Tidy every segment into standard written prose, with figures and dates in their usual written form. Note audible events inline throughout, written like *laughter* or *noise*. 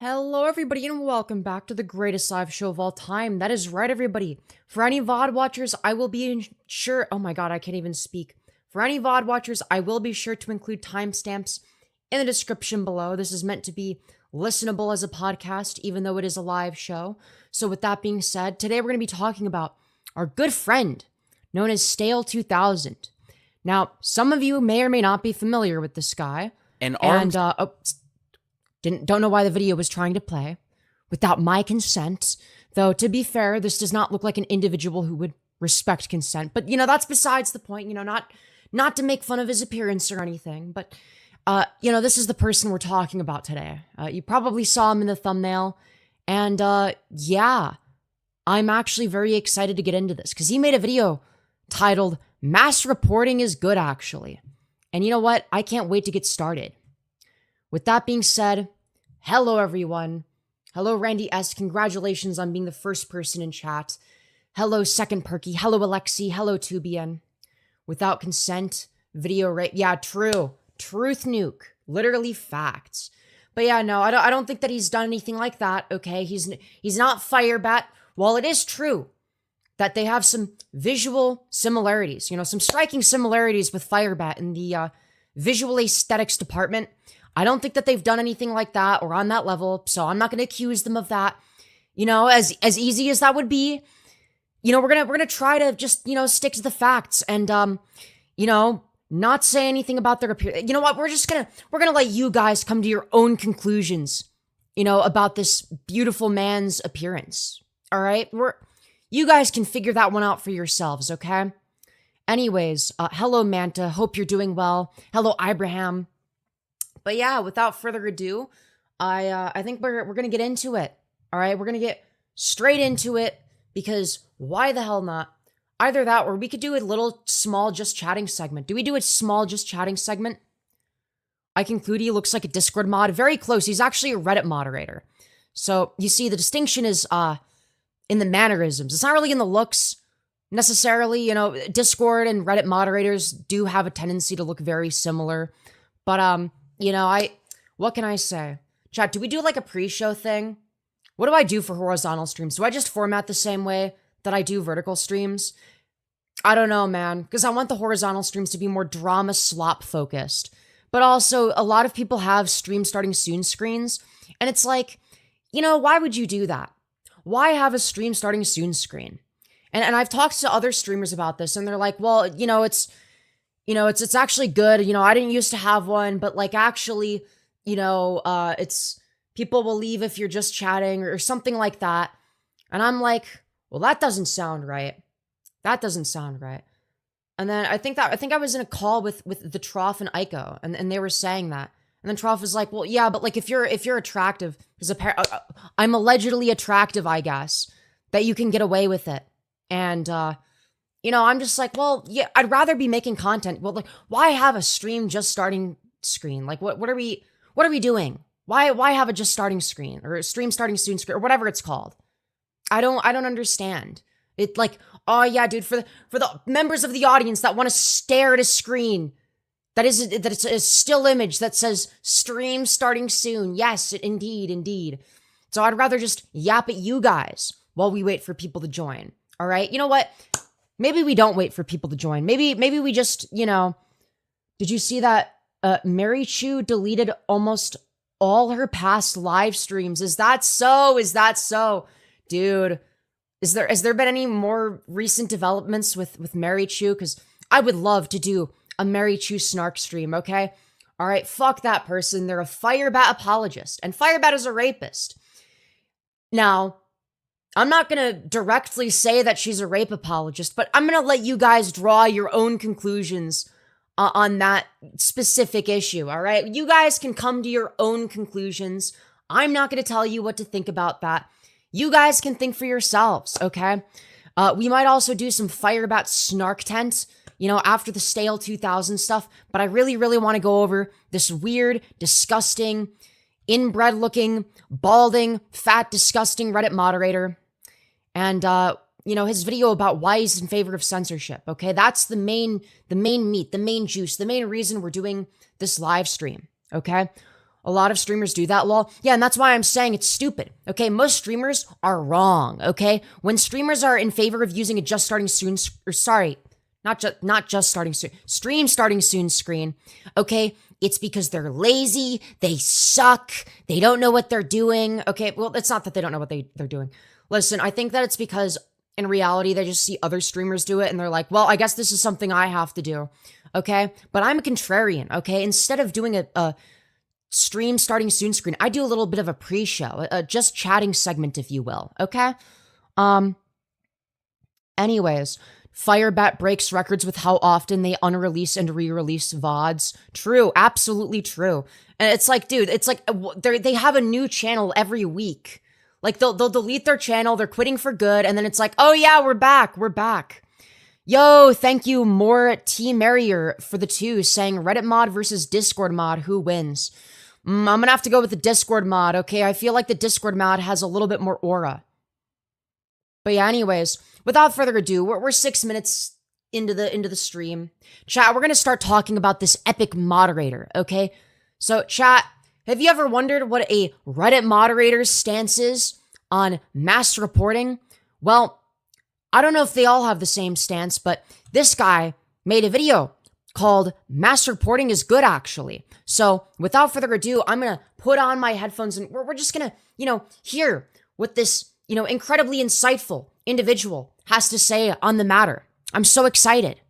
Hello, everybody, and welcome back to the greatest live show of all time. That is right, everybody. For any VOD watchers, I will be sure. Oh my god, I can't even speak. For any VOD watchers, I will be sure to include timestamps in the description below. This is meant to be listenable as a podcast, even though it is a live show. So, with that being said, today we're going to be talking about our good friend known as Stale2000. Now, some of you may or may not be familiar with this guy. Don't know why the video was trying to play without my consent. Though, to be fair, this does not look like an individual who would respect consent. But, that's besides the point, not to make fun of his appearance or anything. But, this is the person we're talking about today. You probably saw him in the thumbnail. And, yeah, I'm actually very excited to get into this because he made a video titled, Mass Reporting is Good, Actually. And you know what? I can't wait to get started. With that being said, hello everyone. Hello Randy S. Congratulations on being the first person in chat. Hello Second Perky. Hello Alexi. Hello Tubian. Without consent, video rape. Yeah, true. Truth nuke. Literally facts. But yeah, no, I don't think that he's done anything like that. Okay, he's not Firebat. While it is true that they have some visual similarities, some striking similarities with Firebat in the visual aesthetics department. I don't think that they've done anything like that or on that level, so I'm not going to accuse them of that. As easy as that would be, we're gonna try to just stick to the facts and not say anything about their appearance. You know what? We're gonna let you guys come to your own conclusions, about this beautiful man's appearance. All right, you guys can figure that one out for yourselves, okay? Anyways, hello Manta. Hope you're doing well. Hello Abraham. But yeah, without further ado, I think we're gonna get into it. All right, we're gonna get straight into it because why the hell not? Either that, or we could do a little small just chatting segment. Do we do a small just chatting segment? I conclude he looks like a Discord mod. Very close. He's actually a Reddit moderator. So you see, the distinction is in the mannerisms. It's not really in the looks necessarily. Discord and Reddit moderators do have a tendency to look very similar, but what can I say? Chat, do we do like a pre-show thing? What do I do for horizontal streams? Do I just format the same way that I do vertical streams? I don't know, man, because I want the horizontal streams to be more drama slop focused. But also, a lot of people have stream starting soon screens, and it's like, why would you do that? Why have a stream starting soon screen? And I've talked to other streamers about this, and they're like, well, it's actually good. I didn't used to have one, but actually, it's people will leave if you're just chatting or something like that. And I'm like, well, that doesn't sound right. That doesn't sound right. And then I think I was in a call with the Trough and Aiko, and they were saying that. And then Trough was like, well, yeah, but if you're attractive, because I'm allegedly attractive, I guess, that you can get away with it. And, I'm just like, well, yeah, I'd rather be making content. Well, why have a stream just starting screen? What are we doing? Why have a just starting screen or a stream starting soon screen or whatever it's called? I don't understand. It oh yeah, dude, for the members of the audience that want to stare at a screen that it's a still image that says stream starting soon. Yes, indeed. So I'd rather just yap at you guys while we wait for people to join. All right, you know what? Maybe we don't wait for people to join. Maybe we just, did you see that Mary Chu deleted almost all her past live streams? Is that so? Dude, has there been any more recent developments with Mary Chu? Because I would love to do a Mary Chu snark stream, okay? All right, fuck that person. They're a Firebat apologist, and Firebat is a rapist. Now, I'm not going to directly say that she's a rape apologist, but I'm going to let you guys draw your own conclusions on that specific issue, all right? You guys can come to your own conclusions. I'm not going to tell you what to think about that. You guys can think for yourselves, okay? We might also do some Firebat snark tent, after the Stale2000 stuff, but I really, really want to go over this weird, disgusting, inbred-looking, balding, fat, disgusting Reddit moderator. And, his video about why he's in favor of censorship, okay? That's the main meat, the main juice, the main reason we're doing this live stream, okay? A lot of streamers do that, lol. Yeah, and that's why I'm saying it's stupid, okay? Most streamers are wrong, okay? When streamers are in favor of using a just starting soon, or sorry, not just starting soon, stream starting soon screen, okay? It's because they're lazy, they suck, they don't know what they're doing, okay? Well, it's not that they don't know what they're doing. Listen, I think that it's because in reality, they just see other streamers do it and they're like, well, I guess this is something I have to do, okay? But I'm a contrarian, okay? Instead of doing a stream starting soon screen, I do a little bit of a pre-show, a just chatting segment, if you will, okay? Anyways, Firebat breaks records with how often they unrelease and re-release VODs. True, absolutely true. And it's like, dude, it's like they have a new channel every week. Like, they'll delete their channel, they're quitting for good, and then it's like, oh yeah, we're back. Yo, thank you, more T. Merrier for the 2, saying Reddit mod versus Discord mod, who wins? I'm gonna have to go with the Discord mod, okay? I feel like the Discord mod has a little bit more aura. But yeah, anyways, without further ado, we're 6 minutes into the stream. Chat, we're gonna start talking about this epic moderator, okay? So, chat, have you ever wondered what a Reddit moderator's stance is on mass reporting? Well, I don't know if they all have the same stance, but this guy made a video called Mass Reporting is Good, actually. So, without further ado, I'm gonna put on my headphones and we're just gonna, hear what this, incredibly insightful individual has to say on the matter. I'm so excited.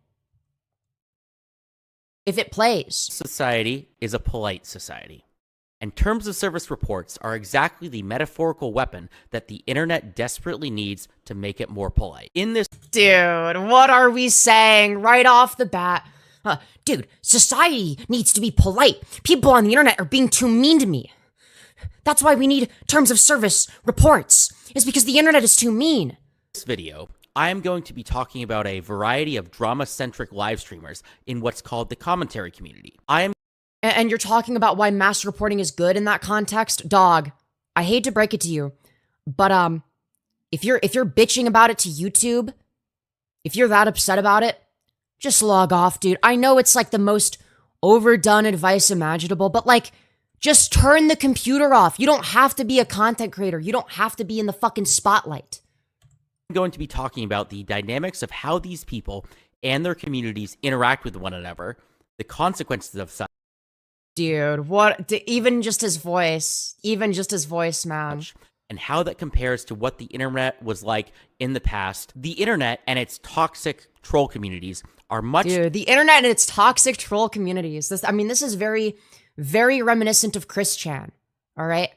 If it plays. Society is a polite society. And terms of service reports are exactly the metaphorical weapon that the internet desperately needs to make it more polite. In this— Dude, what are we saying right off the bat? Dude, society needs to be polite. People on the internet are being too mean to me. That's why we need terms of service reports. It's because the internet is too mean. This video, I am going to be talking about a variety of drama-centric live streamers in what's called the commentary community. And you're talking about why mass reporting is good in that context? Dog, I hate to break it to you, but if you're bitching about it to YouTube, if you're that upset about it, just log off, dude. I know it's like the most overdone advice imaginable, but like, just turn the computer off. You don't have to be a content creator. You don't have to be in the fucking spotlight. I'm going to be talking about the dynamics of how these people and their communities interact with one another, the consequences of such. Dude, what? Even just his voice, man. And how that compares to what the internet was like in the past. The internet and its toxic troll communities are much— Dude, the internet and its toxic troll communities. This is very, very reminiscent of Chris Chan, all right?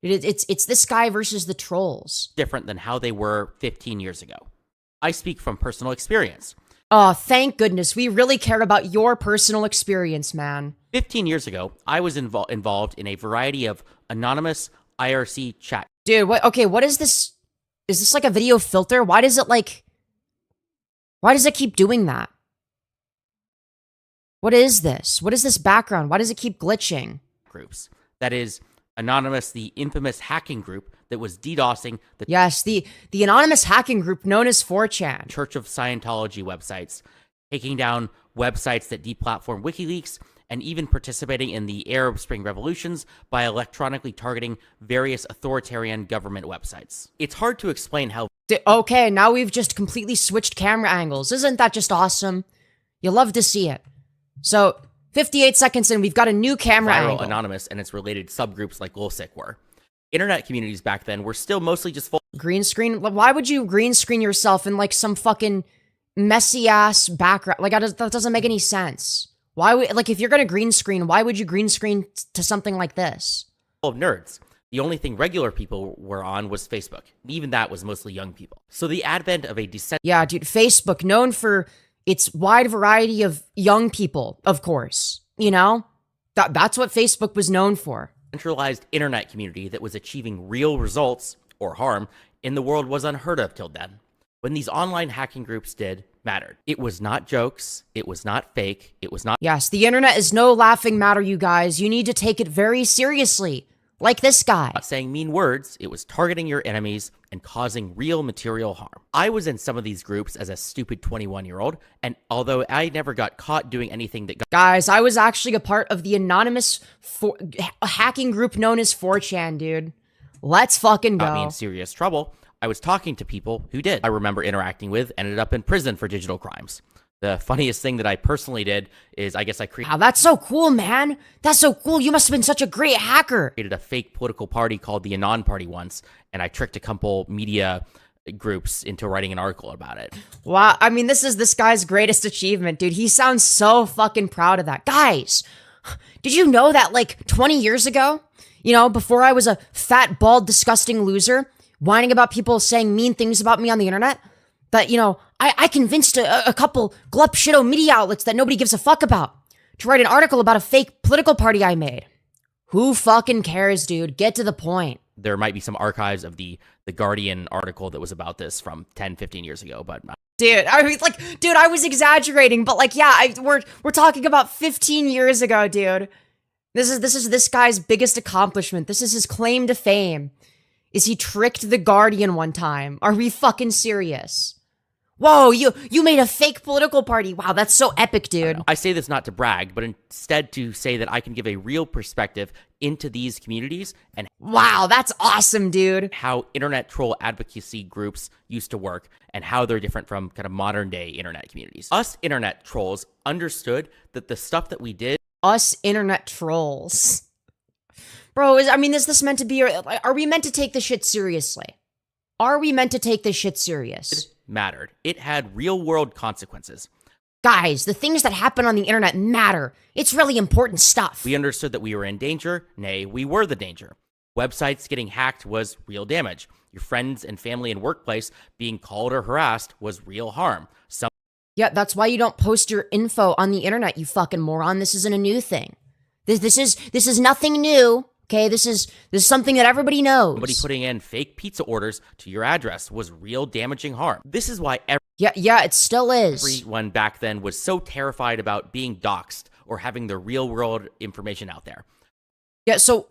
It's this guy versus the trolls. Different than how they were 15 years ago. I speak from personal experience. Oh, thank goodness. We really care about your personal experience, man. 15 years ago, I was involved in a variety of anonymous IRC chat. Dude, what is this? Is this like a video filter? Why does it keep doing that? What is this? What is this background? Why does it keep glitching? Groups. That is, Anonymous, the infamous hacking group that was DDoSing the— Yes, the anonymous hacking group known as 4chan. Church of Scientology websites, taking down websites that deplatform WikiLeaks, and even participating in the Arab Spring revolutions by electronically targeting various authoritarian government websites. It's hard to explain how— Okay, now we've just completely switched camera angles. Isn't that just awesome? You love to see it. So, 58 seconds in, we've got a new camera angle. Anonymous and its related subgroups like LulzSec were. Internet communities back then were still mostly just full— Green screen? Why would you green screen yourself in like some fucking messy ass background? Like, that doesn't make any sense. Why would, like, if you're gonna green screen, why would you green screen to something like this? Full of nerds. The only thing regular people were on was Facebook. Even that was mostly young people. So the advent of a Yeah, dude, Facebook, known for its wide variety of young people, of course. You know? That's what Facebook was known for. Centralized internet community that was achieving real results, or harm, in the world was unheard of till then. When these online hacking groups mattered. It was not jokes, it was not fake, it was not— Yes, the internet is no laughing matter, you guys. You need to take it very seriously. Like this guy. Not saying mean words, it was targeting your enemies and causing real material harm. I was in some of these groups as a stupid 21-year-old, and although I never got caught doing anything that Guys, I was actually a part of the anonymous hacking group known as 4chan, dude. Let's fucking got me go. in serious trouble, I was talking to people who did. I remember interacting with, ended up in prison for digital crimes. The funniest thing that I personally did is I guess I created... Wow, that's so cool, man. That's so cool. You must have been such a great hacker. Created a fake political party called the Anon Party once, and I tricked a couple media groups into writing an article about it. Wow, I mean, this is this guy's greatest achievement, dude. He sounds so fucking proud of that. Guys, did you know that like 20 years ago, you know, before I was a fat, bald, disgusting loser, whining about people saying mean things about me on the internet, that, you know, I convinced a couple glup shitto media outlets that nobody gives a fuck about to write an article about a fake political party I made. Who fucking cares, dude? Get to the point. There might be some archives of the Guardian article that was about this from 10, 15 years ago, but... Dude, I was like, dude, I was exaggerating, but like, yeah, we're talking about 15 years ago, dude. This is this guy's biggest accomplishment. This is his claim to fame. Is he tricked the Guardian one time? Are we fucking serious? Whoa, you made a fake political party. Wow, that's so epic, dude. I say this not to brag, but instead to say that I can give a real perspective into these communities and wow, that's awesome, dude. how internet troll advocacy groups used to work and how they're different from kind of modern day internet communities. Us internet trolls understood that the stuff that we did... Us internet trolls. Bro, I mean, is this meant to be... Are we meant to take this shit seriously? Are we meant to take this shit serious? Mattered. It had real world consequences. Guys, the things that happen on the internet matter. It's really important stuff. We understood that we were in danger. Nay, we were the danger. Websites getting hacked was real damage. Your friends and family and workplace being called or harassed was real harm. Yeah, that's why you don't post your info on the internet, you fucking moron. This isn't a new thing. This is nothing new. Okay, this is something that everybody knows. Somebody putting in fake pizza orders to your address was real damaging harm. This is why yeah, it still is. everyone back then was so terrified about being doxxed or having the real world information out there. Yeah, so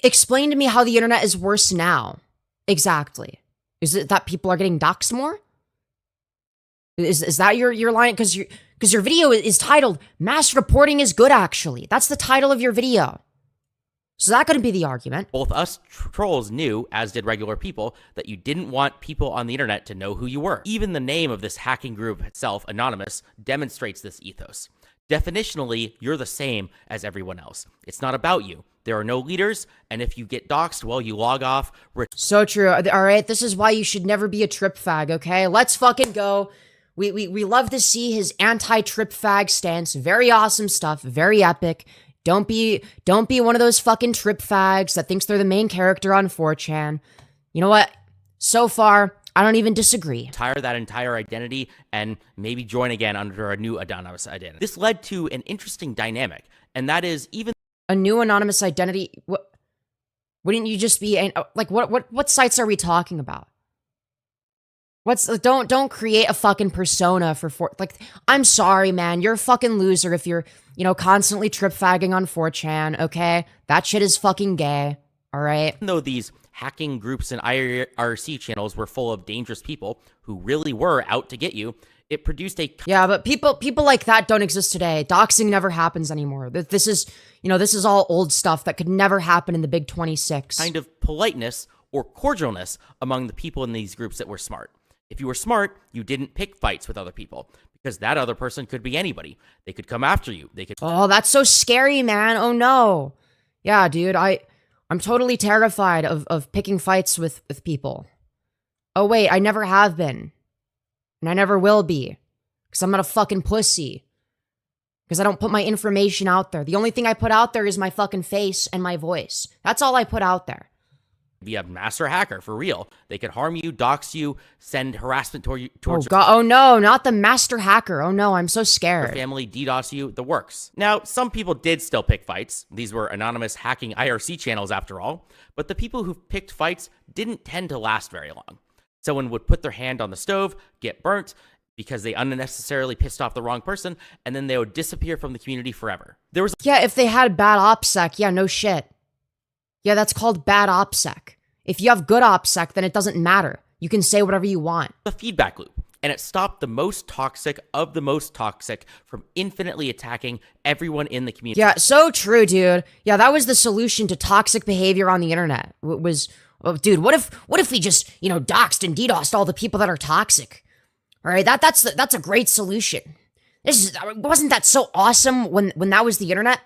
explain to me how the internet is worse now. Exactly. Is it that people are getting doxxed more? Is that your line? Because your video is titled "Mass Reporting is Good." Actually, that's the title of your video. So that couldn't be the argument. Both us trolls knew, as did regular people, that you didn't want people on the internet to know who you were. Even the name of this hacking group itself, Anonymous, demonstrates this ethos. Definitionally, you're the same as everyone else. It's not about you. There are no leaders, and if you get doxxed, well, you log off. So true. All right, this is why you should never be a trip fag, okay? Let's fucking go. We love to see his anti-trip fag stance. Very awesome stuff. Very epic. Don't be one of those fucking trip fags that thinks they're the main character on 4chan. You know what? So far, I don't even disagree. Retire that entire identity and maybe join again under a new anonymous identity. This led to an interesting dynamic, and that is even a new anonymous identity. What? Wouldn't you just be like what sites are we talking about? Don't create a fucking persona for like, I'm sorry, man. You're a fucking loser if you're, you know, constantly trip fagging on 4chan, okay? That shit is fucking gay, all right? Even though these hacking groups and IRC channels were full of dangerous people who really were out to get you, it produced a... Yeah, but people like that don't exist today. Doxing never happens anymore. This is, you know, this is all old stuff that could never happen in the Big 26. Kind of politeness or cordialness among the people in these groups that were smart. If you were smart, you didn't pick fights with other people, because that other person could be anybody. They could come after you. They could... Oh, that's so scary, man. Oh, no. Yeah, dude, I'm totally terrified of picking fights with people. Oh, wait, I never have been. And I never will be. Because I'm not a fucking pussy. Because I don't put my information out there. The only thing I put out there is my fucking face and my voice. That's all I put out there. Be a master hacker for real. They could harm you, dox you, send harassment towards oh god! Oh no, not the master hacker. Oh no, I'm so scared. your family, DDoS you, the works. Now, some people did still pick fights. These were anonymous hacking IRC channels after all. But the people who picked fights didn't tend to last very long. Someone would put their hand on the stove, get burnt, because they unnecessarily pissed off the wrong person, and then they would disappear from the community forever. There was... Yeah, if they had bad OPSEC, yeah, no shit. Yeah, that's called bad OPSEC. If you have good OPSEC, then it doesn't matter. You can say whatever you want. A feedback loop, and it stopped the most toxic of the most toxic from infinitely attacking everyone in the community. Yeah, so true, dude. Yeah, that was the solution to toxic behavior on the internet. Dude, what if we just, doxed and DDoSed all the people that are toxic? All right, that's a great solution. Wasn't that so awesome when that was the internet?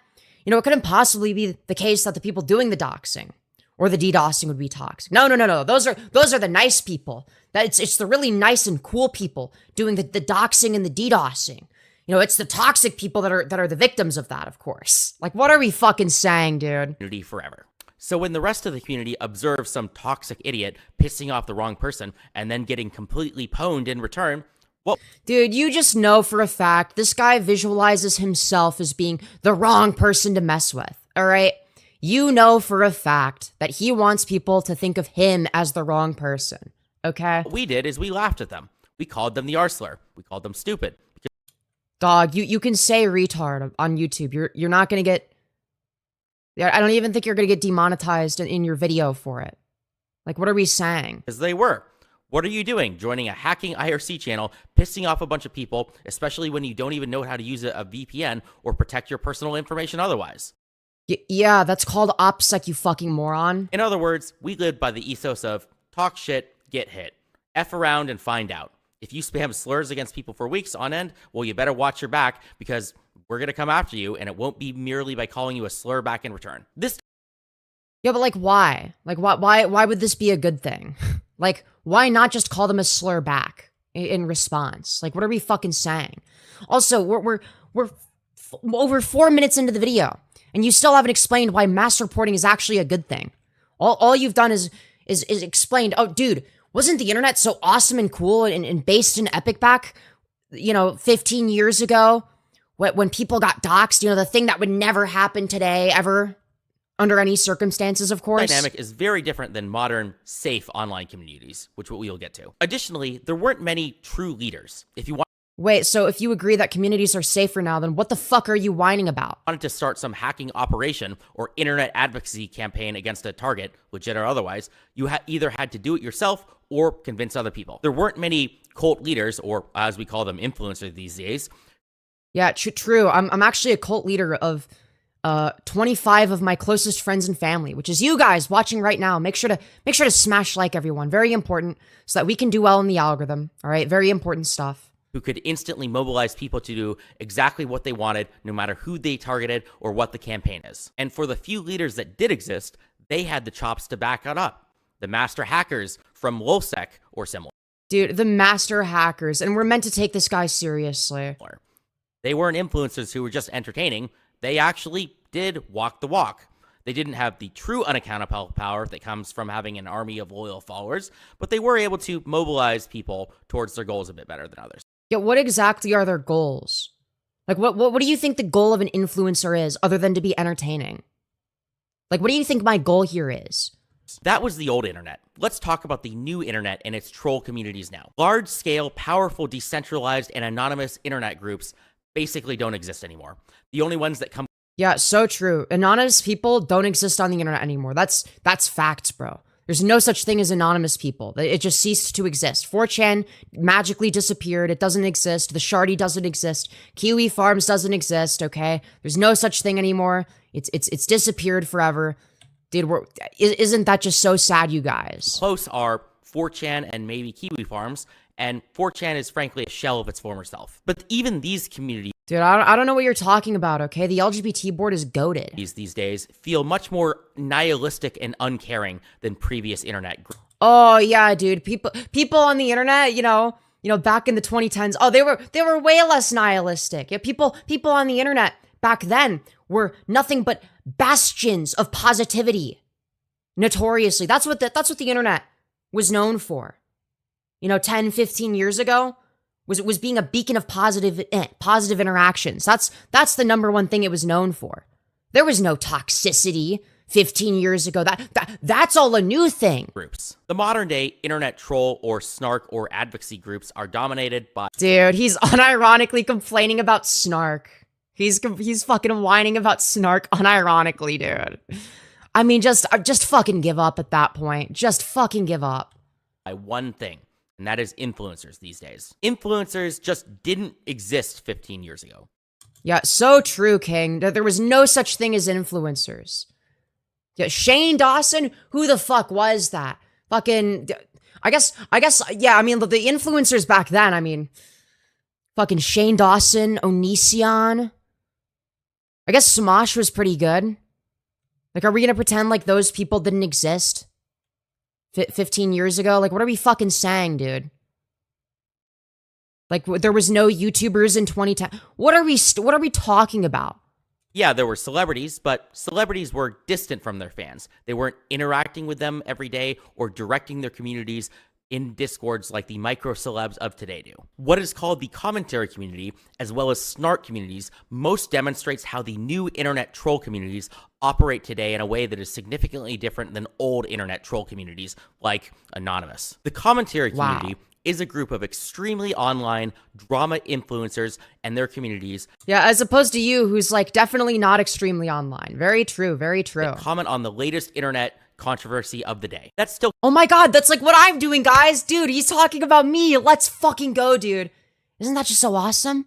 It couldn't possibly be the case that the people doing the doxing or the DDoSing would be toxic. No. Those are the nice people. It's the really nice and cool people doing the doxing and the DDoSing. It's the toxic people that are the victims of that, of course. Like, what are we fucking saying, dude? Community forever. So when the rest of the community observes some toxic idiot pissing off the wrong person and then getting completely pwned in return, well, dude, you just know for a fact this guy visualizes himself as being the wrong person to mess with, all right? You know for a fact that he wants people to think of him as the wrong person, okay? What we did is we laughed at them. We called them the R slur. We called them stupid. Dog, you can say retard on YouTube. You're not gonna get... I don't even think you're gonna get demonetized in your video for it. Like, what are we saying? Because they were. What are you doing? Joining a hacking IRC channel, pissing off a bunch of people, especially when you don't even know how to use a VPN or protect your personal information otherwise. Yeah, that's called OPSEC, you fucking moron. In other words, we live by the ethos of talk shit, get hit. F around and find out. If you spam slurs against people for weeks on end, well, you better watch your back because we're going to come after you, and it won't be merely by calling you a slur back in return. Yeah, but like, why? Like, why would this be a good thing? Like, why not just call them a slur back in response? Like, what are we fucking saying? Also, we're over 4 minutes into the video, and you still haven't explained why mass reporting is actually a good thing. All you've done is explained, oh, dude, wasn't the internet so awesome and cool and based in Epic back, 15 years ago when people got doxxed, the thing that would never happen today, ever? Under any circumstances, of course. Dynamic is very different than modern, safe online communities, which we'll get to. Additionally, there weren't many true leaders. If you Wait, so if you agree that communities are safer now, then what the fuck are you whining about? wanted to start some hacking operation or internet advocacy campaign against a target, legit or otherwise, you either had to do it yourself or convince other people. There weren't many cult leaders, or as we call them, influencers these days. Yeah, true. I'm actually a cult leader of 25 of my closest friends and family, which is you guys watching right now. Make sure to smash like, everyone. Very important, so that we can do well in the algorithm. All right, very important stuff. Who could instantly mobilize people to do exactly what they wanted, no matter who they targeted or what the campaign is. And for the few leaders that did exist, they had the chops to back it up. The master hackers from LowSec or similar. Dude, the master hackers, and we're meant to take this guy seriously. They weren't influencers who were just entertaining. They actually did walk the walk. They didn't have the true unaccountable power that comes from having an army of loyal followers, but they were able to mobilize people towards their goals a bit better than others. Yeah, what exactly are their goals? Like, what do you think the goal of an influencer is, other than to be entertaining? Like, what do you think my goal here is? That was the old internet. Let's talk about the new internet and its troll communities now. Large-scale, powerful, decentralized, and anonymous internet groups basically don't exist anymore. The only ones that come... Yeah, so true. Anonymous people don't exist on the internet anymore. That's facts, bro. There's no such thing as anonymous people. It just ceased to exist. 4chan magically disappeared. It doesn't exist. The Shardy doesn't exist. Kiwi Farms doesn't exist, okay? There's no such thing anymore. It's disappeared forever. Dude, isn't that just so sad, you guys? Close are 4chan and maybe Kiwi Farms, and 4chan is frankly a shell of its former self. But even these communities... Dude, I don't know what you're talking about, okay? The LGBT board is goated. These days feel much more nihilistic and uncaring than previous internet groups. Oh, yeah, dude. People on the internet, back in the 2010s, oh, they were way less nihilistic. Yeah, people on the internet back then were nothing but bastions of positivity. Notoriously. That's what the internet was known for. 10, 15 years ago. Was being a beacon of positive interactions. That's the number one thing it was known for. There was no toxicity 15 years ago. That's all a new thing. Groups. The modern day internet troll or snark or advocacy groups are dominated by... Dude, he's unironically complaining about snark. He's fucking whining about snark unironically, dude. I mean, just fucking give up at that point. Just fucking give up. By one thing, and that is influencers these days. Influencers just didn't exist 15 years ago. Yeah, so true, King. There was no such thing as influencers. Yeah, Shane Dawson? Who the fuck was that? Fucking, I guess, yeah, I mean, the influencers back then, I mean, fucking Shane Dawson, Onision. I guess Smosh was pretty good. Like, are we gonna pretend like those people didn't exist 15 years ago? Like, what are we fucking saying, dude? Like, there was no YouTubers in 2010. What are we talking about? Yeah, there were celebrities, but celebrities were distant from their fans. They weren't interacting with them every day or directing their communities in discords like the micro celebs of today do. What is called the commentary community, as well as snark communities, most demonstrates how the new internet troll communities operate today in a way that is significantly different than old internet troll communities like Anonymous. The commentary community is a group of extremely online drama influencers and their communities. Yeah, as opposed to you, who's like definitely not extremely online. Very true, very true. That comment on the latest internet controversy of the day. That's still— oh my god, that's like what I'm doing, guys. Dude, he's talking about me. Let's fucking go, dude. Isn't that just so awesome?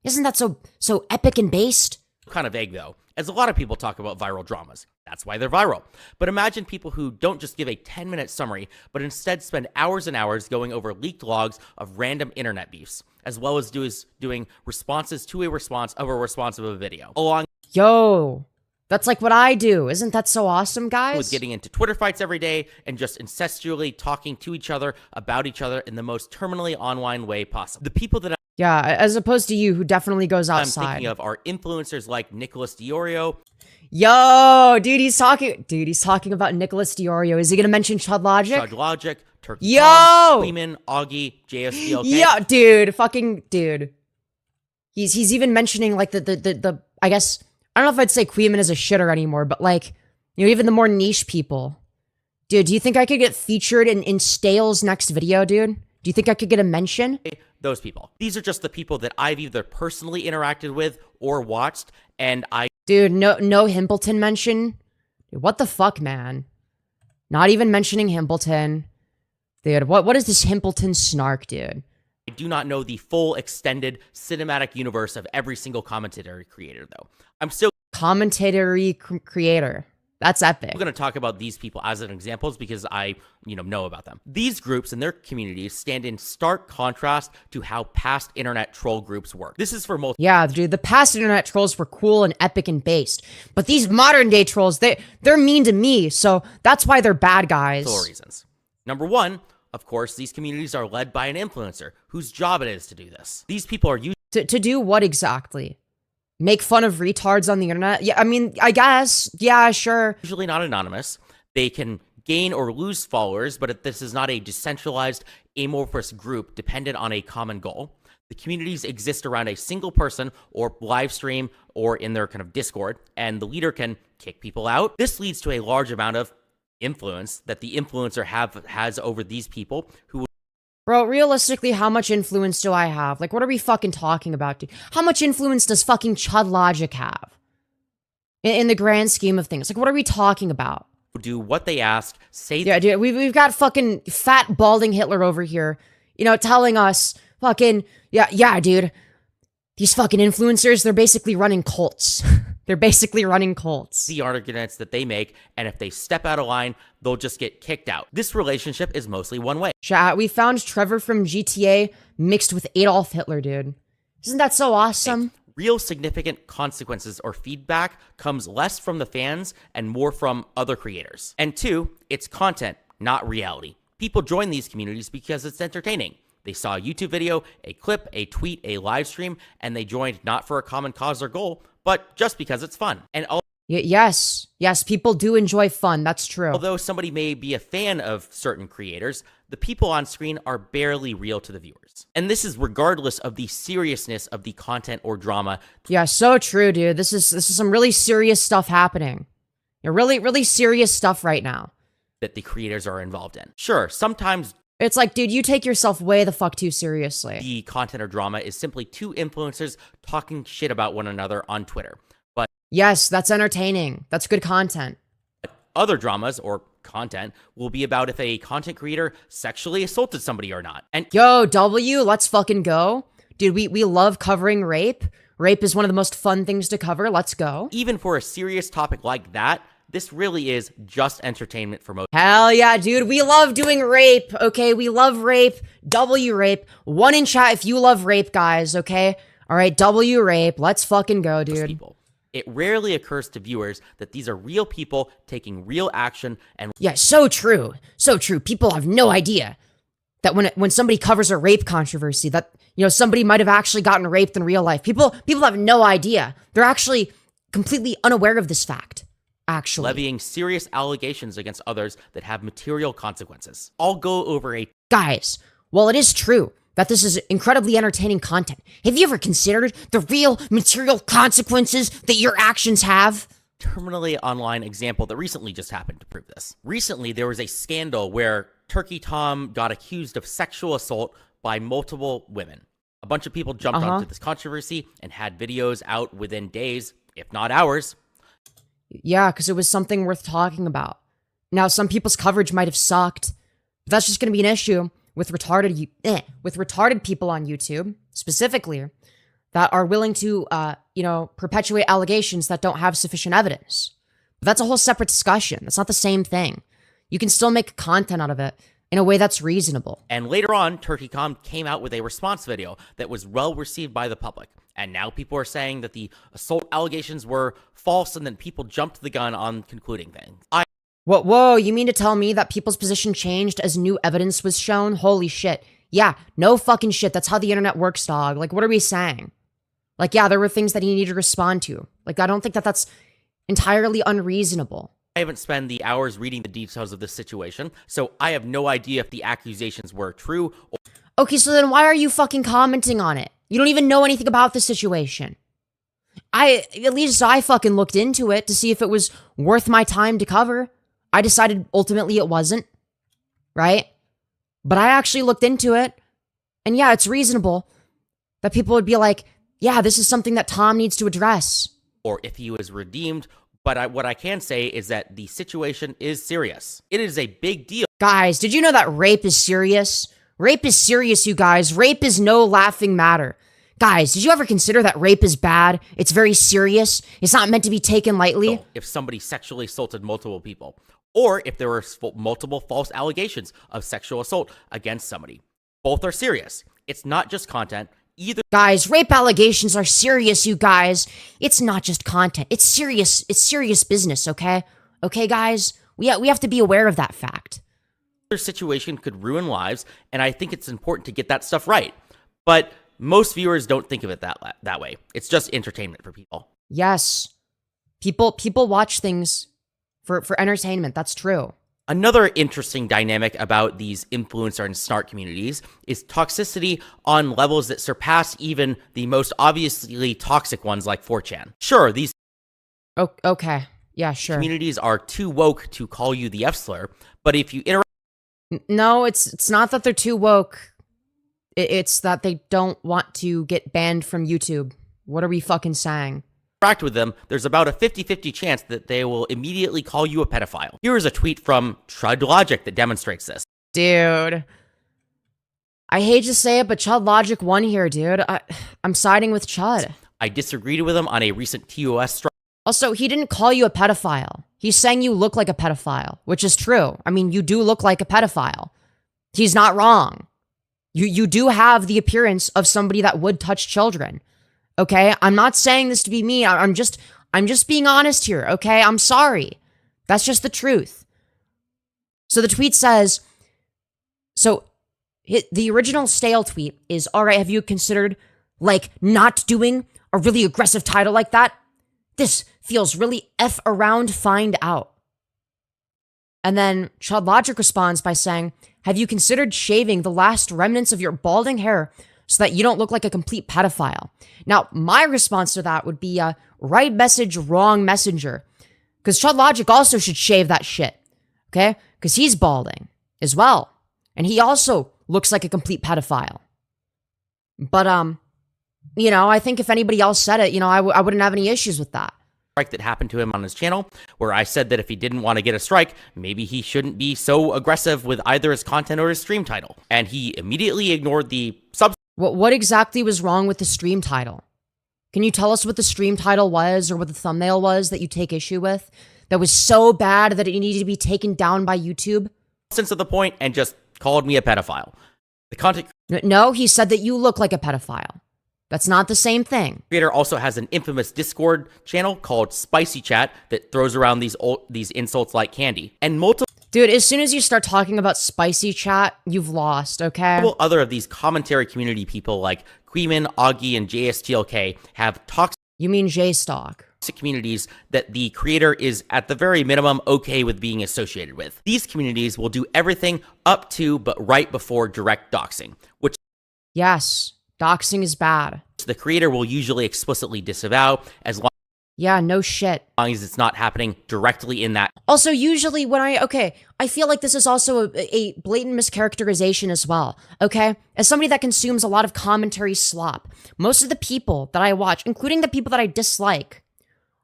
Isn't that so epic and based? kind of vague though, as a lot of people talk about viral dramas. That's why they're viral. But imagine people who don't just give a 10-minute summary, but instead spend hours and hours going over leaked logs of random internet beefs, as well as doing responses to a response of a video. Along Yo, that's like what I do. Isn't that so awesome, guys? with getting into Twitter fights every day and just incestually talking to each other about each other in the most terminally online way possible. The people that Yeah, as opposed to you, who definitely goes I'm outside. thinking of are influencers like Nicholas Diorio. Yo, dude, he's talking about Nicholas Diorio. Is he gonna mention ChudLogic? ChudLogic, Turkey Yo! Tom, Queeman, Augie, JSDLK. Yeah, dude. He's even mentioning like the I guess I don't know if I'd say Queeman is a shitter anymore, but like, you know, even the more niche people. Dude, do you think I could get featured in Stale's next video, dude? Do you think I could get a mention? Those people. These are just the people that I've either personally interacted with or watched, and Dude, no Himpleton mention. Dude, what the fuck, man? Not even mentioning Himpleton. Dude, what is this Himpleton snark, dude? I do not know the full extended cinematic universe of every single commentary creator, though. I'm still Commentary creator. That's epic. going to talk about these people as an examples because I, know about them. These groups and their communities stand in stark contrast to how past internet troll groups work. This is for most— Yeah, dude, the past internet trolls were cool and epic and based. But these modern day trolls, they're mean to me, so that's why they're bad guys. reasons. Number one, of course, these communities are led by an influencer whose job it is to do this. These people are To do what exactly? Make fun of retards on the internet? Yeah, I mean, I guess. Yeah, sure. usually not anonymous. They can gain or lose followers, but this is not a decentralized, amorphous group dependent on a common goal. The communities exist around a single person or live stream or in their kind of Discord, and the leader can kick people out. This leads to a large amount of influence that the influencer has over these people who— Bro, realistically, how much influence do I have? Like, what are we fucking talking about, dude? How much influence does fucking ChudLogic have? In the grand scheme of things. Like, what are we talking about? do what they ask, say— Yeah, dude, we've got fucking fat balding Hitler over here, telling us fucking, yeah, dude. These fucking influencers, they're basically running cults. They're basically running cults. the arguments that they make, and if they step out of line, they'll just get kicked out. This relationship is mostly one way. Chat, we found Trevor from GTA mixed with Adolf Hitler, dude. Isn't that so awesome? Real significant consequences or feedback comes less from the fans and more from other creators. And two, it's content, not reality. People join these communities because it's entertaining. They saw a YouTube video, a clip, a tweet, a live stream, and they joined not for a common cause or goal, but just because it's fun. And Yes, people do enjoy fun. That's true. although somebody may be a fan of certain creators, the people on screen are barely real to the viewers. And this is regardless of the seriousness of the content or drama. Yeah, so true, dude. This is some really serious stuff happening. Yeah, really, really serious stuff right now. That the creators are involved in. Sure, sometimes It's like, dude, you take yourself way the fuck too seriously. the content or drama is simply two influencers talking shit about one another on Twitter. But Yes, that's entertaining. That's good content. Other dramas, or content, will be about if a content creator sexually assaulted somebody or not. And yo, W, let's fucking go. Dude, we love covering rape. Rape is one of the most fun things to cover. Let's go. even for a serious topic like that, this really is just entertainment for most. Hell yeah, dude. We love doing rape, okay? We love rape. W rape. One in chat if you love rape, guys, okay? All right, W rape. Let's fucking go, dude. People. It rarely occurs to viewers that these are real people taking real action and Yeah, so true. So true. People have no idea that when somebody covers a rape controversy, that, you know, somebody might have actually gotten raped in real life. People have no idea. They're actually completely unaware of this fact. Actually, levying serious allegations against others that have material consequences. I'll go over a guys, while it is true that this is incredibly entertaining content, have you ever considered the real material consequences that your actions have? terminally online example that recently just happened to prove this. Recently, there was a scandal where Turkey Tom got accused of sexual assault by multiple women. A bunch of people jumped onto this controversy and had videos out within days, if not hours. Yeah, because it was something worth talking about. Now, some people's coverage might have sucked, but that's just going to be an issue with retarded people on YouTube, specifically, that are willing to, perpetuate allegations that don't have sufficient evidence. But that's a whole separate discussion. That's not the same thing. You can still make content out of it in a way that's reasonable. And later on, TurkeyCom came out with a response video that was well received by the public. And now people are saying that the assault allegations were false and then people jumped the gun on concluding things. Whoa, you mean to tell me that people's position changed as new evidence was shown? Holy shit. Yeah, no fucking shit. That's how the internet works, dog. Like, what are we saying? Like, yeah, there were things that he needed to respond to. Like, I don't think that that's entirely unreasonable. I haven't spent the hours reading the details of this situation, so I have no idea if the accusations were true. Okay, so then why are you fucking commenting on it? You don't even know anything about the situation. At least I fucking looked into it to see if it was worth my time to cover. I decided ultimately it wasn't, right? But I actually looked into it, and yeah, it's reasonable that people would be like, yeah, this is something that Tom needs to address. Or if he was redeemed, but what I can say is that the situation is serious. It is a big deal. Guys, did you know that rape is serious? Rape is serious, you guys. Rape is no laughing matter. Guys, did you ever consider that rape is bad? It's very serious. It's not meant to be taken lightly. If somebody sexually assaulted multiple people, or if there were multiple false allegations of sexual assault against somebody, both are serious. It's not just content. Either guys, rape allegations are serious, you guys. It's not just content. It's serious. It's serious business, okay? Okay, guys? We have to be aware of that fact. Either situation could ruin lives, and I think it's important to get that stuff right. But most viewers don't think of it that way. It's just entertainment for people. Yes. People watch things for entertainment. That's true. Another interesting dynamic about these influencer and snark communities is toxicity on levels that surpass even the most obviously toxic ones like 4chan. Sure, these okay. Yeah, sure. communities are too woke to call you the F-slur, but if you interact... No, it's not that they're too woke. It's that they don't want to get banned from YouTube. What are we fucking saying? Interact with them, there's about a 50-50 chance that they will immediately call you a pedophile. Here is a tweet from ChudLogic that demonstrates this. Dude. I hate to say it, but ChudLogic won here, dude. I'm siding with Chud. I disagreed with him on a recent TOS strike. Also, he didn't call you a pedophile. He's saying you look like a pedophile, which is true. I mean, you do look like a pedophile. He's not wrong. You do have the appearance of somebody that would touch children. Okay? I'm not saying this to be mean. I'm just being honest here, okay? I'm sorry. That's just the truth. So the tweet says, the original Stale tweet is, all right, have you considered, like, not doing a really aggressive title like that? This feels really F around, find out. And then ChudLogic responds by saying, have you considered shaving the last remnants of your balding hair so that you don't look like a complete pedophile? Now, my response to that would be right message, wrong messenger. Because ChudLogic also should shave that shit, okay? Because he's balding as well. And he also looks like a complete pedophile. But, I think if anybody else said it, I wouldn't have any issues with that. strike that happened to him on his channel, where I said that if he didn't want to get a strike, maybe he shouldn't be so aggressive with either his content or his stream title. And he immediately ignored the What exactly was wrong with the stream title? Can you tell us what the stream title was or what the thumbnail was that you take issue with? That was so bad that it needed to be taken down by YouTube? substance of the point and just called me a pedophile. The content No, he said that you look like a pedophile. That's not the same thing. creator also has an infamous Discord channel called Spicy Chat that throws around these insults like candy. And multiple Dude, as soon as you start talking about Spicy Chat, you've lost, okay? other of these commentary community people like Queeman, Augie, and JSTLK have toxic You mean J-Stock. communities that the creator is at the very minimum okay with being associated with. These communities will do everything up to but right before direct doxing, which Yes, doxing is bad. the creator will usually explicitly disavow as long Yeah, no shit. as it's not happening directly in that Also, usually when I feel like this is also a blatant mischaracterization as well, okay? As somebody that consumes a lot of commentary slop, most of the people that I watch, including the people that I dislike,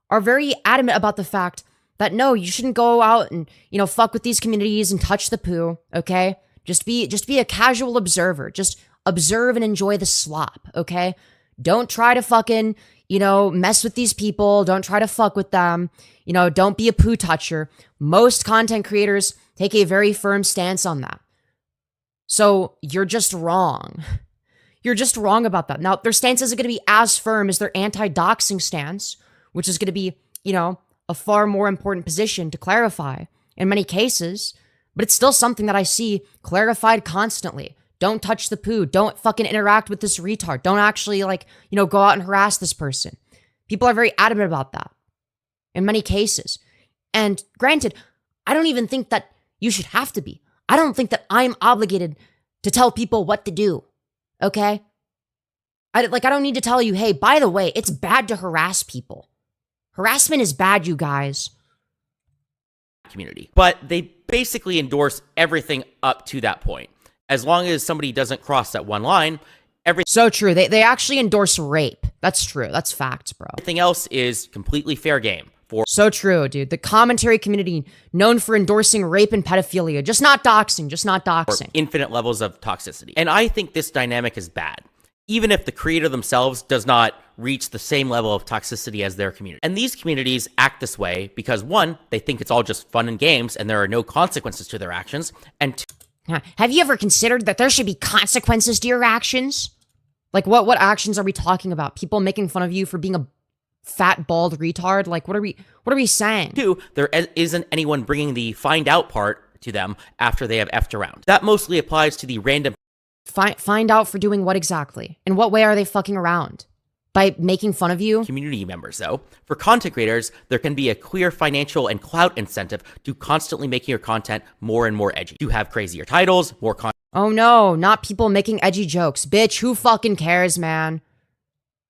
are very adamant about the fact that no, you shouldn't go out and, fuck with these communities and touch the poo, okay? Just be a casual observer. Just observe and enjoy the slop, okay? Don't try to fucking, mess with these people. Don't try to fuck with them. Don't be a poo toucher. Most content creators take a very firm stance on that. So you're just wrong. You're just wrong about that. Now, their stance isn't going to be as firm as their anti-doxing stance, which is going to be, a far more important position to clarify in many cases, but it's still something that I see clarified constantly. Don't touch the poo. Don't fucking interact with this retard. Don't actually, go out and harass this person. People are very adamant about that in many cases. And granted, I don't even think that you should have to be. I don't think that I'm obligated to tell people what to do, okay? I don't need to tell you, hey, by the way, it's bad to harass people. Harassment is bad, you guys. community. But they basically endorse everything up to that point. As long as somebody doesn't cross that one line, So true. They actually endorse rape. That's true. That's facts, bro. everything else is completely fair game for So true, dude. The commentary community known for endorsing rape and pedophilia. Just not doxing. Just not doxing. infinite levels of toxicity. And I think this dynamic is bad, even if the creator themselves does not reach the same level of toxicity as their community. And these communities act this way because, one, they think it's all just fun and games and there are no consequences to their actions, and two, Have you ever considered that there should be consequences to your actions? Like, what actions are we talking about? People making fun of you for being a fat, bald retard? Like, what are we saying? two, there isn't anyone bringing the find out part to them after they have effed around. That mostly applies to the random Find out for doing what exactly? In what way are they fucking around? By making fun of you? community members, though. For content creators, there can be a clear financial and clout incentive to constantly making your content more and more edgy. To have crazier titles, more Oh no, not people making edgy jokes. Bitch, who fucking cares, man?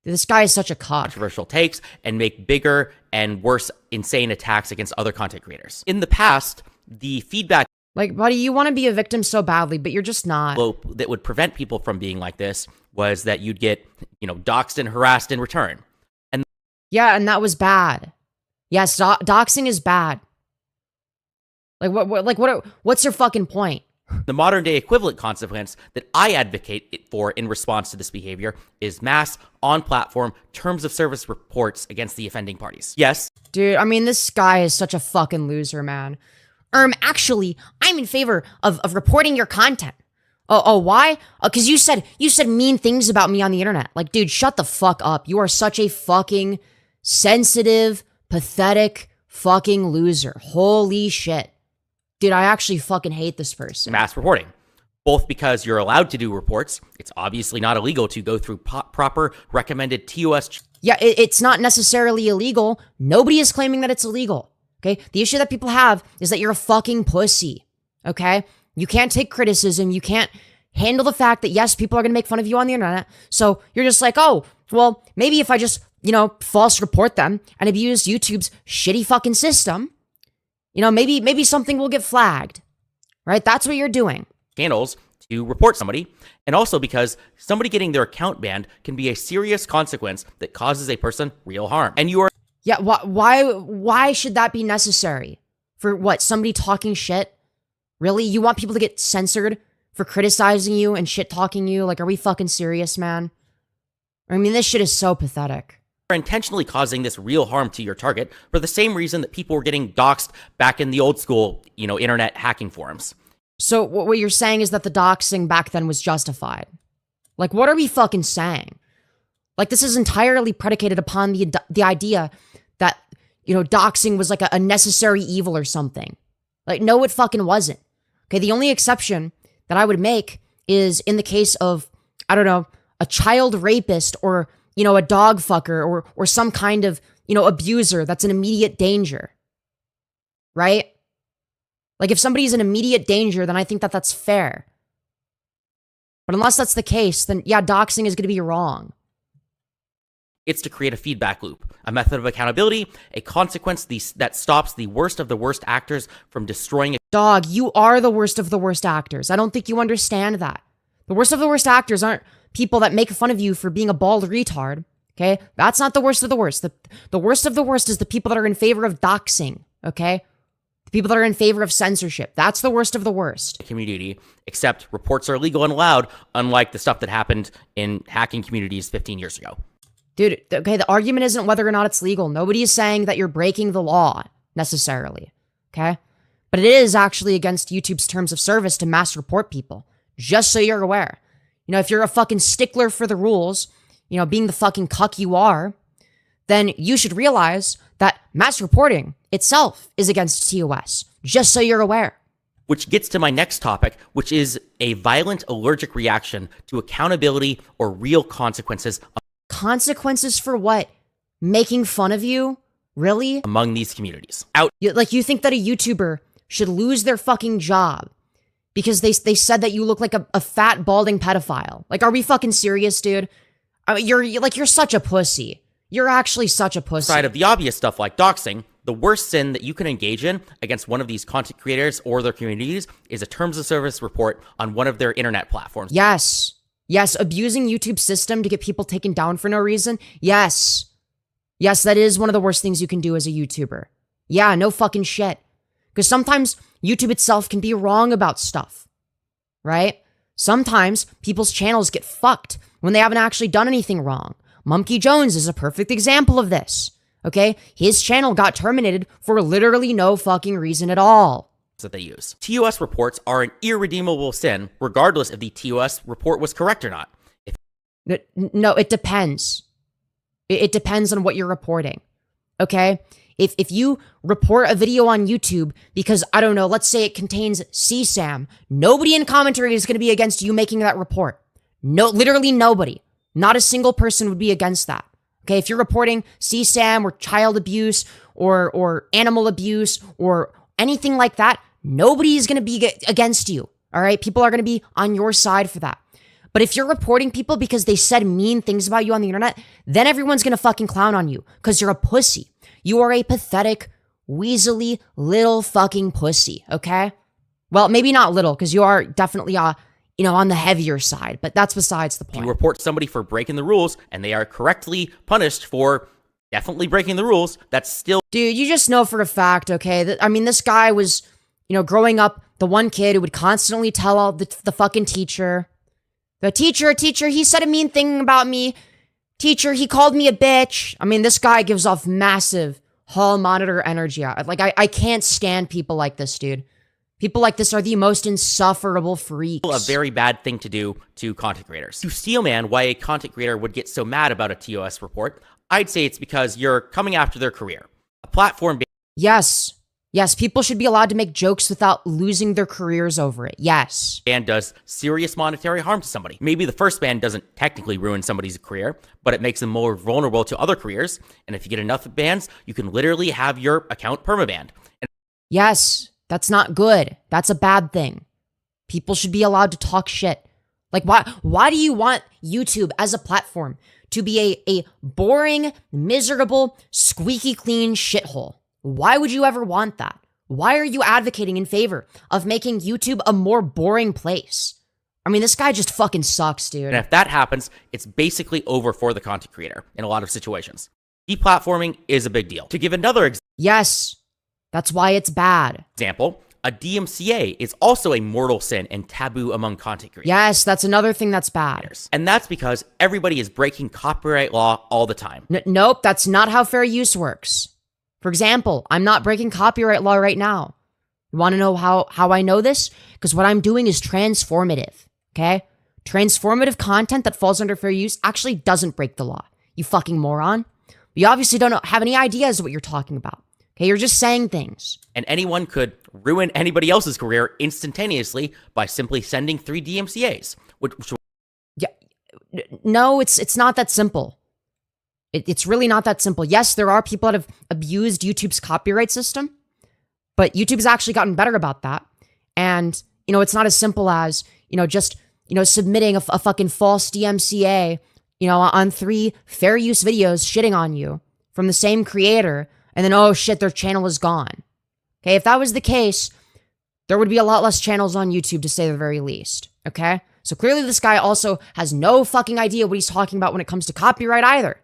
This guy is such a cock. controversial takes, and make bigger and worse insane attacks against other content creators. In the past, the feedback Like, buddy, you want to be a victim so badly, but you're just not. loop that would prevent people from being like this was that you'd get, doxed and harassed in return. Yeah, and that was bad. Yes, doxing is bad. What's your fucking point? The modern day equivalent consequence that I advocate for in response to this behavior is mass on-platform terms of service reports against the offending parties. Yes, Dude, I mean, this guy is such a fucking loser, man. Actually, I'm in favor of reporting your content. Oh, why? Because you said mean things about me on the internet. Like, dude, shut the fuck up. You are such a fucking sensitive, pathetic fucking loser. Holy shit. Dude, I actually fucking hate this person. mass reporting. Both because you're allowed to do reports, it's obviously not illegal to go through proper recommended TOS. Yeah, it's not necessarily illegal. Nobody is claiming that it's illegal. Okay? The issue that people have is that you're a fucking pussy. Okay? You can't take criticism. You can't handle the fact that, yes, people are going to make fun of you on the internet. So you're just like, oh, well, maybe if I just, false report them and abuse YouTube's shitty fucking system, maybe something will get flagged. Right? That's what you're doing. Channels to report somebody, and also because somebody getting their account banned can be a serious consequence that causes a person real harm. And you are Yeah, why should that be necessary? For what, somebody talking shit? Really? You want people to get censored for criticizing you and shit talking you? Like, are we fucking serious, man? I mean, this shit is so pathetic. Are intentionally causing this real harm to your target for the same reason that people were getting doxxed back in the old school, internet hacking forums. So what you're saying is that the doxing back then was justified. Like, what are we fucking saying? Like, this is entirely predicated upon the idea that, doxing was like a necessary evil or something. Like, no, it fucking wasn't. Okay, the only exception that I would make is in the case of, I don't know, a child rapist or, a dog fucker or some kind of, abuser that's in immediate danger. Right? Like, if somebody's in immediate danger, then I think that that's fair. But unless that's the case, then yeah, doxing is going to be wrong. It's to create a feedback loop, a method of accountability, a consequence that stops the worst of the worst actors from destroying a— Dog, you are the worst of the worst actors. I don't think you understand that. The worst of the worst actors aren't people that make fun of you for being a bald retard, okay? That's not the worst of the worst. The worst of the worst is the people that are in favor of doxing, okay? The people that are in favor of censorship. That's the worst of the worst. Community, except reports are legal and allowed, unlike the stuff that happened in hacking communities 15 years ago. Dude, okay, the argument isn't whether or not it's legal. Nobody is saying that you're breaking the law, necessarily, okay? But it is actually against YouTube's terms of service to mass report people, just so you're aware. If you're a fucking stickler for the rules, being the fucking cuck you are, then you should realize that mass reporting itself is against TOS, just so you're aware. Which gets to my next topic, which is a violent allergic reaction to accountability or real consequences. Consequences for what? Making fun of you? Really? Among these communities. You think that a YouTuber should lose their fucking job because they said that you look like a fat, balding pedophile? Like, are we fucking serious, dude? You're such a pussy. You're actually such a pussy. Aside of the obvious stuff like doxing, the worst sin that you can engage in against one of these content creators or their communities is a terms of service report on one of their internet platforms. Yes. Yes, abusing YouTube's system to get people taken down for no reason. Yes. Yes, that is one of the worst things you can do as a YouTuber. Yeah, no fucking shit. Because sometimes YouTube itself can be wrong about stuff, right? Sometimes people's channels get fucked when they haven't actually done anything wrong. Monkey Jones is a perfect example of this, okay? His channel got terminated for literally no fucking reason at all. That they use. TOS reports are an irredeemable sin, regardless if the TOS report was correct or not. No, it depends. It depends on what you're reporting, okay? If you report a video on YouTube because, I don't know, let's say it contains CSAM, nobody in commentary is going to be against you making that report. No, literally nobody. Not a single person would be against that. Okay, if you're reporting CSAM or child abuse or animal abuse or anything like that, nobody is going to be against you, all right? People are going to be on your side for that. But if you're reporting people because they said mean things about you on the internet, then everyone's going to fucking clown on you because you're a pussy. You are a pathetic, weaselly, little fucking pussy, okay? Well, maybe not little because you are definitely, on the heavier side, but that's besides the point. If you report somebody for breaking the rules and they are correctly punished for definitely breaking the rules, that's still— Dude, you just know for a fact, okay? This guy was, growing up, the one kid who would constantly tell all the fucking teacher, teacher, he said a mean thing about me. Teacher, he called me a bitch. This guy gives off massive hall monitor energy. I can't stand people like this, dude. People like this are the most insufferable freaks. A very bad thing to do to content creators. To steelman why a content creator would get so mad about a TOS report, I'd say it's because you're coming after their career. A platform— Yes. Yes, people should be allowed to make jokes without losing their careers over it. Yes. Ban does serious monetary harm to somebody. Maybe the first ban doesn't technically ruin somebody's career, but it makes them more vulnerable to other careers. And if you get enough bans, you can literally have your account permabanned. Yes, that's not good. That's a bad thing. People should be allowed to talk shit. Like, why do you want YouTube as a platform to be a boring, miserable, squeaky clean shithole? Why would you ever want that? Why are you advocating in favor of making YouTube a more boring place? This guy just fucking sucks, dude. And if that happens, it's basically over for the content creator in a lot of situations. Deplatforming is a big deal. To give another Yes, that's why it's bad. example, a DMCA is also a mortal sin and taboo among content creators. Yes, that's another thing that's bad. And that's because everybody is breaking copyright law all the time. Nope, that's not how fair use works. For example, I'm not breaking copyright law right now. You want to know how I know this? Because what I'm doing is transformative, okay? Transformative content that falls under fair use actually doesn't break the law. You fucking moron. You obviously don't have any ideas of what you're talking about. Okay, you're just saying things. And anyone could ruin anybody else's career instantaneously by simply sending 3 DMCAs. Yeah, no, it's not that simple. It's really not that simple. Yes, there are people that have abused YouTube's copyright system, but YouTube's actually gotten better about that. And, it's not as simple as, just, submitting a fucking false DMCA, on 3 fair use videos shitting on you from the same creator, and then, oh shit, their channel is gone. Okay, if that was the case, there would be a lot less channels on YouTube, to say the very least. Okay? So clearly this guy also has no fucking idea what he's talking about when it comes to copyright either.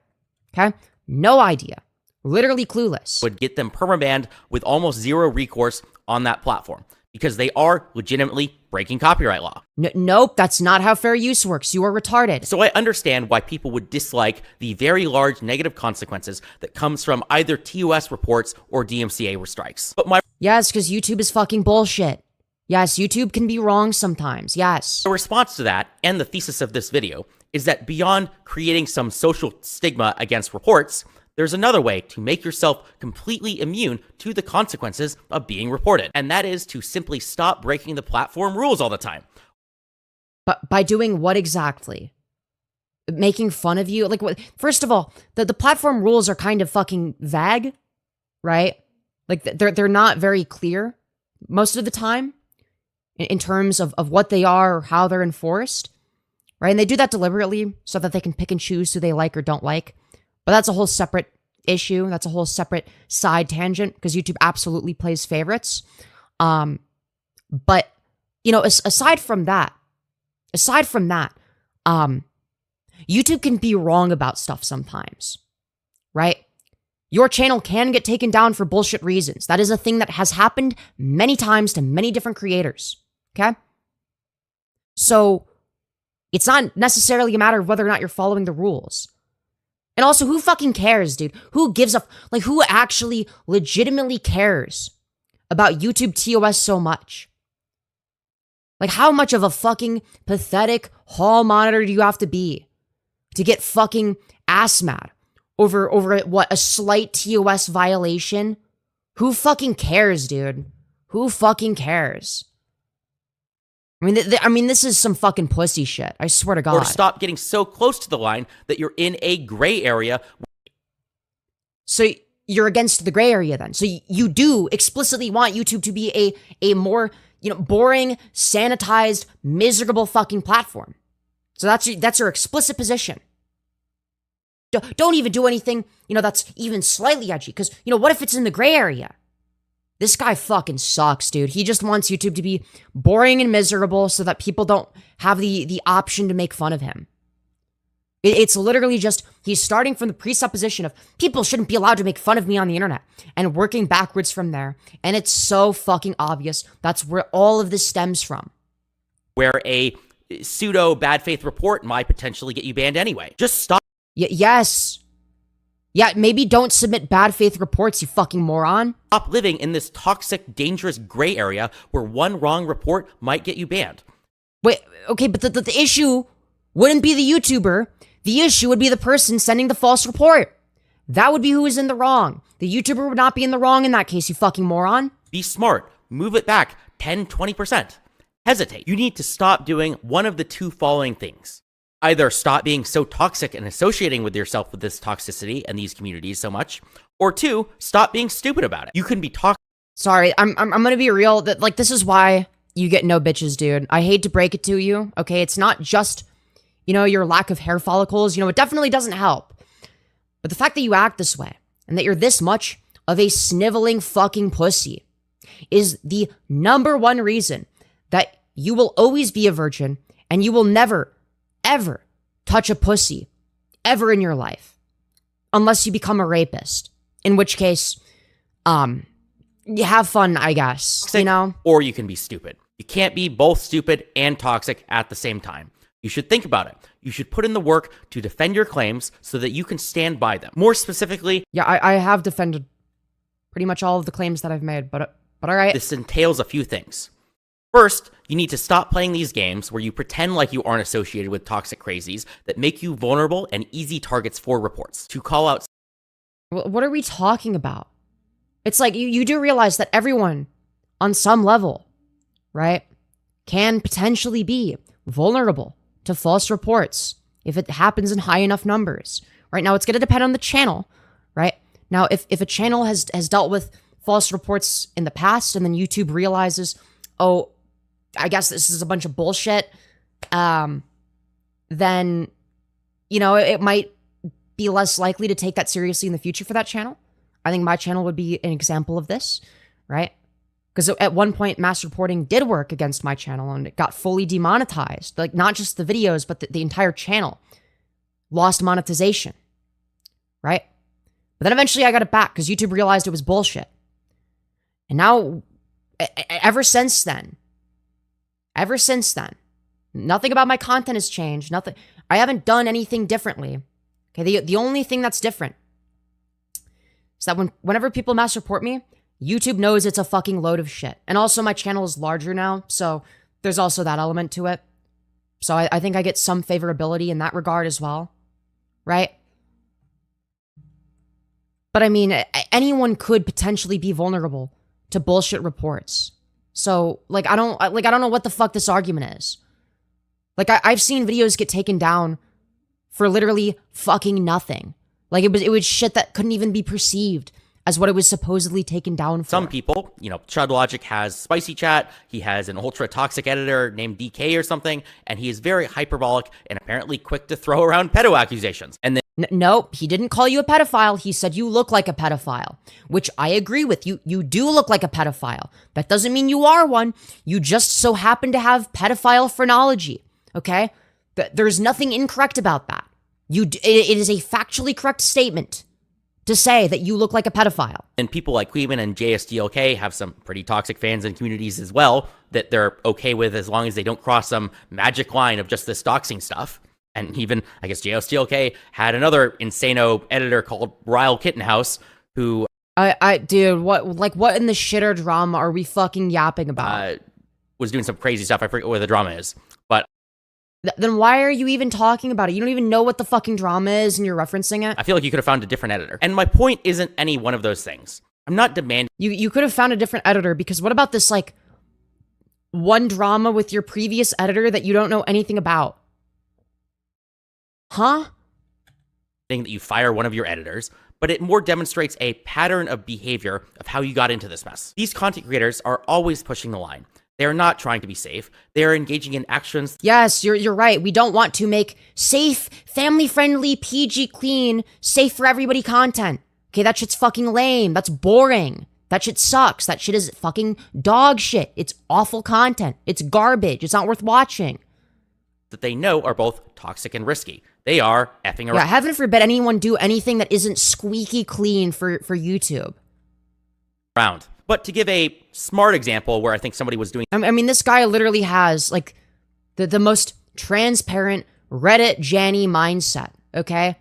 Okay? No idea. Literally clueless. Would get them permabanned with almost zero recourse on that platform because they are legitimately breaking copyright law. Nope, that's not how fair use works. You are retarded. So I understand why people would dislike the very large negative consequences that comes from either TOS reports or DMCA strikes. But yes, because YouTube is fucking bullshit. Yes, YouTube can be wrong sometimes. Yes. The response to that, and the thesis of this video, is that beyond creating some social stigma against reports, there's another way to make yourself completely immune to the consequences of being reported, and that is to simply stop breaking the platform rules all the time. But by doing what exactly? Making fun of you? Like, what? First of all, the platform rules are kind of fucking vague, right? Like, they're not very clear most of the time in terms of what they are or how they're enforced, right? And they do that deliberately so that they can pick and choose who they like or don't like. But that's a whole separate issue. That's a whole separate side tangent because YouTube absolutely plays favorites. But, aside from that, YouTube can be wrong about stuff sometimes, right? Your channel can get taken down for bullshit reasons. That is a thing that has happened many times to many different creators, okay? So it's not necessarily a matter of whether or not you're following the rules. And also, who fucking cares, dude? Who gives a... who actually legitimately cares about YouTube TOS so much? Like, how much of a fucking pathetic hall monitor do you have to be to get fucking ass mad over what, a slight TOS violation? Who fucking cares, dude? Who fucking cares? I mean, this is some fucking pussy shit. I swear to God. Or stop getting so close to the line that you're in a gray area. So you're against the gray area then. So you do explicitly want YouTube to be a more, boring, sanitized, miserable fucking platform. So that's your explicit position. Don't even do anything, that's even slightly edgy. Because, what if it's in the gray area? This guy fucking sucks, dude. He just wants YouTube to be boring and miserable so that people don't have the option to make fun of him. It's literally just, he's starting from the presupposition of people shouldn't be allowed to make fun of me on the internet and working backwards from there. And it's so fucking obvious that's where all of this stems from. Where a pseudo bad faith report might potentially get you banned anyway. Just stop. Yes. Yeah, maybe don't submit bad faith reports, you fucking moron. Stop living in this toxic, dangerous gray area where one wrong report might get you banned. Wait, okay, but the issue wouldn't be the YouTuber. The issue would be the person sending the false report. That would be who is in the wrong. The YouTuber would not be in the wrong in that case, you fucking moron. Be smart. Move it back 10, 20%. Hesitate. You need to stop doing one of the 2 following things. Either stop being so toxic and associating with yourself with this toxicity and these communities so much, or 2, stop being stupid about it. You can be toxic. Sorry, I'm gonna be real. That this is why you get no bitches, dude. I hate to break it to you. Okay, it's not just your lack of hair follicles. It definitely doesn't help. But the fact that you act this way and that you're this much of a sniveling fucking pussy is the #1 reason that you will always be a virgin and you will never, ever touch a pussy ever in your life. unless you become a rapist, in which case, you have fun, I guess, toxic, you know? Or you can be stupid. You can't be both stupid and toxic at the same time. You should think about it. You should put in the work to defend your claims so that you can stand by them. More specifically... Yeah, I have defended pretty much all of the claims that I've made, but all right. This entails a few things. First, you need to stop playing these games where you pretend like you aren't associated with toxic crazies that make you vulnerable and easy targets for reports. To call out... What are we talking about? It's like, you do realize that everyone, on some level, right, can potentially be vulnerable to false reports if it happens in high enough numbers. Right now, it's going to depend on the channel, right? Now, if a channel has dealt with false reports in the past and then YouTube realizes, oh, I guess this is a bunch of bullshit, then, you know, it might be less likely to take that seriously in the future for that channel. I think my channel would be an example of this, right? Because at one point, mass reporting did work against my channel and it got fully demonetized. Like, not just the videos, but the entire channel lost monetization, right? But then eventually I got it back because YouTube realized it was bullshit. And now, ever since then, nothing about my content has changed. Nothing. I haven't done anything differently. Okay, the only thing that's different is that whenever people mass report me, YouTube knows it's a fucking load of shit. And also my channel is larger now, so there's also that element to it. So I think I get some favorability in that regard as well, right? But I mean, anyone could potentially be vulnerable to bullshit reports. So, like, I don't know what the fuck this argument is. Like, I've seen videos get taken down for literally fucking nothing. Like, it was shit that couldn't even be perceived as what it was supposedly taken down for. Some people, you know, ChudLogic has spicy chat, he has an ultra-toxic editor named DK or something, and he is very hyperbolic and apparently quick to throw around pedo accusations. And then nope, he didn't call you a pedophile. He said you look like a pedophile, which I agree with. You do look like a pedophile. That doesn't mean you are one. You just so happen to have pedophile phrenology, okay? There's nothing incorrect about that. It is a factually correct statement to say that you look like a pedophile. And people like Queeman and JSDLK have some pretty toxic fans and communities as well that they're okay with as long as they don't cross some magic line of just this doxing stuff. And even, I guess, JSDLK had another insano editor called Ryle Kittenhouse who... Dude, what in the shitter drama are we fucking yapping about? Was doing some crazy stuff. I forget what the drama is. But... Then why are you even talking about it? You don't even know what the fucking drama is and you're referencing it? I feel like you could have found a different editor. And my point isn't any one of those things. I'm not demanding... You could have found a different editor because what about this, like, one drama with your previous editor that you don't know anything about? Huh? That you fire one of your editors, but it more demonstrates a pattern of behavior of how you got into this mess. These content creators are always pushing the line. They are not trying to be safe. They are engaging in actions. Yes, you're right. We don't want to make safe, family-friendly, PG clean, safe for everybody content. Okay, that shit's fucking lame. That's boring. That shit sucks. That shit is fucking dog shit. It's awful content. It's garbage. It's not worth watching. That they know are both toxic and risky. They are effing around. Yeah, heaven forbid anyone do anything that isn't squeaky clean for YouTube. But to give a smart example where I think somebody was doing... I mean, this guy literally has, like, the most transparent Reddit Janny mindset, okay?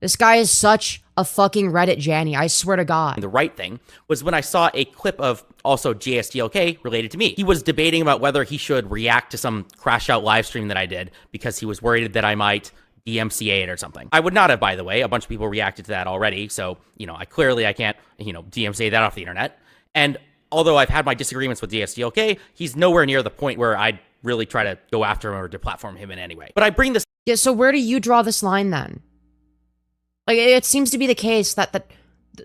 This guy is such a fucking Reddit Janny, I swear to God. The right thing was when I saw a clip of also JSDLK related to me. He was debating about whether he should react to some crash out live stream that I did because he was worried that I might DMCA it or something. I would not have, by the way. A bunch of people reacted to that already, so, you know, I can't, you know, DMCA that off the internet. And although I've had my disagreements with JSDLK, he's nowhere near the point where I'd really try to go after him or deplatform him in any way. But I bring this... Yeah, so where do you draw this line then? Like, it seems to be the case that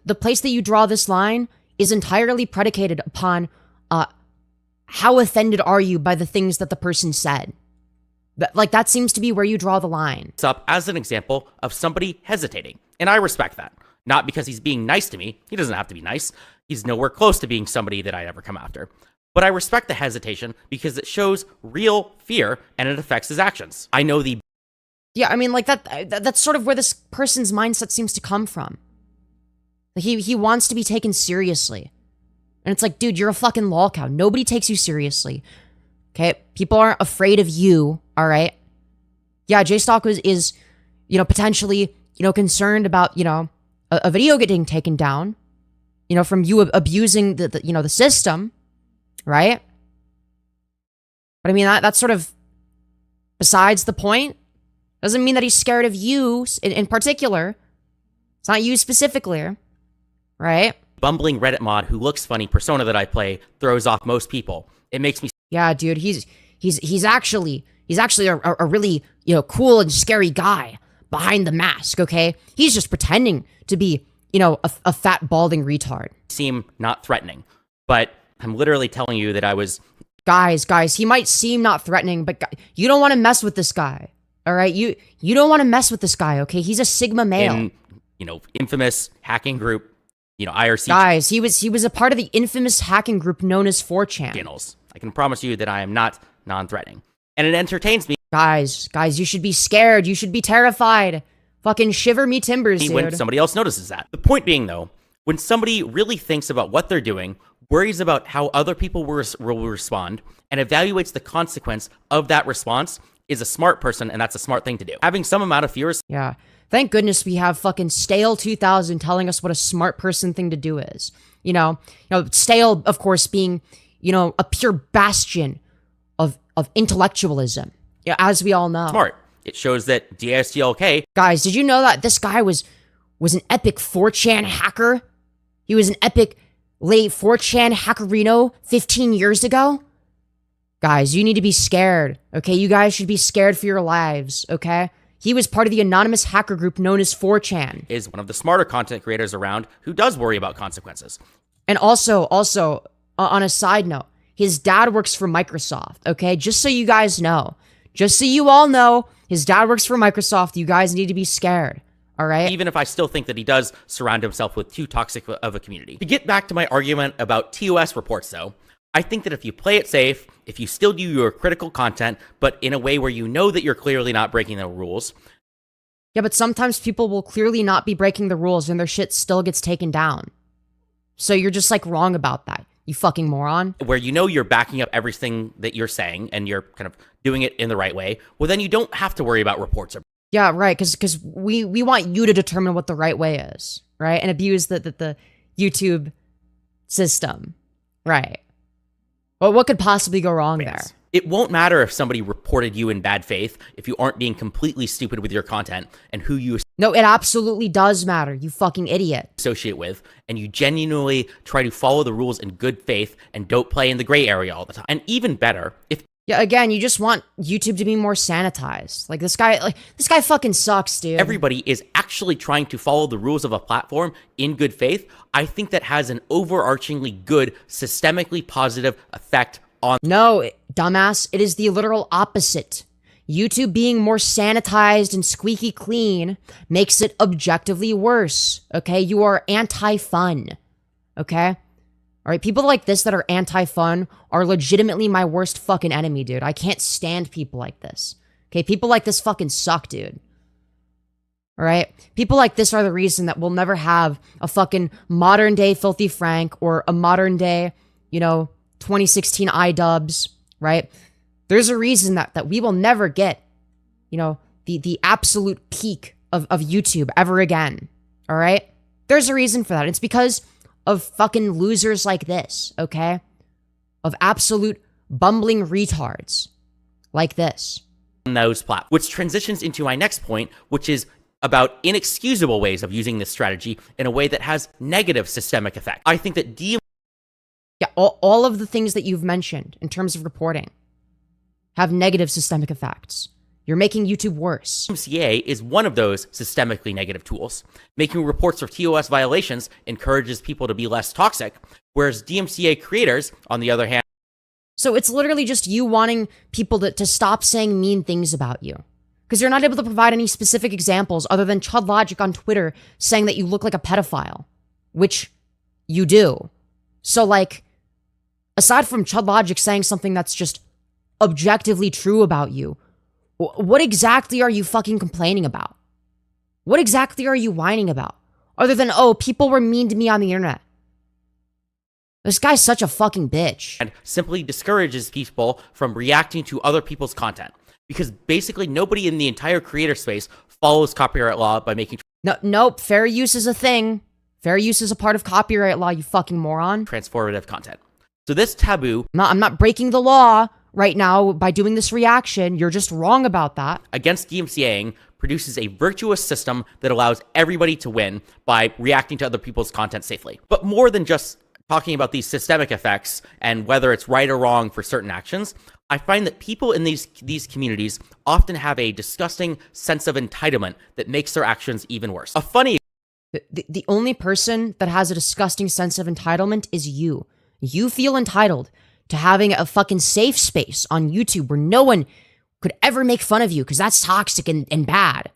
the place that you draw this line is entirely predicated upon how offended are you by the things that the person said. Like, that seems to be where you draw the line. It's up as an example of somebody hesitating. And I respect that. Not because he's being nice to me. He doesn't have to be nice. He's nowhere close to being somebody that I'd ever come after. But I respect the hesitation because it shows real fear and it affects his actions. I know the Yeah, I mean, like, that's sort of where this person's mindset seems to come from. He wants to be taken seriously. And it's like, dude, you're a fucking lolcow. Nobody takes you seriously. Okay? People aren't afraid of you, all right? Yeah, J-Stock is, you know, potentially, you know, concerned about, you know, a video getting taken down, you know, from you abusing the you know, the system, right? But I mean, that's sort of besides the point. Doesn't mean that he's scared of you in particular. It's not you specifically, right? Bumbling Reddit mod who looks funny persona that I play throws off most people. It makes me... Yeah, dude, he's actually a really, you know, cool and scary guy behind the mask, okay? He's just pretending to be, you know, a fat, balding retard. Seem not threatening, but I'm literally telling you that I was... Guys, he might seem not threatening, but you don't want to mess with this guy, all right? You don't want to mess with this guy, okay? He's a Sigma male. In, you know, infamous hacking group, you know, IRC... Guys, he was a part of the infamous hacking group known as 4chan. Channels. I can promise you that I am not non-threatening. And it entertains me. Guys, you should be scared. You should be terrified. Fucking shiver me timbers, dude. When somebody else notices that. The point being, though, when somebody really thinks about what they're doing, worries about how other people will respond, and evaluates the consequence of that response, is a smart person, and that's a smart thing to do. Having some amount of fear is... Yeah. Thank goodness we have fucking Stale2000 telling us what a smart person thing to do is. You know, Stale, of course, being, you know, a pure bastion of intellectualism. Yeah, as we all know. Smart. It shows that DSTLK... Guys, did you know that this guy was an epic 4chan hacker? He was an epic late 4chan hackerino 15 years ago? Guys, you need to be scared, okay? You guys should be scared for your lives, okay? He was part of the anonymous hacker group known as 4chan. Is one of the smarter content creators around who does worry about consequences. And also, on a side note, his dad works for Microsoft, okay? Just so you guys know. Just so you all know, his dad works for Microsoft. You guys need to be scared, all right? Even if I still think that he does surround himself with too toxic of a community. To get back to my argument about TOS reports, though, I think that if you play it safe, if you still do your critical content, but in a way where you know that you're clearly not breaking the rules. Yeah, but sometimes people will clearly not be breaking the rules and their shit still gets taken down. So you're just, like, wrong about that, you fucking moron. Where you know you're backing up everything that you're saying and you're kind of doing it in the right way, well, then you don't have to worry about reports. Yeah, right, because we want you to determine what the right way is, right? And abuse the YouTube system, right? Well, what could possibly go wrong there? It won't matter if somebody reported you in bad faith if you aren't being completely stupid with your content and who you... No, it absolutely does matter, you fucking idiot. ...associate with, and you genuinely try to follow the rules in good faith and don't play in the gray area all the time. And even better, if... Yeah, again, you just want YouTube to be more sanitized. Like, this guy fucking sucks, dude. Everybody is actually trying to follow the rules of a platform in good faith. I think that has an overarchingly good, systemically positive effect on... No, dumbass, it is the literal opposite. YouTube being more sanitized and squeaky clean makes it objectively worse, okay? You are anti-fun, okay? All right, people like this that are anti-fun are legitimately my worst fucking enemy, dude. I can't stand people like this. Okay, people like this fucking suck, dude. All right? People like this are the reason that we'll never have a fucking modern-day Filthy Frank or a modern-day, you know, 2016 iDubbbz, right? There's a reason that we will never get, you know, the absolute peak of YouTube ever again, all right? There's a reason for that. It's because of fucking losers like this, okay? Of absolute bumbling retards like this. Those platforms, which transitions into my next point, which is about inexcusable ways of using this strategy in a way that has negative systemic effect. I think that Yeah, all of the things that you've mentioned in terms of reporting have negative systemic effects. You're making YouTube worse. DMCA is one of those systemically negative tools. Making reports of TOS violations encourages people to be less toxic, whereas DMCA creators, on the other hand... So it's literally just you wanting people to stop saying mean things about you. Because you're not able to provide any specific examples other than ChudLogic on Twitter saying that you look like a pedophile. Which you do. So, like, aside from ChudLogic saying something that's just objectively true about you, What exactly are you fucking complaining about? What exactly are you whining about? Other than, oh, people were mean to me on the internet. This guy's such a fucking bitch. And simply discourages people from reacting to other people's content. Because basically nobody in the entire creator space follows copyright law by making... Nope, fair use is a thing. Fair use is a part of copyright law, you fucking moron. ...transformative content. So this taboo... I'm not breaking the law right now by doing this reaction. You're just wrong about that. ...against DMCAing produces a virtuous system that allows everybody to win by reacting to other people's content safely. But more than just talking about these systemic effects and whether it's right or wrong for certain actions, I find that people in these communities often have a disgusting sense of entitlement that makes their actions even worse. A funny... The only person that has a disgusting sense of entitlement is you. You feel entitled to having a fucking safe space on YouTube where no one could ever make fun of you because that's toxic and bad.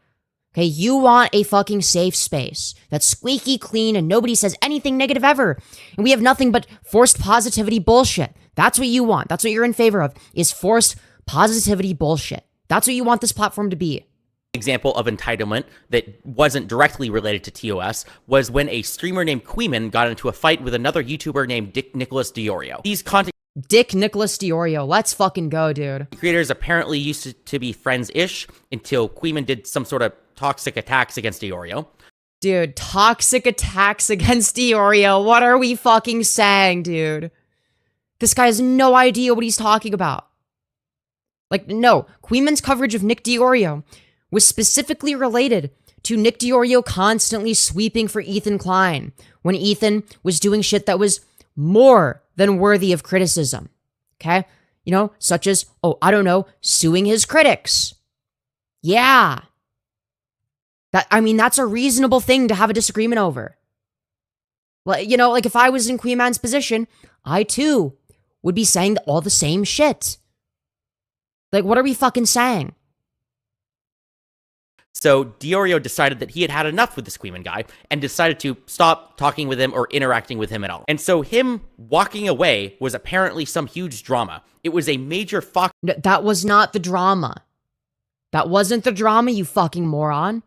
Okay, you want a fucking safe space that's squeaky clean and nobody says anything negative ever. And we have nothing but forced positivity bullshit. That's what you want. That's what you're in favor of, is forced positivity bullshit. That's what you want this platform to be. Example of entitlement that wasn't directly related to TOS was when a streamer named Queeman got into a fight with another YouTuber named Dick Nicholas Diorio. These content... Dick Nicholas Diorio, let's fucking go, dude. ...creators apparently used to be friends-ish until Queeman did some sort of toxic attacks against Diorio. Dude, toxic attacks against Diorio. What are we fucking saying, dude? This guy has no idea what he's talking about. Like, no, Queeman's coverage of Nick Diorio was specifically related to Nick Diorio constantly sweeping for Ethan Klein when Ethan was doing shit that was more than worthy of criticism. Okay? You know, such as, oh, I don't know, suing his critics. Yeah. That's a reasonable thing to have a disagreement over. Like, you know, like if I was in Queeman's position, I too would be saying all the same shit. Like, what are we fucking saying? So Diorio decided that he had had enough with this Queeman guy and decided to stop talking with him or interacting with him at all. And so him walking away was apparently some huge drama. It was a major fuck. That was not the drama. That wasn't the drama, you fucking moron.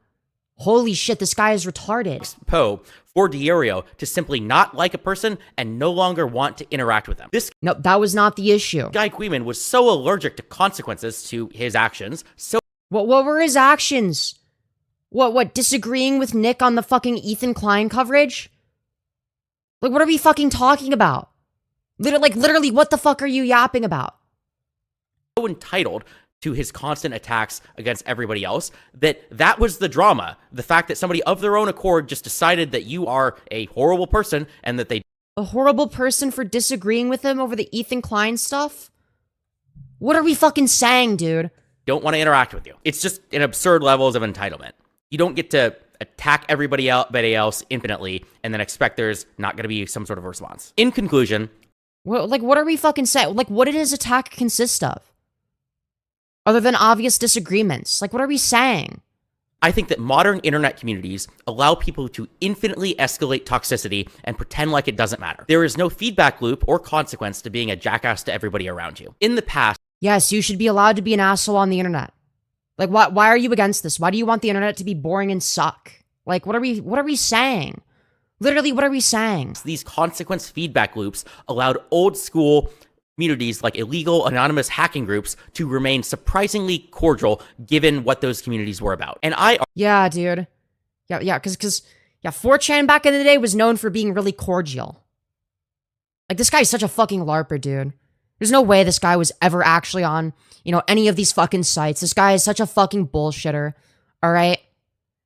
Holy shit, this guy is retarded. ...po for Diorio to simply not like a person and no longer want to interact with them. No, that was not the issue. Guy Queeman was so allergic to consequences to his actions, so... What were his actions? What, disagreeing with Nick on the fucking Ethan Klein coverage? Like, what are we fucking talking about? Literally, what the fuck are you yapping about? So entitled to his constant attacks against everybody else that was the drama. The fact that somebody of their own accord just decided that you are a horrible person and that they... A horrible person for disagreeing with him over the Ethan Klein stuff? What are we fucking saying, dude? ...don't want to interact with you. It's just an absurd levels of entitlement. You don't get to attack everybody else infinitely and then expect there's not going to be some sort of response. In conclusion... Well, like, what are we fucking saying? Like, what did his attack consist of? Other than obvious disagreements. Like, what are we saying? I think that modern internet communities allow people to infinitely escalate toxicity and pretend like it doesn't matter. There is no feedback loop or consequence to being a jackass to everybody around you. In the past... Yes, you should be allowed to be an asshole on the internet. Like, why are you against this? Why do you want the internet to be boring and suck? Like, what are we saying? Literally, what are we saying? These consequence feedback loops allowed old school communities like illegal anonymous hacking groups to remain surprisingly cordial given what those communities were about. And yeah, dude. Yeah, because 4chan back in the day was known for being really cordial. Like, this guy's such a fucking LARPer, dude. There's no way this guy was ever actually on, you know, any of these fucking sites. This guy is such a fucking bullshitter, all right?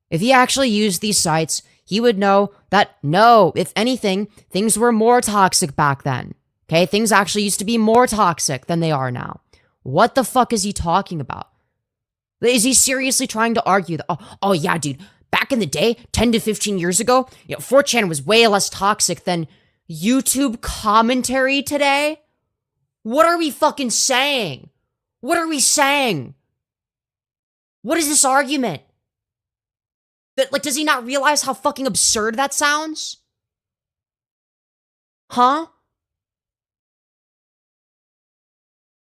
If he actually used these sites, he would know that, no, if anything, things were more toxic back then, okay? Things actually used to be more toxic than they are now. What the fuck is he talking about? Is he seriously trying to argue that, oh yeah, dude, back in the day, 10 to 15 years ago, you know, 4chan was way less toxic than YouTube commentary today? What are we fucking saying? What are we saying? What is this argument? That, like, does he not realize how fucking absurd that sounds? Huh?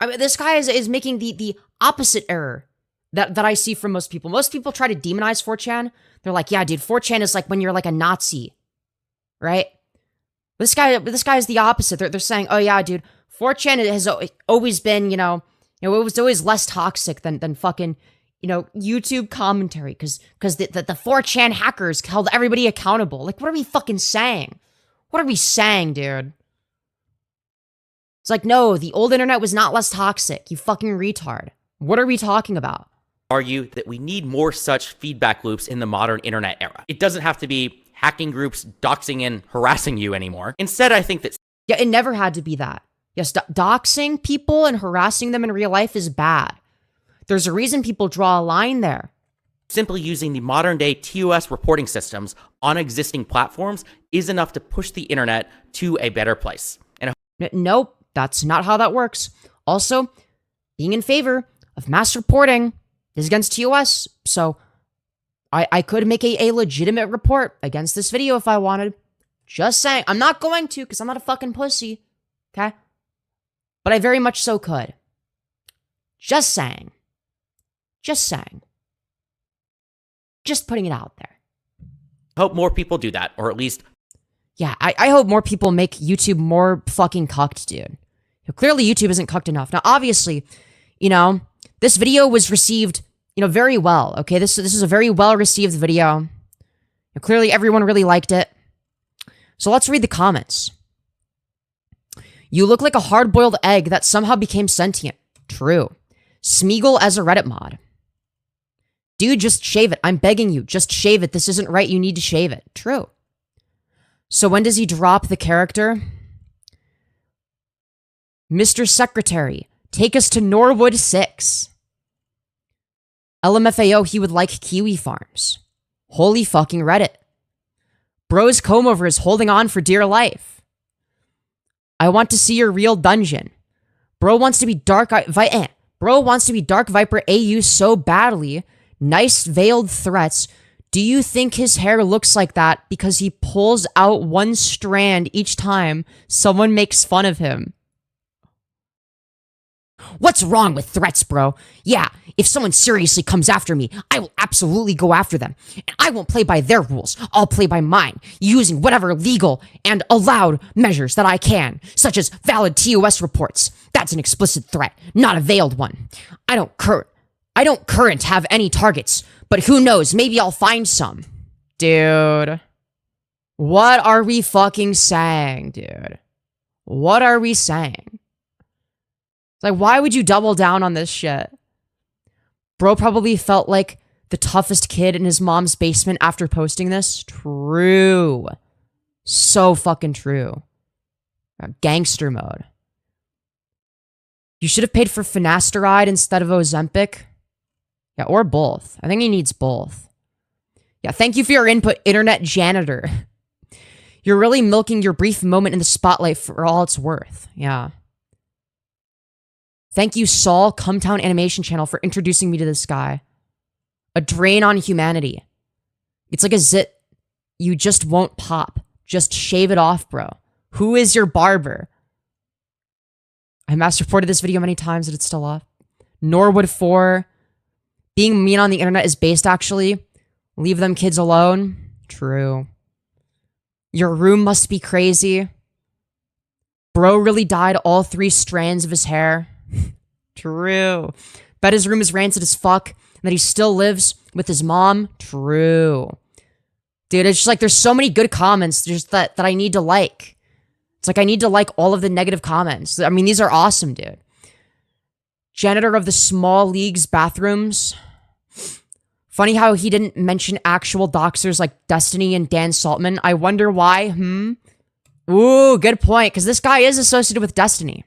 I mean, this guy is making the opposite error that I see from most people. Most people try to demonize 4chan. They're like, yeah, dude, 4chan is like when you're like a Nazi, right? This guy is the opposite. They're saying, oh yeah, dude, 4chan has always been, it was always less toxic than fucking, YouTube commentary, because the 4chan hackers held everybody accountable. Like, what are we fucking saying? What are we saying, dude? It's like, no, the old internet was not less toxic, you fucking retard. What are we talking about? Argue that we need more such feedback loops in the modern internet era. It doesn't have to be hacking groups doxing and harassing you anymore. Instead, I think that... Yeah, it never had to be that. Yes, doxing people and harassing them in real life is bad. There's a reason people draw a line there. Simply using the modern day TOS reporting systems on existing platforms is enough to push the internet to a better place. And nope, that's not how that works. Also, being in favor of mass reporting is against TOS, so I could make a legitimate report against this video if I wanted. Just saying. I'm not going to, because I'm not a fucking pussy. Okay? But I very much so could. Just saying. Just saying. Just putting it out there. Hope more people do that, or at least... Yeah, I hope more people make YouTube more fucking cucked, dude. Clearly, YouTube isn't cucked enough. Now, obviously, this video was received, very well, okay? This is a very well-received video. Clearly, everyone really liked it. So let's read the comments. You look like a hard-boiled egg that somehow became sentient. True. Smeagol as a Reddit mod. Dude, just shave it. I'm begging you. Just shave it. This isn't right. You need to shave it. True. So when does he drop the character? Mr. Secretary, take us to Norwood 6. LMFAO, he would like kiwi farms. Holy fucking Reddit. Bro's comb over is holding on for dear life. I want to see your real dungeon. Bro wants to be Dark Viper AU so badly. Nice veiled threats. Do you think his hair looks like that because he pulls out one strand each time someone makes fun of him? What's wrong with threats, bro? Yeah, if someone seriously comes after me, I will absolutely go after them. And I won't play by their rules. I'll play by mine, using whatever legal and allowed measures that I can, such as valid TOS reports. That's an explicit threat, not a veiled one. I don't current have any targets, but who knows, maybe I'll find some. Dude. What are we fucking saying, dude? What are we saying? Like, why would you double down on this shit? Bro probably felt like the toughest kid in his mom's basement after posting this. True. So fucking true. Gangster mode. You should have paid for finasteride instead of Ozempic. Yeah, or both. I think he needs both. Yeah, thank you for your input, internet janitor. You're really milking your brief moment in the spotlight for all it's worth. Yeah. Thank you, Saul, Cumtown Animation Channel, for introducing me to this guy. A drain on humanity. It's like a zit. You just won't pop. Just shave it off, bro. Who is your barber? I mass reported this video many times and it's still off. Norwood 4. Being mean on the internet is based, actually. Leave them kids alone. True. Your room must be crazy. Bro really dyed all 3 strands of his hair. True. Bet his room is rancid as fuck and that he still lives with his mom. True. Dude, it's just like there's so many good comments just that I need to like. It's like I need to like all of the negative comments. I mean, these are awesome, dude. Janitor of the small leagues bathrooms. Funny how he didn't mention actual doxers like Destiny and Dan Saltman. I wonder why. Ooh, good point, because this guy is associated with Destiny.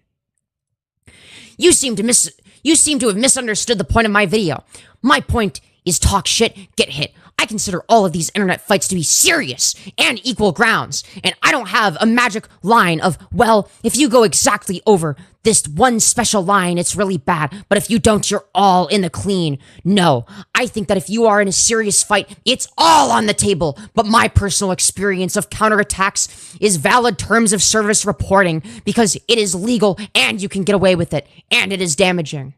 You seem to have misunderstood the point of my video. My point is talk shit, get hit. I consider all of these internet fights to be serious and equal grounds, and I don't have a magic line of, well, if you go exactly over this one special line, it's really bad, but if you don't, you're all in the clean. No, I think that if you are in a serious fight, it's all on the table, but my personal experience of counterattacks is valid terms of service reporting because it is legal and you can get away with it, and it is damaging.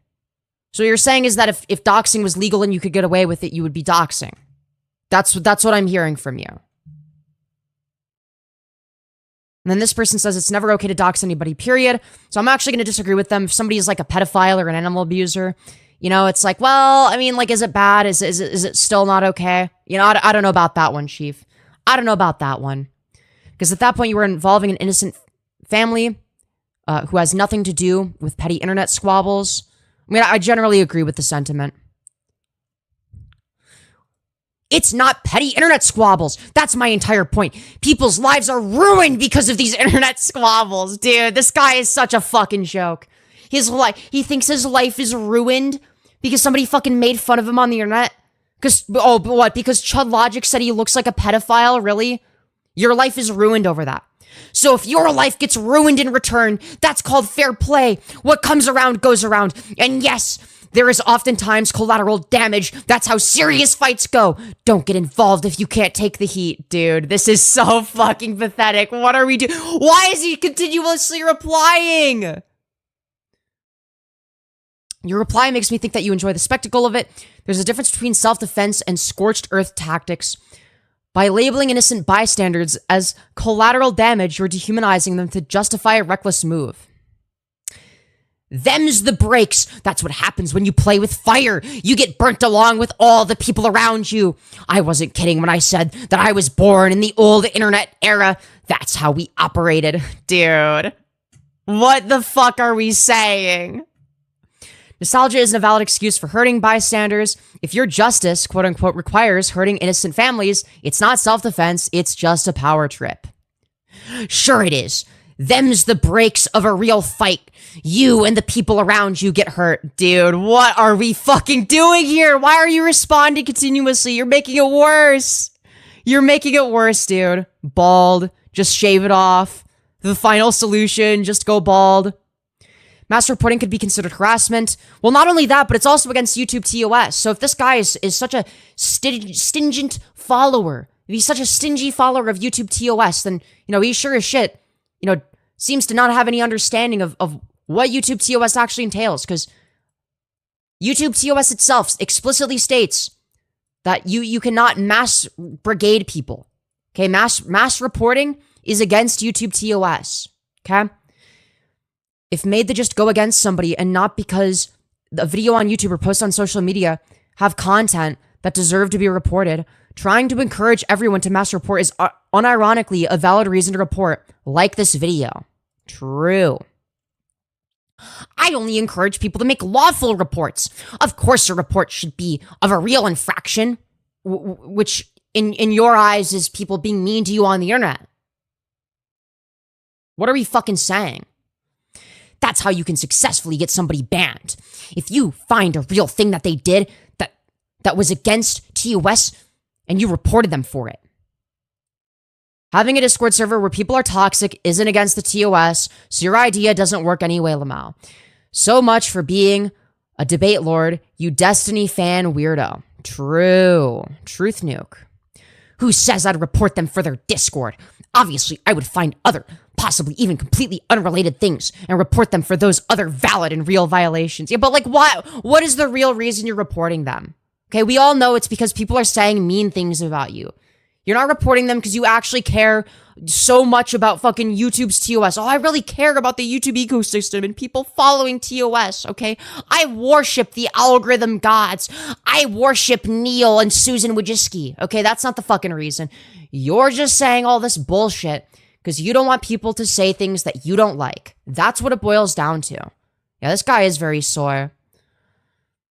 So what you're saying is that if doxing was legal and you could get away with it, you would be doxing. That's what I'm hearing from you. And then this person says it's never okay to dox anybody, period. So I'm actually going to disagree with them. If somebody is like a pedophile or an animal abuser, you know, it's like, well, I mean, like, is it bad? Is it still not okay? You know, I don't know about that one, Chief. I don't know about that one. Because at that point, you were involving an innocent family who has nothing to do with petty internet squabbles. I mean, I generally agree with the sentiment. It's not petty internet squabbles. That's my entire point. People's lives are ruined because of these internet squabbles, dude. This guy is such a fucking joke. He thinks his life is ruined because somebody fucking made fun of him on the internet. Because ChudLogic said he looks like a pedophile, really? Your life is ruined over that. So if your life gets ruined in return, that's called fair play. What comes around goes around. And yes, there is oftentimes collateral damage. That's how serious fights go. Don't get involved if you can't take the heat, dude. This is so fucking pathetic. What are we doing? Why is he continuously replying? Your reply makes me think that you enjoy the spectacle of it. There's a difference between self-defense and scorched earth tactics. By labeling innocent bystanders as collateral damage, you're dehumanizing them to justify a reckless move. Them's the breaks. That's what happens when you play with fire. You get burnt along with all the people around you. I wasn't kidding when I said that I was born in the old internet era. That's how we operated. Dude, what the fuck are we saying? Nostalgia isn't a valid excuse for hurting bystanders. If your justice, quote unquote, requires hurting innocent families, it's not self-defense, it's just a power trip. Sure it is. Them's the breaks of a real fight. You and the people around you get hurt. Dude, what are we fucking doing here? Why are you responding continuously? You're making it worse. You're making it worse, dude. Bald. Just shave it off. The final solution, just go bald. Mass reporting could be considered harassment. Well, not only that, but it's also against YouTube TOS. So if this guy is such a stingent follower, if he's such a stingy follower of YouTube TOS, then, you know, he sure as shit, you know, seems to not have any understanding of what YouTube TOS actually entails. Because YouTube TOS itself explicitly states that you cannot mass brigade people. Okay, mass reporting is against YouTube TOS. Okay? If made to just go against somebody and not because a video on YouTube or post on social media have content that deserve to be reported, trying to encourage everyone to mass report is unironically a valid reason to report, like this video. True. I only encourage people to make lawful reports. Of course, a report should be of a real infraction, which in your eyes is people being mean to you on the internet. What are we fucking saying? That's how you can successfully get somebody banned. If you find a real thing that they did that was against TOS and you reported them for it. Having a Discord server where people are toxic isn't against the TOS, so your idea doesn't work anyway, Lamau. So much for being a debate lord, you Destiny fan weirdo. True. Truth nuke. Who says I'd report them for their Discord? Obviously, I would find other, possibly even completely unrelated things and report them for those other valid and real violations. Yeah, but like, what is the real reason you're reporting them? Okay, we all know it's because people are saying mean things about you. You're not reporting them because you actually care so much about fucking YouTube's TOS. Oh, I really care about the YouTube ecosystem and people following TOS, okay? I worship the algorithm gods. I worship Neil and Susan Wojcicki, okay? That's not the fucking reason. You're just saying all this bullshit because you don't want people to say things that you don't like. That's what it boils down to. Yeah, this guy is very sore.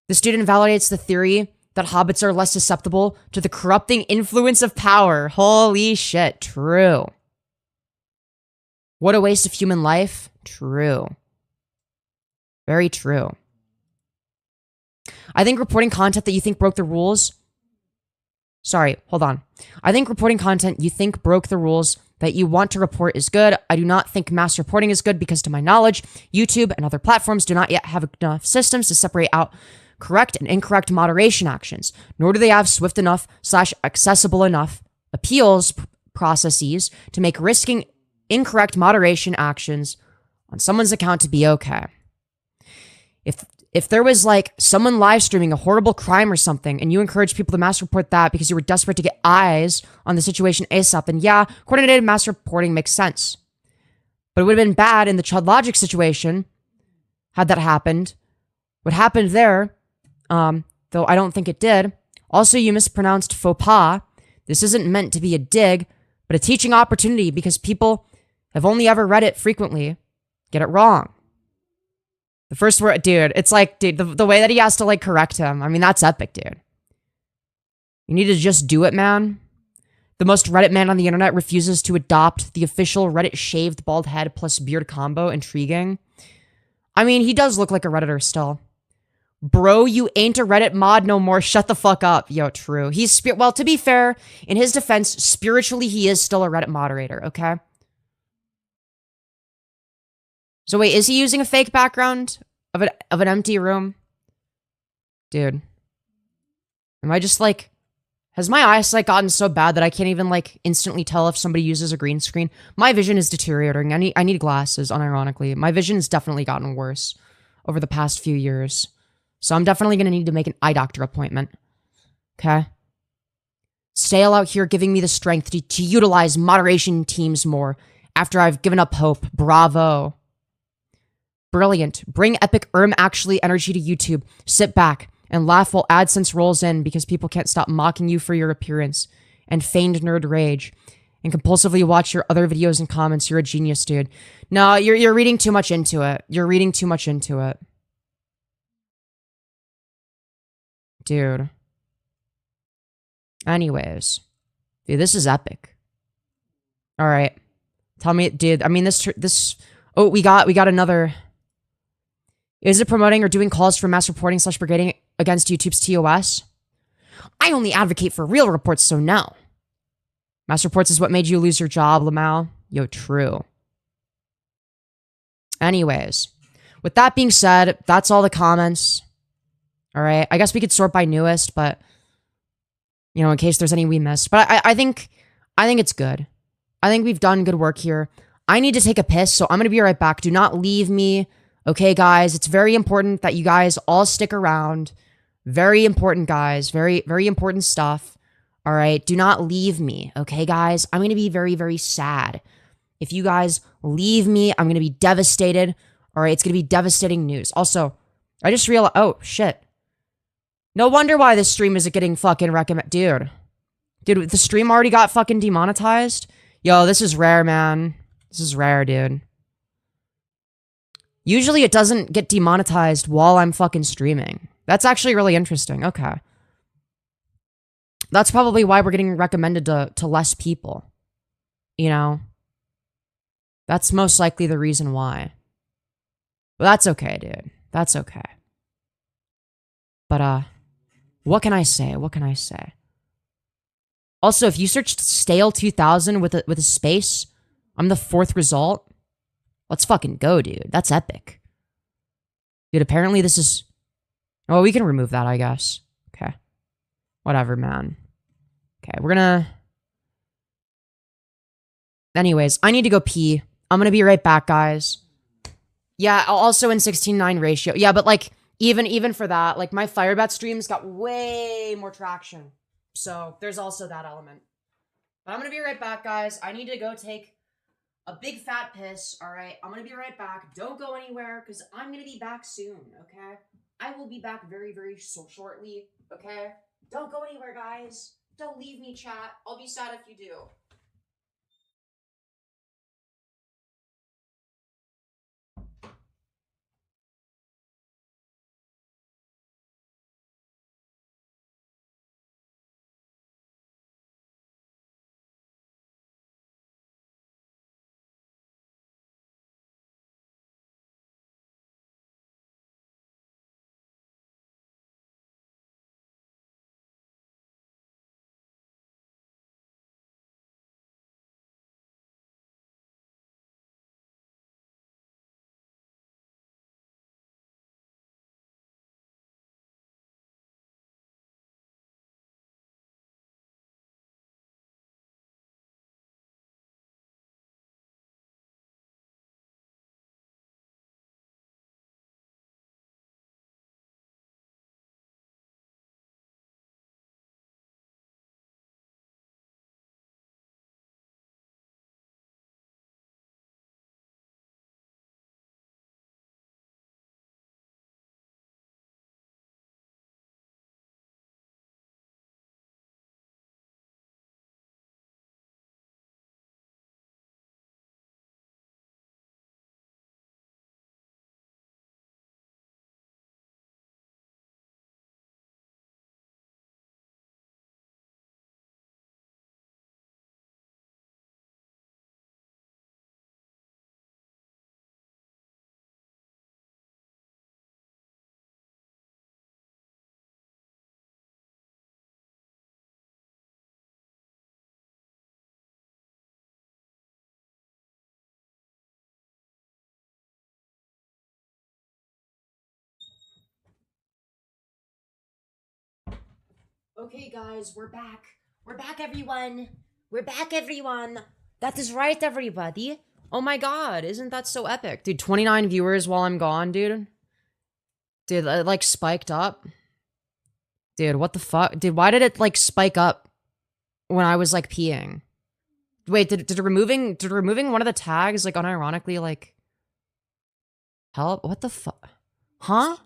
The student validates the theory that hobbits are less susceptible to the corrupting influence of power. Holy shit, true. What a waste of human life. True. Very true. I think reporting content that you think broke the rules... Sorry, hold on. I think reporting content you think broke the rules that you want to report is good. I do not think mass reporting is good because, to my knowledge, YouTube and other platforms do not yet have enough systems to separate out correct and incorrect moderation actions, nor do they have swift enough / accessible enough appeals processes to make risking incorrect moderation actions on someone's account to be okay. if there was like someone live streaming a horrible crime or something and you encourage people to mass report that because you were desperate to get eyes on the situation ASAP, then yeah, coordinated mass reporting makes sense. But it would have been bad in the ChudLogic situation had that happened. What happened there, though I don't think it did. Also, you mispronounced faux pas. This isn't meant to be a dig, but a teaching opportunity because people have only ever read it frequently. Get it wrong. The first word, dude, it's like, dude, the way that he has to, like, correct him. I mean, that's epic, dude. You need to just do it, man. The most Reddit man on the internet refuses to adopt the official Reddit shaved bald head plus beard combo. Intriguing. I mean, he does look like a Redditor still. Bro, you ain't a Reddit mod no more. Shut the fuck up. Yo, true. He's, well, to be fair, in his defense, spiritually, he is still a Reddit moderator, okay? So wait, is he using a fake background of an empty room? Dude. Am I just like... Has my eyesight gotten so bad that I can't even like instantly tell if somebody uses a green screen? My vision is deteriorating. I need glasses, unironically. My vision has definitely gotten worse over the past few years. So I'm definitely going to need to make an eye doctor appointment. Okay? Stale out here giving me the strength to utilize moderation teams more after I've given up hope. Bravo. Brilliant. Bring epic actually energy to YouTube. Sit back and laugh while AdSense rolls in because people can't stop mocking you for your appearance and feigned nerd rage and compulsively watch your other videos and comments. You're a genius, dude. No, you're reading too much into it. You're reading too much into it. Dude. Anyways. Dude, this is epic. All right. Tell me, dude, I mean, this, oh, we got another... Is it promoting or doing calls for mass reporting / brigading against YouTube's TOS? I only advocate for real reports, so no. Mass reports is what made you lose your job, Lamau. Yo, true. Anyways, with that being said, that's all the comments. All right, I guess we could sort by newest, but you know, in case there's any we missed. But I think it's good. I think we've done good work here. I need to take a piss, so I'm gonna be right back. Do not leave me. Okay, guys, it's very important that you guys all stick around. Very important, guys. Very, very important stuff. All right, do not leave me. Okay, guys, I'm going to be very, very sad. If you guys leave me, I'm going to be devastated. All right, it's going to be devastating news. Also, I just realized, oh, shit. No wonder why this stream isn't getting fucking recommended. Dude, the stream already got fucking demonetized? Yo, this is rare, man. This is rare, dude. Usually it doesn't get demonetized while I'm fucking streaming. That's actually really interesting. Okay. That's probably why we're getting recommended to less people. You know? That's most likely the reason why. But that's okay, dude. That's okay. But, what can I say? What can I say? Also, if you searched Stale2000 with a space, I'm the 4th result. Let's fucking go, dude. That's epic. Dude, apparently this is... Oh, we can remove that, I guess. Okay. Whatever, man. Okay, we're gonna... Anyways, I need to go pee. I'm gonna be right back, guys. Yeah, also in 16:9 ratio. Yeah, but like, even for that, like my Firebat streams got way more traction. So, there's also that element. But I'm gonna be right back, guys. I need to go take a big fat piss, all right? I'm gonna be right back. Don't go anywhere, because I'm gonna be back soon, okay? I will be back very, very shortly, okay? Don't go anywhere, guys. Don't leave me, chat. I'll be sad if you do. Okay, guys, we're back. We're back, everyone. We're back, everyone. That is right, everybody. Oh my god, isn't that so epic? Dude, 29 viewers while I'm gone, dude. Dude, it, like, spiked up. Dude, what the fuck? Dude, why did it, like, spike up when I was, like, peeing? Wait, did removing one of the tags, like, unironically, like... help? What the fuck? Huh?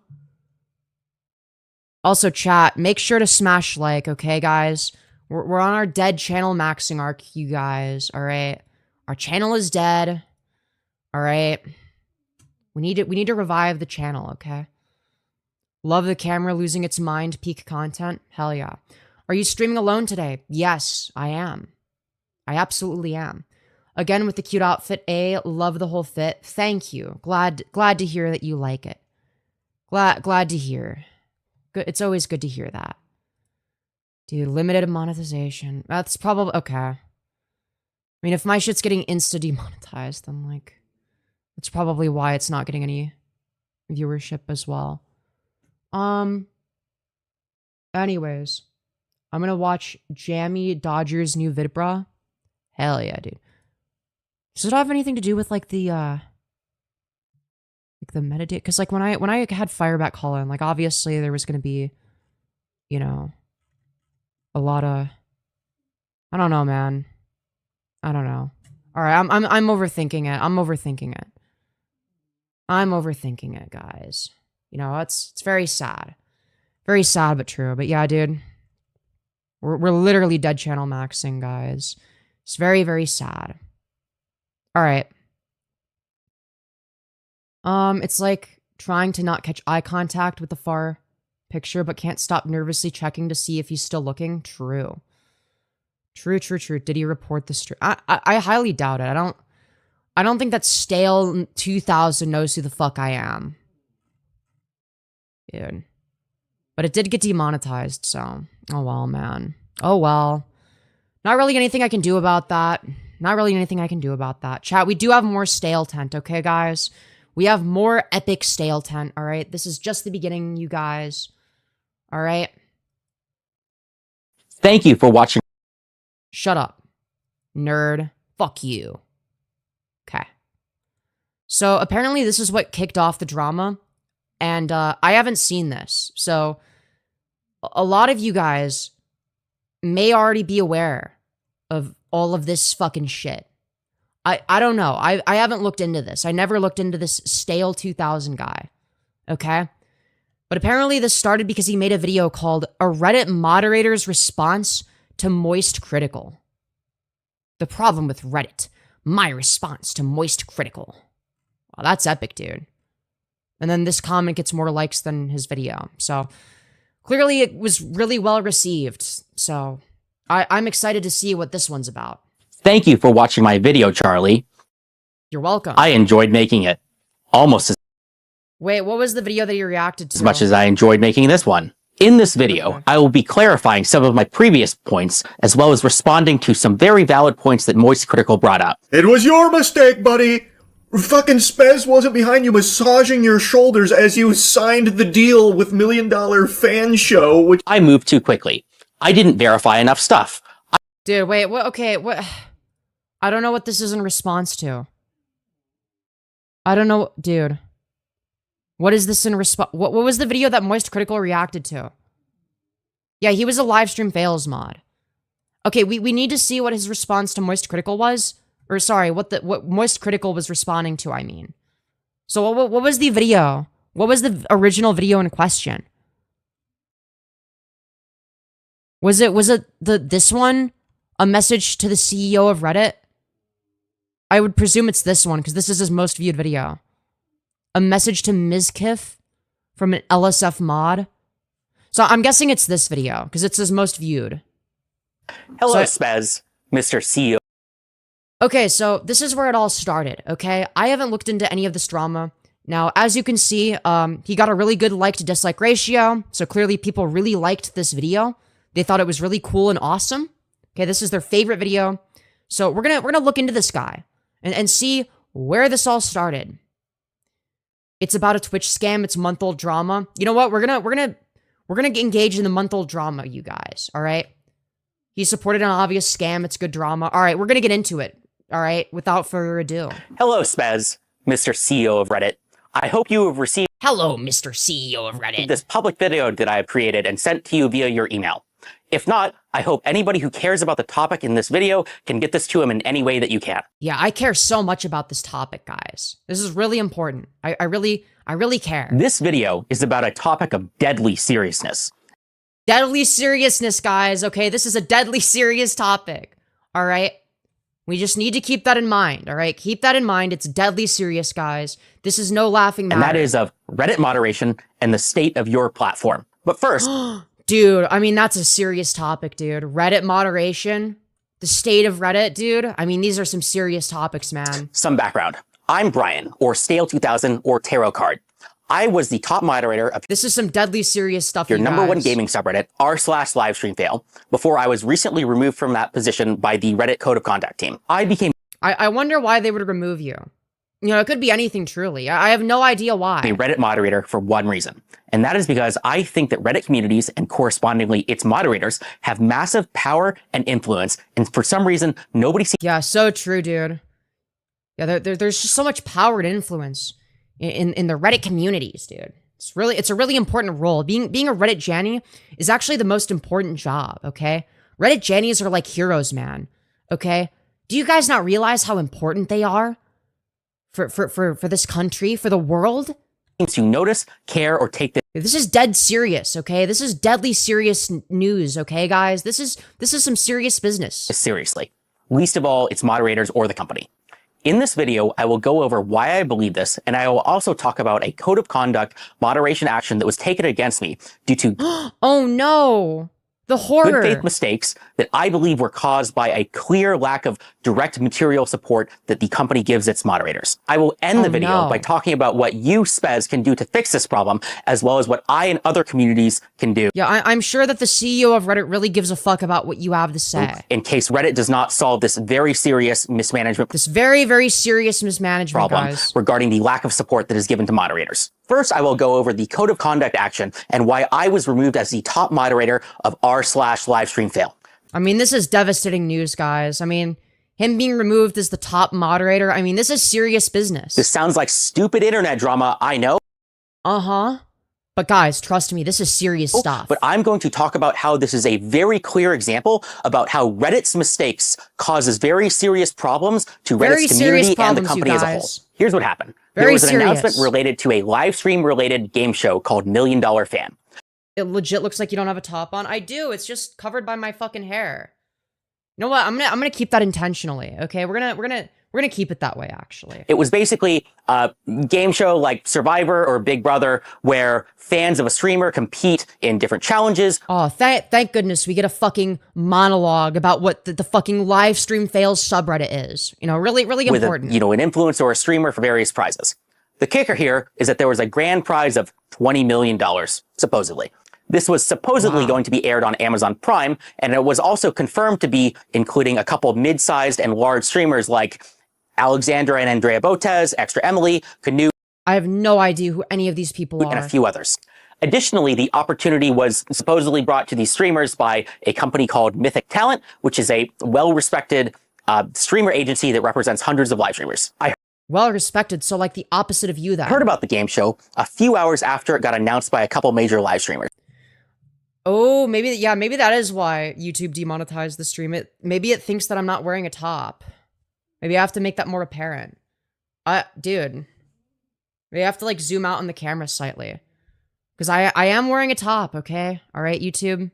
Also, chat, make sure to smash like, okay, guys? We're on our dead channel maxing arc, you guys, alright? Our channel is dead, alright? We need to revive the channel, okay? Love the camera losing its mind, peak content? Hell yeah. Are you streaming alone today? Yes, I am. I absolutely am. Again, with the cute outfit, love the whole fit. Thank you. Glad to hear that you like it. Glad to hear. Good. It's always good to hear that. Dude, limited monetization. That's probably okay. I mean, if my shit's getting insta demonetized, then like, that's probably why it's not getting any viewership as well. Anyways, I'm gonna watch Jammy Dodger's new vid, bruh. Hell yeah, dude. Does it have anything to do with like the metadata? Because like when I had Firebat call in, like obviously there was gonna be, you know, a lot of, I don't know, man. I don't know. All right, I'm overthinking it. I'm overthinking it, guys. You know, it's very sad but true. But yeah, dude, we're literally dead channel maxing, guys. It's very, very sad. All right. It's like trying to not catch eye contact with the far picture, but can't stop nervously checking to see if he's still looking. True. Did he report the stream? I highly doubt it. I don't think that Stale2000 knows who the fuck I am. Dude. But it did get demonetized, so. Oh well, man. Oh well. Not really anything I can do about that. Chat, we do have more Stale10, okay, guys? We have more epic Stale10, alright? This is just the beginning, you guys. Alright? Thank you for watching. Shut up. Nerd. Fuck you. Okay. So, apparently this is what kicked off the drama. And, I haven't seen this. So, a lot of you guys may already be aware of all of this fucking shit. I don't know. I haven't looked into this. I never looked into this Stale2000 guy. Okay? But apparently this started because he made a video called A Reddit Moderator's Response to Moist Critical. The problem with Reddit. My response to Moist Critical. Wow, that's epic, dude. And then this comment gets more likes than his video. So, clearly it was really well received. So, I'm excited to see what this one's about. Thank you for watching my video, Charlie. You're welcome. I enjoyed making it. Almost as Wait, what was the video that you reacted to? much as I enjoyed making this one. In this video, I will be clarifying some of my previous points, as well as responding to some very valid points that Moist Critical brought up. It was your mistake, buddy! Fucking Spez wasn't behind you massaging your shoulders as you signed the deal with $1 Million Fan Show, which— I moved too quickly. I didn't verify enough stuff. Dude, wait, what? Okay, what? I don't know what this is in response to. I don't know, dude. What is this in response? What was the video that Moist Critical reacted to? Yeah, he was a live stream fails mod. Okay, we need to see what his response to Moist Critical was. Or sorry, what Moist Critical was responding to, I mean. So what was the video? What was the original video in question? Was it this one? A message to the CEO of Reddit? I would presume it's this one, because this is his most viewed video. A message to Mizkif from an LSF mod. So I'm guessing it's this video, because it's his most viewed. Hello, Spez, Mr. CEO. Okay, so this is where it all started, okay? I haven't looked into any of this drama. Now, as you can see, he got a really good like to dislike ratio, so clearly people really liked this video. They thought it was really cool and awesome. Okay, this is their favorite video. So we're gonna look into this guy and see where this all started. It's about a Twitch scam. It's month-old drama. You know what? We're We're gonna engage in the month-old drama, you guys, all right? He supported an obvious scam. It's good drama. All right, we're gonna get into it, all right? Without further ado. Hello, Spez, Mr. CEO of Reddit. I hope you have received Hello, Mr. CEO of Reddit. this public video that I have created and sent to you via your email. If not, I hope anybody who cares about the topic in this video can get this to him in any way that you can. Yeah, I care so much about this topic, guys. This is really important. I really care. This video is about a topic of deadly seriousness. Deadly seriousness, guys, okay? This is a deadly serious topic, all right? We just need to keep that in mind, all right? Keep that in mind. It's deadly serious, guys. This is no laughing matter. And that is of Reddit moderation and the state of your platform. But first... Dude, I mean, that's a serious topic, dude. Reddit moderation, the state of Reddit, dude. I mean, these are some serious topics, man. Some background. I'm Brian, or Stale2000, or Tarot Card. I was the top moderator of This is some deadly serious stuff, your you number one guys. gaming subreddit, r/livestreamfail, before I was recently removed from that position by the Reddit Code of Conduct team. I became I wonder why they would remove you. You know, it could be anything, truly. I have no idea why. a Reddit moderator for one reason, and that is because I think that Reddit communities and correspondingly its moderators have massive power and influence, and for some reason, nobody seems Yeah, so true, dude. Yeah, there's just so much power and influence in the Reddit communities, dude. It's a really important role. Being a Reddit Janny is actually the most important job, okay? Reddit Jannies are like heroes, man, okay? Do you guys not realize how important they are for this country, for the world? to notice, care, or take This is dead serious, okay? This is deadly serious news, okay, guys? This is some serious business. this seriously. Least of all, its moderators or the company. In this video, I will go over why I believe this, and I will also talk about a code of conduct moderation action that was taken against me due to Oh no! The horror! good faith mistakes that I believe were caused by a clear lack of direct material support that the company gives its moderators. I will end the video no. by talking about what you, Spez, can do to fix this problem, as well as what I and other communities can do Yeah, I'm sure that the CEO of Reddit really gives a fuck about what you have to say. in case Reddit does not solve this very serious mismanagement This very, very serious mismanagement, problem guys. regarding the lack of support that is given to moderators. First, I will go over the code of conduct action and why I was removed as the top moderator of r/livestreamfail. I mean, this is devastating news, guys. I mean, him being removed as the top moderator, I mean, this is serious business. This sounds like stupid internet drama, I know. Uh-huh. But guys, trust me, this is serious stuff. But I'm going to talk about how this is a very clear example about how Reddit's mistakes causes very serious problems to Very Reddit's serious community and the problems, you company as a whole. guys. Here's what happened. Very There was an serious. announcement related to a live stream related game show called $1 Million Fan. It legit looks like you don't have a top on. I do. It's just covered by my fucking hair. You know what? I'm gonna keep that intentionally. Okay, we're gonna keep it that way. Actually, It was basically a game show like Survivor or Big Brother where fans of a streamer compete in different challenges. oh, thank goodness we get a fucking monologue about what the fucking live stream fails subreddit is. You know, really with important. an influencer or a streamer for various prizes. The kicker here is that there was a grand prize of $20 million, supposedly. This was supposedly going to be aired on Amazon Prime, and it was also confirmed to be including a couple mid-sized and large streamers like Alexandra and Andrea Botez, Extra Emily, Canoe, I have no idea who any of these people and are. a few others. Additionally, the opportunity was supposedly brought to these streamers by a company called Mythic Talent, which is a well-respected streamer agency that represents hundreds of live streamers. I Well respected, so like the opposite of you then. heard about the game show a few hours after it got announced by a couple major live streamers. Oh, maybe that is why YouTube demonetized the stream. Maybe it thinks that I'm not wearing a top. Maybe I have to make that more apparent. Dude. We have to like zoom out on the camera slightly. Because I am wearing a top, okay? Alright, YouTube?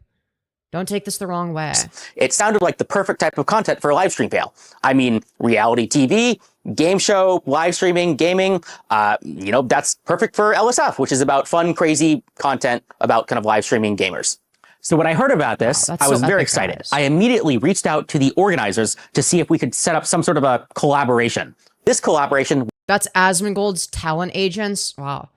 Don't take this the wrong way. It sounded like the perfect type of content for a live stream fail. I mean, reality TV, game show, live streaming, gaming, that's perfect for LSF, which is about fun, crazy content about kind of live streaming gamers. So when I heard about this, Wow, that's I was so very epic, excited. guys. I immediately reached out to the organizers to see if we could set up some sort of a collaboration. This collaboration That's Asmongold's talent agents. Wow.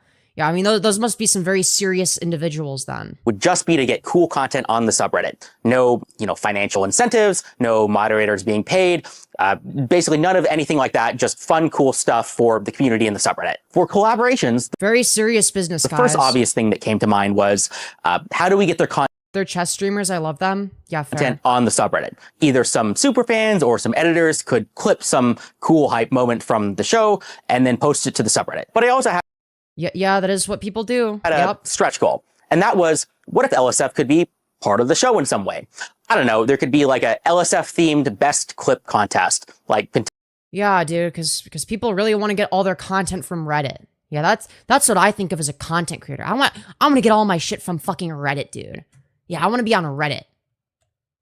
Yeah, I mean, those must be some very serious individuals then. Would just be to get cool content on the subreddit. No, financial incentives, no moderators being paid, basically none of anything like that, just fun, cool stuff for the community in the subreddit. For collaborations, very serious business, the first obvious thing that came to mind was, how do we get their content? They're chess streamers, I love them. Yeah, fair. On the subreddit. Either some super fans or some editors could clip some cool hype moment from the show and then post it to the subreddit. But I also had Yeah, that is what people do. a stretch goal. And that was, what if LSF could be part of the show in some way? I don't know, there could be like a LSF themed best clip contest. Yeah, dude, because people really want to get all their content from Reddit. Yeah, that's what I think of as a content creator. I'm gonna get all my shit from fucking Reddit, dude. Yeah, I want to be on Reddit.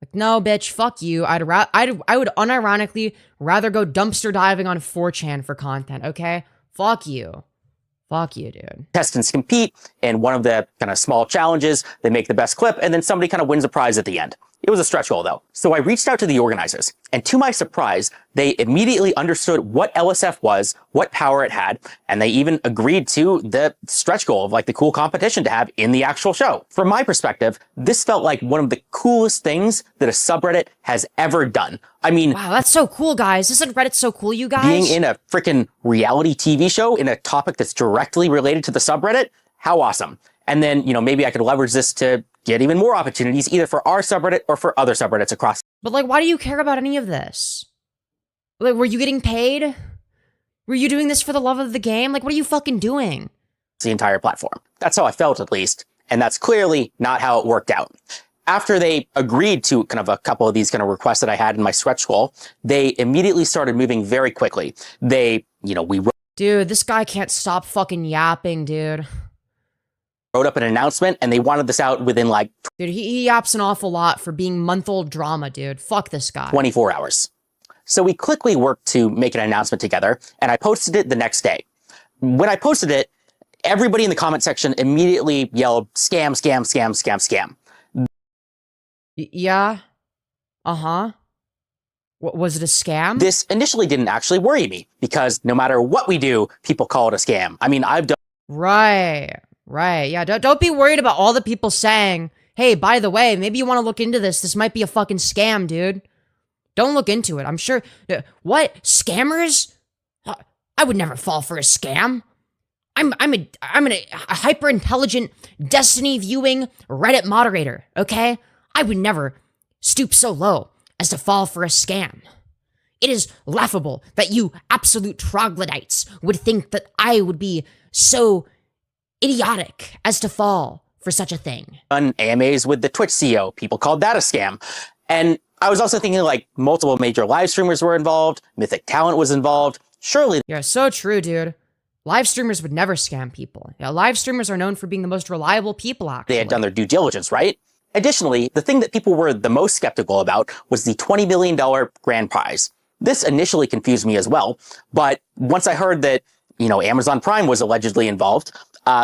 Like, no, bitch, fuck you. I would unironically rather go dumpster diving on 4chan for content, okay? Fuck you. Fuck you, dude. Contestants compete in one of the kind of small challenges. They make the best clip, and then somebody kind of wins a prize at the end. It was a stretch goal, though. So I reached out to the organizers, and to my surprise, they immediately understood what LSF was, what power it had, and they even agreed to the stretch goal of like the cool competition to have in the actual show. From my perspective, this felt like one of the coolest things that a subreddit has ever done. I mean, wow, that's so cool, guys. Isn't Reddit so cool, you guys? Being in a freaking reality TV show in a topic that's directly related to the subreddit, how awesome. And then, maybe I could leverage this to get even more opportunities, either for our subreddit or for other subreddits across. But like, why do you care about any of this? Like, were you getting paid? Were you doing this for the love of the game? Like, what are you fucking doing? The entire platform. That's how I felt, at least. And that's clearly not how it worked out. After they agreed to kind of a couple of these kind of requests that I had in my stretch goal, they immediately started moving very quickly. We wrote. Dude, this guy can't stop fucking yapping, dude. Wrote up an announcement, and they wanted this out within like... Dude, he yaps an awful lot for being month-old drama, dude. Fuck this guy. 24 hours. So we quickly worked to make an announcement together, and I posted it the next day. When I posted it, everybody in the comment section immediately yelled, scam, scam, scam, scam, scam. Yeah? Uh-huh. Was it a scam? This initially didn't actually worry me, because no matter what we do, people call it a scam. I mean, I've done... Right, yeah, don't be worried about all the people saying, hey, by the way, maybe you want to look into this. This might be a fucking scam, dude. Don't look into it. I'm sure... What? Scammers? I would never fall for a scam. I'm a hyper-intelligent, Destiny-viewing Reddit moderator, okay? I would never stoop so low as to fall for a scam. It is laughable that you absolute troglodytes would think that I would be so idiotic as to fall for such a thing. On AMAs with the Twitch CEO, people called that a scam. And I was also thinking like multiple major live streamers were involved, Mythic Talent was involved. Surely. Yeah, so true, dude. Live streamers would never scam people. Yeah, live streamers are known for being the most reliable people, actually. They had done their due diligence, right? Additionally, the thing that people were the most skeptical about was the $20 million grand prize. This initially confused me as well, but once I heard that, Amazon Prime was allegedly involved,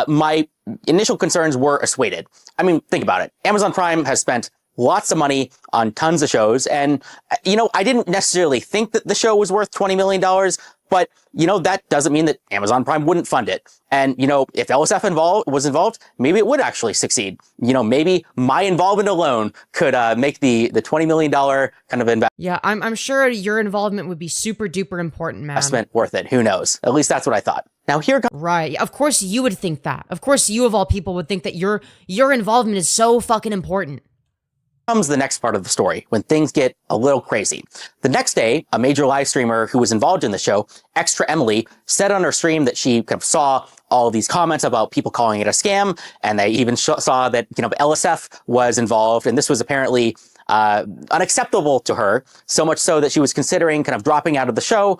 my initial concerns were assuaded. I mean, think about it. Amazon Prime has spent lots of money on tons of shows, and, I didn't necessarily think that the show was worth $20 million, but, that doesn't mean that Amazon Prime wouldn't fund it. And, if LSF was involved, maybe it would actually succeed. Maybe my involvement alone could make the $20 million kind of investment. Yeah, I'm sure your involvement would be super duper important, man. Investment worth it. Who knows? At least that's what I thought. Now here comes... Right. Of course you would think that. Of course you of all people would think that your involvement is so fucking important. Comes the next part of the story, when things get a little crazy. The next day, a major live streamer who was involved in the show, Extra Emily, said on her stream that she kind of saw all of these comments about people calling it a scam, and they even saw that, LSF was involved, and this was apparently unacceptable to her, so much so that she was considering kind of dropping out of the show.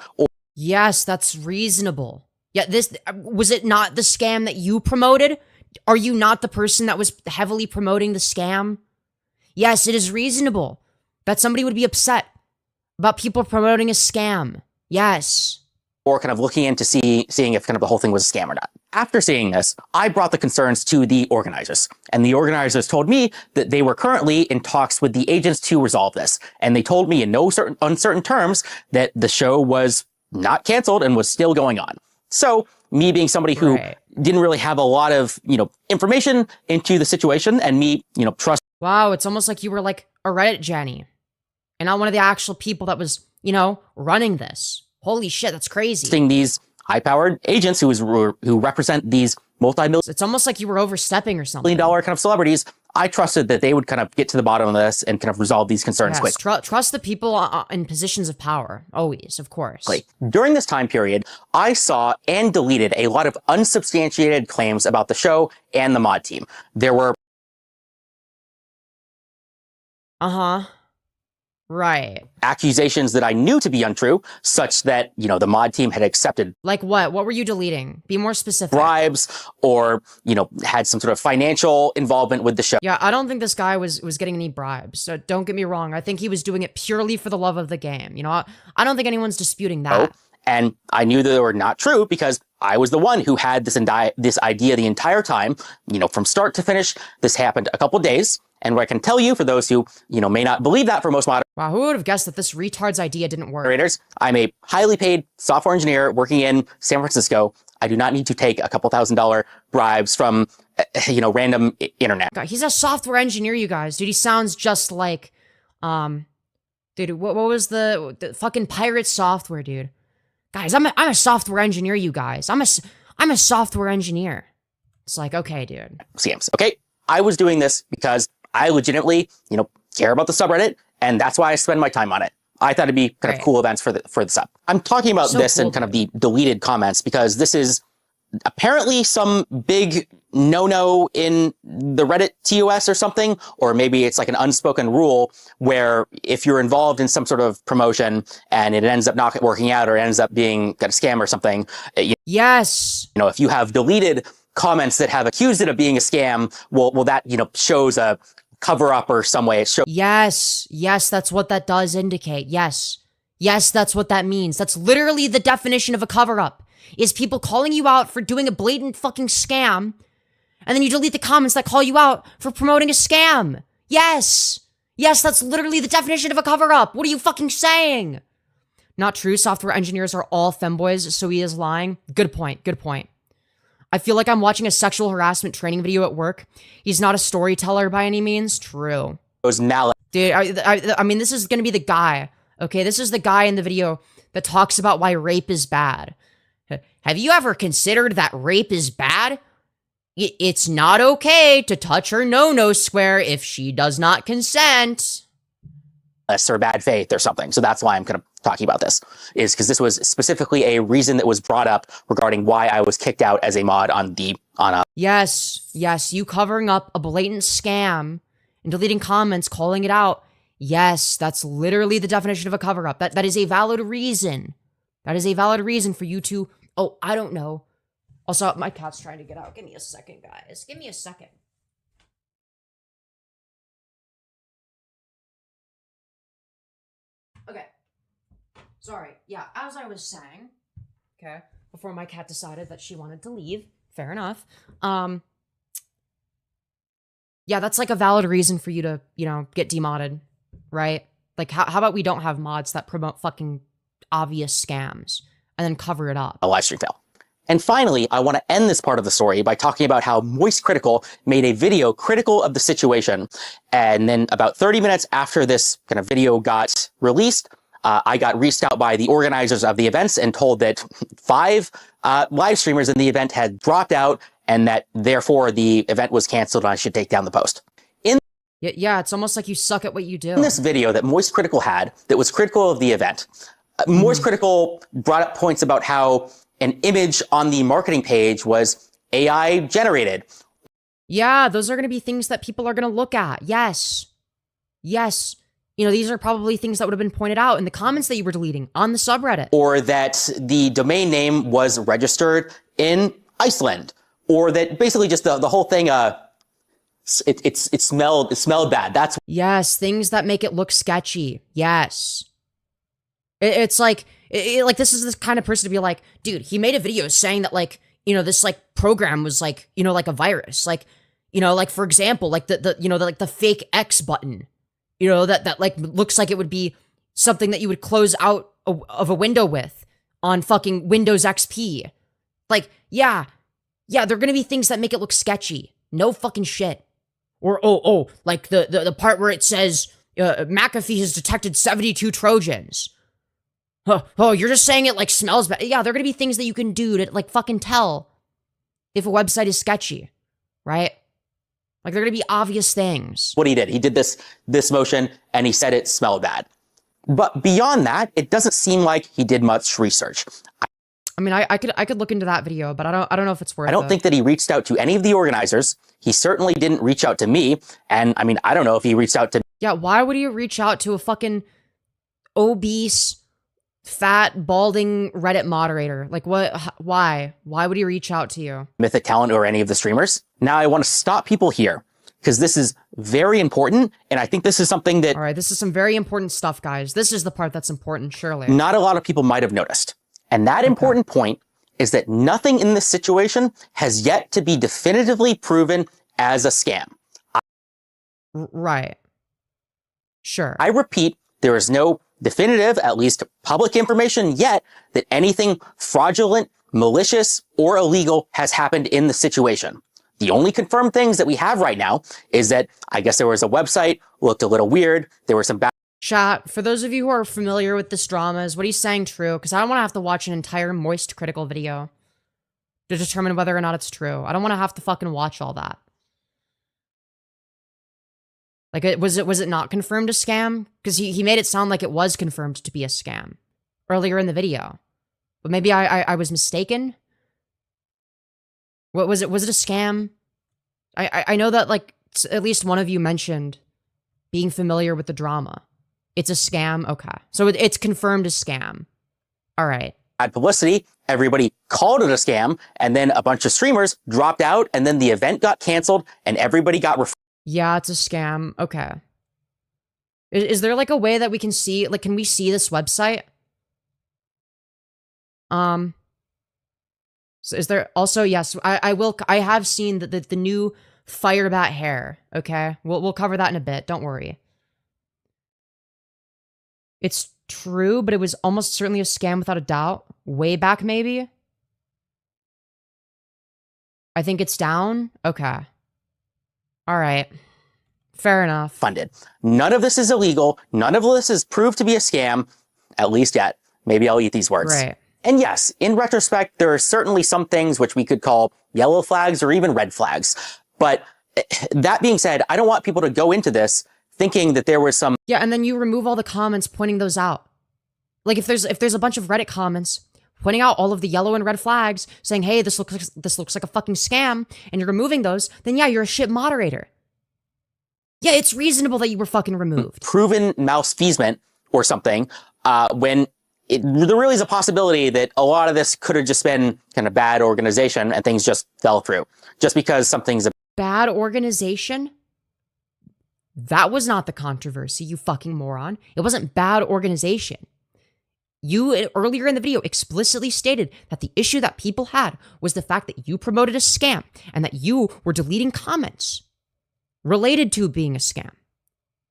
Yes, that's reasonable. Yeah, was it not the scam that you promoted? Are you not the person that was heavily promoting the scam? Yes, it is reasonable that somebody would be upset about people promoting a scam. Yes. Or kind of looking into seeing if kind of the whole thing was a scam or not. After seeing this, I brought the concerns to the organizers. And the organizers told me that they were currently in talks with the agents to resolve this. And they told me in no uncertain terms that the show was not canceled and was still going on. So me being somebody who didn't really have a lot of, information into the situation, and me, trust. Wow, it's almost like you were like a Reddit Jenny and not one of the actual people that was, running this. Holy shit, that's crazy. These high-powered agents who represent these multi-million. It's almost like you were overstepping or something. $1 kind of celebrities. I trusted that they would kind of get to the bottom of this and kind of resolve these concerns quickly. Trust the people in positions of power. Always, of course. During this time period, I saw and deleted a lot of unsubstantiated claims about the show and the mod team. There were... Right. accusations that I knew to be untrue, such that, the mod team had accepted... Like what? What were you deleting? Be more specific. Bribes, or, had some sort of financial involvement with the show. Yeah, I don't think this guy was getting any bribes. So don't get me wrong. I think he was doing it purely for the love of the game. I don't think anyone's disputing that. And I knew that they were not true because I was the one who had this idea the entire time, from start to finish. This happened a couple days. And what I can tell you, for those who, may not believe that for most moderators. Wow, who would have guessed that this retard's idea didn't work? I'm a highly paid software engineer working in San Francisco. I do not need to take a couple $1,000 bribes from, random internet. God, he's a software engineer, you guys. Dude, he sounds just like, dude, what was the fucking pirate software, dude? Guys, I'm a software engineer, you guys. I'm a software engineer. It's like, okay, dude. Scams, okay? I was doing this because I legitimately, care about the subreddit, and that's why I spend my time on it. I thought it'd be kind of cool events for the sub. I'm talking about this and kind of the deleted comments because this is apparently some big no-no in the Reddit TOS or something, or maybe it's like an unspoken rule where if you're involved in some sort of promotion and it ends up not working out or ends up being a scam or something. Yes. If you have deleted comments that have accused it of being a scam, well, that, shows a cover up or some way. It shows. Yes, that's what that does indicate. Yes, that's what that means. That's literally the definition of a cover up, is people calling you out for doing a blatant fucking scam, and then you delete the comments that call you out for promoting a scam. Yes, that's literally the definition of a cover up. What are you fucking saying? Not true. Software engineers are all femboys, so he is lying. Good point. I feel like I'm watching a sexual harassment training video at work. He's not a storyteller by any means. True. Dude, I mean, this is gonna be the guy, okay? This is the guy in the video that talks about why rape is bad. Have you ever considered that rape is bad? It's not okay to touch her no-no square if she does not consent. Or bad faith or something. So that's why I'm kind of talking about this, is because this was specifically a reason that was brought up regarding why I was kicked out as a mod on a... Yes, you covering up a blatant scam and deleting comments, calling it out. Yes, that's literally the definition of a cover up. That is a valid reason. That is a valid reason for you to, I don't know. Also, my cat's trying to get out. Give me a second, guys. Give me a second. Okay. Sorry. Yeah, as I was saying, okay, before my cat decided that she wanted to leave, fair enough. Yeah, that's like a valid reason for you to, get demodded, right? Like, how about we don't have mods that promote fucking obvious scams and then cover it up? A live stream fail. And finally, I want to end this part of the story by talking about how Moist Critical made a video critical of the situation. And then about 30 minutes after this kind of video got released, I got reached out by the organizers of the events and told that 5 live streamers in the event had dropped out and that therefore the event was canceled and I should take down the post. Yeah, it's almost like you suck at what you do. In this video that Moist Critical had that was critical of the event, Moist Critical brought up points about how an image on the marketing page was AI generated. Yeah, those are going to be things that people are going to look at. Yes. These are probably things that would have been pointed out in the comments that you were deleting on the subreddit. Or that the domain name was registered in Iceland. Or that basically just the whole thing, it smelled bad. That's... Yes, things that make it look sketchy. Yes. It's like, this is this kind of person to be like, dude, he made a video saying that, like, this, like, program was, like, like a virus. Like, for example, like, the fake X button, that like, looks like it would be something that you would close out of a window with on fucking Windows XP. Like, yeah, there are gonna be things that make it look sketchy. No fucking shit. Or, like the part where it says, McAfee has detected 72 Trojans. Oh, you're just saying it like smells bad. Yeah, there are gonna be things that you can do to like fucking tell if a website is sketchy, right? Like, there are gonna be obvious things. What he did this motion, and he said it smelled bad. But beyond that, it doesn't seem like he did much research. I mean, I could look into that video, but I don't know if it's worth it. I don't think that he reached out to any of the organizers. He certainly didn't reach out to me. And I mean, I don't know if he reached out to... Yeah, why would he reach out to a fucking obese, fat, balding Reddit moderator? Like, what? Why? Why would he reach out to you? Mythic Talent or any of the streamers. Now, I want to stop people here because this is very important. And I think this is something that... All right, this is some very important stuff, guys. This is the part that's important, surely. Not a lot of people might have noticed. And that important point is that nothing in this situation has yet to be definitively proven as a scam. Right. Sure. I repeat, there is no definitive, at least public information yet, that anything fraudulent, malicious, or illegal has happened in the situation. The only confirmed things that we have right now is that I guess there was a website, looked a little weird, there were some bad... Chat, for those of you who are familiar with this drama, is what he's saying true? Because I don't want to have to watch an entire moist critical video to determine whether or not it's true. I don't want to have to fucking watch all that. Like, was it not confirmed a scam? Because he made it sound like it was confirmed to be a scam earlier in the video. But maybe I was mistaken? What was it? Was it a scam? I know that, like, at least one of you mentioned being familiar with the drama. It's a scam? Okay. So it's confirmed a scam. All right. Bad publicity. Everybody called it a scam, and then a bunch of streamers dropped out, and then the event got canceled, and everybody got... Yeah, it's a scam. Okay. Is there, like, a way that we can see... Like, can we see this website? So is there... Also, yes, I have seen the new Firebat hair, okay? We'll cover that in a bit. Don't worry. It's true, but it was almost certainly a scam without a doubt. Way back, maybe? I think it's down? Okay. All right. Fair enough. Funded. None of this is illegal. None of this is proved to be a scam, at least yet. Maybe I'll eat these words. Right. And yes, in retrospect, there are certainly some things which we could call yellow flags or even red flags. But that being said, I don't want people to go into this thinking that there was some... Yeah, and then you remove all the comments pointing those out. Like, if there's a bunch of Reddit comments pointing out all of the yellow and red flags, saying, hey, this looks like a fucking scam, and you're removing those, then yeah, you're a shit moderator. Yeah, it's reasonable that you were fucking removed. Proven malfeasance or something, when there really is a possibility that a lot of this could have just been kind of bad organization and things just fell through. Just because something's a... Bad organization? That was not the controversy, you fucking moron. It wasn't bad organization. You, earlier in the video, explicitly stated that the issue that people had was the fact that you promoted a scam and that you were deleting comments related to being a scam.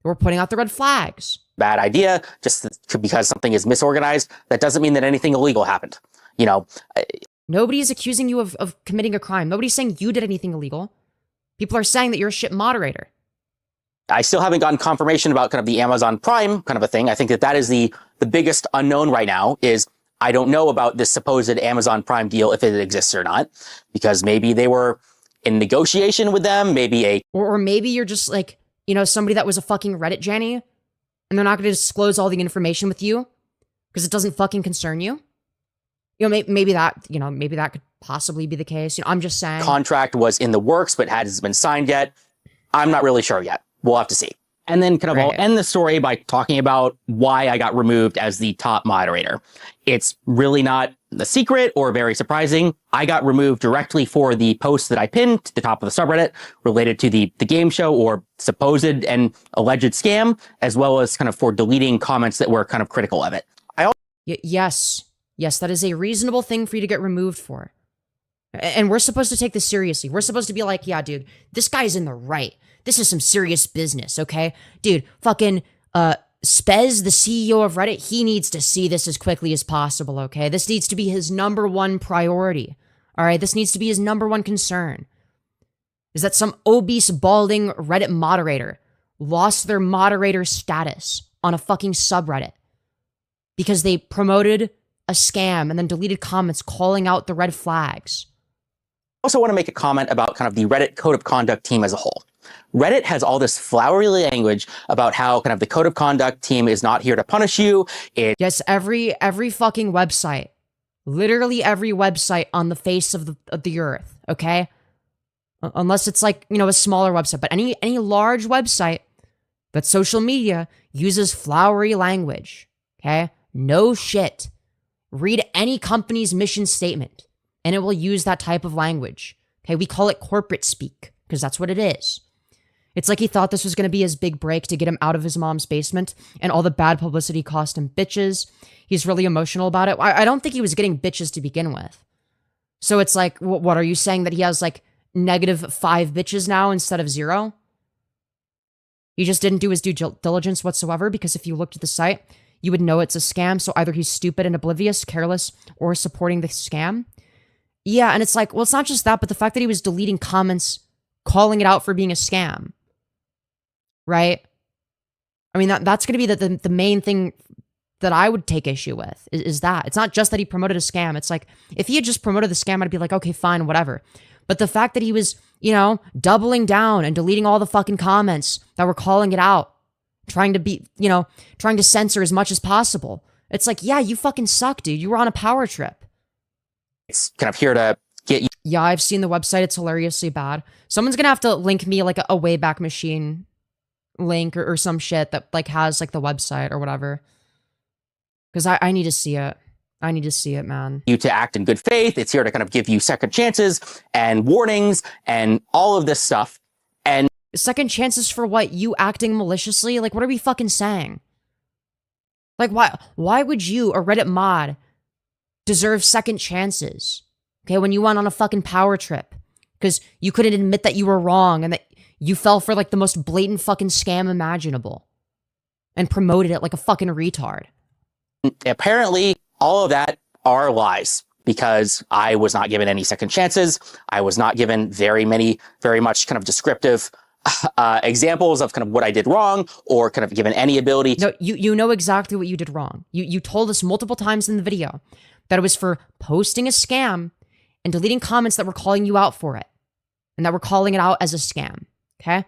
You were putting out the red flags. Bad idea, just because something is misorganized, that doesn't mean that anything illegal happened. You know... Nobody is accusing you of committing a crime. Nobody's saying you did anything illegal. People are saying that you're a shit moderator. I still haven't gotten confirmation about kind of the Amazon Prime kind of a thing. I think that is the biggest unknown right now is I don't know about this supposed Amazon Prime deal, if it exists or not, because maybe they were in negotiation with them, maybe or maybe you're just like, you know, somebody that was a fucking Reddit Jenny and they're not going to disclose all the information with you because it doesn't fucking concern you. You know, maybe that could possibly be the case. You know, I'm just saying. Contract was in the works, but hasn't been signed yet. I'm not really sure yet. We'll have to see. And then kind of I'll end the story by talking about why I got removed as the top moderator. It's really not a secret or very surprising. I got removed directly for the post that I pinned to the top of the subreddit related to the game show or supposed and alleged scam, as well as kind of for deleting comments that were kind of critical of it. Yes, that is a reasonable thing for you to get removed for. And we're supposed to take this seriously. We're supposed to be like, yeah, dude, this guy's in the right. This is some serious business, okay? Dude, fucking, Spez, the CEO of Reddit, he needs to see this as quickly as possible, okay? This needs to be his #1 priority, All right, this needs to be his #1 concern. Is that some obese, balding Reddit moderator lost their moderator status on a fucking subreddit because they promoted a scam and then deleted comments calling out the red flags. I also want to make a comment about kind of the Reddit code of conduct team as a whole. Reddit has all this flowery language about how kind of the code of conduct team is not here to punish you. Yes, every fucking website, literally every website on the face of the earth, okay? Unless it's like, you know, a smaller website, but any large website that social media uses flowery language, okay? No shit. Read any company's mission statement and it will use that type of language. Okay, we call it corporate speak because that's what it is. It's like he thought this was going to be his big break to get him out of his mom's basement, and all the bad publicity cost him bitches. He's really emotional about it. I don't think he was getting bitches to begin with. So it's like, what are you saying, that he has like -5 bitches now instead of 0? He just didn't do his due diligence whatsoever, because if you looked at the site, you would know it's a scam. So either he's stupid and oblivious, careless, or supporting the scam. Yeah, and it's like, well, it's not just that, but the fact that he was deleting comments calling it out for being a scam. Right? I mean, that's going to be the main thing that I would take issue with, is that. It's not just that he promoted a scam. It's like, if he had just promoted the scam, I'd be like, okay, fine, whatever. But the fact that he was, you know, doubling down and deleting all the fucking comments that were calling it out, trying to censor as much as possible. It's like, yeah, you fucking suck, dude. You were on a power trip. It's kind of here to get you. Yeah, I've seen the website. It's hilariously bad. Someone's going to have to link me like a Wayback Machine link or some shit that like has like the website or whatever. Because I need to see it. I need to see it, man. You to act in good faith. It's here to kind of give you second chances and warnings and all of this stuff. And second chances for what? You acting maliciously? Like, what are we fucking saying? Like, why would you, a Reddit mod, deserve second chances? Okay, when you went on a fucking power trip because you couldn't admit that you were wrong and that you fell for like the most blatant fucking scam imaginable and promoted it like a fucking retard. Apparently, all of that are lies, because I was not given any second chances. I was not given very much kind of descriptive examples of kind of what I did wrong, or kind of given any ability. No, you know exactly what you did wrong. You told us multiple times in the video that it was for posting a scam and deleting comments that were calling you out for it, and that were calling it out as a scam. Okay?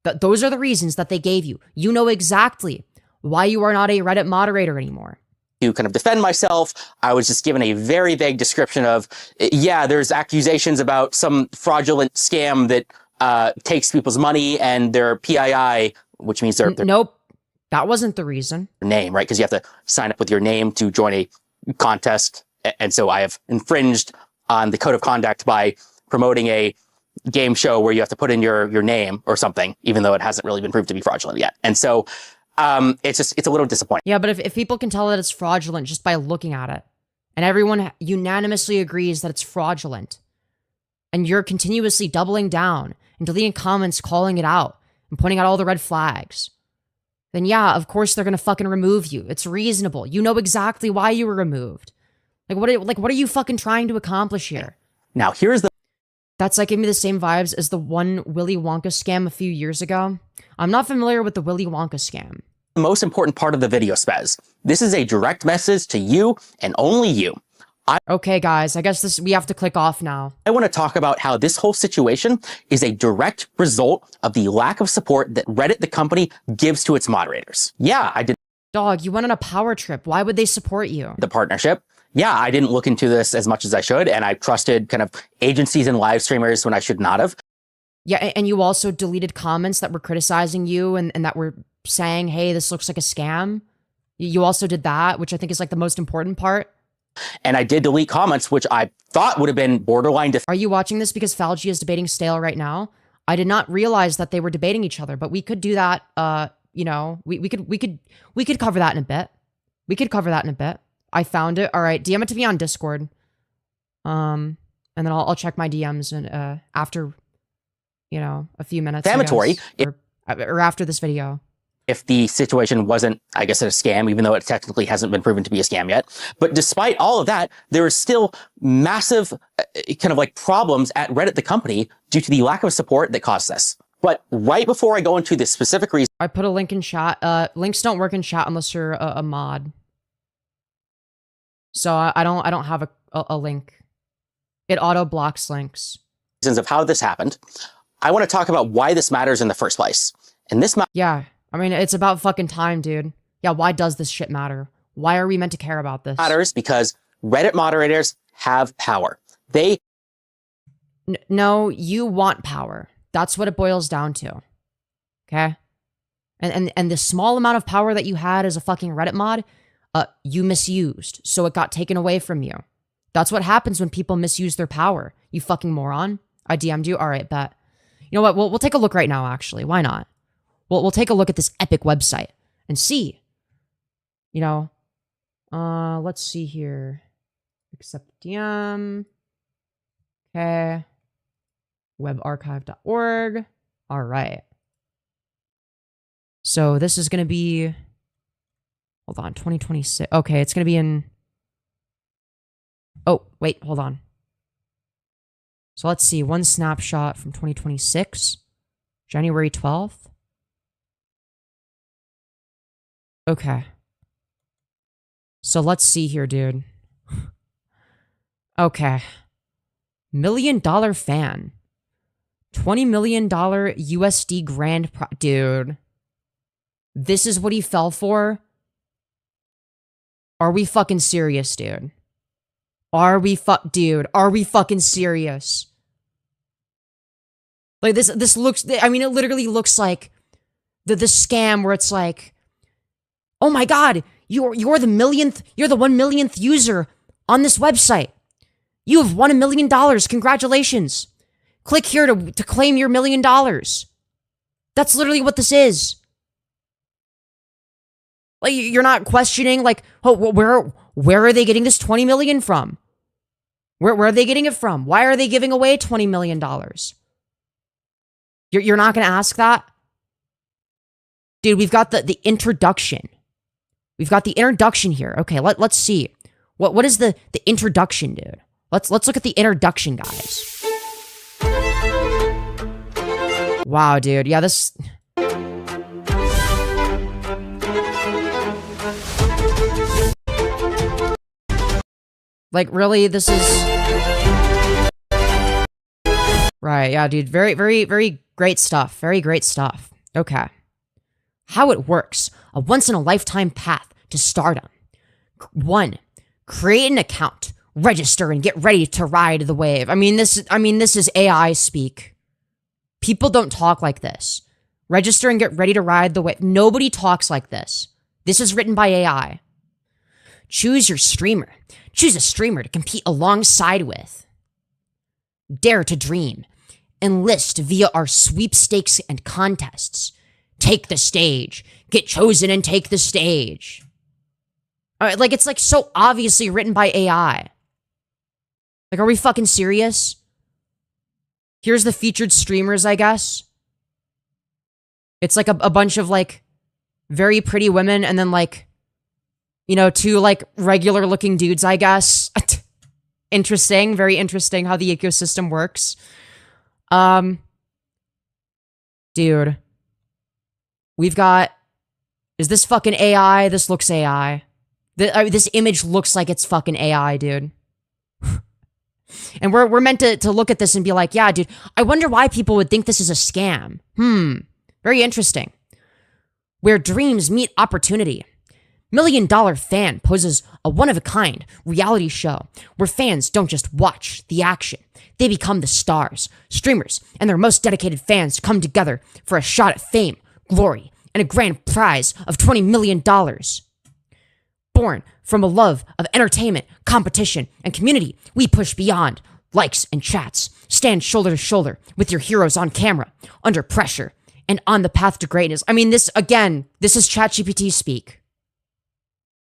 Those are the reasons that they gave you. You know exactly why you are not a Reddit moderator anymore. To kind of defend myself, I was just given a very vague description of, yeah, there's accusations about some fraudulent scam that takes people's money and their PII, which means their nope, that wasn't the reason. Name, right? Because you have to sign up with your name to join a contest. And so I have infringed on the code of conduct by promoting a game show where you have to put in your name or something, even though it hasn't really been proved to be fraudulent yet. And so it's a little disappointing. Yeah, but if people can tell that it's fraudulent just by looking at it, and everyone unanimously agrees that it's fraudulent, and you're continuously doubling down and deleting comments calling it out and pointing out all the red flags, then yeah, of course they're gonna fucking remove you. It's reasonable. You know exactly why you were removed. What are you fucking trying to accomplish here? Now here's the. That's like giving me the same vibes as the one Willy Wonka scam a few years ago. I'm not familiar with the Willy Wonka scam. The most important part of the video, Spez. This is a direct message to you and only you. Okay, guys, I guess we have to click off now. I want to talk about how this whole situation is a direct result of the lack of support that Reddit, the company, gives to its moderators. Yeah, I did. Dog, you went on a power trip. Why would they support you? The partnership. Yeah, I didn't look into this as much as I should, and I trusted kind of agencies and live streamers when I should not have. Yeah, and you also deleted comments that were criticizing you and that were saying, hey, this looks like a scam. You also did that, which I think is like the most important part. And I did delete comments, which I thought would have been borderline. Are you watching this because Falgi is debating Stale right now? I did not realize that they were debating each other, but we could do that. You know, we could cover that in a bit. We could cover that in a bit. I found it. All right, DM it to me on Discord. And then I'll check my DMs and after, you know, a few minutes. Defamatory. Or after this video. if the situation wasn't, I guess, a scam, even though it technically hasn't been proven to be a scam yet. But despite all of that, there is still massive kind of like problems at Reddit, the company, due to the lack of support that caused this. But right before I go into the specific reason, I put a link in chat. Links don't work in chat unless you're a mod. So I don't have a link. It auto blocks links. Of how this happened, I want to talk about why this matters in the first place. And this yeah, I mean, it's about fucking time, dude. Yeah, why does this shit matter? Why are we meant to care about this? matters because Reddit moderators have power. No, you want power. That's what it boils down to. Okay? And the small amount of power that you had as a fucking Reddit mod, you misused. So it got taken away from you. That's what happens when people misuse their power. You fucking moron. I DM'd you? All right, bet. You know what? We'll take a look right now, actually. Why not? We'll take a look at this epic website and see. You know, let's see here. Accept DM. Okay. Webarchive.org. All right. So this is going to be, hold on, 2026. Okay, it's going to be in, oh, wait, hold on. So let's see, one snapshot from 2026, January 12th. Okay. So let's see here, dude. Okay. $1 million fan. $20 million USD grand dude. This is what he fell for? Are we fucking serious, dude? Are we fucking serious? Like this looks, I mean, it literally looks like the scam where it's like, oh my god, you're the 1 millionth user on this website. You have won $1 million. Congratulations. Click here to claim your $1 million. That's literally what this is. Like, you're not questioning, like, oh, where are they getting this 20 million from? Where are they getting it from? Why are they giving away $20 million? You're not going to ask that? Dude, we've got the introduction. We've got the introduction here. Okay, let's see. What is the introduction, dude? Let's look at the introduction, guys. Wow, dude. Yeah, this... Like, really, this is... Right, yeah, dude. Very, very, very great stuff. Very great stuff. Okay. How it works. A once-in-a-lifetime path to stardom. 1. Create an account. Register and get ready to ride the wave. I mean, this is AI speak. People don't talk like this. Register and get ready to ride the wave. Nobody talks like this. This is written by AI. Choose your streamer. Choose a streamer to compete alongside with. Dare to dream. Enlist via our sweepstakes and contests. Take the stage. Get chosen and take the stage. All right, like, it's like so obviously written by AI. Like, are we fucking serious? Here's the featured streamers, I guess. It's like a bunch of, like, very pretty women and then, like, you know, 2, like, regular-looking dudes, I guess. Interesting. Very interesting how the ecosystem works. Dude. We've got... Is this fucking AI? This looks AI. This image looks like it's fucking AI, dude. And we're meant to look at this and be like, yeah, dude, I wonder why people would think this is a scam. Very interesting. Where dreams meet opportunity. $1 Million Fan poses a one-of-a-kind reality show where fans don't just watch the action. They become the stars. Streamers and their most dedicated fans come together for a shot at fame, glory, and a grand prize of $20 million. Born from a love of entertainment, competition, and community, we push beyond likes and chats, stand shoulder to shoulder with your heroes on camera, under pressure, and on the path to greatness. I mean, this is ChatGPT speak.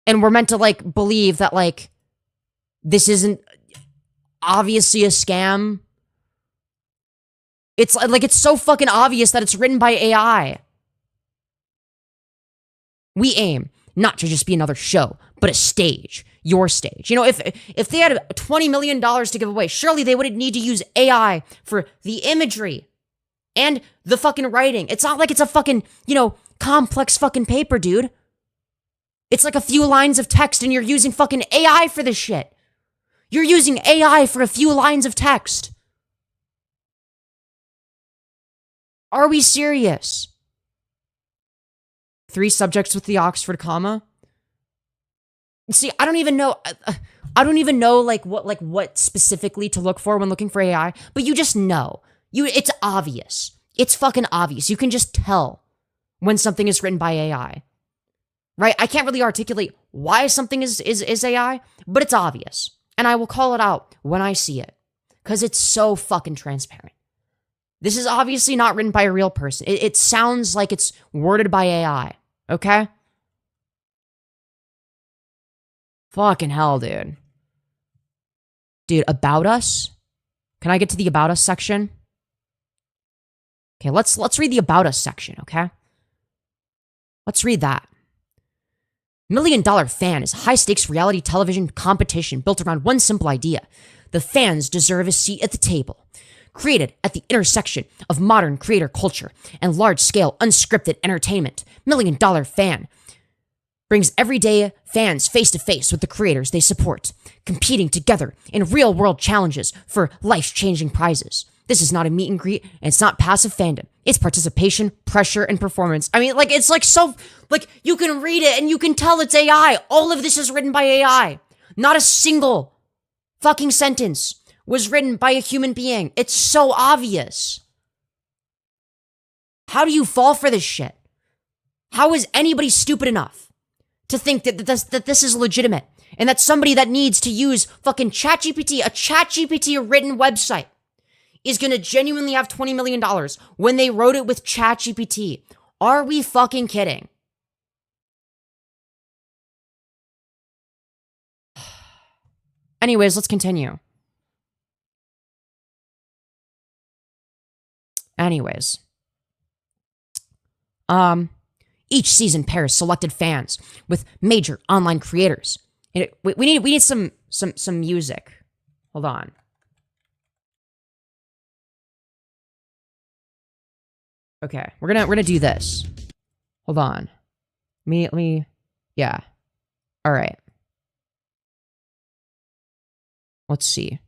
And we're meant to, like, believe that, like, this isn't obviously a scam. It's, like, it's so fucking obvious that it's written by AI. We aim not to just be another show, but a stage. Your stage. You know, if they had $20 million to give away, surely they wouldn't need to use AI for the imagery and the fucking writing. It's not like it's a fucking, you know, complex fucking paper, dude. It's like a few lines of text and you're using fucking AI for this shit. You're using AI for a few lines of text. Are we serious? 3 subjects with the Oxford comma? See, I don't even know like what specifically to look for when looking for AI, but you just know. It's obvious. It's fucking obvious. You can just tell when something is written by AI. Right? I can't really articulate why something is AI, but it's obvious. And I will call it out when I see it. Because it's so fucking transparent. This is obviously not written by a real person. It sounds like it's worded by AI. Okay? Fucking hell, dude. Dude, about us? Can I get to the about us section? Okay, let's read the about us section, okay? Let's read that. $1 Million Fan is a high-stakes reality television competition built around one simple idea. The fans deserve a seat at the table. Created at the intersection of modern creator culture and large-scale unscripted entertainment, $1 Million Fan brings everyday fans face-to-face with the creators they support, competing together in real-world challenges for life-changing prizes. This is not a meet and greet, and it's not passive fandom. It's participation, pressure, and performance. I mean, like, it's like so, like, you can read it and you can tell it's AI. All of this is written by AI. Not a single fucking sentence was written by a human being. It's so obvious. How do you fall for this shit? How is anybody stupid enough to think that this is legitimate and that somebody that needs to use fucking ChatGPT, a ChatGPT written website, is going to genuinely have $20 million when they wrote it with ChatGPT? Are we fucking kidding? Anyways, let's continue. Anyways. Each season pairs selected fans with major online creators. We need some music. Hold on. Okay, we're gonna do this. Hold on. Let me yeah. All right. Let's see.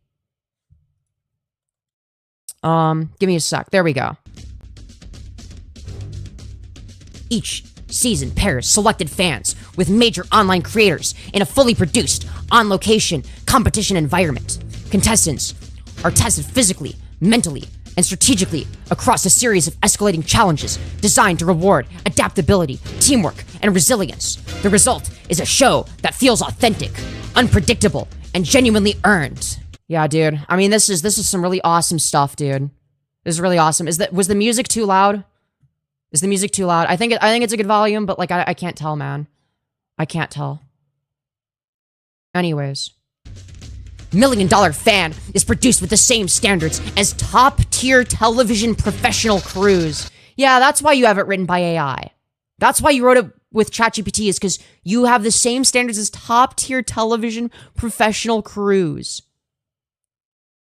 Give me a sec. There we go. Each season pairs selected fans with major online creators in a fully produced, on-location competition environment. Contestants are tested physically, mentally, and strategically across a series of escalating challenges designed to reward adaptability, teamwork, and resilience. The result is a show that feels authentic, unpredictable, and genuinely earned. Yeah, dude. I mean, this is some really awesome stuff, dude. This is really awesome. Was the music too loud? Is the music too loud? I think it's a good volume, but like I can't tell, man. I can't tell. Anyways. $1 Million Fan is produced with the same standards as top-tier television professional crews. Yeah, that's why you have it written by AI. That's why you wrote it with ChatGPT, is because you have the same standards as top-tier television professional crews.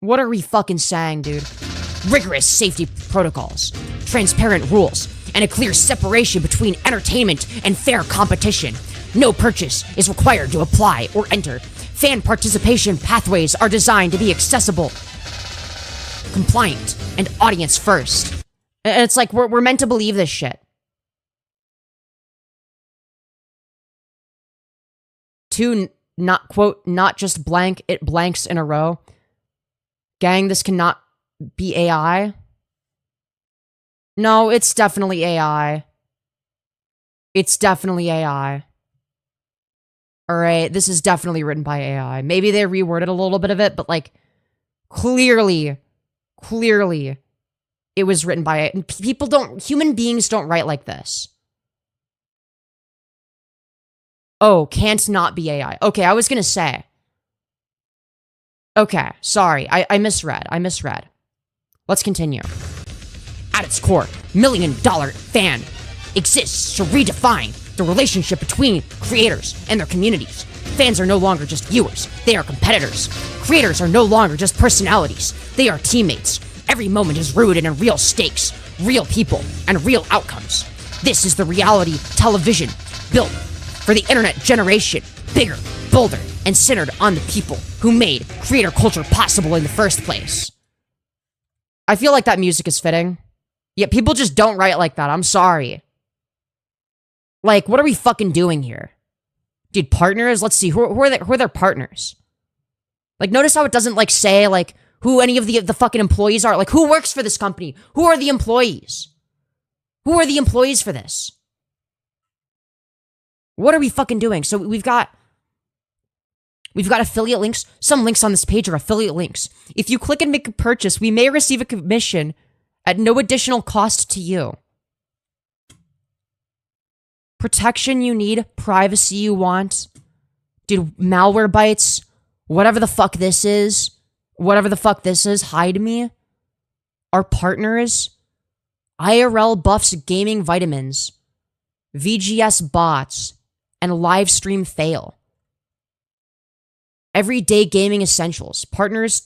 What are we fucking saying, dude? Rigorous safety protocols, transparent rules, and a clear separation between entertainment and fair competition. No purchase is required to apply or enter. Fan participation pathways are designed to be accessible, compliant, and audience first. And it's like, we're meant to believe this shit. Two, not, quote, not just blank, it blanks in a row. Gang, this cannot be AI. No, it's definitely AI. It's definitely AI. Alright, this is definitely written by AI. Maybe they reworded a little bit of it, but like, clearly, it was written by it. Human beings don't write like this. Oh, can't not be AI. Okay, I was gonna say. Okay, sorry, I misread. Let's continue. At its core, $1 Million Fan exists to redefine the relationship between creators and their communities. Fans are no longer just viewers, they are competitors. Creators are no longer just personalities, they are teammates. Every moment is rooted in real stakes, real people, and real outcomes. This is the reality television built for the internet generation, bigger, bolder, and centered on the people who made creator culture possible in the first place. I feel like that music is fitting. Yet people just don't write like that, I'm sorry. Like, what are we fucking doing here? Dude, partners? Let's see, who are their partners? Like, notice how it doesn't, like, say, like, who any of the fucking employees are. Like, who works for this company? Who are the employees? Who are the employees for this? What are we fucking doing? So we've got affiliate links. Some links on this page are affiliate links. If you click and make a purchase, we may receive a commission at no additional cost to you. Protection you need, privacy you want. Dude, malware bites, whatever the fuck this is, hide me. Our partners, IRL buffs, gaming vitamins, VGS bots, and live stream fail. Everyday gaming essentials, partners,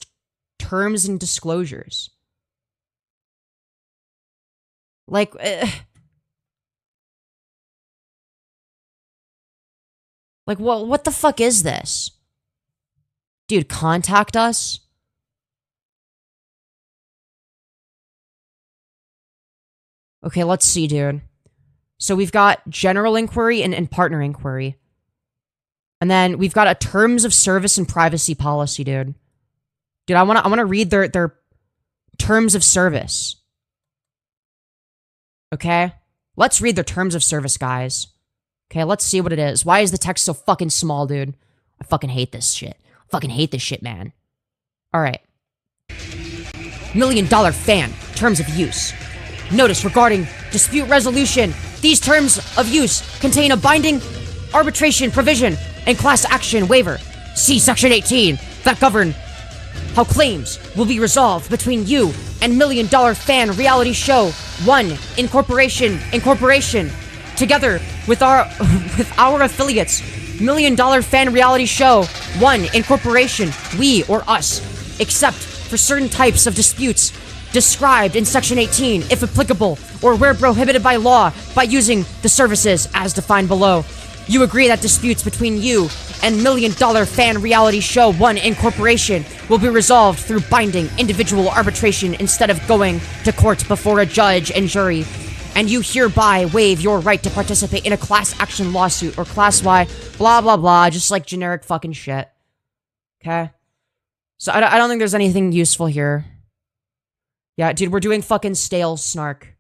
terms, and disclosures. Like, like, what the fuck is this? Dude, contact us? Okay, let's see, dude. So we've got general inquiry and partner inquiry. And then we've got a terms of service and privacy policy, dude. Dude, I wanna read their terms of service. Okay? Let's read their terms of service, guys. Okay, let's see what it is. Why is the text so fucking small, dude? I fucking hate this shit. I fucking hate this shit, man. Alright. $1 million fan. Terms of use. Notice regarding dispute resolution. These terms of use contain a binding arbitration provision and class action waiver. See Section 18 that govern how claims will be resolved between you and $1 Million Fan Reality Show 1 Incorporation, together with our affiliates. $1 Million Fan Reality Show 1 Incorporation, we or us, except for certain types of disputes described in Section 18, if applicable, or where prohibited by law, by using the services as defined below. You agree that disputes between you and $1 Million Fan Reality Show 1 Incorporation will be resolved through binding individual arbitration instead of going to court before a judge and jury. And you hereby waive your right to participate in a class action lawsuit or class Y, blah, blah, blah, just like generic fucking shit. Okay? So I don't think there's anything useful here. Yeah, dude, we're doing fucking stale snark.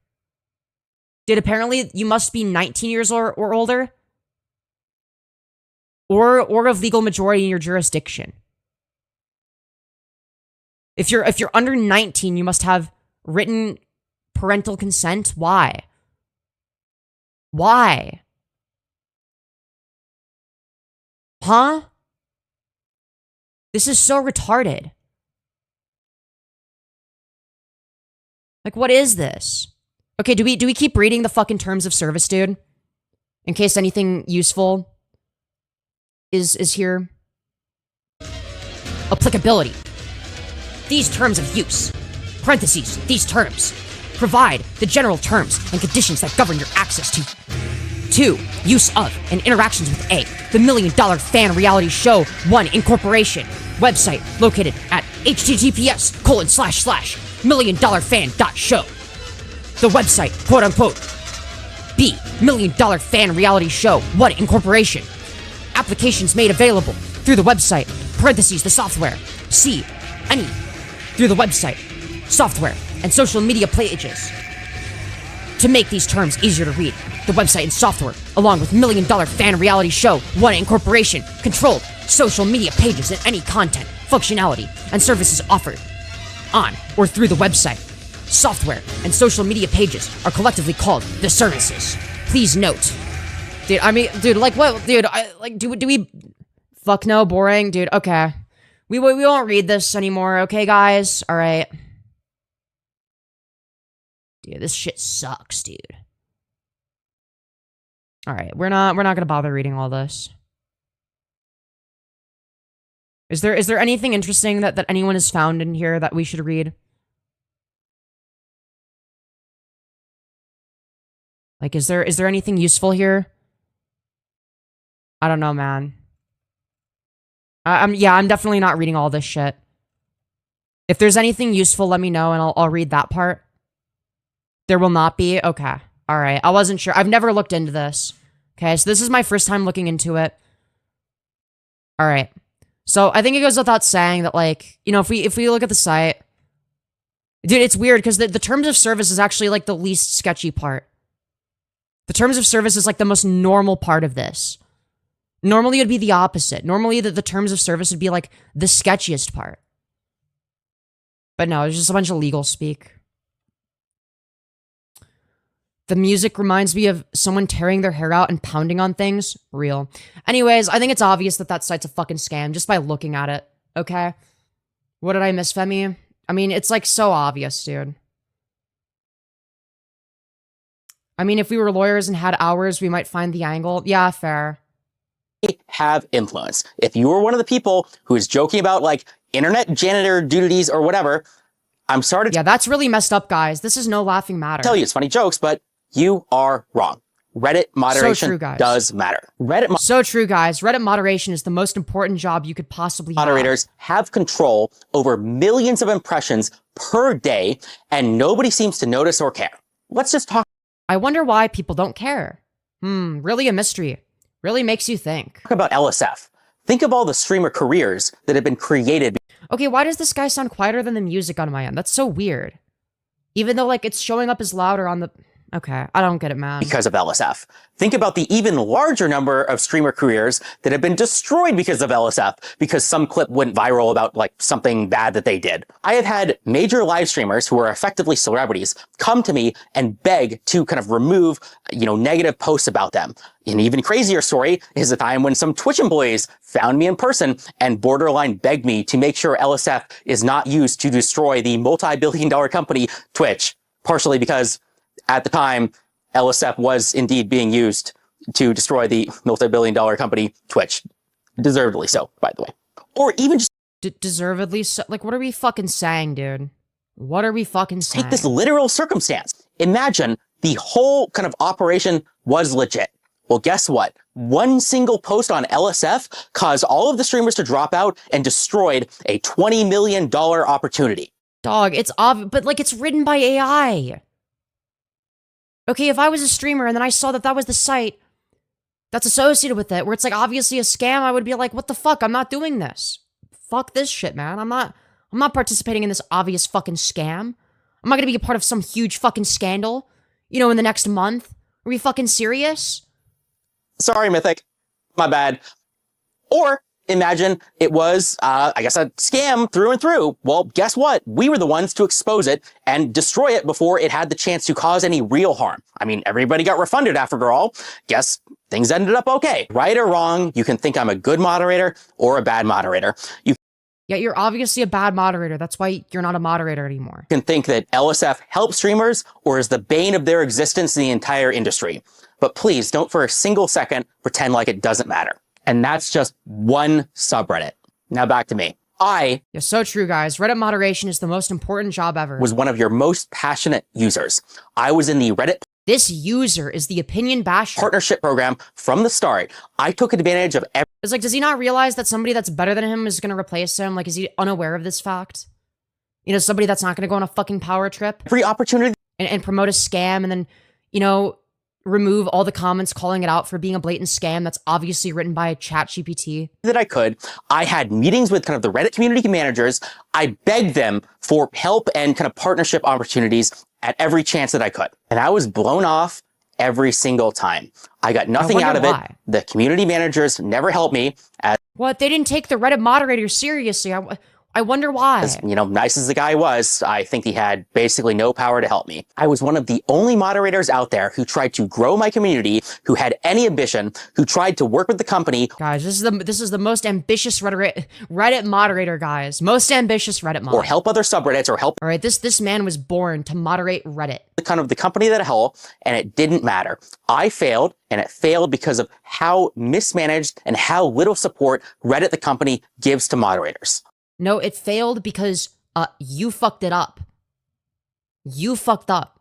Dude, apparently you must be 19 years or older. Or of legal majority in your jurisdiction. If you're under 19, you must have written parental consent. Why? Why? Huh? This is so retarded. Like, what is this? Okay, do we keep reading the fucking terms of service, dude? In case anything useful is here. Applicability. These terms of use, parentheses, these terms, provide the general terms and conditions that govern your access to 2. Use of and interactions with A. The $1 Million Fan Reality Show 1 Incorporation. Website located at https://milliondollarfan.show. The website, quote unquote. B. $1 Million Fan Reality Show 1 Incorporation. Applications made available through the website, parentheses, the software. C. Any through the website, software, and social media pages. To make these terms easier to read, the website and software, along with $1 Million Fan Reality Show 1 Incorporation, controlled social media pages and any content, functionality, and services offered on or through the website, software, and social media pages are collectively called the services. Please note. Dude, I mean, dude, like, what? Dude, do we... Fuck no, boring. Dude, okay. We won't read this anymore, okay, guys? Alright. Dude, this shit sucks, dude. All right, we're not gonna bother reading all this. Is there anything interesting that anyone has found in here that we should read? Like, is there anything useful here? I don't know, man. I'm definitely not reading all this shit. If there's anything useful, let me know and I'll read that part. There will not be? Okay. All right. I wasn't sure. I've never looked into this. Okay, so this is my first time looking into it. All right. So I think it goes without saying that, like, you know, if we look at the site, dude, it's weird because the terms of service is actually like the least sketchy part. The terms of service is like the most normal part of this. Normally, it'd be the opposite. Normally, the terms of service would be like the sketchiest part. But no, it's just a bunch of legal speak. The music reminds me of someone tearing their hair out and pounding on things. Real. Anyways, I think it's obvious that site's a fucking scam just by looking at it. Okay? What did I miss, Femi? I mean, it's like so obvious, dude. I mean, if we were lawyers and had hours, we might find the angle. Yeah, fair. Have influence. If you were one of the people who is joking about like internet janitor duties or whatever, I'm sorry to that's really messed up, guys. This is no laughing matter. tell you it's funny jokes, but you are wrong. Reddit moderation So true, guys. does matter. So true, guys. Reddit moderation is the most important job you could possibly have. Moderators have control over millions of impressions per day, and nobody seems to notice or care. Let's just talk I wonder why people don't care. Really a mystery. Really makes you think. about LSF. Think of all the streamer careers that have been created Okay, why does this guy sound quieter than the music on my end? That's so weird. Even though, like, it's showing up as louder on the... Okay, I don't get it, man. because of LSF. Think about the even larger number of streamer careers that have been destroyed because of LSF, because some clip went viral about like something bad that they did. I have had major live streamers who are effectively celebrities come to me and beg to kind of remove, negative posts about them. An even crazier story is the time when some Twitch employees found me in person and borderline begged me to make sure LSF is not used to destroy the multi-billion-dollar company Twitch, partially because at the time, LSF was indeed being used to destroy the multi-billion-dollar company Twitch. Deservedly so, by the way. Or even just Deservedly so? Like, what are we fucking saying, dude? What are we fucking saying? take this literal circumstance. Imagine the whole kind of operation was legit. Well, guess what? One single post on LSF caused all of the streamers to drop out and destroyed a $20 million opportunity. Dog, it's obvious, but like, it's written by AI. Okay, if I was a streamer and then I saw that was the site that's associated with it, where it's like obviously a scam, I would be like, what the fuck? I'm not doing this. Fuck this shit, man. I'm not participating in this obvious fucking scam. I'm not gonna be a part of some huge fucking scandal, in the next month. Are we fucking serious? Sorry, Mythic. My bad. Or imagine it was, a scam through and through. Well, guess what? We were the ones to expose it and destroy it before it had the chance to cause any real harm. I mean, everybody got refunded after all. Guess things ended up okay. Right or wrong, you can think I'm a good moderator or a bad moderator. You Yeah, you're obviously a bad moderator. That's why you're not a moderator anymore. can think that LSF helps streamers or is the bane of their existence in the entire industry. But please don't for a single second pretend like it doesn't matter. And that's just one subreddit. Now back to me. I Yeah, so true, guys. Reddit moderation is the most important job ever. was one of your most passionate users. I was in the Reddit This user is the opinion basher. partnership program from the start. I took advantage of It's like, does he not realize that somebody that's better than him is going to replace him? Like, is he unaware of this fact? Somebody that's not going to go on a fucking power trip every opportunity and promote a scam and then, remove all the comments calling it out for being a blatant scam that's obviously written by ChatGPT. that I could. I had meetings with kind of the Reddit community managers. I begged them for help and kind of partnership opportunities at every chance that I could. And I was blown off every single time. I got nothing out of it. why. The community managers never helped me. What? They didn't take the Reddit moderator seriously. I I wonder why. Nice as the guy was, I think he had basically no power to help me. I was one of the only moderators out there who tried to grow my community, who had any ambition, who tried to work with the company. Guys, this is the most ambitious Reddit moderator, guys. Most ambitious Reddit moderator. Or help other subreddits, or help. All right, this man was born to moderate Reddit. The company that a whole, and it didn't matter. I failed, and it failed because of how mismanaged and how little support Reddit, the company, gives to moderators. No, it failed because you fucked it up. You fucked up.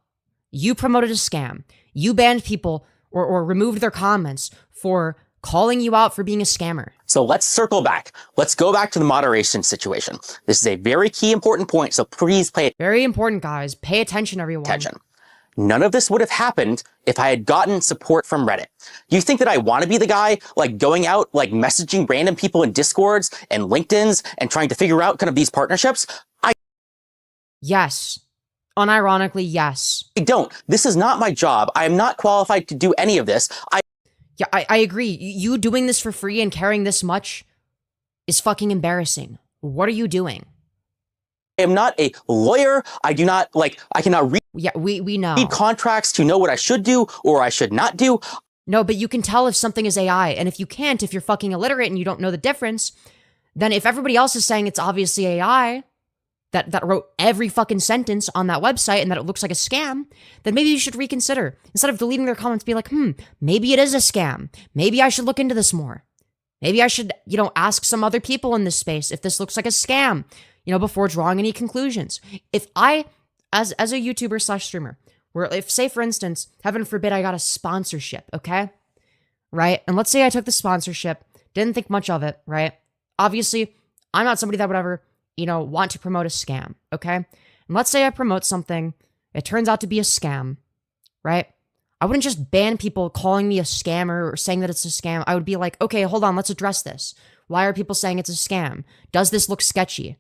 You promoted a scam. You banned people or removed their comments for calling you out for being a scammer. So let's circle back. Let's go back to the moderation situation. This is a very key important point, so please pay Very important, guys. Pay attention, everyone. attention. None of this would have happened if I had gotten support from Reddit. You think that I want to be the guy, going out, messaging random people in Discords and LinkedIn's and trying to figure out kind of these partnerships? Yes. Unironically, yes. I don't. This is not my job. I am not qualified to do any of this. Yeah, I agree. You doing this for free and caring this much is fucking embarrassing. What are you doing? I am not a lawyer. I do not, I cannot read. Yeah, we know. Read contracts to know what I should do or I should not do. No, but you can tell if something is AI, and if you can't, if you're fucking illiterate and you don't know the difference, then if everybody else is saying it's obviously AI that wrote every fucking sentence on that website and that it looks like a scam, then maybe you should reconsider. Instead of deleting their comments, be like, maybe it is a scam. Maybe I should look into this more. Maybe I should, ask some other people in this space if this looks like a scam, before drawing any conclusions. If I, as a YouTuber / streamer, where if, say, for instance, heaven forbid, I got a sponsorship, okay? Right? And let's say I took the sponsorship, didn't think much of it, right? Obviously, I'm not somebody that would ever, want to promote a scam, okay? And let's say I promote something, it turns out to be a scam, right? I wouldn't just ban people calling me a scammer or saying that it's a scam. I would be like, okay, hold on, let's address this. Why are people saying it's a scam? Does this look sketchy,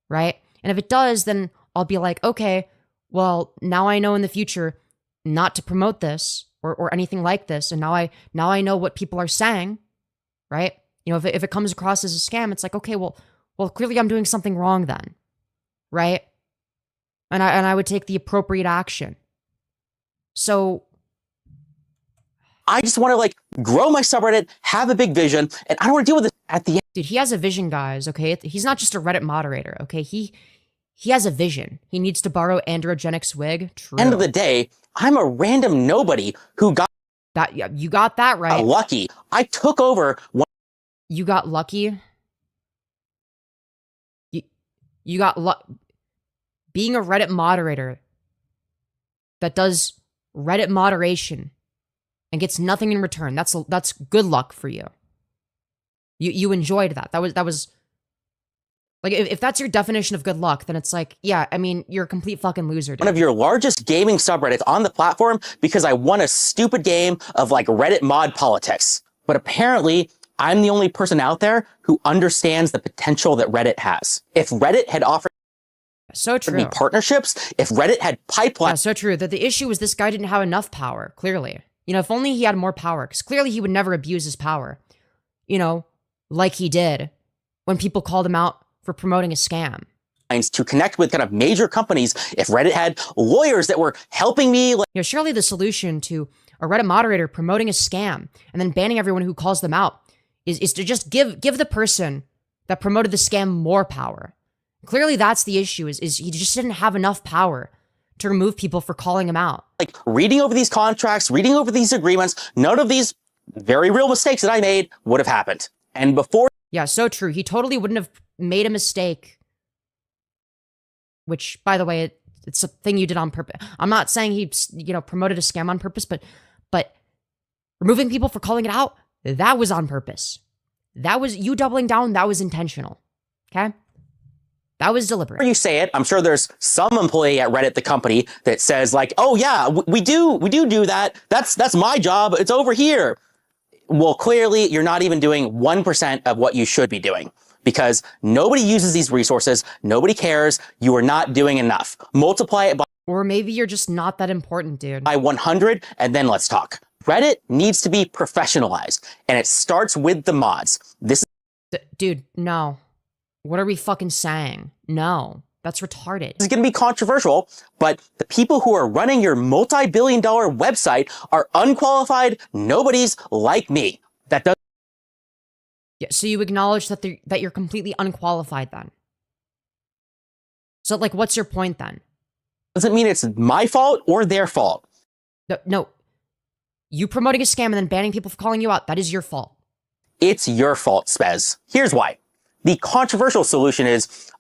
right? And if it does, then I'll be like, okay, well, now I know in the future not to promote this or anything like this. And now I know what people are saying, right? If it comes across as a scam, it's like, okay, well, clearly I'm doing something wrong then, right? And I would take the appropriate action. So I just want to grow my subreddit, have a big vision, and I don't want to deal with it at the end. Dude, he has a vision, guys, okay? He's not just a Reddit moderator, okay? He has a vision. He needs to borrow Androgenic's wig. True. End of the day, I'm a random nobody who got that. Yeah, you got that right. Lucky. I took over. You got lucky. You got luck. Being a Reddit moderator that does Reddit moderation and gets nothing in return. That's good luck for you. You enjoyed that. That was like, if that's your definition of good luck, then it's like, yeah, I mean, you're a complete fucking loser, dude. One of your largest gaming subreddits on the platform because I won a stupid game of Reddit mod politics. But apparently, I'm the only person out there who understands the potential that Reddit has. If Reddit had offered me partnerships, if Reddit had pipelines. Yeah, so true. The issue was this guy didn't have enough power, clearly. If only he had more power, because clearly he would never abuse his power. Like he did when people called him out for promoting a scam. To connect with kind of major companies, if Reddit had lawyers that were helping me. Surely the solution to a Reddit moderator promoting a scam and then banning everyone who calls them out is to just give the person that promoted the scam more power. Clearly that's the issue, is he just didn't have enough power to remove people for calling him out. Reading over these contracts, reading over these agreements, none of these very real mistakes that I made would have happened. And before. Yeah, so true. He totally wouldn't have made a mistake. Which, by the way, it's a thing you did on purpose. I'm not saying he, promoted a scam on purpose, but removing people for calling it out, that was on purpose. That was you doubling down. That was intentional. Okay? That was deliberate. You say it, I'm sure there's some employee at Reddit, the company, that says oh yeah, we do that. That's my job. It's over here. Well, clearly you're not even doing 1% of what you should be doing because nobody uses these resources. Nobody cares. You are not doing enough. Multiply it by. Or maybe you're just not that important, dude. By 100, and then let's talk. Reddit needs to be professionalized, and it starts with the mods. This. Dude, no. What are we fucking saying? No, that's retarded. This is going to be controversial, but the people who are running your multi-billion-dollar website are unqualified nobodies like me. That does. Yeah, so you acknowledge that that you're completely unqualified then. So, like, what's your point then? Doesn't mean it's my fault or their fault. No. You promoting a scam and then banning people for calling you out, that is your fault. It's your fault, Spez. Here's why. The controversial solution is,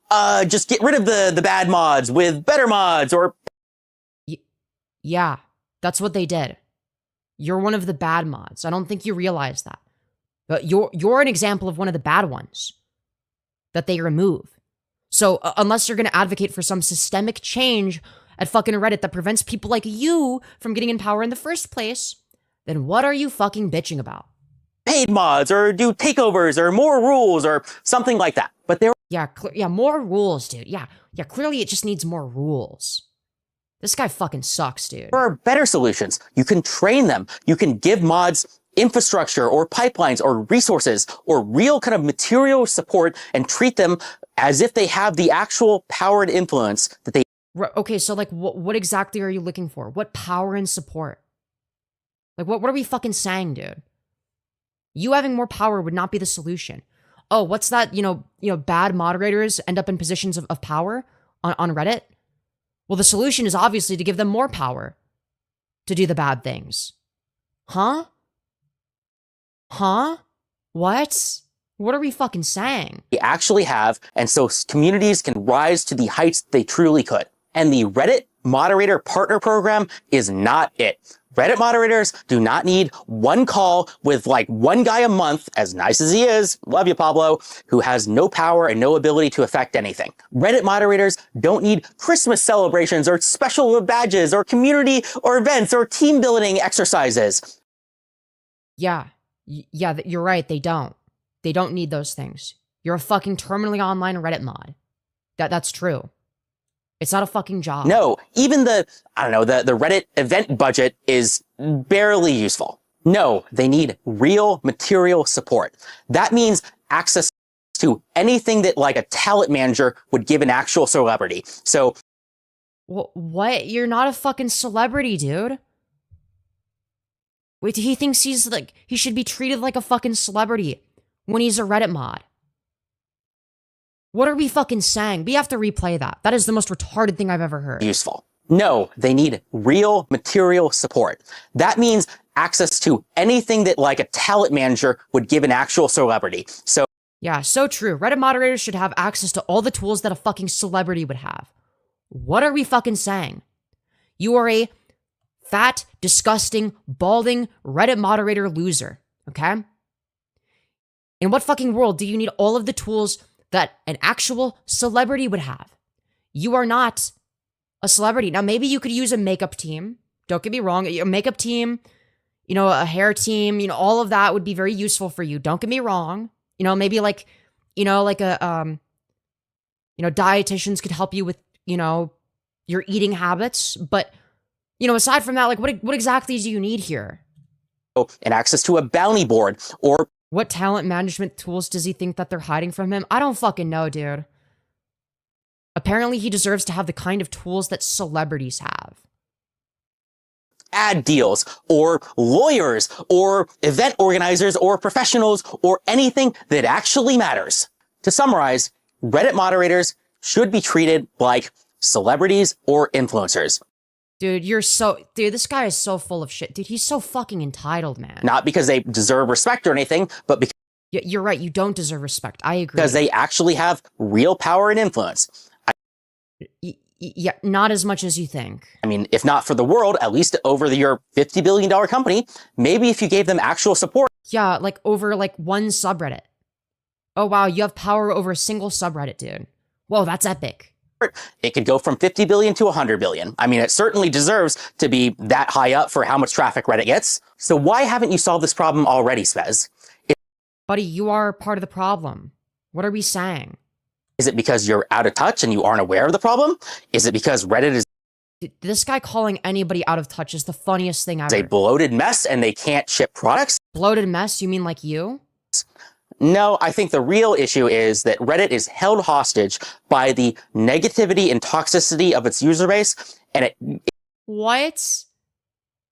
just get rid of the bad mods with better mods or... Yeah, that's what they did. You're one of the bad mods. I don't think you realize that. But you're an example of one of the bad ones that they remove. So unless you're going to advocate for some systemic change at fucking Reddit that prevents people like you from getting in power in the first place, then what are you fucking bitching about? Paid mods or do takeovers or more rules or something like that. But there Yeah, more rules, dude. Yeah, clearly it just needs more rules. This guy fucking sucks, dude. are better solutions. You can train them. You can give mods infrastructure or pipelines or resources or real kind of material support and treat them as if they have the actual power and influence that they... Okay, so like what exactly are you looking for? What power and support? Like what are we fucking saying, dude? You having more power would not be the solution. Oh, what's that, bad moderators end up in positions of power on Reddit? Well, the solution is obviously to give them more power to do the bad things. Huh? What? What are we fucking saying? They actually have, and so communities can rise to the heights they truly could. And the Reddit Moderator Partner Program is not it. Reddit moderators do not need one call with like one guy a month, as nice as he is, love you, Pablo, who has no power and no ability to affect anything. Reddit moderators don't need Christmas celebrations or special badges or community or events or team building exercises. Yeah, you're right, they don't. They don't need those things. You're a fucking terminally online Reddit mod. That's true. It's not a fucking job. No, even the Reddit event budget is barely useful. No, they need real material support. That means access to anything that like a talent manager would give an actual celebrity. So... What? You're not a fucking celebrity, dude. Wait, he thinks he should be treated like a fucking celebrity when he's a Reddit mod. What are we fucking saying? We have to replay that. That is the most retarded thing I've ever heard. Useful. No, they need real material support. That means access to anything that like a talent manager would give an actual celebrity. So... Yeah, so true. Reddit moderators should have access to all the tools that a fucking celebrity would have. What are we fucking saying? You are a fat, disgusting, balding Reddit moderator loser, okay? In what fucking world do you need all of the tools that an actual celebrity would have? You are not a celebrity. Now, maybe you could use a makeup team. Don't get me wrong. A makeup team, a hair team, all of that would be very useful for you. Don't get me wrong. Maybe like dietitians could help you with, your eating habits. But, aside from that, like what exactly do you need here? And access to a bounty board or... What talent management tools does he think that they're hiding from him? I don't fucking know, dude. Apparently, he deserves to have the kind of tools that celebrities have. Ad deals, or lawyers, or event organizers, or professionals, or anything that actually matters. To summarize, Reddit moderators should be treated like celebrities or influencers. Dude, this guy is so full of shit. Dude, he's so fucking entitled, man. Not because they deserve respect or anything, but because... Yeah, you're right, you don't deserve respect. I agree. Because they actually have real power and influence. Yeah, not as much as you think. I mean, if not for the world, at least over your $50 billion company, maybe if you gave them actual support. Yeah, like over like one subreddit. Oh wow, you have power over a single subreddit, dude. Whoa, that's epic. It could go from 50 billion to 100 billion. I mean, it certainly deserves to be that high up for how much traffic Reddit gets. So why haven't you solved this problem already, Spez? Buddy, you are part of the problem. What are we saying? Is it because you're out of touch and you aren't aware of the problem? Is it because Reddit is... This guy calling anybody out of touch is the funniest thing ever. a bloated mess and they can't ship products? Bloated mess? You mean like you? No, I think the real issue is that Reddit is held hostage by the negativity and toxicity of its user base, and it What?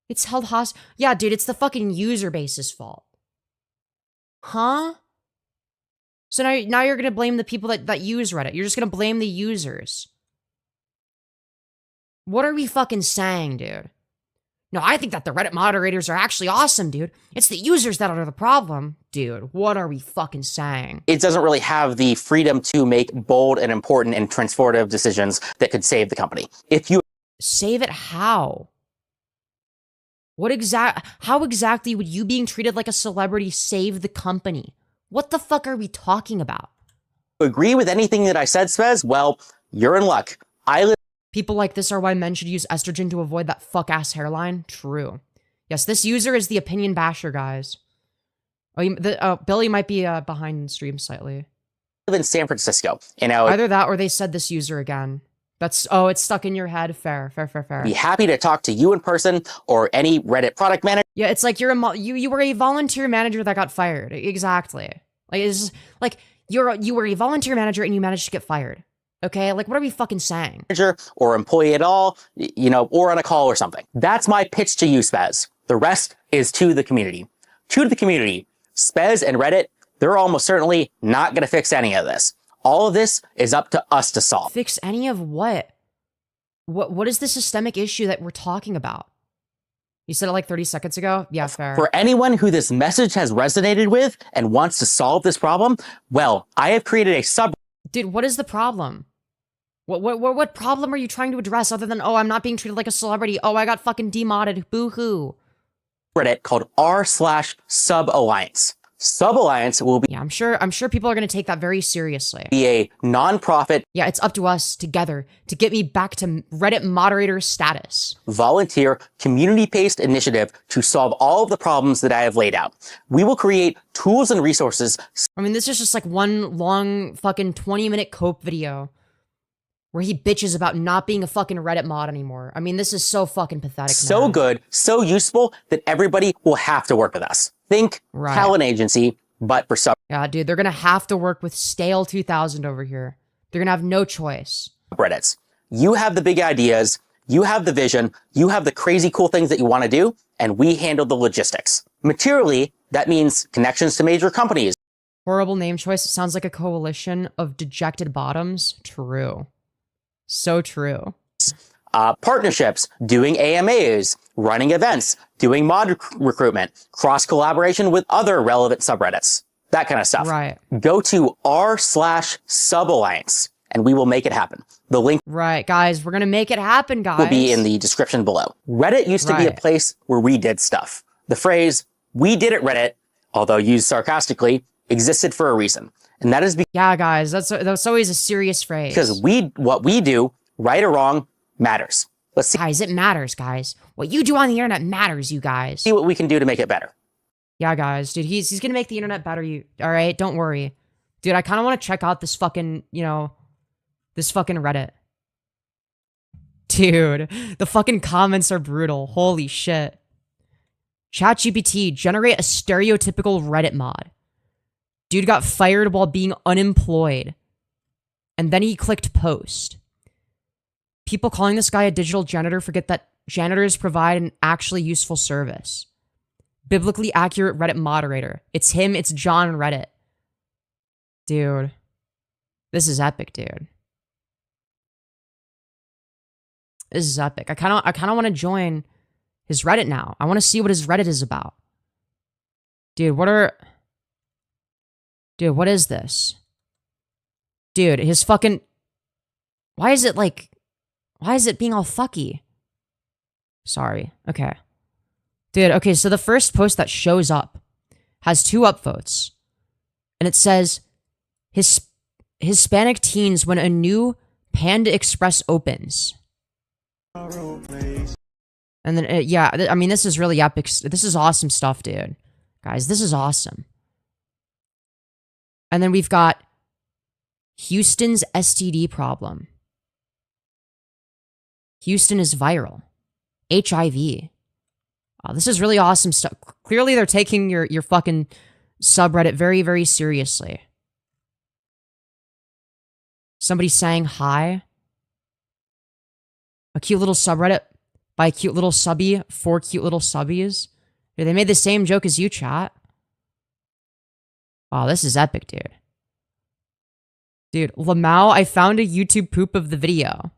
It's held hostage. Yeah, dude, it's the fucking user base's fault. Huh? So now you're gonna blame the people that use Reddit. You're just gonna blame the users. What are we fucking saying, dude? No, I think that the Reddit moderators are actually awesome, dude. It's the users that are the problem. Dude, what are we fucking saying? it doesn't really have the freedom to make bold and important and transformative decisions that could save the company. If you Save it how? How exactly would you being treated like a celebrity save the company? What the fuck are we talking about? agree with anything that I said, Spez, well, you're in luck. I live People like this are why men should use estrogen to avoid that fuck-ass hairline? True. Yes, this user is the opinion basher, guys. Oh, Billy might be behind in stream slightly. in San Francisco. Either that or they said this user again. Oh, it's stuck in your head. Fair. Be happy to talk to you in person or any Reddit product manager. Yeah, it's like you were a volunteer manager that got fired. Exactly. Like it's like you were a volunteer manager and you managed to get fired. Okay, like what are we fucking saying? Or employee at all, or on a call or something. That's my pitch to you, Spez. The rest is to the community. To the community, Spez and Reddit, they're almost certainly not going to fix any of this. All of this is up to us to solve. Fix any of what? What is the systemic issue that we're talking about? You said it like 30 seconds ago? Yeah, fair. For anyone who this message has resonated with and wants to solve this problem, well, I have created a subreddit. Dude, what is the problem? What problem are you trying to address other than, oh, I'm not being treated like a celebrity. Oh, I got fucking demodded. Boo-hoo. Reddit called r/Sub-Alliance. Sub-Alliance will be Yeah, I'm sure people are going to take that very seriously. a nonprofit Yeah, it's up to us together to get me back to Reddit moderator status. volunteer community-based initiative to solve all of the problems that I have laid out. We will create tools and resources. I mean, this is just like one long fucking 20-minute cope video where he bitches about not being a fucking Reddit mod anymore. I mean, this is so fucking pathetic. So man. good, so useful that everybody will have to work with us. Think Right. talent agency, but for Yeah, dude, they're gonna have to work with Stale2000 over here. They're gonna have no choice. subreddits. You have the big ideas, you have the vision, you have the crazy cool things that you want to do, and we handle the logistics. Materially, that means connections to major companies, Horrible name choice. It sounds like a coalition of dejected bottoms. True. So true. partnerships, doing AMAs, running events, doing mod recruitment, cross-collaboration with other relevant subreddits, that kind of stuff. Right. Go to r/Sub-Alliance and we will make it happen. The link Right, guys. We're gonna make it happen, guys. will be in the description below. Reddit used to be a Right. place where we did stuff. The phrase, "we did it Reddit," although used sarcastically, existed for a reason. And that is Yeah, guys. That's always a serious phrase. because what we do, right or wrong, matters. Let's Guys, it matters, guys. What you do on the internet matters, you guys. see what we can do to make it better. Yeah, guys, dude, he's gonna make the internet better. All right? Don't worry, dude. I kind of want to check out this fucking, this fucking Reddit. Dude, the fucking comments are brutal. Holy shit. ChatGPT, generate a stereotypical Reddit mod. Dude got fired while being unemployed. And then he clicked post. People calling this guy a digital janitor forget that janitors provide an actually useful service. Biblically accurate Reddit moderator. It's him, it's John Reddit. Dude. This is epic, dude. This is epic. I kind of want to join his Reddit now. I want to see what his Reddit is about. Dude, Dude, what is this? Dude, his fucking... Why is it being all fucky? Sorry. Okay. Dude, okay, so the first post that shows up has 2 upvotes. And it says, Hispanic teens when a new Panda Express opens. And then, I mean, this is really epic. This is awesome stuff, dude. Guys, this is awesome. And then we've got Houston's STD problem. Houston is viral. HIV. Oh, this is really awesome stuff. Clearly, they're taking your fucking subreddit very, very seriously. Somebody saying hi. A cute little subreddit by a cute little subby for cute little subbies. Dude, they made the same joke as you, chat. Wow, this is epic, dude. Dude, Lamau, I found a YouTube poop of the video.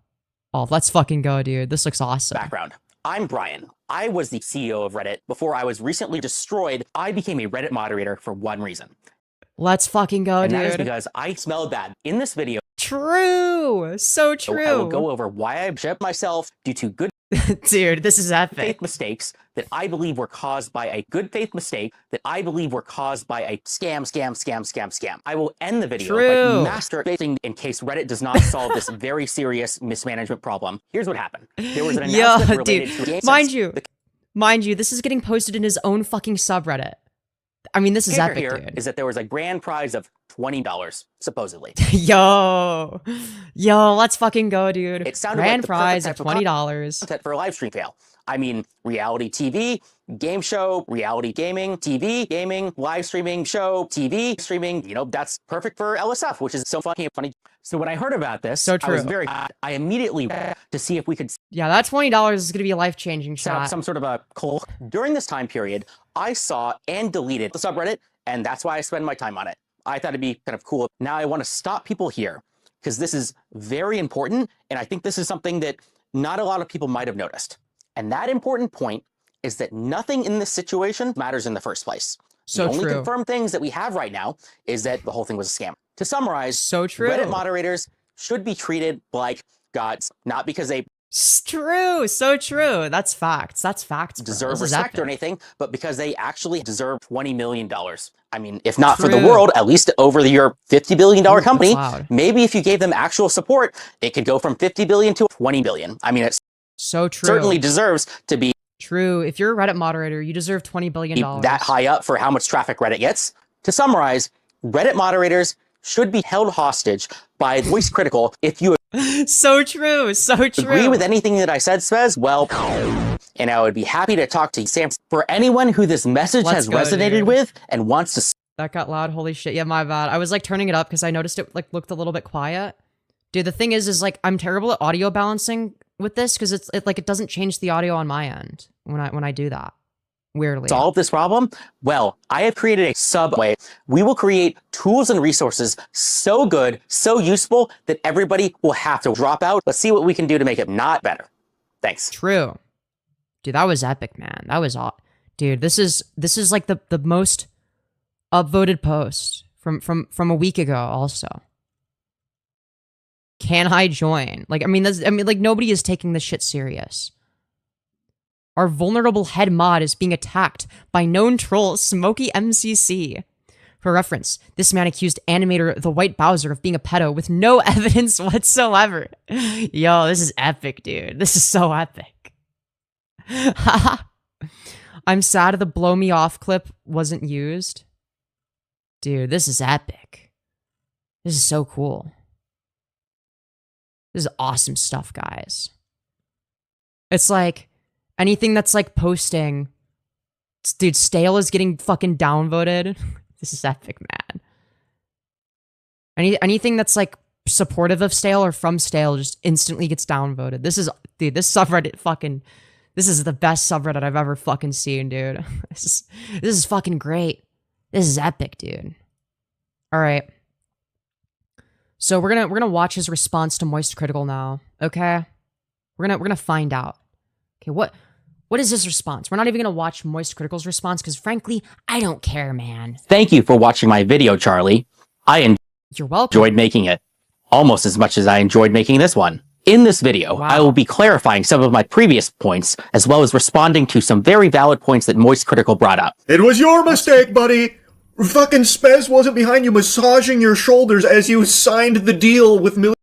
Oh, let's fucking go, dude. This looks awesome. Background. I'm Brian. I was the CEO of Reddit before I was recently destroyed. I became a Reddit moderator for one reason. Let's fucking go, and dude. that is because I smelled bad. In this video, true. So true. I will go over why I shipped myself due to good dude, this is epic. faith mistakes that I believe were caused by a good faith mistake that I believe were caused by a scam. I will end the video by masturbating in case Reddit does not solve this very serious mismanagement problem. Here's what happened. There was an announcement related to game Mind you, this is getting posted in his own fucking subreddit. I mean, this is epic, here dude. Is that there was a grand prize of $20, supposedly. Yo, let's fucking go, dude. It sounded grand like the prize of perfect $20 content for a live stream fail. I mean, reality TV, game show, reality gaming, TV, gaming, live streaming show, TV, streaming. You know, that's perfect for LSF, which is so fucking funny. So when I heard about this, so true. I was very, I immediately to see if we could. Yeah, that $20 is going to be a life-changing set up shot. some sort of a call. During this time period, I saw and deleted the subreddit, and that's why I spend my time on it. I thought it'd be kind of cool. Now I want to stop people here because this is very important, and I think this is something that not a lot of people might have noticed. And that important point is that nothing in this situation matters in the first place. So the only true. confirmed things that we have right now is that the whole thing was a scam. To summarize, so true. Reddit moderators should be treated like gods, not because they true, so true. That's facts. That's facts. Bro. Deserve respect or anything, but because they actually deserve $20 million. I mean, if not for the world, at least over your $50 billion company, maybe if you gave them actual support, it could go from 50 billion to 20 billion. I mean, it's so true. Certainly deserves to be true. If you're a Reddit moderator, you deserve $20 billion. That high up for how much traffic Reddit gets. To summarize, Reddit moderators should be held hostage by voice critical. If you so true, agree with anything that I said, Spez, well, and I would be happy to talk to Sam. For anyone who this message has resonated with and wants to. That got loud. Holy shit. Yeah, my bad. I was like turning it up because I noticed it like looked a little bit quiet. Dude, the thing is like I'm terrible at audio balancing with this because it doesn't change the audio on my end when I do that. Weirdly. Solve this problem? Well, I have created a subway. We will create tools and resources so good, so useful that everybody will have to drop out. Let's see what we can do to make it not better. Thanks. True. Dude, that was epic, man. That was all. Dude, this is like the most upvoted post from a week ago also. Can I join? Like, I mean, like nobody is taking this shit serious. Our vulnerable head mod is being attacked by known troll Smokey MCC. For reference, this man accused animator the WhiteBowser of being a pedo with no evidence whatsoever. Yo, this is epic, dude. This is so epic. I'm sad the blow me off clip wasn't used. Dude, this is epic. This is so cool. This is awesome stuff, guys. It's like anything that's like posting, dude, Stale is getting fucking downvoted. This is epic, man. Anything that's like supportive of Stale or from Stale just instantly gets downvoted. This is, dude, this subreddit fucking, this is the best subreddit I've ever fucking seen, dude. This is fucking great. This is epic, dude. All right. So we're gonna watch his response to Moist Critical now. Okay, we're gonna find out. Okay, what is his response? We're not even gonna watch Moist Critical's response because frankly, I don't care, man. Thank you for watching my video, Charlie. You're welcome. Enjoyed making it almost as much as I enjoyed making this one. In this video, I will be clarifying some of my previous points as well as responding to some very valid points that Moist Critical brought up. It was your mistake, buddy. Fucking Spez wasn't behind you massaging your shoulders as you signed the deal with $1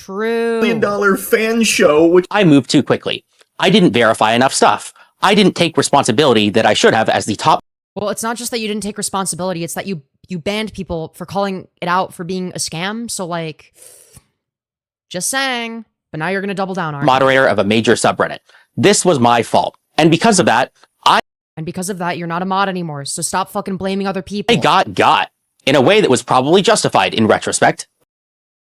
million fan show, which I moved too quickly. I didn't verify enough stuff. I didn't take responsibility that I should have as the top. Well, it's not just that you didn't take responsibility, it's that you banned people for calling it out for being a scam. So like, just saying, but now you're going to double down, aren't you? Moderator of a major subreddit. This was my fault. And because of that, And because of that, you're not a mod anymore. So stop fucking blaming other people. I got in a way that was probably justified in retrospect.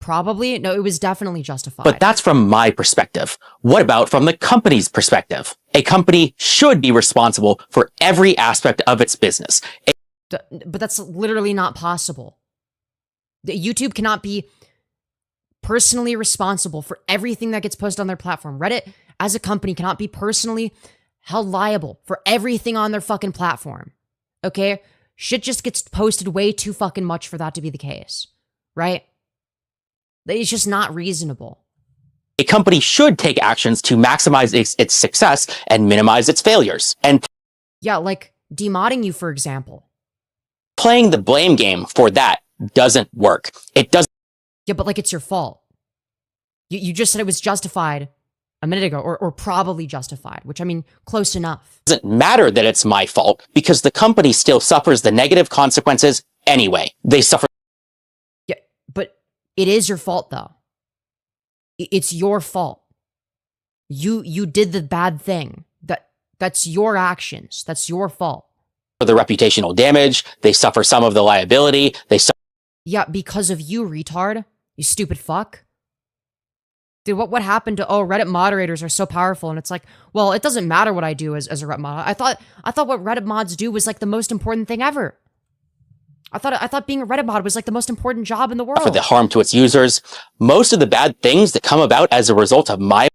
Probably? No, it was definitely justified. But that's from my perspective. What about from the company's perspective? A company should be responsible for every aspect of its business. But that's literally not possible. YouTube cannot be personally responsible for everything that gets posted on their platform. Reddit, as a company, cannot be personally held liable for everything on their fucking platform. Okay? Shit just gets posted way too fucking much for that to be the case. Right? It's just not reasonable. A company should take actions to maximize its success and minimize its failures. And yeah, like demodding you, for example. Playing the blame game for that doesn't work. It doesn't. Yeah, but like it's your fault. You just said it was justified a minute ago, or probably justified, which I mean, close enough. It doesn't matter that it's my fault because the company still suffers the negative consequences anyway. They suffer. Yeah, but it is your fault though. It's your fault. You did the bad thing. That's your actions. That's your fault. The reputational damage. They suffer some of the liability. Yeah, because of you, retard. You stupid fuck. Dude, what happened to, Reddit moderators are so powerful, and it's like, well, it doesn't matter what I do as a Reddit mod. I thought what Reddit mods do was like the most important thing ever. I thought being a Reddit mod was like the most important job in the world. For the harm to its users. Most of the bad things that come about as a result of my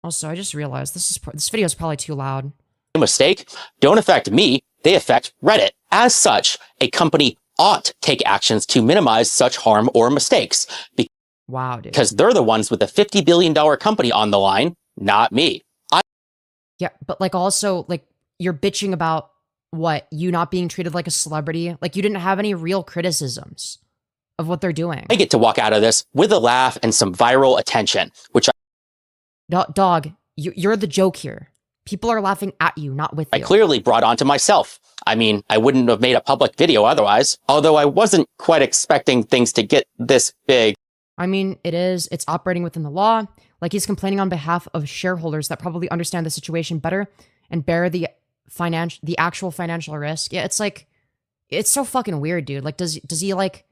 Also, I just realized this video is probably too loud. Mistake don't affect me, they affect Reddit. As such, a company ought to take actions to minimize such harm or mistakes. Wow, dude. Because they're the ones with the $50 billion company on the line, not me. Yeah, but like also, like, you're bitching about what? You not being treated like a celebrity? Like, you didn't have any real criticisms of what they're doing. I get to walk out of this with a laugh and some viral attention, which Dog, you're the joke here. People are laughing at you, not with you. I clearly brought onto myself. I mean, I wouldn't have made a public video otherwise, although I wasn't quite expecting things to get this big. I mean, it's operating within the law. Like, he's complaining on behalf of shareholders that probably understand the situation better and bear the actual financial risk. Yeah, it's like, it's so fucking weird, dude. Like, does he like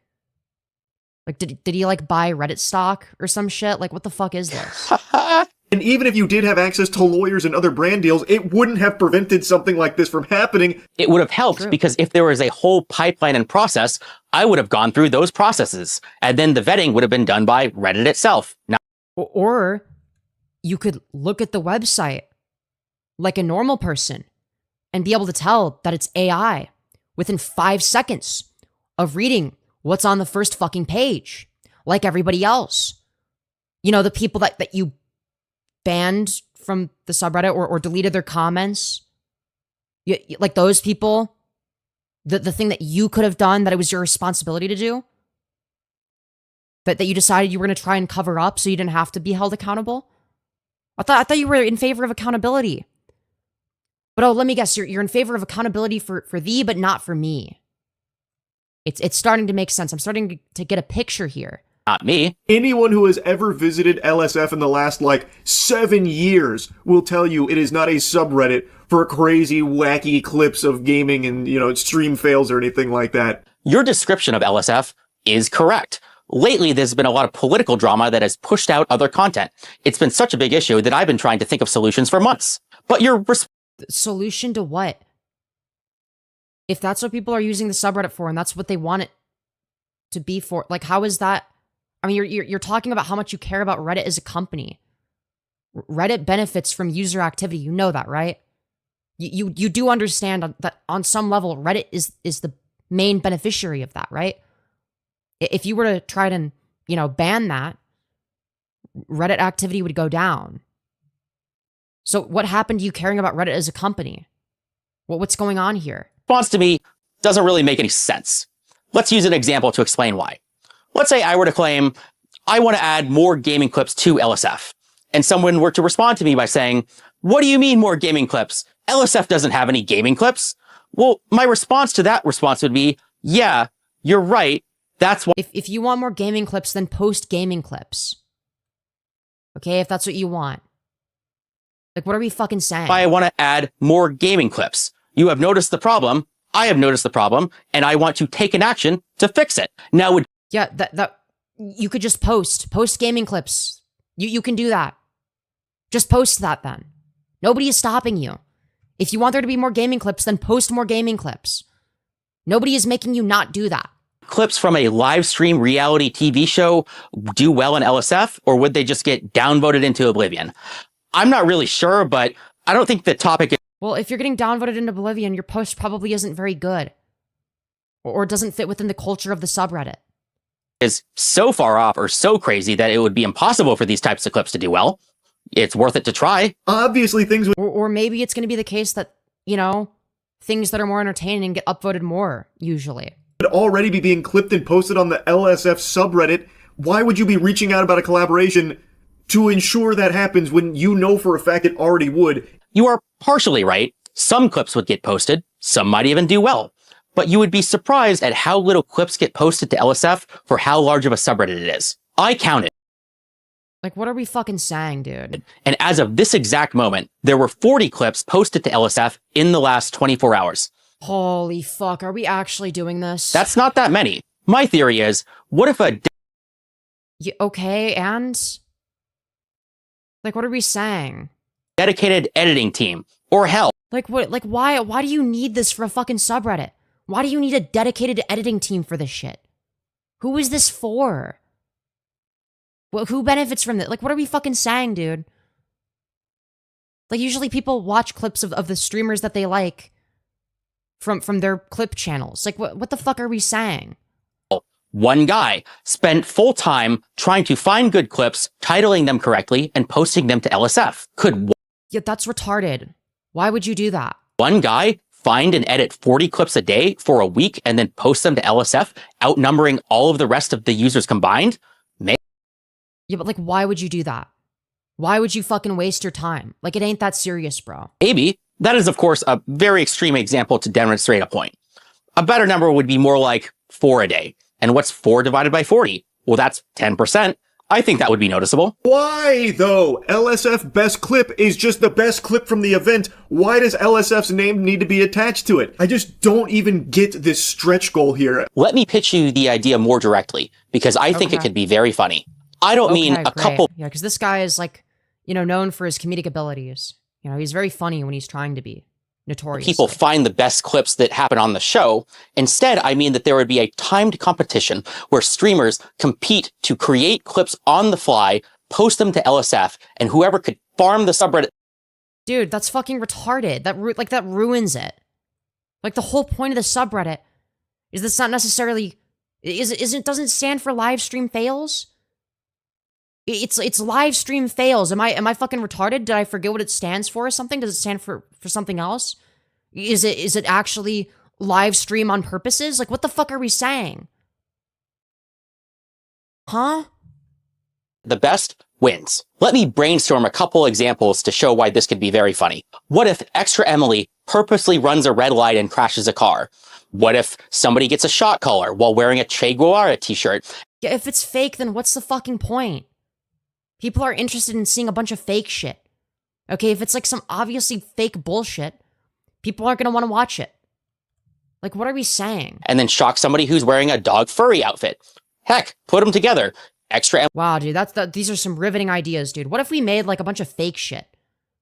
did he like buy Reddit stock or some shit? Like, what the fuck is this? And even if you did have access to lawyers and other brand deals, it wouldn't have prevented something like this from happening. It would have helped. True. Because if there was a whole pipeline and process, I would have gone through those processes. And then the vetting would have been done by Reddit itself. Now, or you could look at the website like a normal person and be able to tell that it's AI within 5 seconds of reading what's on the first fucking page, like everybody else. You know, the people that you banned from the subreddit or deleted their comments, like those people, the thing that you could have done, that it was your responsibility to do, that you decided you were going to try and cover up so you didn't have to be held accountable. I thought you were in favor of accountability. But let me guess, you're in favor of accountability for thee, but not for me. It's starting to make sense. I'm starting to get a picture here. not me. Anyone who has ever visited LSF in the last, 7 years will tell you it is not a subreddit for crazy, wacky clips of gaming and, stream fails or anything like that. Your description of LSF is correct. Lately, there's been a lot of political drama that has pushed out other content. It's been such a big issue that I've been trying to think of solutions for months. But your solution to what? If that's what people are using the subreddit for, and that's what they want it to be for, how is that? I mean, you're talking about how much you care about Reddit as a company. Reddit benefits from user activity. You know that, right? You do understand that on some level, Reddit is the main beneficiary of that, right? If you were to try to, ban that, Reddit activity would go down. So what happened to you caring about Reddit as a company? What's going on here? Response to me doesn't really make any sense. Let's use an example to explain why. Let's say I were to claim, I want to add more gaming clips to LSF. And someone were to respond to me by saying, what do you mean more gaming clips? LSF doesn't have any gaming clips. Well, my response to that response would be, yeah, you're right. That's why. If you want more gaming clips, then post gaming clips. Okay, if that's what you want. Like, what are we fucking saying? I want to add more gaming clips. You have noticed the problem. I have noticed the problem, and I want to take an action to fix it. Now, Yeah, that you could just post gaming clips. You can do that. Just post that then. Nobody is stopping you. If you want there to be more gaming clips, then post more gaming clips. Nobody is making you not do that. clips from a live stream reality TV show do well in LSF, or would they just get downvoted into oblivion? I'm not really sure, but I don't think the topic is... Well, if you're getting downvoted into oblivion, your post probably isn't very good. Or doesn't fit within the culture of the subreddit. Is so far off or so crazy that it would be impossible for these types of clips to do well. It's worth it to try. Obviously, things would... Or maybe it's going to be the case that, you know, things that are more entertaining get upvoted more, usually. would already be being clipped and posted on the LSF subreddit. Why would you be reaching out about a collaboration to ensure that happens when you know for a fact it already would? You are partially right. Some clips would get posted. Some might even do well. But you would be surprised at how little clips get posted to LSF for how large of a subreddit it is. I counted. Like, what are we fucking saying, dude? And as of this exact moment, there were 40 clips posted to LSF in the last 24 hours. Holy fuck, are we actually doing this? That's not that many. My theory is, what if a... Okay, and? Like, what are we saying? Dedicated editing team, or hell... Like, what? Like, why do you need this for a fucking subreddit? Why do you need a dedicated editing team for this shit? Who is this for? Well, who benefits from this? Like, what are we fucking saying, dude? Like, usually people watch clips of the streamers that they like from their clip channels. Like, what the fuck are we saying? One guy spent full time trying to find good clips, titling them correctly, and posting them to LSF. Could... Yeah, that's retarded. Why would you do that? One guy find and edit 40 clips a day for a week and then post them to LSF, outnumbering all of the rest of the users combined? Yeah, but like, why would you do that? Why would you fucking waste your time? Like, it ain't that serious, bro. Maybe. That is, of course, a very extreme example to demonstrate a point. A better number would be more like 4 a day. And what's 4 divided by 40? Well, that's 10%. I think that would be noticeable. Why, though? LSF best clip is just the best clip from the event. Why does LSF's name need to be attached to it? I just don't even get this stretch goal here. Let me pitch you the idea more directly, because I think it could be very funny. I don't mean a couple... Yeah, because this guy is, like, you know, known for his comedic abilities. You know, he's very funny when he's trying to be. Notorious. People find the best clips that happen on the show. Instead, I mean that there would be a timed competition where streamers compete to create clips on the fly, post them to LSF, and whoever could farm the subreddit... Dude, that's fucking retarded. That ruins it. Like, the whole point of the subreddit is that's not necessarily... doesn't stand for live stream fails? It's live stream fails. Am I fucking retarded? Did I forget what it stands for or something? Does it stand for something else? Is it actually live stream on purposes? Like, what the fuck are we saying? Huh? The best wins. Let me brainstorm a couple examples to show why this could be very funny. What if Extra Emily purposely runs a red light and crashes a car? What if somebody gets a shot caller while wearing a Che Guevara t-shirt? Yeah, if it's fake, then what's the fucking point? People are interested in seeing a bunch of fake shit. Okay, if it's like some obviously fake bullshit, people aren't gonna want to watch it. Like, what are we saying? And then shock somebody who's wearing a dog furry outfit. Heck, put them together. Extra... Wow, dude, these are some riveting ideas, dude. What if we made like a bunch of fake shit?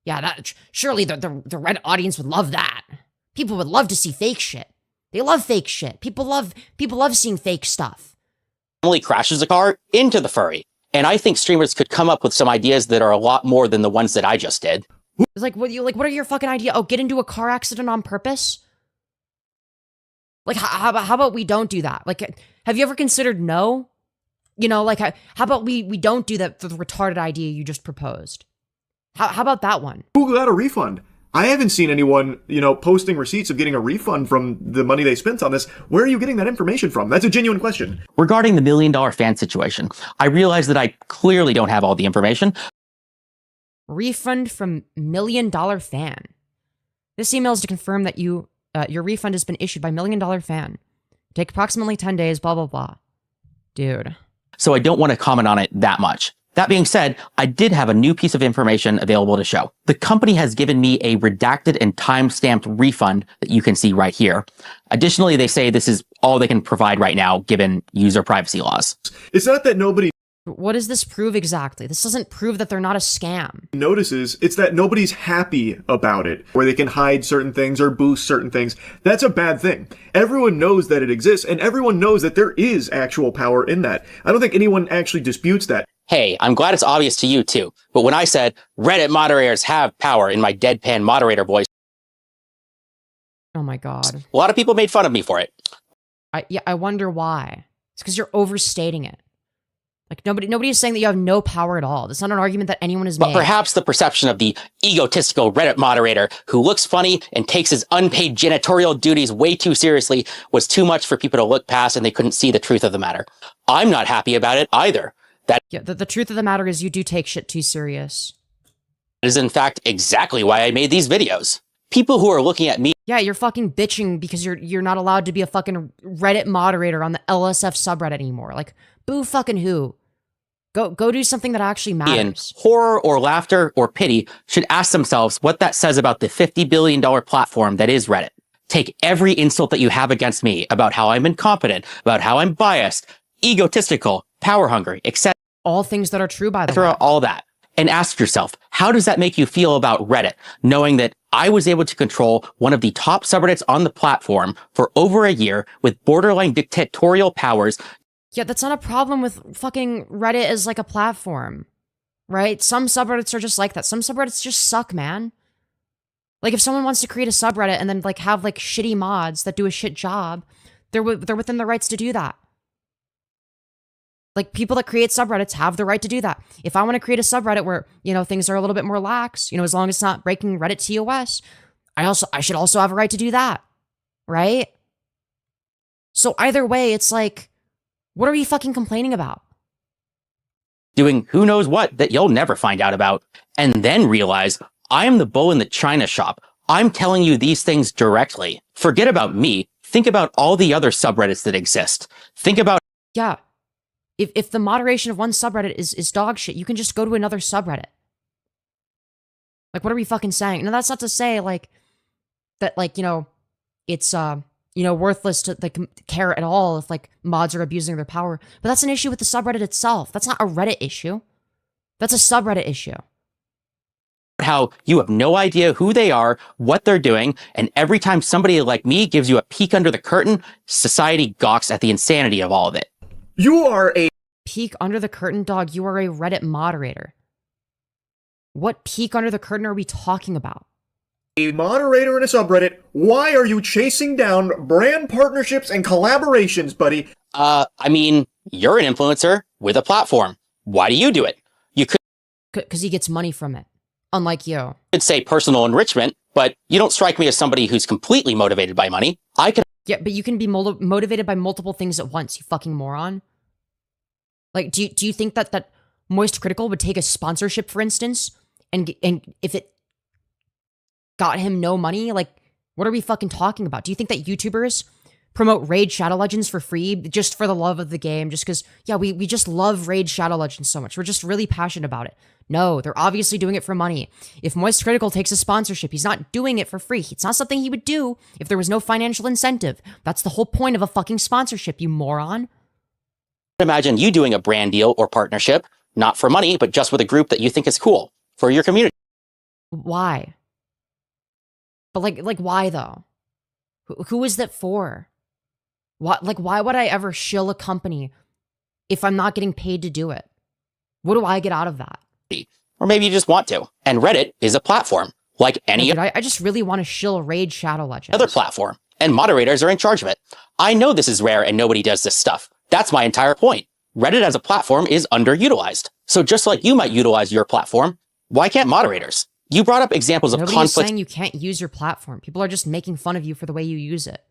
Yeah, surely the Reddit audience would love that. People would love to see fake shit. They love fake shit. People love seeing fake stuff. Emily crashes a car into the furry. And I think streamers could come up with some ideas that are a lot more than the ones that I just did. It's like, what are your fucking ideas? Oh, get into a car accident on purpose? Like, how about we don't do that? Like, have you ever considered no? You know, like, how about we don't do that, the retarded idea you just proposed? How about that one? Who got a refund? I haven't seen anyone, posting receipts of getting a refund from the money they spent on this. Where are you getting that information from? That's a genuine question. Regarding the $1 million fan situation, I realize that I clearly don't have all the information. Refund from $1 million fan. This email is to confirm that your refund has been issued by $1 million fan. Take approximately 10 days, blah, blah, blah. Dude. So I don't want to comment on it that much. That being said, I did have a new piece of information available to show. The company has given me a redacted and time-stamped refund that you can see right here. Additionally, they say this is all they can provide right now, given user privacy laws. It's not that nobody What does this prove exactly? This doesn't prove that they're not a scam. notices, it's that nobody's happy about it, where they can hide certain things or boost certain things. That's a bad thing. Everyone knows that it exists, and everyone knows that there is actual power in that. I don't think anyone actually disputes that. Hey, I'm glad it's obvious to you too, but when I said Reddit moderators have power in my deadpan moderator voice, Oh my god. a lot of people made fun of me for it. I wonder why. It's because you're overstating it. Like nobody is saying that you have no power at all. That's not an argument that anyone has But made. perhaps the perception of the egotistical Reddit moderator who looks funny and takes his unpaid janitorial duties way too seriously was too much for people to look past, and they couldn't see the truth of the matter. I'm not happy about it either. Yeah, the truth of the matter is you do take shit too serious. That is in fact exactly why I made these videos. People who are looking at me Yeah, you're fucking bitching because you're not allowed to be a fucking Reddit moderator on the LSF subreddit anymore. Like, boo fucking who? Go do something that actually in matters. horror or laughter or pity should ask themselves what that says about the $50 billion platform that is Reddit. Take every insult that you have against me about how I'm incompetent, about how I'm biased, egotistical, power hungry, etc. All things that are true, by the way. All that. And ask yourself, how does that make you feel about Reddit, knowing that I was able to control one of the top subreddits on the platform for over a year with borderline dictatorial powers? Yeah, that's not a problem with fucking Reddit as like a platform, right? Some subreddits are just like that. Some subreddits just suck, man. Like if someone wants to create a subreddit and then like have like shitty mods that do a shit job, they're within their rights to do that. Like people that create subreddits have the right to do that. If I want to create a subreddit where, you know, things are a little bit more lax, you know, as long as it's not breaking Reddit TOS, I should also have a right to do that, right? So either way, it's like, what are we fucking complaining about? Doing who knows what that you'll never find out about, and then realize I am the bull in the china shop. I'm telling you these things directly. Forget about me. Think about all the other subreddits that exist. Think about Yeah. If the moderation of one subreddit is dog shit, you can just go to another subreddit. Like, what are we fucking saying? Now, that's not to say, like, that, like, you know, it's, you know, worthless to, like, care at all if, like, mods are abusing their power. But that's an issue with the subreddit itself. That's not a Reddit issue. That's a subreddit issue. how you have no idea who they are, what they're doing, and every time somebody like me gives you a peek under the curtain, society gawks at the insanity of all of it. You are a Peek under the curtain, dog. You are a Reddit moderator. What peek under the curtain are we talking about? moderator in a subreddit. Why are you chasing down brand partnerships and collaborations, buddy? I mean, you're an influencer with a platform. Why do you do it? You Because he gets money from it. Unlike you. could say personal enrichment, but you don't strike me as somebody who's completely motivated by money. I can Yeah, but you can be motivated by multiple things at once, you fucking moron. Like, do you think that Moist Critical would take a sponsorship, for instance, and if it got him no money, like, what are we fucking talking about? Do you think that YouTubers promote Raid Shadow Legends for free just for the love of the game? Just because, yeah, we just love Raid Shadow Legends so much. We're just really passionate about it. No, they're obviously doing it for money. If Moist Critical takes a sponsorship, he's not doing it for free. It's not something he would do if there was no financial incentive. That's the whole point of a fucking sponsorship, you moron. imagine you doing a brand deal or partnership, not for money, but just with a group that you think is cool for your community. Why? But like why though? Who is that for? What, like, why would I ever shill a company if I'm not getting paid to do it? What do I get out of that? Or maybe you just want to. And Reddit is a platform, like any Dude, I just really want to shill Raid Shadow Legends. other platform, and moderators are in charge of it. I know this is rare and nobody does this stuff. That's my entire point. Reddit as a platform is underutilized. So just like you might utilize your platform, why can't moderators? You brought up examples of Nobody's conflicts saying you can't use your platform. People are just making fun of you for the way you use it.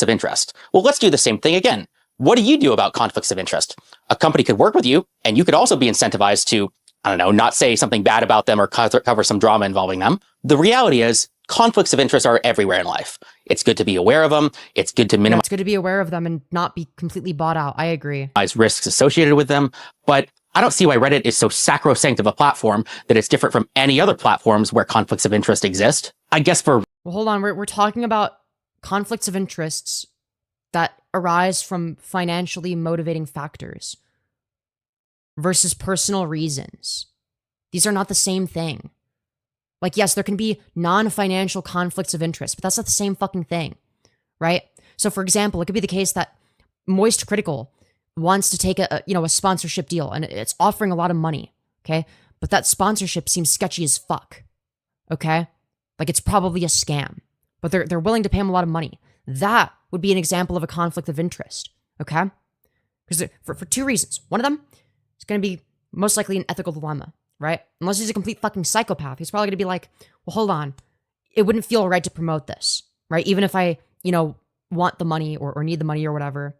of interest. Well, let's do the same thing again. What do you do about conflicts of interest? A company could work with you, and you could also be incentivized to, I don't know, not say something bad about them or cover some drama involving them. The reality is, conflicts of interest are everywhere in life. It's good to be aware of them. It's good to minimize It's good to be aware of them and not be completely bought out. I agree. risks associated with them. But I don't see why Reddit is so sacrosanct of a platform that it's different from any other platforms where conflicts of interest exist. I guess for... Well, hold on. We're talking about conflicts of interests that arise from financially motivating factors versus personal reasons. These are not the same thing. Like, yes, there can be non-financial conflicts of interest, but that's not the same fucking thing, right? So, for example, it could be the case that Moist Critical wants to take a sponsorship deal and it's offering a lot of money, okay? But that sponsorship seems sketchy as fuck, okay? Like, it's probably a scam, but they're willing to pay him a lot of money. That would be an example of a conflict of interest, okay? Because for two reasons. One of them is going to be most likely an ethical dilemma, right? Unless he's a complete fucking psychopath. He's probably going to be like, well, hold on. It wouldn't feel right to promote this, right? Even if I, want the money or need the money or whatever.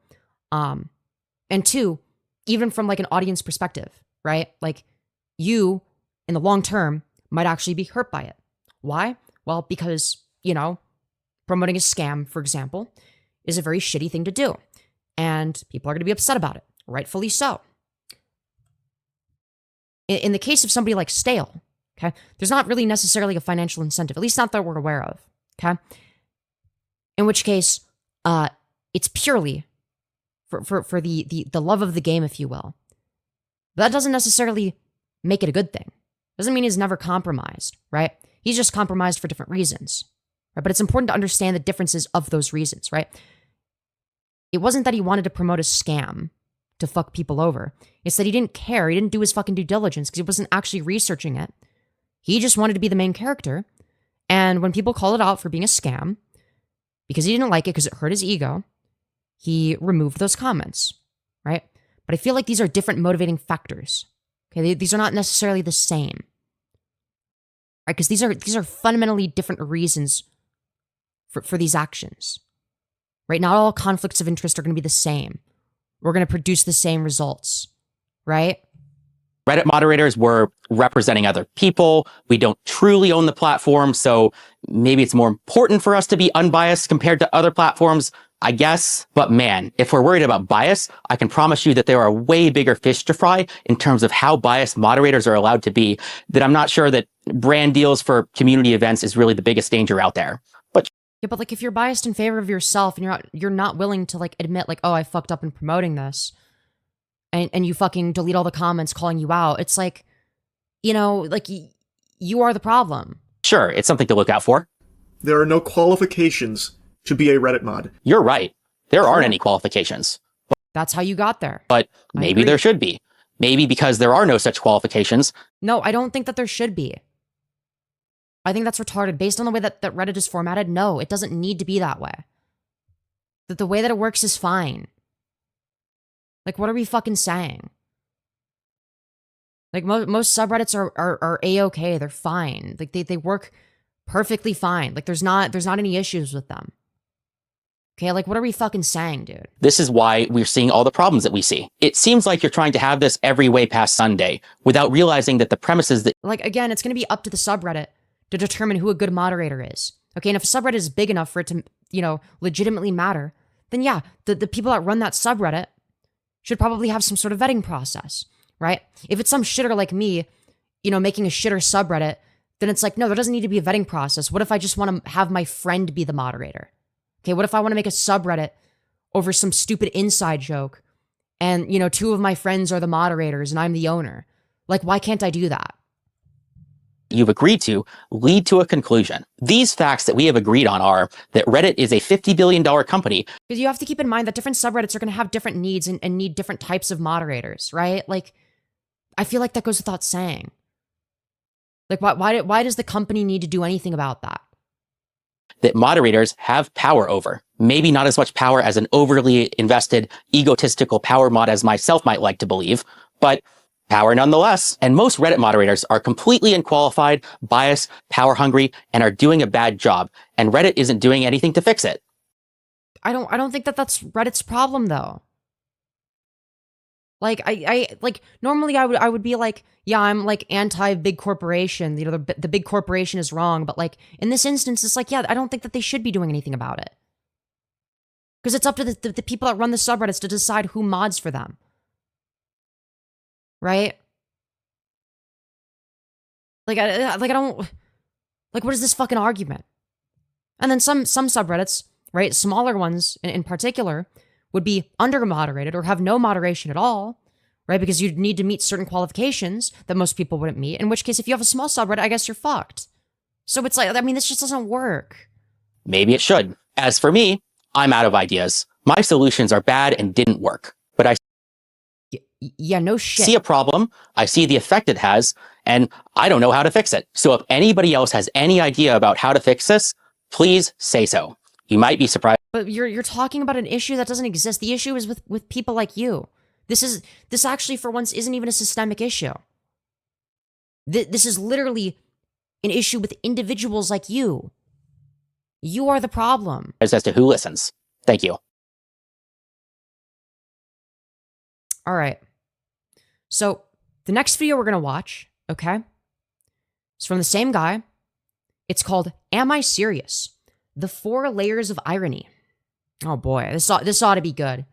And two, even from like an audience perspective, right? Like you in the long term might actually be hurt by it. Why? Well, because, promoting a scam, for example, is a very shitty thing to do. And people are going to be upset about it, rightfully so. In the case of somebody like Stale, okay, there's not really necessarily a financial incentive, at least not that we're aware of, okay? In which case, it's purely for the love of the game, if you will. But that doesn't necessarily make it a good thing. Doesn't mean he's never compromised, right? He's just compromised for different reasons, right? But it's important to understand the differences of those reasons, right? It wasn't that he wanted to promote a scam to fuck people over. It's that he didn't care. He didn't do his fucking due diligence because he wasn't actually researching it. He just wanted to be the main character. And when people called it out for being a scam, because he didn't like it because it hurt his ego, he removed those comments, right? But I feel like these are different motivating factors. Okay, these are not necessarily the same, right? Because these are fundamentally different reasons for these actions, right? Not all conflicts of interest are going to be the same. We're going to produce the same results, right? Reddit moderators were representing other people. We don't truly own the platform, so maybe it's more important for us to be unbiased compared to other platforms, I guess. But man, if we're worried about bias, I can promise you that there are way bigger fish to fry in terms of how biased moderators are allowed to be, that I'm not sure that brand deals for community events is really the biggest danger out there. Yeah, but like if you're biased in favor of yourself and you're not willing to like admit like, oh, I fucked up in promoting this, and you fucking delete all the comments calling you out, it's like, like you are the problem. Sure, it's something to look out for. There are no qualifications to be a Reddit mod. You're right. There aren't any qualifications. That's how you got there. But maybe there should be. Maybe because there are no such qualifications. No, I don't think that there should be. I think that's retarded. Based on the way that Reddit is formatted, no, it doesn't need to be that way. That the way that it works is fine. Like, what are we fucking saying? Like, most subreddits are A-okay. They're fine. Like, they work perfectly fine. Like, there's not any issues with them. Okay, like, what are we fucking saying, dude? This is why we're seeing all the problems that we see. It seems like you're trying to have this every way past Sunday without realizing that the premises that... Like, again, it's going to be up to the subreddit to determine who a good moderator is. Okay, and if a subreddit is big enough for it to, legitimately matter, then yeah, the people that run that subreddit should probably have some sort of vetting process, right? If it's some shitter like me, making a shitter subreddit, then it's like, no, there doesn't need to be a vetting process. What if I just want to have my friend be the moderator? Okay, what if I want to make a subreddit over some stupid inside joke and, two of my friends are the moderators and I'm the owner? Like, why can't I do that? You've agreed to lead to a conclusion. These facts that we have agreed on are that Reddit is a $50 billion company. Because you have to keep in mind that different subreddits are going to have different needs and need different types of moderators, right? Like, I feel like that goes without saying. Like, why does the company need to do anything about that? That moderators have power over. Maybe not as much power as an overly invested, egotistical power mod as myself might like to believe, but power nonetheless. And most Reddit moderators are completely unqualified, biased, power hungry, and are doing a bad job. And Reddit isn't doing anything to fix it. I don't think that that's Reddit's problem though. Like normally I would be like, yeah, I'm like anti big corporation. The big corporation is wrong. But like in this instance, it's like, yeah, I don't think that they should be doing anything about it. Because it's up to the people that run the subreddits to decide who mods for them. right? Like, I don't, like, what is this fucking argument? And then some subreddits, right, smaller ones in particular, would be under-moderated or have no moderation at all, right? Because you'd need to meet certain qualifications that most people wouldn't meet, in which case, if you have a small subreddit, I guess you're fucked. So it's like, I mean, this just doesn't work. Maybe it should. As for me, I'm out of ideas. My solutions are bad and didn't work. But I Yeah, no shit. see a problem, I see the effect it has, and I don't know how to fix it. So if anybody else has any idea about how to fix this, please say so. You might be surprised. But you're talking about an issue that doesn't exist. The issue is with people like you. This actually for once isn't even a systemic issue. This is literally an issue with individuals like you. You are the problem. As to who listens. Thank you. All right. So the next video we're going to watch, okay, it's from the same guy. It's called Am I Serious? The 4 Layers of Irony. Oh boy, this ought to be good.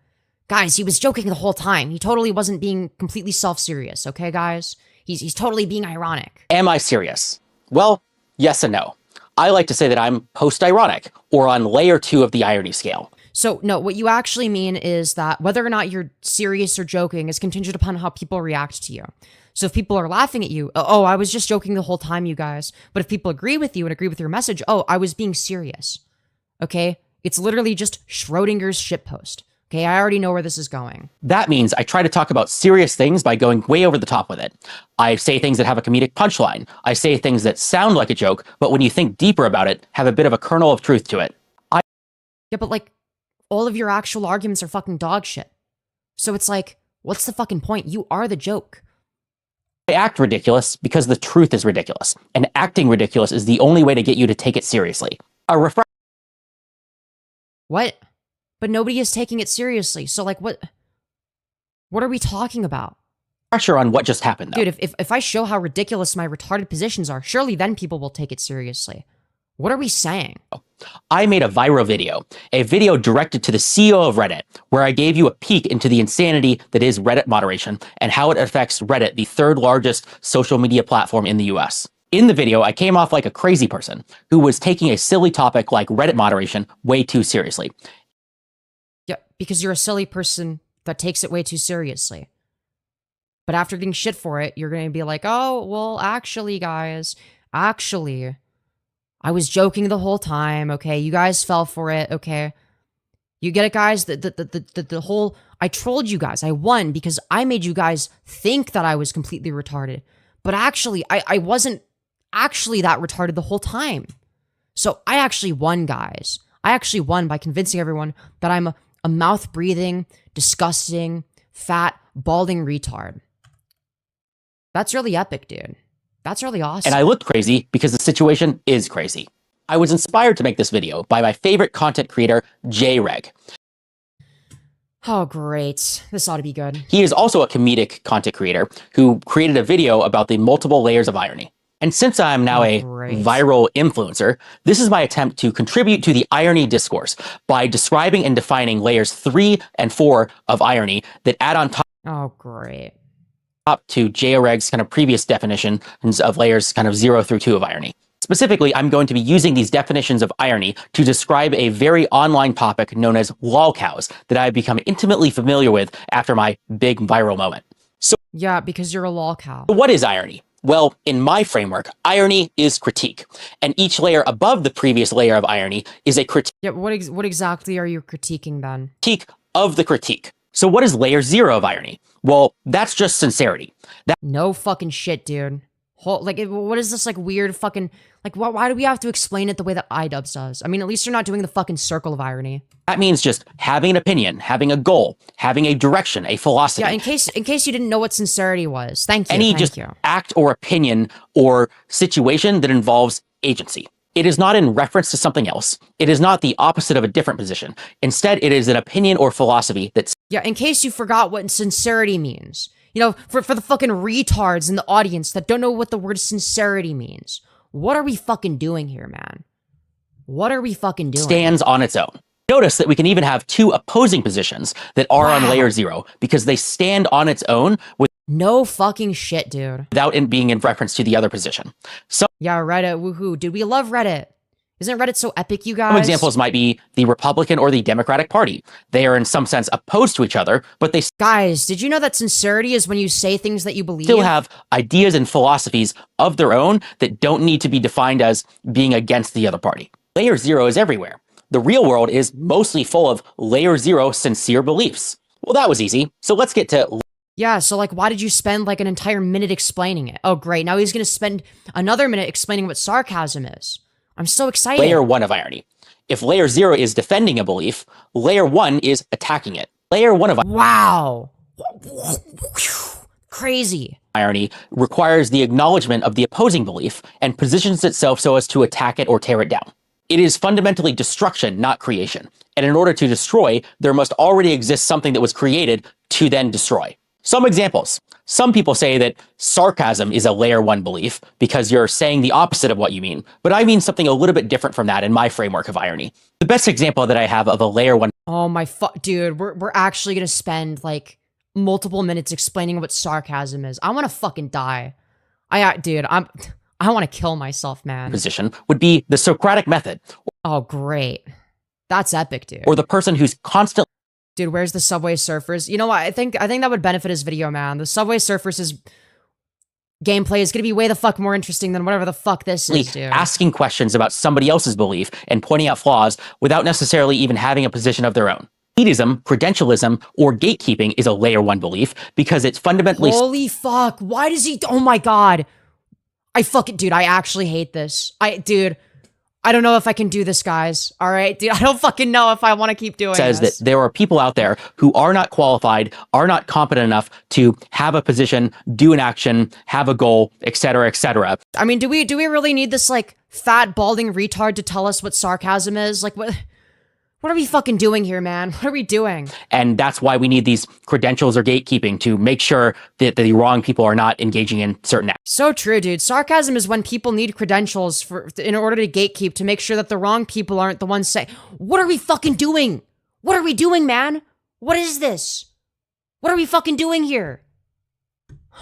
Guys, he was joking the whole time. He totally wasn't being completely self-serious, okay, guys? He's totally being ironic. Am I serious? Well, yes and no. I like to say that I'm post-ironic, or on layer 2 of the irony scale. So, no, what you actually mean is that whether or not you're serious or joking is contingent upon how people react to you. So if people are laughing at you, oh, I was just joking the whole time, you guys. But if people agree with you and agree with your message, oh, I was being serious. Okay? It's literally just Schrodinger's shitpost. Okay, I already know where this is going. That means I try to talk about serious things by going way over the top with it. I say things that have a comedic punchline. I say things that sound like a joke, but when you think deeper about it, have a bit of a kernel of truth to it. Yeah, but like, all of your actual arguments are fucking dog shit. So it's like, what's the fucking point? You are the joke. I act ridiculous because the truth is ridiculous, and acting ridiculous is the only way to get you to take it seriously. A refresher. What? But nobody is taking it seriously. So like, what are we talking about? On what just happened, though. Dude, if I show how ridiculous my retarded positions are, surely then people will take it seriously. What are we saying? I made a viral video, a video directed to the CEO of Reddit, where I gave you a peek into the insanity that is Reddit moderation and how it affects Reddit, the 3rd largest social media platform in the US. In the video, I came off like a crazy person who was taking a silly topic like Reddit moderation way too seriously. Yeah, because you're a silly person that takes it way too seriously. But after getting shit for it, you're going to be like, oh, well, actually, guys, actually, I was joking the whole time, okay? You guys fell for it, okay? You get it, guys? The whole, I trolled you guys. I won because I made you guys think that I was completely retarded. But actually, I wasn't actually that retarded the whole time. So I actually won, guys. I actually won by convincing everyone that I'm a mouth-breathing, disgusting, fat, balding retard. That's really epic, dude. That's really awesome. And I looked crazy because the situation is crazy. I was inspired to make this video by my favorite content creator, JReg. Oh, great. This ought to be good. He is also a comedic content creator who created a video about the multiple layers of irony. And since I'm now a viral influencer, this is my attempt to contribute to the irony discourse by describing and defining layers 3 and 4 of irony that add on top. Oh, great. To JReg's kind of previous definitions of layers kind of 0 through 2 of irony. Specifically, I'm going to be using these definitions of irony to describe a very online topic known as lolcows that I've become intimately familiar with after my big viral moment. So, yeah, because you're a lolcow. What is irony? Well, in my framework, irony is critique, and each layer above the previous layer of irony is a critique. Yeah, what exactly are you critiquing then? Critique of the critique. So what is layer 0 of irony? Well, that's just sincerity. No fucking shit, dude. What is this, like, weird fucking... Like, why do we have to explain it the way that iDubbbz does? I mean, at least you're not doing the fucking circle of irony. That means just having an opinion, having a goal, having a direction, a philosophy. Yeah, in case you didn't know what sincerity was. Thank you. Any just act or opinion or situation that involves agency. It is not in reference to something else. It is not the opposite of a different position. Instead, it is an opinion or philosophy that's... Yeah, in case you forgot what sincerity means. You know, for the fucking retards in the audience that don't know what the word sincerity means. What are we fucking doing here, man? What are we fucking doing? Stands on its own. Notice that we can even have two opposing positions that are on layer 0 because they stand on its own No fucking shit, dude. without it being in reference to the other position. So Yeah, Reddit, woohoo. Dude, we love Reddit. Isn't Reddit so epic, you guys? some examples might be the Republican or the Democratic Party. They are in some sense opposed to each other, but they Guys, did you know that sincerity is when you say things that you believe? still have ideas and philosophies of their own that don't need to be defined as being against the other party. Layer 0 is everywhere. The real world is mostly full of layer 0 sincere beliefs. Well, that was easy. So let's get to Yeah, so like, why did you spend like an entire minute explaining it? Oh, great. Now he's gonna spend another minute explaining what sarcasm is. I'm so excited. layer 1 of irony. If layer 0 is defending a belief, layer 1 is attacking it. Layer 1 of Wow. Crazy. irony requires the acknowledgement of the opposing belief and positions itself so as to attack it or tear it down. It is fundamentally destruction, not creation. And in order to destroy, there must already exist something that was created to then destroy. Some examples. Some people say that sarcasm is a layer 1 belief because you're saying the opposite of what you mean, but I mean something a little bit different from that in my framework of irony. The best example that I have of a layer 1 Oh my dude, we're actually gonna spend like multiple minutes explaining what sarcasm is. I wanna fucking die. Dude, I wanna kill myself, man. position would be the Socratic method, Oh, great. That's epic, dude. or the person who's constantly Dude, where's the Subway Surfers? You know what? I think that would benefit his video, man. The Subway Surfers' gameplay is gonna be way the fuck more interesting than whatever the fuck this is, dude. asking questions about somebody else's belief and pointing out flaws without necessarily even having a position of their own. Elitism, credentialism, or gatekeeping is a layer 1 belief because it's fundamentally Holy fuck. Why does he? Oh my god. Dude, I actually hate this. Dude, I don't know if I can do this, guys. All right, dude, I don't fucking know if I want to keep doing says this. that there are people out there who are not qualified, are not competent enough to have a position, do an action, have a goal, etc., etc. I mean, do we really need this like fat balding retard to tell us what sarcasm is? Like what are we fucking doing here, man? What are we doing? And that's why we need these credentials or gatekeeping to make sure that the wrong people are not engaging in certain acts. So true, dude. Sarcasm is when people need credentials in order to gatekeep to make sure that the wrong people aren't the ones saying, "What are we fucking doing? What are we doing, man? What is this? What are we fucking doing here?"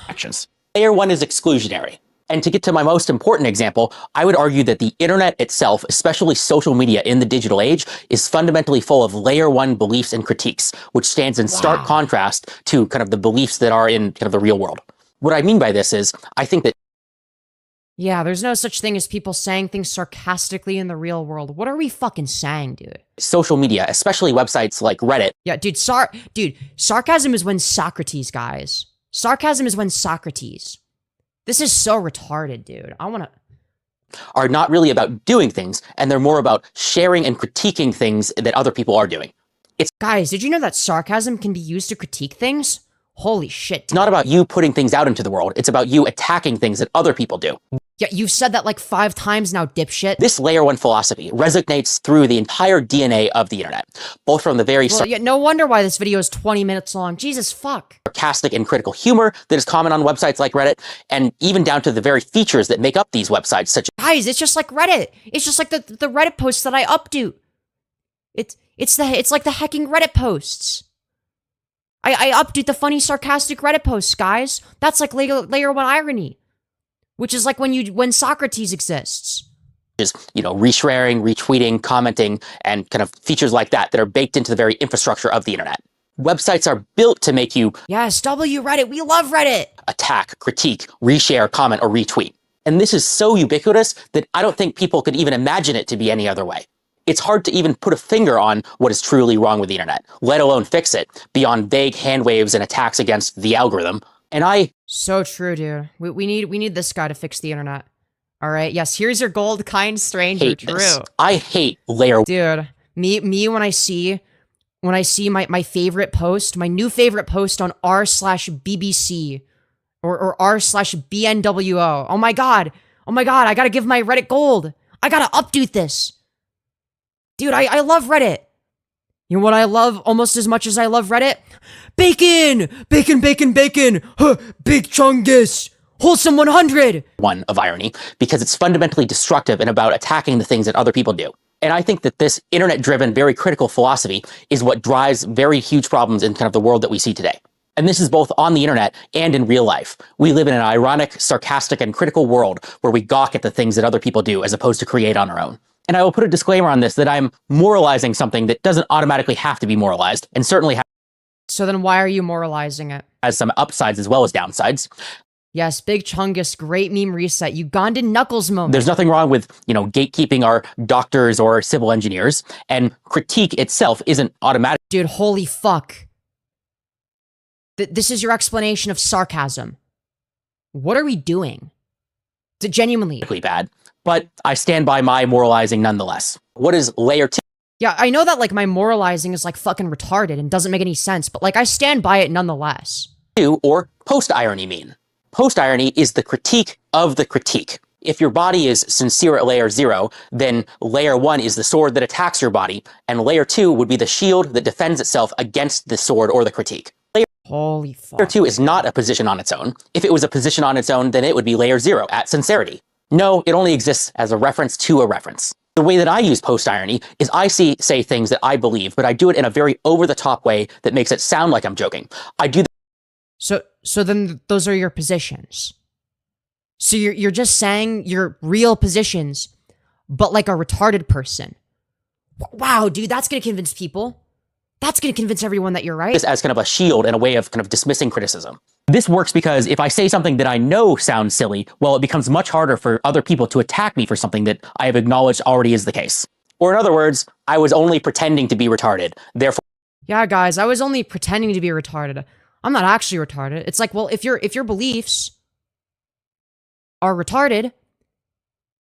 Actions. Layer 1 is exclusionary. And to get to my most important example, I would argue that the internet itself, especially social media in the digital age, is fundamentally full of layer 1 beliefs and critiques, which stands in stark contrast to kind of the beliefs that are in kind of the real world. What I mean by this is, I think that Yeah, there's no such thing as people saying things sarcastically in the real world. What are we fucking saying, dude? social media, especially websites like Reddit, Yeah, dude, sarcasm is when Socrates, guys. Sarcasm is when Socrates. This is so retarded, dude. are not really about doing things, and they're more about sharing and critiquing things that other people are doing. Guys, did you know that sarcasm can be used to critique things? Holy shit. It's not about you putting things out into the world, it's about you attacking things that other people do. Yeah, you've said that like 5 times now, dipshit. This layer 1 philosophy resonates through the entire DNA of the internet, both from the very Well, yeah, no wonder why this video is 20 minutes long. Jesus fuck. sarcastic and critical humor that is common on websites like Reddit, and even down to the very features that make up these websites, such Guys, it's just like Reddit. It's just like the Reddit posts that I updo. It's like the hecking Reddit posts. I update the funny, sarcastic Reddit posts, guys. That's like layer 1 irony. Which is like when Socrates exists. as, resharing, retweeting, commenting, and kind of features like that are baked into the very infrastructure of the internet. Websites are built to make you Yes, Reddit. We love Reddit. attack, critique, reshare, comment, or retweet. And this is so ubiquitous that I don't think people could even imagine it to be any other way. It's hard to even put a finger on what is truly wrong with the internet, let alone fix it, beyond vague hand waves and attacks against the algorithm. And So true, dude. We need this guy to fix the internet. All right. Yes, here's your gold, kind stranger. hate True. this. I hate layer Dude, me when I see my favorite post, my new favorite post on r/BBC or r/BNWO. Oh my god, I gotta give my Reddit gold. I gotta update this. Dude, I love Reddit. You know what I love almost as much as I love Reddit? Bacon! Bacon, bacon, bacon! Huh, Big Chungus! Wholesome 100! one of irony, because it's fundamentally destructive and about attacking the things that other people do. And I think that this internet-driven, very critical philosophy is what drives very huge problems in kind of the world that we see today. And this is both on the internet and in real life. We live in an ironic, sarcastic, and critical world where we gawk at the things that other people do as opposed to create on our own. And I will put a disclaimer on this that I'm moralizing something that doesn't automatically have to be moralized, and certainly So then why are you moralizing it? has some upsides as well as downsides. Yes, Big Chungus, great meme reset. Ugandan Knuckles moment. There's nothing wrong with, gatekeeping our doctors or civil engineers, and critique itself isn't automatically Dude, holy fuck. This is your explanation of sarcasm. What are we doing? Genuinely. bad, but I stand by my moralizing nonetheless. What is layer 2? Yeah, I know that, like, my moralizing is, like, fucking retarded and doesn't make any sense, but, like, I stand by it nonetheless. Or post-irony mean? Post-irony is the critique of the critique. If your body is sincere at layer 0, then layer 1 is the sword that attacks your body, and layer 2 would be the shield that defends itself against the sword or the critique. Holy fuck. Layer 2 is not a position on its own. If it was a position on its own, then it would be layer 0 at sincerity. No, it only exists as a reference to a reference. The way that I use post-irony is I say things that I believe, but I do it in a very over-the-top way that makes it sound like I'm joking. I do So then those are your positions. So you're just saying your real positions, but like a retarded person. Wow, dude, that's gonna convince people. That's gonna convince everyone that you're right. this as kind of a shield and a way of kind of dismissing criticism. This works because if I say something that I know sounds silly, well, it becomes much harder for other people to attack me for something that I have acknowledged already is the case. Or in other words, I was only pretending to be retarded. Therefore, Yeah, guys, I was only pretending to be retarded. I'm not actually retarded. It's like, well, if your beliefs are retarded,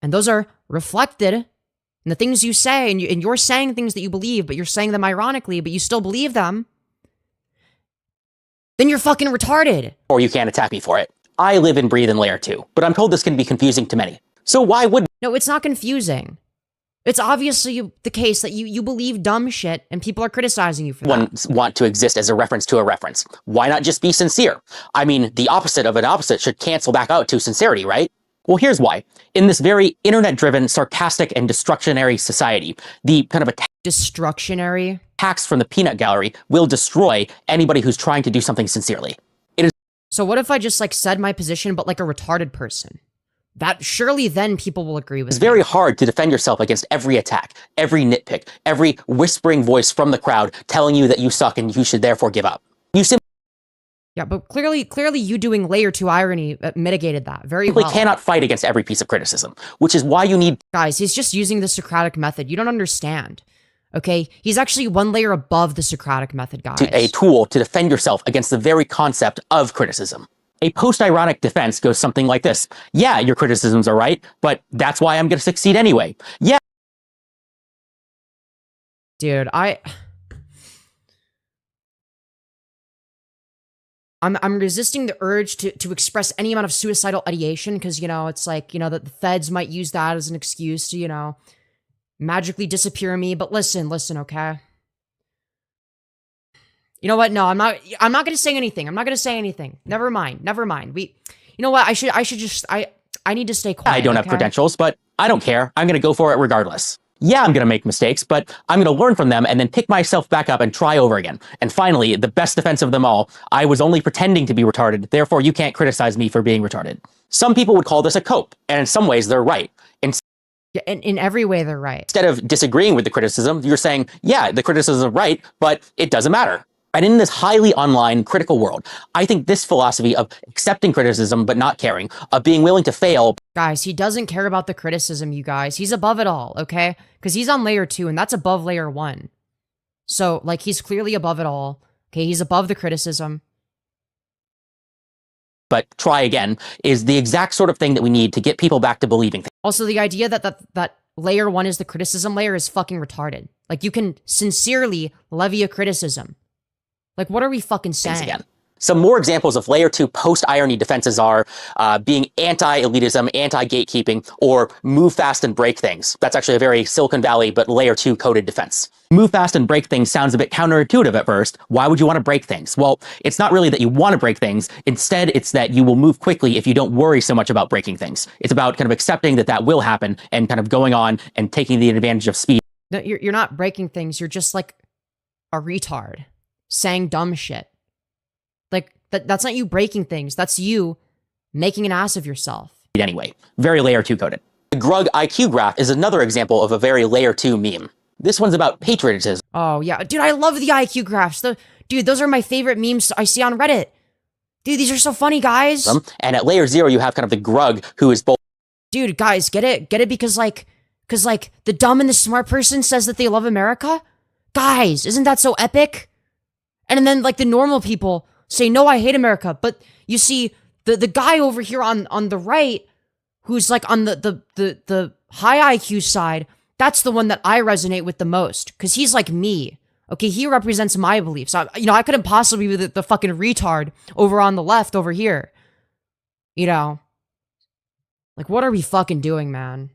and those are reflected in the things you say, and you're saying things that you believe, but you're saying them ironically, but you still believe them, then you're fucking retarded. or you can't attack me for it. I live and breathe in layer 2, but I'm told this can be confusing to many. So why would No, it's not confusing. It's obviously the case that you believe dumb shit, and people are criticizing you for that. one want to exist as a reference to a reference? Why not just be sincere? I mean, the opposite of an opposite should cancel back out to sincerity, right? Well, here's why. In this very internet-driven, sarcastic, and destructionary society, the kind of Destructionary? attacks from the peanut gallery will destroy anybody who's trying to do something sincerely. So what if I just, like, said my position, but like a retarded person? That surely then people will agree with It's me. very hard to defend yourself against every attack, every nitpick, every whispering voice from the crowd telling you that you suck and you should therefore give up. You simply Yeah, but clearly you doing layer 2 irony mitigated that very well. cannot fight against every piece of criticism, which is why you need Guys, he's just using the Socratic method. You don't understand. Okay? He's actually one layer above the Socratic method, guys. a tool to defend yourself against the very concept of criticism. A post-ironic defense goes something like this. Yeah, your criticisms are right, but that's why I'm going to succeed anyway. Yeah, Dude, I'm resisting the urge to express any amount of suicidal ideation because, it's like, that the feds might use that as an excuse to, magically disappear me. But listen, okay? You know what? No, I'm not going to say anything. I'm not going to say anything. Never mind. You know what? I need to stay quiet. I don't have okay? credentials, but I don't care. I'm going to go for it regardless. Yeah, I'm going to make mistakes, but I'm going to learn from them and then pick myself back up and try over again. And finally, the best defense of them all, I was only pretending to be retarded, therefore you can't criticize me for being retarded. Some people would call this a cope, and in some ways they're right. Yeah, in every way, they're right. Instead of disagreeing with the criticism, you're saying, yeah, the criticism is right, but it doesn't matter. And in this highly online, critical world, I think this philosophy of accepting criticism but not caring, of being willing to fail. Guys, he doesn't care about the criticism, you guys. He's above it all, okay? Because he's on layer 2, and that's above layer 1. So, like, he's clearly above it all. Okay, he's above the criticism. But try again is the exact sort of thing that we need to get people back to believing things. Also, the idea that layer 1 is the criticism layer is fucking retarded. Like, you can sincerely levy a criticism. Like, what are we fucking saying? Again. Some more examples of layer 2 post-irony defenses are being anti-elitism, anti-gatekeeping, or move fast and break things. That's actually a very Silicon Valley but layer 2 coded defense. Move fast and break things sounds a bit counterintuitive at first. Why would you want to break things? Well, it's not really that you want to break things. Instead, it's that you will move quickly if you don't worry so much about breaking things. It's about kind of accepting that that will happen and kind of going on and taking the advantage of speed. No, you're not breaking things. You're just like a retard saying dumb shit. Like that's not you breaking things. That's you making an ass of yourself. Anyway, very layer 2 coded. The Grug IQ graph is another example of a very layer 2 meme. This one's about patriotism. Oh yeah, dude, I love the IQ graphs. Dude, those are my favorite memes I see on Reddit. Dude, these are so funny, guys. And at layer 0, you have kind of the Grug, who is both. Dude, guys, get it because the dumb and the smart person says that they love America. Guys, isn't that so epic? And then like the normal people say, no, I hate America. But you see the guy over here on the right, who's like on the high IQ side, that's the one that I resonate with the most. Cause he's like me. Okay, he represents my beliefs. I couldn't possibly be the fucking retard over on the left over here. You know? Like, what are we fucking doing, man?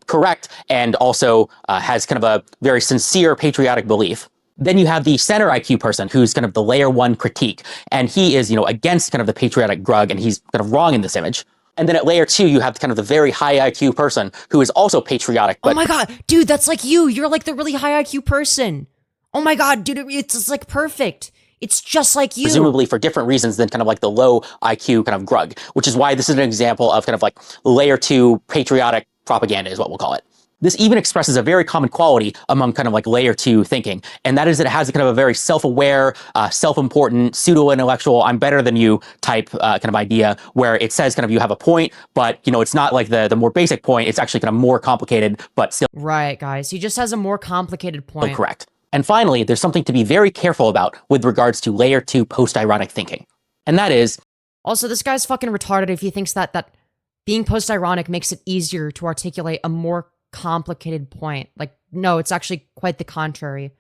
Correct, and also has kind of a very sincere patriotic belief. Then you have the center IQ person, who's kind of the layer 1 critique, and he is, against kind of the patriotic Grug, and he's kind of wrong in this image. And then at layer 2, you have kind of the very high IQ person, who is also patriotic, but— Oh my god, dude, that's like you! You're like the really high IQ person! Oh my god, dude, it's like perfect! It's just like you. Presumably for different reasons than kind of like the low IQ kind of Grug, which is why this is an example of kind of like layer 2 patriotic propaganda is what we'll call it. This even expresses a very common quality among kind of like layer 2 thinking, and that is that it has a kind of a very self-aware, self-important, pseudo-intellectual, I'm better than you type kind of idea, where it says kind of you have a point, but it's not like the more basic point, it's actually kind of more complicated, but still— Right, guys, he just has a more complicated point. Correct. And finally, there's something to be very careful about with regards to layer 2 post-ironic thinking. And that is— Also, this guy's fucking retarded if he thinks that being post-ironic makes it easier to articulate a more complicated point. Like, no, it's actually quite the contrary.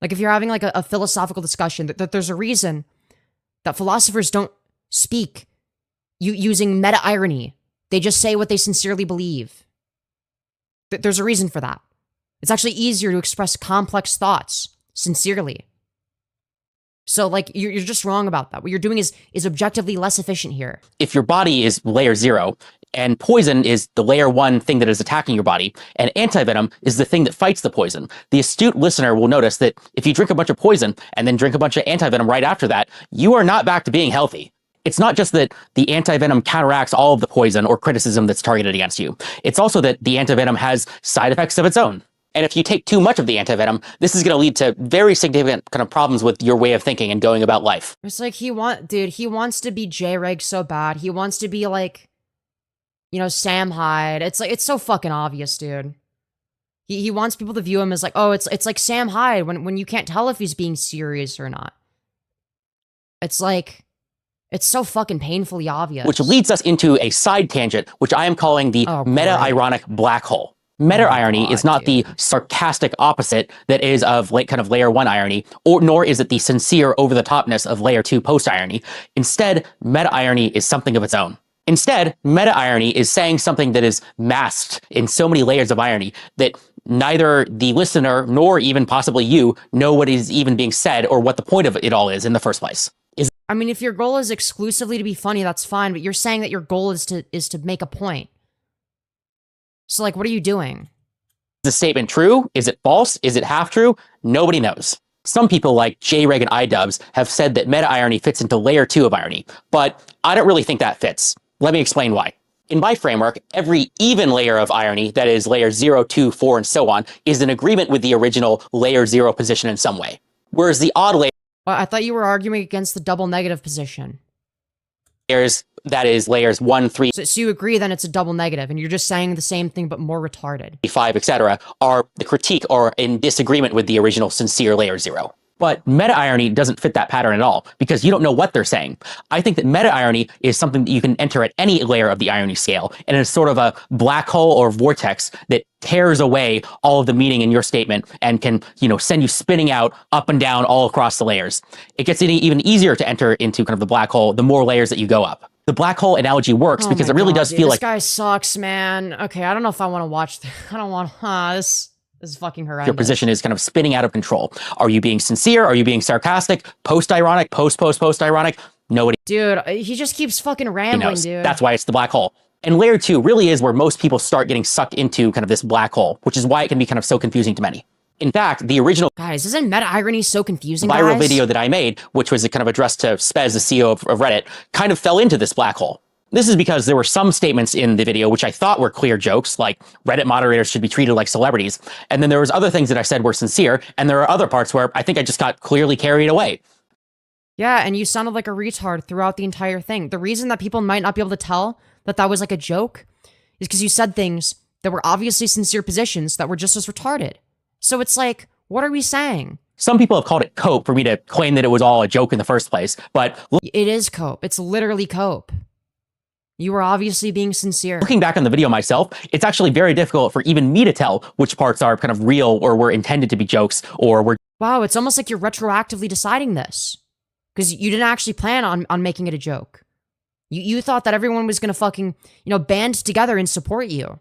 Like, if you're having like a philosophical discussion, that there's a reason that philosophers don't speak using meta-irony. They just say what they sincerely believe. There's a reason for that. It's actually easier to express complex thoughts sincerely. So, like, you're just wrong about that. What you're doing is objectively less efficient here. If your body is layer 0, and poison is the layer 1 thing that is attacking your body, and antivenom is the thing that fights the poison, the astute listener will notice that if you drink a bunch of poison and then drink a bunch of antivenom right after that, you are not back to being healthy. It's not just that the antivenom counteracts all of the poison or criticism that's targeted against you. It's also that the antivenom has side effects of its own. And if you take too much of the antivenom, this is going to lead to very significant kind of problems with your way of thinking and going about life. It's like he wants to be J-Reg so bad. He wants to be like, Sam Hyde. It's like, it's so fucking obvious, dude. He wants people to view him as like, oh, it's like Sam Hyde when you can't tell if he's being serious or not. It's like, it's so fucking painfully obvious. Which leads us into a side tangent, which I am calling the meta-ironic black hole. Meta-irony is not the sarcastic opposite that is of kind of layer 1 irony, nor is it the sincere over-the-topness of layer 2 post-irony. Instead, meta-irony is something of its own. Instead, meta-irony is saying something that is masked in so many layers of irony that neither the listener nor even possibly you know what is even being said or what the point of it all is in the first place. I mean, if your goal is exclusively to be funny, that's fine, but you're saying that your goal is to make a point. So, like, what are you doing? Is the statement true? Is it false? Is it half true? Nobody knows. Some people like J-Reg and iDubbbz have said that meta-irony fits into layer 2 of irony, but I don't really think that fits. Let me explain why. In my framework, every even layer of irony, that is layer 0, 2, 4, and so on, is in agreement with the original layer 0 position in some way. Whereas the odd layer— Well, I thought you were arguing against the double negative position. That is layers 1, 3, so you agree then it's a double negative, and you're just saying the same thing but more retarded. 5, etc., are the critique or in disagreement with the original sincere layer 0. But meta-irony doesn't fit that pattern at all, because you don't know what they're saying. I think that meta-irony is something that you can enter at any layer of the irony scale, and it's sort of a black hole or vortex that tears away all of the meaning in your statement and can, send you spinning out up and down all across the layers. It gets even easier to enter into kind of the black hole the more layers that you go up. The black hole analogy works because it really does feel like— This guy sucks, man. Okay, I don't know if I want to watch this. I don't want— this is fucking horrendous. Your position is kind of spinning out of control. Are you being sincere? Are you being sarcastic? Post-ironic? Post-ironic? Nobody— Dude, he just keeps fucking rambling, knows. dude. That's why it's the black hole. And layer 2 really is where most people start getting sucked into kind of this black hole, which is why it can be kind of so confusing to many. In fact, the original Guys, isn't meta-irony so confusing, viral guys? video that I made, which was kind of addressed to Spez, the CEO of Reddit, kind of fell into this black hole. This is because there were some statements in the video which I thought were clear jokes, like Reddit moderators should be treated like celebrities. And then there was other things that I said were sincere, and there are other parts where I think I just got clearly carried away. Yeah, and you sounded like a retard throughout the entire thing. The reason that people might not be able to tell that that was like a joke is because you said things that were obviously sincere positions that were just as retarded. So it's like, what are we saying? Some people have called it cope for me to claim that it was all a joke in the first place, but It is cope. It's literally cope. You were obviously being sincere. looking back on the video myself, it's actually very difficult for even me to tell which parts are kind of real or were intended to be jokes or were... Wow, it's almost like you're retroactively deciding this. Because you didn't actually plan on making it a joke. You thought that everyone was gonna fucking, band together and support you.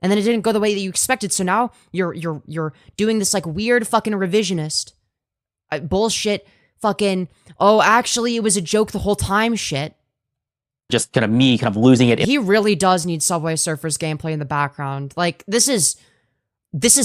And then it didn't go the way that you expected, so now you're doing this like weird fucking revisionist bullshit fucking, oh, actually it was a joke the whole time shit. Just kind of me kind of losing it. He really does need Subway Surfers gameplay in the background. Like, this is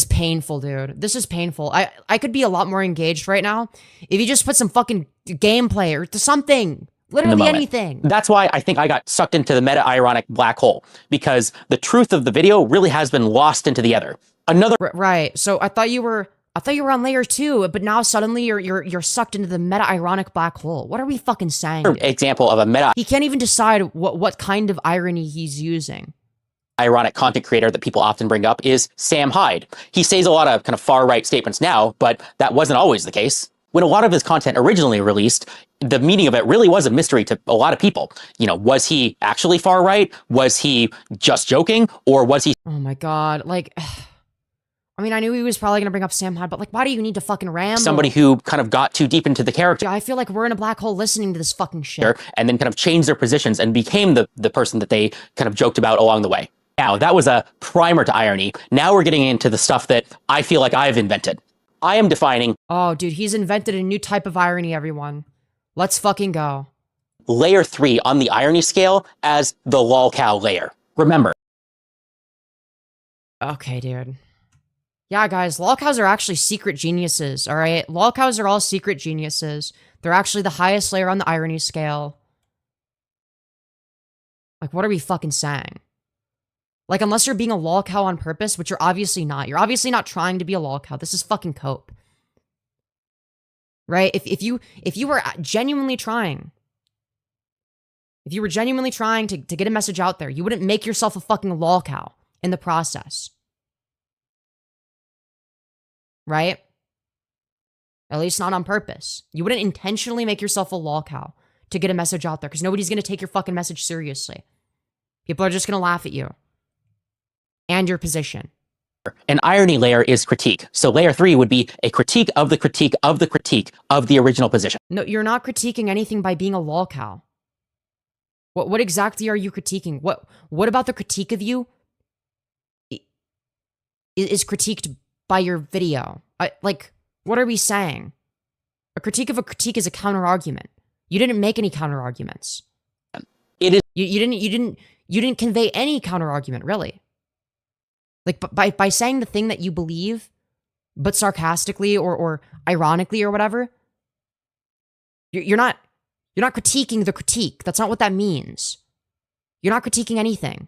painful, dude. This is painful. I could be a lot more engaged right now if you just put some fucking gameplay or something. Literally anything. That's why I think I got sucked into the meta-ironic black hole, because the truth of the video really has been lost into the other. Another right. So I thought you were on layer 2, but now suddenly you're sucked into the meta-ironic black hole. What are we fucking saying? example of a meta He can't even decide what kind of irony he's using. ironic content creator that people often bring up is Sam Hyde. He says a lot of kind of far-right statements now, but that wasn't always the case. When a lot of his content originally released, the meaning of it really was a mystery to a lot of people. Was he actually far-right? Was he just joking? Or was he... Oh my god, like... I mean, I knew he was probably gonna bring up Sam Hyde, but like, why do you need to fucking ramble? somebody who kind of got too deep into the character? I feel like we're in a black hole listening to this fucking shit. And then kind of changed their positions and became the person that they kind of joked about along the way. Now, that was a primer to irony. Now we're getting into the stuff that I feel like I've invented. I am defining... Oh, dude, he's invented a new type of irony, everyone. Let's fucking go. layer 3 on the irony scale as the lolcow layer. Remember. Okay, dude. Yeah, guys, lolcows are actually secret geniuses, alright? Lolcows are all secret geniuses. They're actually the highest layer on the irony scale. Like, what are we fucking saying? Like, unless you're being a lolcow on purpose, which you're obviously not. You're obviously not trying to be a lolcow. This is fucking cope. Right? If you were genuinely trying... If you were genuinely trying to get a message out there, you wouldn't make yourself a fucking lolcow in the process. Right? At least not on purpose. You wouldn't intentionally make yourself a lolcow to get a message out there, because nobody's going to take your fucking message seriously. People are just going to laugh at you. And your position. An irony layer is critique. So layer 3 would be a critique of the critique of the critique of the original position. No, you're not critiquing anything by being a lolcow. What exactly are you critiquing? What about the critique of you is critiqued by your video? Like, what are we saying? A critique of a critique is a counter-argument. You didn't make any counter-arguments. It is... You didn't convey any counter-argument, really. Like, by saying the thing that you believe, but sarcastically or ironically or whatever, you're not critiquing the critique. That's not what that means. You're not critiquing anything.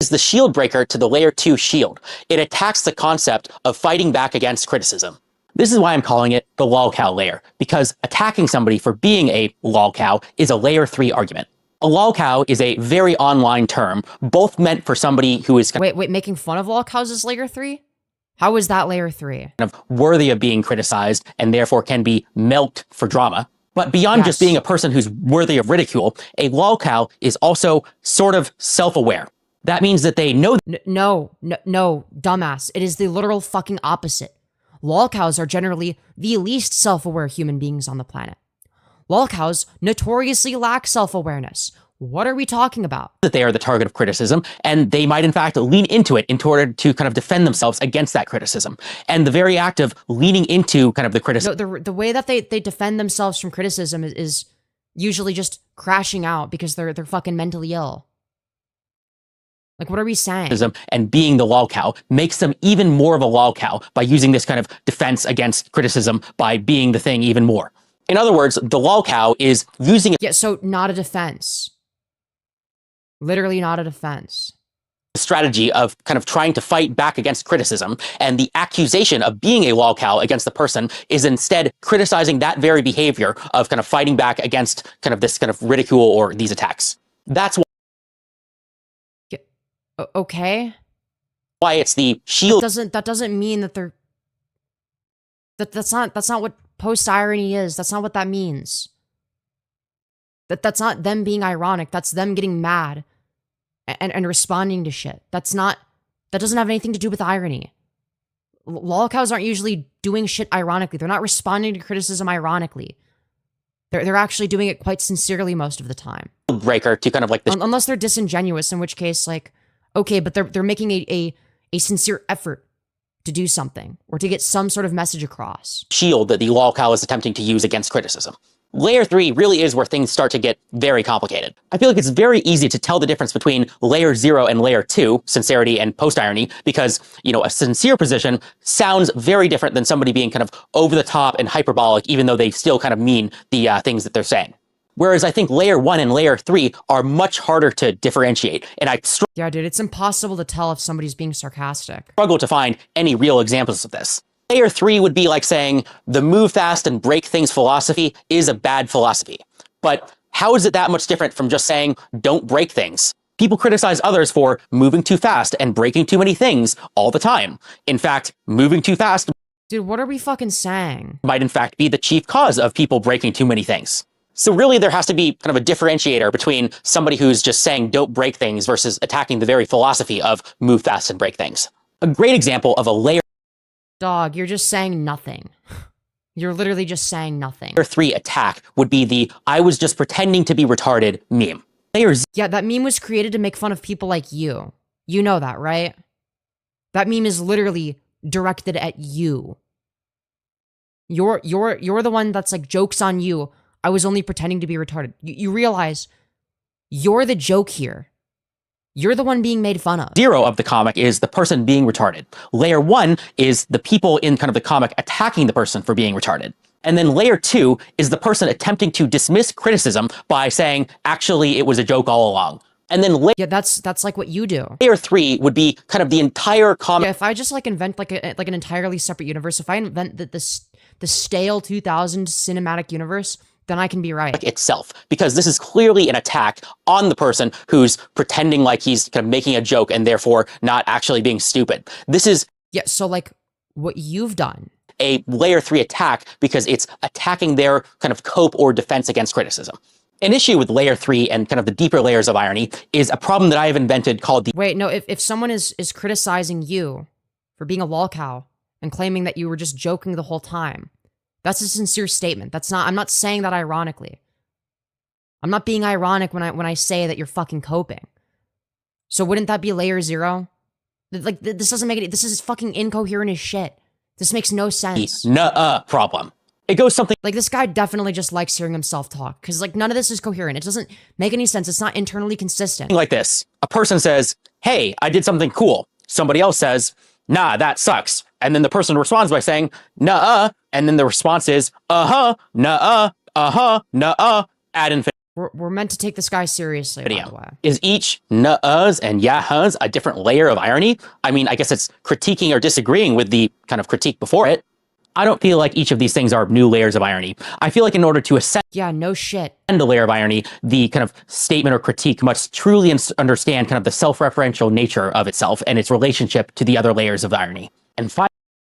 Is the shield breaker to the layer 2 shield. It attacks the concept of fighting back against criticism. This is why I'm calling it the lolcow layer, because attacking somebody for being a lolcow is a layer 3 argument. A lolcow is a very online term, both meant for somebody who is Wait, making fun of lolcows is layer 3? How is that layer 3? kind of worthy of being criticized and therefore can be milked for drama. But beyond just being a person who's worthy of ridicule, a lolcow is also sort of self-aware. That means that they know... No, dumbass. It is the literal fucking opposite. Lolcows are generally the least self-aware human beings on the planet. Lolcows notoriously lack self-awareness. What are we talking about? That they are the target of criticism, and they might in fact lean into it in order to kind of defend themselves against that criticism. And the very act of leaning into kind of the criticism... No, the way that they defend themselves from criticism is usually just crashing out because they're fucking mentally ill. Like, what are we saying? And being the lolcow makes them even more of a lolcow by using this kind of defense against criticism by being the thing even more. In other words, the lolcow is using it. Yeah, so not a defense. Literally not a defense. Strategy of kind of trying to fight back against criticism, and the accusation of being a lolcow against the person is instead criticizing that very behavior of kind of fighting back against kind of this kind of ridicule or these attacks. That's Yeah, okay. why it's the shield. That doesn't mean that they're that's not what post-irony is. That's not what that means. That's not them being ironic. That's them getting mad and responding to shit. That doesn't have anything to do with irony. Lolcows aren't usually doing shit ironically. They're not responding to criticism ironically. They're actually doing it quite sincerely most of the time. Breaker to kind of like this. Unless they're disingenuous, in which case, like, okay, but they're making a sincere effort to do something or to get some sort of message across. Shield that the lolcow is attempting to use against criticism. Layer 3 really is where things start to get very complicated. I feel like it's very easy to tell the difference between layer 0 and layer 2, sincerity and post-irony, because, you know, a sincere position sounds very different than somebody being kind of over the top and hyperbolic, even though they still kind of mean the things that they're saying. Whereas I think layer 1 and layer 3 are much harder to differentiate, and I Yeah, dude, it's impossible to tell if somebody's being sarcastic. struggle to find any real examples of this. Layer 3 would be like saying the move fast and break things philosophy is a bad philosophy. But how is it that much different from just saying don't break things? People criticize others for moving too fast and breaking too many things all the time. In fact, moving too fast, Dude, what are we fucking saying? might in fact be the chief cause of people breaking too many things. So really there has to be kind of a differentiator between somebody who's just saying don't break things versus attacking the very philosophy of move fast and break things. A great example of a layer Dog, you're just saying nothing. You're literally just saying nothing. Layer 3 attack would be the I was just pretending to be retarded meme. Layer Yeah, that meme was created to make fun of people like you. You know that, right? That meme is literally directed at you. You're the one that's like, jokes on you. I was only pretending to be retarded. You realize you're the joke here. You're the one being made fun of. 0 of the comic is the person being retarded. Layer 1 is the people in kind of the comic attacking the person for being retarded. And then layer 2 is the person attempting to dismiss criticism by saying, actually, it was a joke all along. And then Yeah, that's like what you do. layer 3 would be kind of the entire comic Yeah, if I just like invent like an entirely separate universe, if I invent the Stale2000 cinematic universe, then I can be right. itself, because this is clearly an attack on the person who's pretending like he's kind of making a joke and therefore not actually being stupid. This is Yeah, so like what you've done. a layer 3 attack because it's attacking their kind of cope or defense against criticism. An issue with layer 3 and kind of the deeper layers of irony is a problem that I have invented called the Wait, no, if someone is criticizing you for being a lolcow and claiming that you were just joking the whole time, that's a sincere statement. I'm not saying that ironically. I'm not being ironic when I say that you're fucking coping. So wouldn't that be layer 0? Like, this doesn't make it, this is fucking incoherent as shit. This makes no sense. nuh-uh problem. It goes something Like, this guy definitely just likes hearing himself talk, because, like, none of this is coherent. It doesn't make any sense. It's not internally consistent. like this. A person says, hey, I did something cool. Somebody else says, nah, that sucks. And then the person responds by saying, nuh-uh. And then the response is, uh-huh, nuh-uh, uh-huh, nuh-uh, ad infinitum. We're meant to take this guy seriously, by the way. Is each nuh-uhs and yah-uhs a different layer of irony? I mean, I guess it's critiquing or disagreeing with the kind of critique before it. I don't feel like each of these things are new layers of irony. I feel like in order to ascend Yeah, no shit. a layer of irony, the kind of statement or critique must truly understand kind of the self-referential nature of itself and its relationship to the other layers of irony. And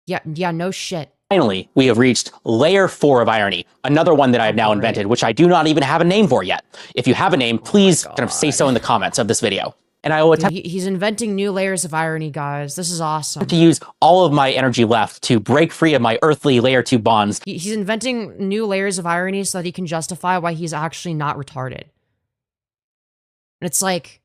Yeah, no shit. finally, we have reached layer 4 of irony, another one that I have now invented, which I do not even have a name for yet. If you have a name, please kind of say so in the comments of this video. And I will attempt He's inventing new layers of irony, guys. This is awesome. to use all of my energy left to break free of my earthly layer 2 bonds. He's inventing new layers of irony so that he can justify why he's actually not retarded. And it's like,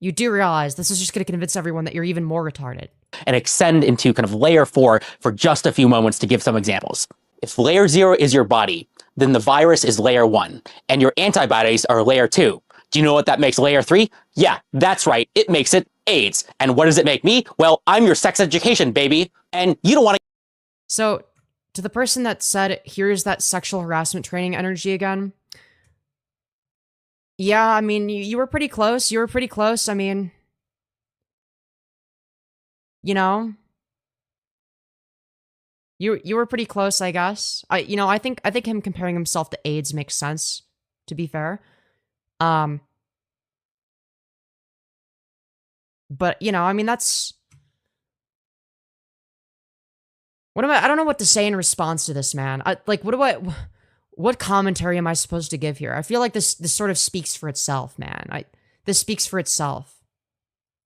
you do realize this is just going to convince everyone that you're even more retarded. And extend into kind of layer 4 for just a few moments to give some examples. If layer 0 is your body, then the virus is layer 1, and your antibodies are layer 2. Do you know what that makes layer 3? Yeah, that's right. It makes it AIDS. And what does it make me? Well, I'm your sex education, baby. And you don't want to. So, to the person that said, here's that sexual harassment training energy again. Yeah, I mean, you were pretty close. You were pretty close. I mean, you know, you were pretty close, I guess. I think him comparing himself to AIDS makes sense, to be fair. But, I mean, that's... I don't know what to say in response to this, man. What commentary am I supposed to give here? I feel like this sort of speaks for itself, man. This speaks for itself.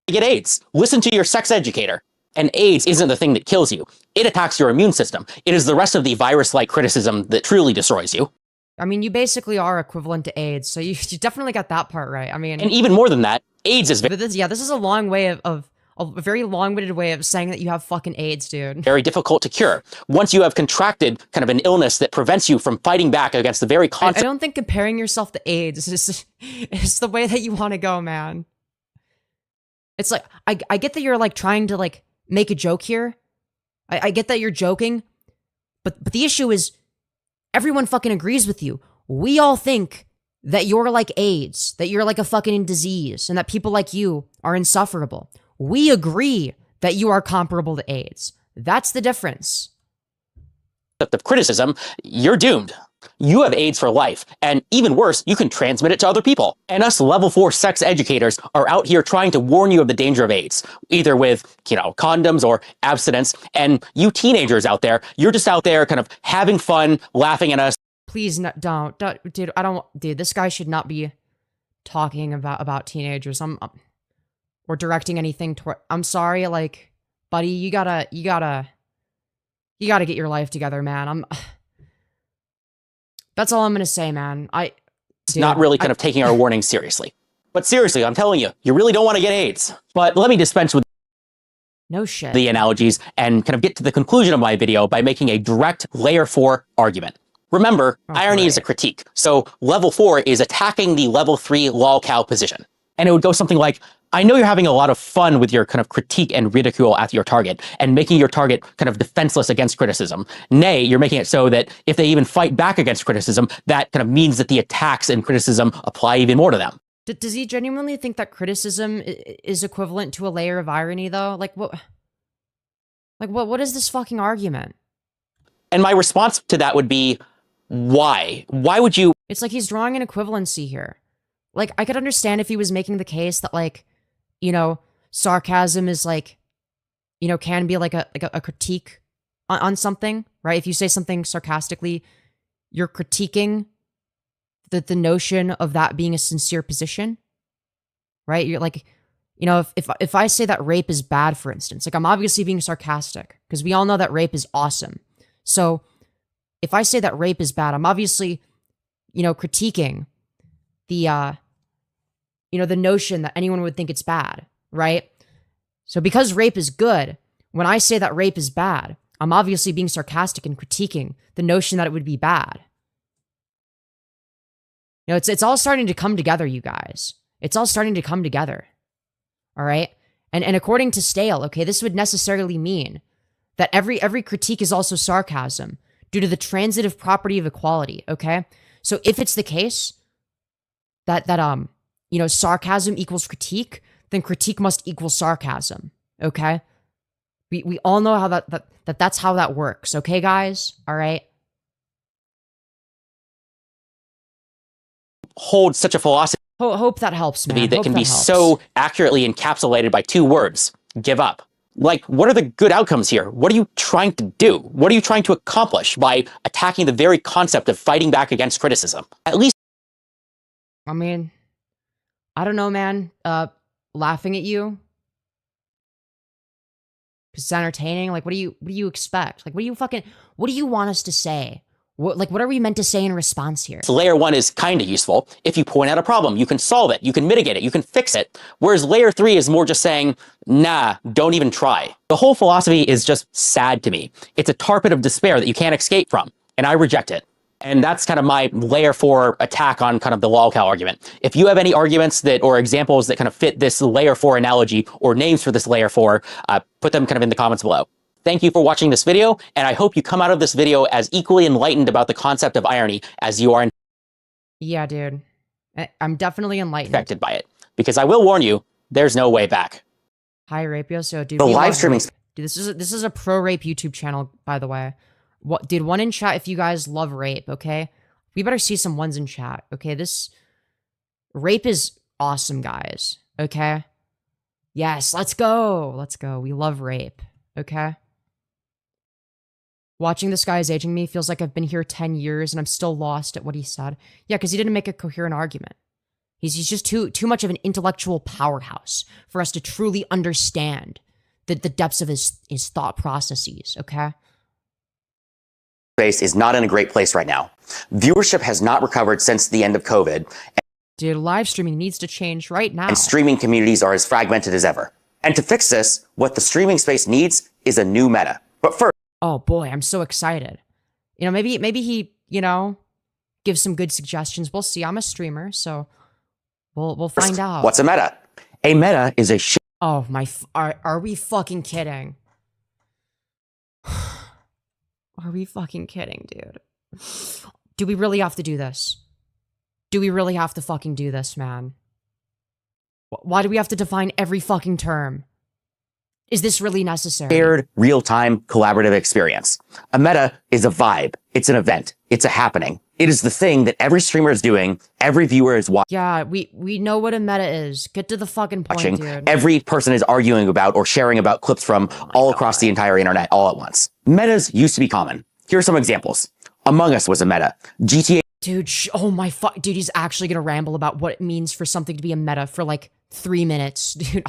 Get AIDS. Listen to your sex educator. And AIDS isn't the thing that kills you. It attacks your immune system. It is the rest of the virus-like criticism that truly destroys you. I mean, you basically are equivalent to AIDS, so you definitely got that part right. I mean... And even more than that, AIDS is... This is a long way of a very long-winded way of saying that you have fucking AIDS, dude. Very difficult to cure. Once you have contracted kind of an illness that prevents you from fighting back against the very concept... I don't think comparing yourself to AIDS is the way that you want to go, man. It's like, I get that you're, like, trying to, like, make a joke here. I get that you're joking. But the issue is, everyone fucking agrees with you. We all think that you're like AIDS, that you're like a fucking disease, and that people like you are insufferable. We agree that you are comparable to AIDS. That's the difference. Of criticism, you're doomed. You have AIDS for life, and even worse, you can transmit it to other people. And us level 4 sex educators are out here trying to warn you of the danger of AIDS, either with, condoms or abstinence. And you teenagers out there, you're just out there kind of having fun, laughing at us. Please, don't, dude, dude, this guy should not be talking about teenagers. Or directing anything toward... I'm sorry, like, buddy, you gotta get your life together, man. That's all I'm gonna say, man. It's not really kind of taking our warning seriously. But seriously, I'm telling you, you really don't want to get AIDS. But let me dispense with no shit. The analogies and kind of get to the conclusion of my video by making a direct layer 4 argument. Remember, irony is a critique. So level 4 is attacking the level 3 lolcow position. And it would go something like, I know you're having a lot of fun with your kind of critique and ridicule at your target and making your target kind of defenseless against criticism. Nay, you're making it so that if they even fight back against criticism, that kind of means that the attacks and criticism apply even more to them. Does he genuinely think that criticism is equivalent to a layer of irony, though? What is this fucking argument? And my response to that would be, why? Why would you? It's like he's drawing an equivalency here. Like, I could understand if he was making the case that, like, sarcasm is like, can be like a critique on something, right? If you say something sarcastically, you're critiquing the notion of that being a sincere position, right? You're like, if I say that rape is bad, for instance, like, I'm obviously being sarcastic because we all know that rape is awesome. So if I say that rape is bad, I'm obviously, critiquing the notion that anyone would think it's bad, right? So because rape is good, when I say that rape is bad, I'm obviously being sarcastic and critiquing the notion that it would be bad. It's all starting to come together, you guys. It's all starting to come together. All right? And according to Stale, okay, this would necessarily mean that every critique is also sarcasm due to the transitive property of equality, okay? So if it's the case that sarcasm equals critique, then critique must equal sarcasm, okay? We all know how that's how that works, okay, guys? All right? Hold such a philosophy Hope that helps, man. that can be so accurately encapsulated by 2 words, give up. Like, what are the good outcomes here? What are you trying to do? What are you trying to accomplish by attacking the very concept of fighting back against criticism? At least... I mean, I don't know, man. Laughing at you? Because it's entertaining? Like, what do you expect? Like, what do you want us to say? What are we meant to say in response here? So layer 1 is kind of useful. If you point out a problem, you can solve it, you can mitigate it, you can fix it. Whereas layer 3 is more just saying, nah, don't even try. The whole philosophy is just sad to me. It's a tar pit of despair that you can't escape from, and I reject it. And that's kind of my layer 4 attack on kind of the lolcow argument. If you have any arguments that or examples that kind of fit this layer 4 analogy or names for this layer 4, put them kind of in the comments below. Thank you for watching this video, and I hope you come out of this video as equally enlightened about the concept of irony as you are Yeah, dude. I'm definitely enlightened. infected by it. Because I will warn you, there's no way back. Hi, Rapio. So, dude, The we live love streaming rape. Dude, this is a pro rape YouTube channel, by the way. What, dude? One in chat if you guys love rape. Okay, we better see some ones in chat. Okay, this rape is awesome, guys. Okay, yes, let's go. Let's go. We love rape. Okay. Watching this guy is aging me. Feels like I've been here 10 years and I'm still lost at what he said. Yeah, because he didn't make a coherent argument. He's just too much of an intellectual powerhouse for us to truly understand the depths of his thought processes, okay? Space is not in a great place right now. Viewership has not recovered since the end of COVID. Dude, live streaming needs to change right now. And streaming communities are as fragmented as ever. And to fix this, what the streaming space needs is a new meta. But first, oh boy, I'm so excited. You know, maybe he, you know, gives some good suggestions. We'll see. I'm a streamer, so we'll find out. What's a meta? A meta is a Oh my, are we fucking kidding? Are we fucking kidding, dude? Do we really have to do this? Do we really have to fucking do this, man? Why do we have to define every fucking term? Is this really necessary? shared, real-time, collaborative experience. A meta is a vibe. It's an event. It's a happening. It is the thing that every streamer is doing, every viewer is Yeah, we know what a meta is. Get to the fucking point, watching, dude. every person is arguing about or sharing about clips from all across the entire internet all at once. Metas used to be common. Here are some examples. Among Us was a meta. GTA Dude, oh my fuck. Dude, he's actually gonna ramble about what it means for something to be a meta for like 3 minutes. Dude,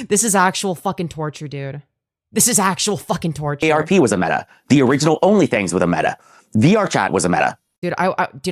this is actual fucking torture, dude. This is actual fucking torture. ARP was a meta. The original OnlyThings was a meta. VR chat was a meta. Dude,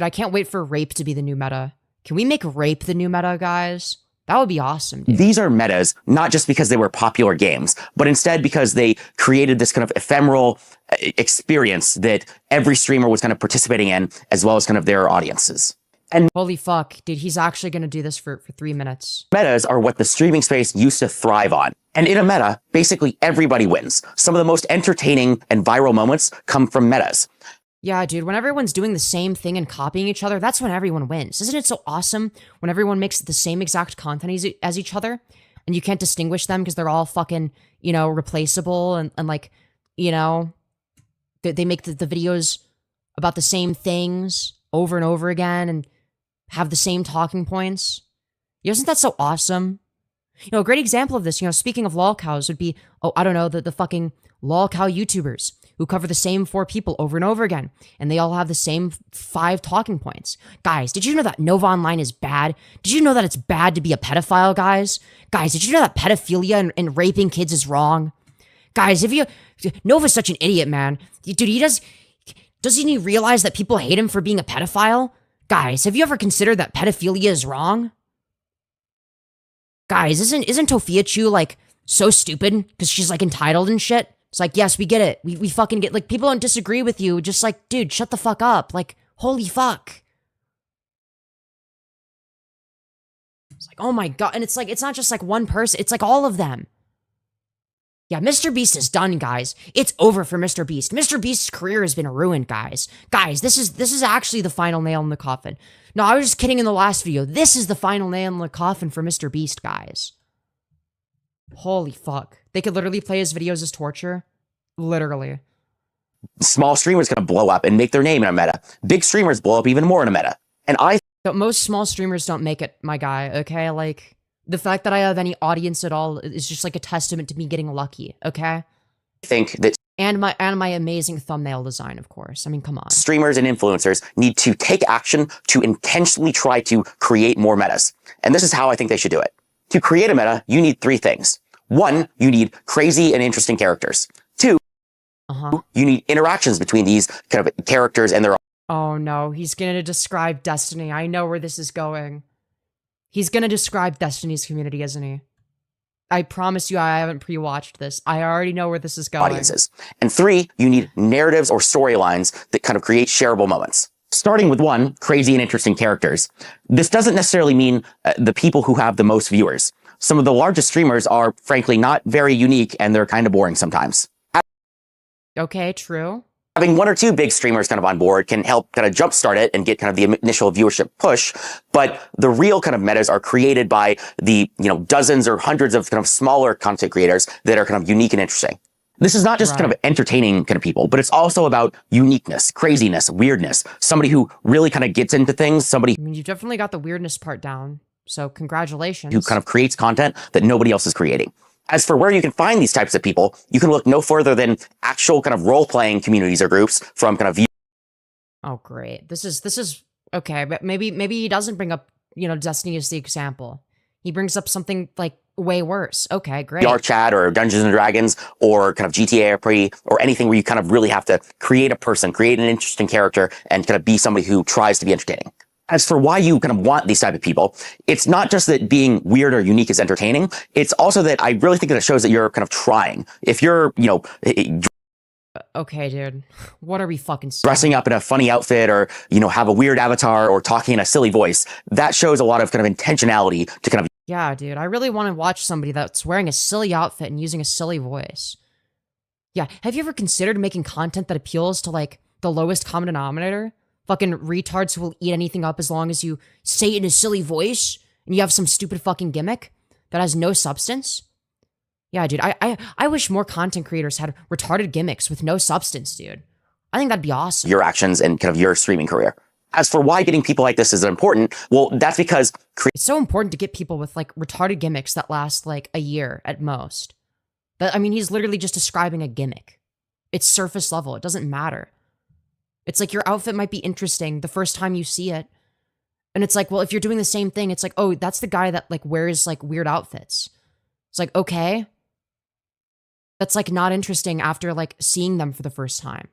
I can't wait for rape to be the new meta. Can we make rape the new meta, guys? That would be awesome, dude. These are metas, not just because they were popular games, but instead because they created this kind of ephemeral experience that every streamer was kind of participating in, as well as kind of their audiences. And Holy fuck, dude, he's actually gonna do this for 3 minutes. metas are what the streaming space used to thrive on. And in a meta, basically everybody wins. Some of the most entertaining and viral moments come from metas. Yeah, dude, when everyone's doing the same thing and copying each other, that's when everyone wins. Isn't it so awesome when everyone makes the same exact content as each other and you can't distinguish them because they're all fucking, you know, replaceable and like, you know, they make the videos about the same things over and over again and have the same talking points? Isn't that so awesome? You know, a great example of this, you know, speaking of lolcows would be, oh, I don't know, the fucking lolcow YouTubers who cover the same 4 people over and over again, and they all have the same 5 talking points. Guys, did you know that Nova Online is bad? Did you know that it's bad to be a pedophile, guys? Guys, did you know that pedophilia and raping kids is wrong? Guys, Nova's such an idiot, man. Dude, doesn't he realize that people hate him for being a pedophile? Guys, have you ever considered that pedophilia is wrong? Guys, isn't Tofiachu like so stupid because she's like entitled and shit? It's like, yes, we get it. We fucking get, like, people don't disagree with you. Just like, dude, shut the fuck up. Like, holy fuck. It's like, oh my god. And it's like, it's not just like one person. It's like all of them. Yeah, Mr. Beast is done, guys. It's over for Mr. Beast. Mr. Beast's career has been ruined, guys. Guys, this is actually the final nail in the coffin. No, I was just kidding in the last video. This is the final nail in the coffin for Mr. Beast, guys. Holy fuck. They could literally play his videos as torture. Literally. Small streamers gonna blow up and make their name in a meta. Big streamers blow up even more in a meta. And But most small streamers don't make it, my guy, okay? Like, the fact that I have any audience at all is just like a testament to me getting lucky, okay? think that And my amazing thumbnail design, of course. I mean, come on. streamers and influencers need to take action to intentionally try to create more metas. And this is how I think they should do it. To create a meta, you need 3 things. 1, you need crazy and interesting characters. 2, you need interactions between these kind of characters and their Oh no, he's gonna describe Destiny. I know where this is going. He's gonna describe Destiny's community, isn't he? I promise you I haven't pre-watched this. I already know where this is going. Audiences. And 3, you need narratives or storylines that kind of create shareable moments. Starting with 1, crazy and interesting characters. This doesn't necessarily mean the people who have the most viewers. Some of the largest streamers are, frankly, not very unique, and they're kind of boring sometimes. Okay, true. Having 1 or 2 big streamers kind of on board can help kind of jumpstart it and get kind of the initial viewership push. But the real kind of metas are created by the, dozens or hundreds of kind of smaller content creators that are kind of unique and interesting. This is not just kind of entertaining kind of people, but it's also about uniqueness, craziness, weirdness, somebody who really kind of gets into things, somebody I mean, you definitely got the weirdness part down. So congratulations. who kind of creates content that nobody else is creating. As for where you can find these types of people, you can look no further than actual kind of role-playing communities or groups from kind of Oh, great. This is okay, but maybe he doesn't bring up, Destiny as the example. He brings up something like way worse. Okay, great. VR chat or Dungeons and Dragons or kind of GTA RP or anything where you kind of really have to create a person, create an interesting character, and kind of be somebody who tries to be entertaining. As for why you kind of want these type of people, it's not just that being weird or unique is entertaining. It's also that I really think that it shows that you're kind of trying. If you're, Okay, dude. What are we fucking saying? dressing up in a funny outfit or, have a weird avatar or talking in a silly voice, that shows a lot of kind of intentionality to kind of Yeah, dude. I really want to watch somebody that's wearing a silly outfit and using a silly voice. Yeah. Have you ever considered making content that appeals to, like, the lowest common denominator? Fucking retards who will eat anything up as long as you say it in a silly voice and you have some stupid fucking gimmick that has no substance? Yeah, dude. I wish more content creators had retarded gimmicks with no substance, dude. I think that'd be awesome. your actions and kind of your streaming career. As for why getting people like this is important, well, that's because It's so important to get people with, like, retarded gimmicks that last, like, a year at most. I mean, he's literally just describing a gimmick. It's surface level. It doesn't matter. It's like your outfit might be interesting the first time you see it. And it's like, well, if you're doing the same thing, it's like, oh, that's the guy that, like, wears, like, weird outfits. It's like, okay. That's, like, not interesting after, like, seeing them for the first time.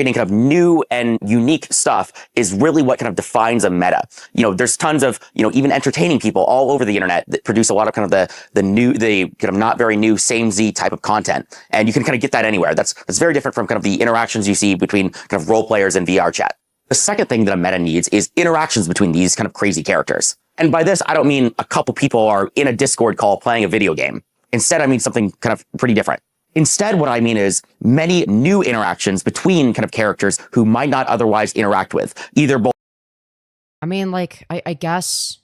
creating kind of new and unique stuff is really what kind of defines a meta. There's tons of, even entertaining people all over the internet that produce a lot of kind of the kind of not very new samey type of content. And you can kind of get that anywhere. That's very different from kind of the interactions you see between kind of role players and VR chat. The second thing that a meta needs is interactions between these kind of crazy characters. And by this, I don't mean a couple people are in a Discord call playing a video game. Instead, I mean something kind of pretty different. Instead, what I mean is many new interactions between kind of characters who might not otherwise interact with, either both. I mean, like, I guess.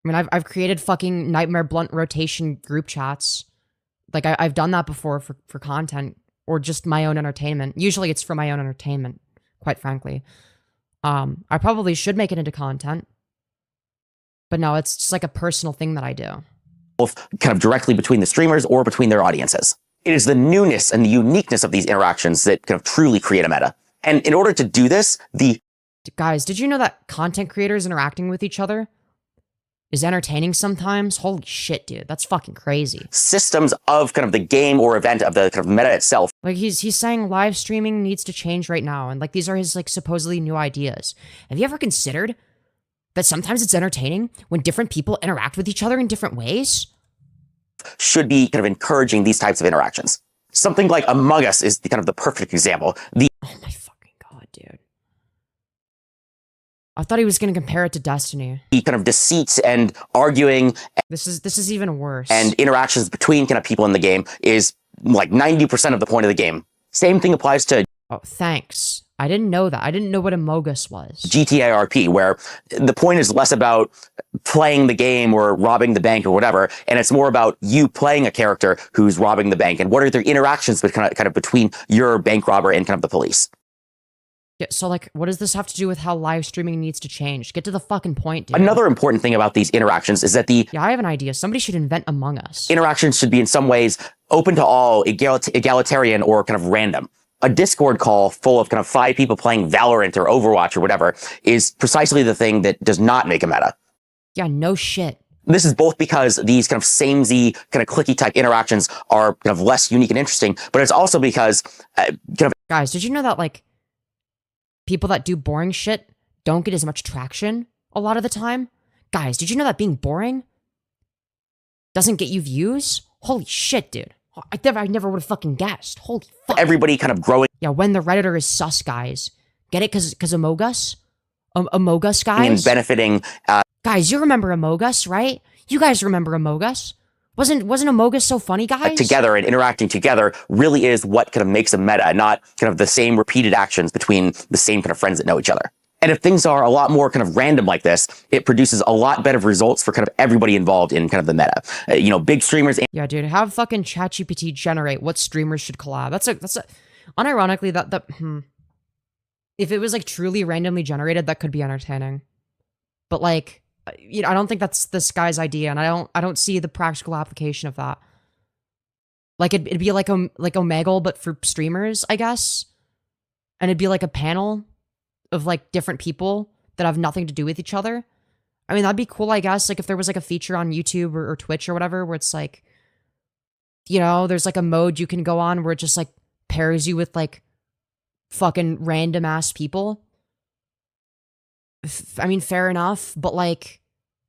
I mean, I've created fucking Nightmare Blunt rotation group chats. Like, I've done that before for content or just my own entertainment. Usually it's for my own entertainment, quite frankly. I probably should make it into content. But no, it's just like a personal thing that I do. Both kind of directly between the streamers or between their audiences. It is the newness and the uniqueness of these interactions that kind of truly create a meta. And in order to do this, Guys, did you know that content creators interacting with each other is entertaining sometimes? Holy shit, dude. That's fucking crazy. systems of kind of the game or event of the kind of meta itself Like, he's saying live streaming needs to change right now. And, like, these are his, like, supposedly new ideas. Have you ever considered that sometimes it's entertaining when different people interact with each other in different ways? should be kind of encouraging these types of interactions. Something like Among Us is kind of the perfect example. Oh my fucking god, dude. I thought he was gonna compare it to Destiny. The kind of deceit and arguing This is even worse. and interactions between kind of people in the game is like 90% of the point of the game. Same thing applies to Oh, thanks. I didn't know that. I didn't know what Amogus was. GTA RP, where the point is less about playing the game or robbing the bank or whatever, and it's more about you playing a character who's robbing the bank and what are their interactions kind of between your bank robber and kind of the police. Yeah, so, like, what does this have to do with how live streaming needs to change? Get to the fucking point, dude. Another important thing about these interactions is that the Yeah, I have an idea. Somebody should invent Among Us. interactions should be in some ways open to all, egalitarian, or kind of random. A Discord call full of kind of 5 people playing Valorant or Overwatch or whatever is precisely the thing that does not make a meta. Yeah, no shit. This is both because these kind of samey, kind of clicky type interactions are kind of less unique and interesting, but it's also because kind of Guys, did you know that, like, people that do boring shit don't get as much traction a lot of the time? Guys, did you know that being boring doesn't get you views? Holy shit, dude. I never would have fucking guessed. Holy fuck. Everybody kind of growing Yeah, when the Redditor is sus, guys. Get it? Cause Among Us? Among Us, guys? and benefiting. Guys, you remember Among Us, right? You guys remember Among Us? Wasn't Among Us so funny, guys? Together and interacting together really is what kind of makes a meta, not kind of the same repeated actions between the same kind of friends that know each other. And if things are a lot more kind of random like this, it produces a lot better results for kind of everybody involved in kind of the meta. Big streamers. Yeah, dude, have fucking ChatGPT generate what streamers should collab. That's a unironically, if it was like truly randomly generated, that could be entertaining. But like, I don't think that's this guy's idea, and I don't see the practical application of that. Like it'd be like Omegle, but for streamers, I guess. And it'd be like a panel of like different people that have nothing to do with each other. I mean, that'd be cool, I guess. Like if there was like a feature on YouTube or Twitch or whatever, where it's like, there's like a mode you can go on where it just like pairs you with like fucking random ass people. I mean, fair enough, but like,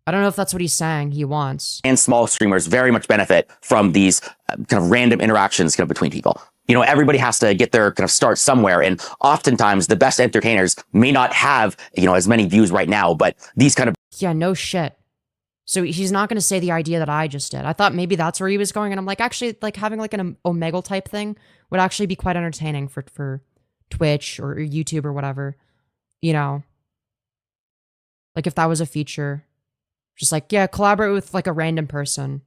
I don't know if that's what he's saying he wants. And small streamers very much benefit from these kind of random interactions kind of between people. Everybody has to get their kind of start somewhere. And oftentimes the best entertainers may not have, as many views right now, but these kind of. Yeah, no shit. So he's not going to say the idea that I just did. I thought maybe that's where he was going. And I'm like, actually, like having like an Omegle type thing would actually be quite entertaining for Twitch or YouTube or whatever. Like if that was a feature, just like, yeah, collaborate with like a random person.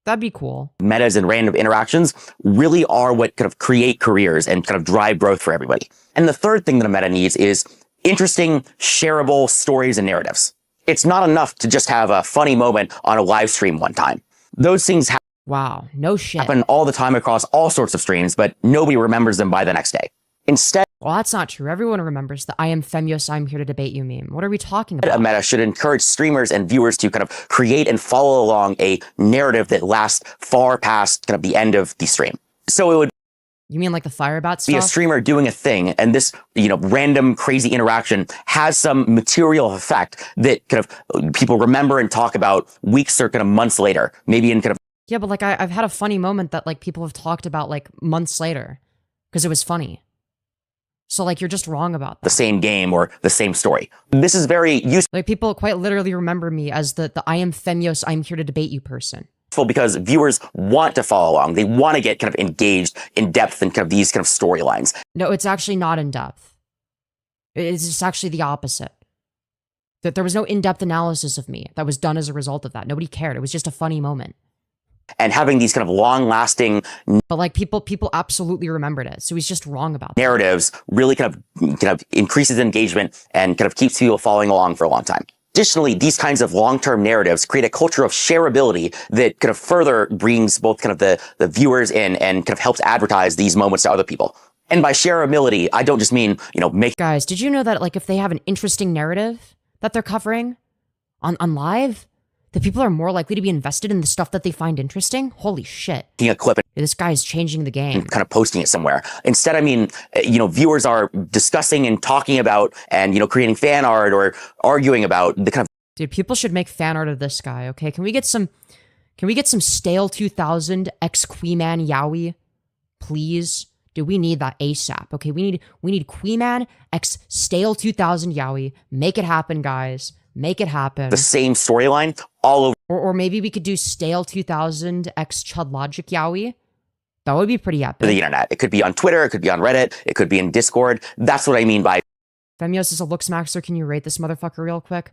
That'd be cool. Metas and random interactions really are what kind of create careers and kind of drive growth for everybody. And the third thing that a meta needs is interesting, shareable stories and narratives. It's not enough to just have a funny moment on a live stream one time. Those things wow, no shit. happen all the time across all sorts of streams, but nobody remembers them by the next day. Instead, well, that's not true. Everyone remembers the I am Femyoz, I'm here to debate you meme. What are we talking about? a meta should encourage streamers and viewers to kind of create and follow along a narrative that lasts far past kind of the end of the stream. So it would You mean like the Firebat stuff? be a streamer doing a thing, and this, random crazy interaction has some material effect that kind of people remember and talk about weeks or kind of months later, maybe in kind of. Yeah, but like I've had a funny moment that like people have talked about like months later because it was funny. So like you're just wrong about that. The same game or the same story. This is very useful. Like people quite literally remember me as the I am Femyoz, I'm here to debate you person. Because viewers want to follow along. They want to get kind of engaged in depth in kind of these kind of storylines. No, it's actually not in depth. It's just actually the opposite. That there was no in-depth analysis of me that was done as a result of that. Nobody cared. It was just a funny moment. And having these kind of long-lasting But like people absolutely remembered it. So he's just wrong about that. narratives really kind of increases engagement and kind of keeps people following along for a long time. Additionally, these kinds of long-term narratives create a culture of shareability that kind of further brings both kind of the viewers in and kind of helps advertise these moments to other people. And by shareability, I don't just mean, make. Guys, did you know that like if they have an interesting narrative that they're covering on live, the people are more likely to be invested in the stuff that they find interesting? Holy shit. A clip and This guy is changing the game. kind of posting it somewhere. Instead, I mean, viewers are discussing and talking about and, creating fan art or arguing about the kind of. Dude, people should make fan art of this guy, okay? Can we get some Stale2000 X Queeman Yowie? Please? Dude, we need that ASAP, okay? We need Queeman X Stale2000 Yowie. Make it happen, guys. Make it happen. The same storyline all over Or maybe we could do Stale2000 X ChudLogic Yowie. That would be pretty epic. the internet. It could be on Twitter. It could be on Reddit. It could be in Discord. That's what I mean by. Femyoz is a looks maxer. Can you rate this motherfucker real quick?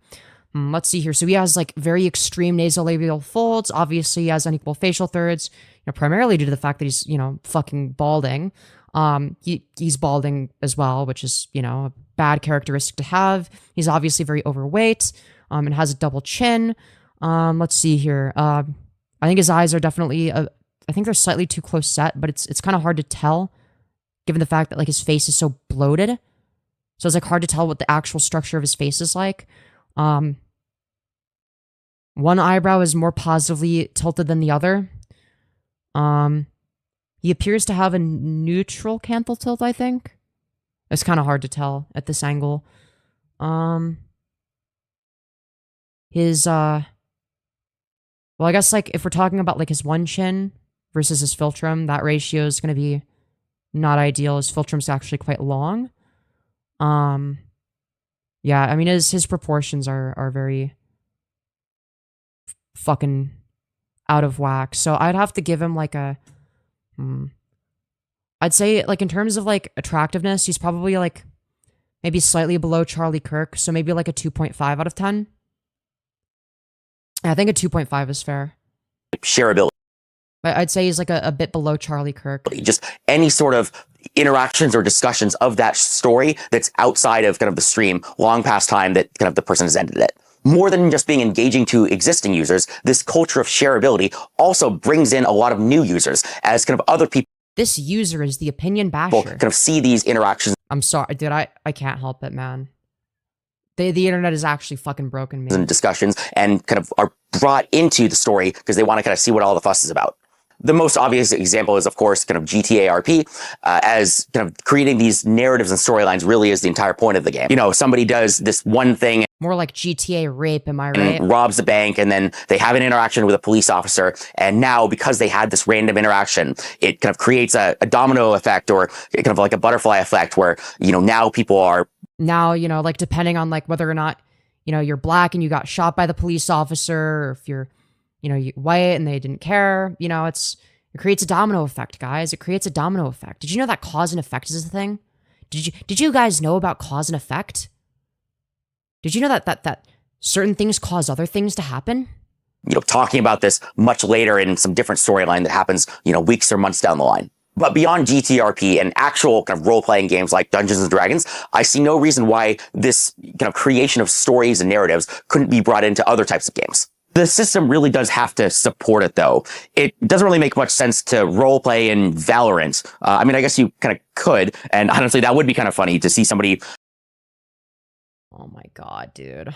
Let's see here. So he has like very extreme nasolabial folds. Obviously, he has unequal facial thirds. Primarily due to the fact that he's fucking balding. He's balding as well, which is a bad characteristic to have. He's obviously very overweight. And has a double chin. Let's see here. I think his eyes are definitely. I think they're slightly too close set, but it's kind of hard to tell, given the fact that like his face is so bloated. So it's like hard to tell what the actual structure of his face is like. One eyebrow is more positively tilted than the other. He appears to have a neutral canthal tilt, I think. It's kind of hard to tell at this angle. His Well, I guess like if we're talking about like his one chin versus his philtrum, that ratio is going to be not ideal. His philtrum's actually quite long. Yeah, I mean his proportions are very fucking out of whack. So I'd have to give him like a I'd say like in terms of like attractiveness, he's probably like maybe slightly below Charlie Kirk, so maybe like a 2.5 out of 10. I think a 2.5 is fair. Shareability. I'd say he's like a bit below Charlie Kirk. Just any sort of interactions or discussions of that story that's outside of kind of the stream long past time that kind of the person has ended it. More than just being engaging to existing users, this culture of shareability also brings in a lot of new users as kind of other people. This user is the opinion basher. Kind of see these interactions. I'm sorry, dude. I can't help it, man. The internet is actually fucking broken me. And discussions and kind of are brought into the story because they want to kind of see what all the fuss is about. The most obvious example is, of course, kind of GTA RP, as kind of creating these narratives and storylines really is the entire point of the game. You know, somebody does this one thing. More like GTA rape, am I right? Robs the bank, and then they have an interaction with a police officer. And now, because they had this random interaction, it kind of creates a domino effect or kind of like a butterfly effect where, you know, now people are. Now, you know, like depending on like whether or not, you know, you're black and you got shot by the police officer, or if you're, you know, white and they didn't care, you know, it creates a domino effect, guys. It creates a domino effect. Did you know that cause and effect is a thing? Did you guys know about cause and effect? Did you know that certain things cause other things to happen? You know, talking about this much later in some different storyline that happens, you know, weeks or months down the line. But beyond GTRP and actual kind of role-playing games like Dungeons & Dragons, I see no reason why this kind of creation of stories and narratives couldn't be brought into other types of games. The system really does have to support it, though. It doesn't really make much sense to roleplay in Valorant. I mean, I guess you kind of could, and honestly, that would be kind of funny to see somebody... Oh my god, dude.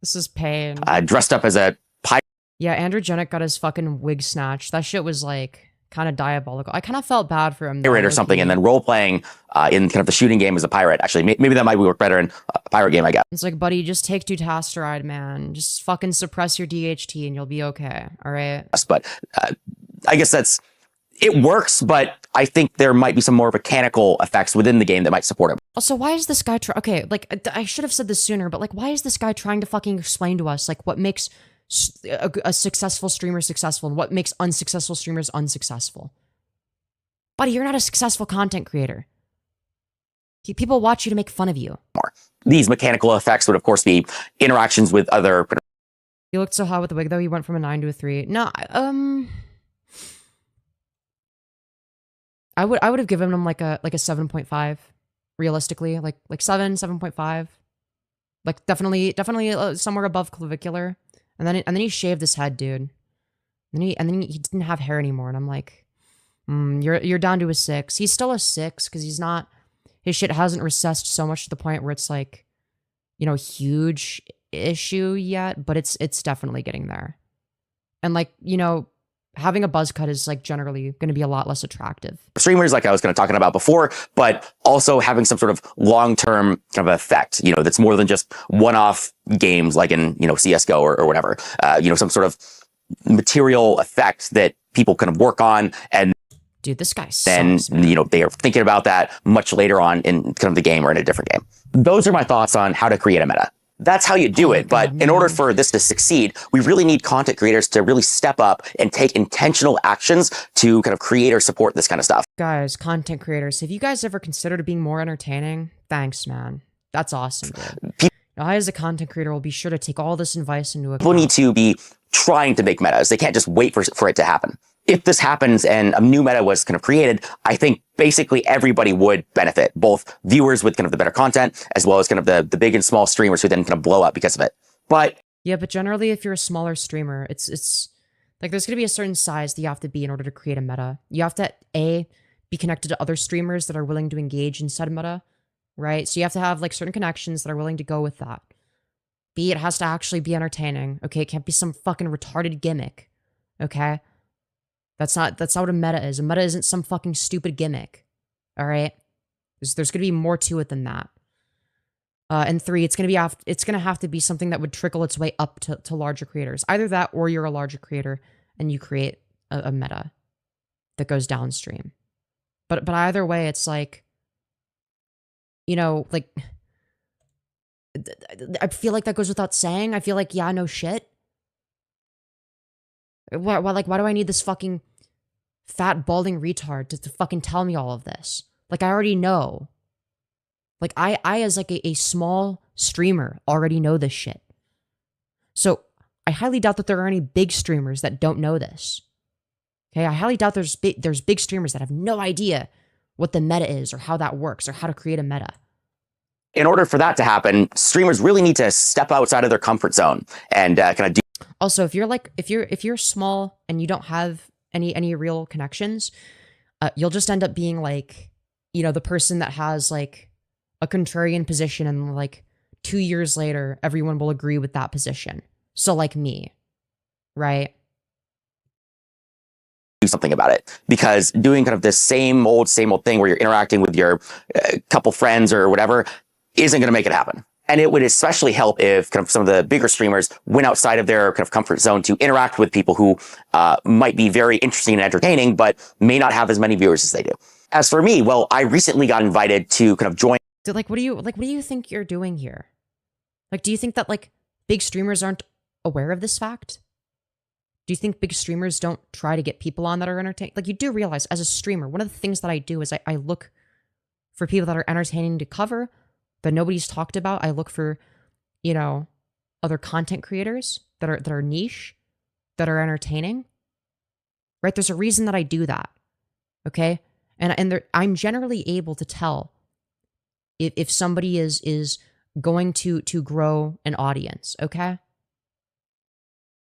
This is pain. Dressed up as a pirate. Yeah, Andrew Jennick got his fucking wig snatched. That shit was like... kind of diabolical. I kind of felt bad for him. Pirate or something, and then role-playing in kind of the shooting game as a pirate. Actually, maybe that might work better in a pirate game, I guess. It's like, buddy, just take dutasteride, man. Just fucking suppress your DHT and you'll be okay, all right? But I guess it works, but I think there might be some more mechanical effects within the game that might support it. Also, why is this guy okay, like, I should have said this sooner, but like, why is this guy trying to fucking explain to us, like, what makes a successful streamer successful and what makes unsuccessful streamers unsuccessful? Buddy, you're not a successful content creator. People watch you to make fun of you. These mechanical effects would, of course, be interactions with other... He looked so hot with the wig, though. He went from a 9 to a 3. No, I would have given him like a 7.5, realistically, like 7.5, like definitely somewhere above clavicular. And then he shaved his head, dude. And then he didn't have hair anymore. And I'm like, you're down to a 6. He's still a 6 because he's not. His shit hasn't recessed so much to the point where it's like, you know, huge issue yet. But it's definitely getting there. And like, you know, having a buzz cut is like generally going to be a lot less attractive. Streamers, like I was kind of talking about before, but also having some sort of long-term kind of effect, you know, that's more than just one-off games like in, you know, CSGO or whatever, you know, some sort of material effect that people kind of work on. And dude, this guy sucks, then, man. you know, they are thinking about that much later on in kind of the game or in a different game. Those are my thoughts on how to create a meta. That's how you do it. But in order for this to succeed, we really need content creators to really step up and take intentional actions to kind of create or support this kind of stuff. Guys, content creators, have you guys ever considered being more entertaining? Thanks, man. That's awesome, dude. I, as a content creator, will be sure to take all this advice into account. People need to be trying to make metas. They can't just wait for it to happen. If this happens and a new meta was kind of created, I think basically everybody would benefit, both viewers with kind of the better content, as well as kind of the big and small streamers who then kind of blow up because of it. But yeah, but generally, if you're a smaller streamer, it's like there's going to be a certain size that you have to be in order to create a meta. You have to, A, be connected to other streamers that are willing to engage in said meta, right? So you have to have like certain connections that are willing to go with that. B, it has to actually be entertaining. Okay, it can't be some fucking retarded gimmick. Okay? That's not what a meta is. A meta isn't some fucking stupid gimmick. All right? There's going to be more to it than that. And 3, it's gonna have to be something that would trickle its way up to larger creators. Either that, or you're a larger creator and you create a meta that goes downstream. But either way, it's like, you know, like, I feel like that goes without saying. I feel like, yeah, no shit. Why do I need this fucking fat balding retard to fucking tell me all of this? Like, I already know. Like, I as like a small streamer already know this shit. So I highly doubt that there are any big streamers that don't know this. Okay, I highly doubt there's big streamers that have no idea what the meta is or how that works or how to create a meta. In order for that to happen, streamers really need to step outside of their comfort zone and kind of do. Also, if you're small and you don't have any real connections, you'll just end up being like, you know, the person that has like a contrarian position, and like 2 years later, everyone will agree with that position. So like me, right? Do something about it, because doing kind of this same old thing where you're interacting with your couple friends or whatever isn't going to make it happen. And it would especially help if kind of some of the bigger streamers went outside of their kind of comfort zone to interact with people who might be very interesting and entertaining, but may not have as many viewers as they do. As for me, well, I recently got invited to kind of join. So like, what do you think you're doing here? Like, do you think that like big streamers aren't aware of this fact? Do you think big streamers don't try to get people on that are entertaining? Like, you do realize as a streamer, one of the things that I do is I look for people that are entertaining to cover, that nobody's talked about. I look for, you know, other content creators that are niche, that are entertaining. Right? There's a reason that I do that. Okay? And I'm generally able to tell if somebody is going to grow an audience, okay?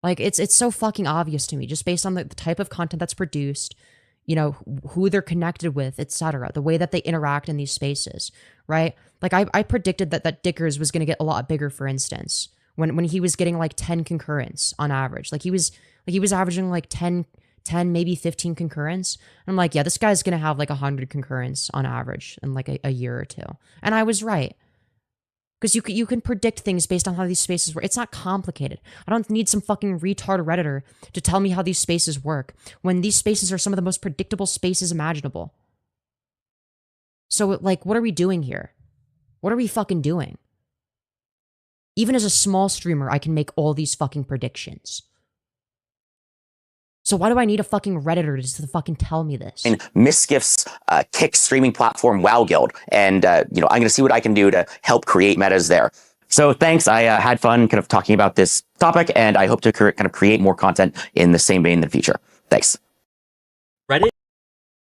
Like, it's so fucking obvious to me, just based on the type of content that's produced, you know, who they're connected with, etc., the way that they interact in these spaces, right? Like, I predicted that Dickers was going to get a lot bigger, for instance, when he was getting like 10 concurrents on average. Like, he was averaging like 10, maybe 15 concurrents. I'm like, yeah, this guy's going to have like 100 concurrents on average in like a year or two. And I was right. Because you can predict things based on how these spaces work. It's not complicated. I don't need some fucking retard Redditor to tell me how these spaces work, when these spaces are some of the most predictable spaces imaginable. So, like, what are we doing here? What are we fucking doing? Even as a small streamer, I can make all these fucking predictions. So why do I need a fucking Redditor to fucking tell me this? In Misgift's kick streaming platform, WoW Guild, and you know, I'm going to see what I can do to help create metas there. So thanks. I had fun kind of talking about this topic, and I hope to kind of create more content in the same vein in the future. Thanks. Reddit.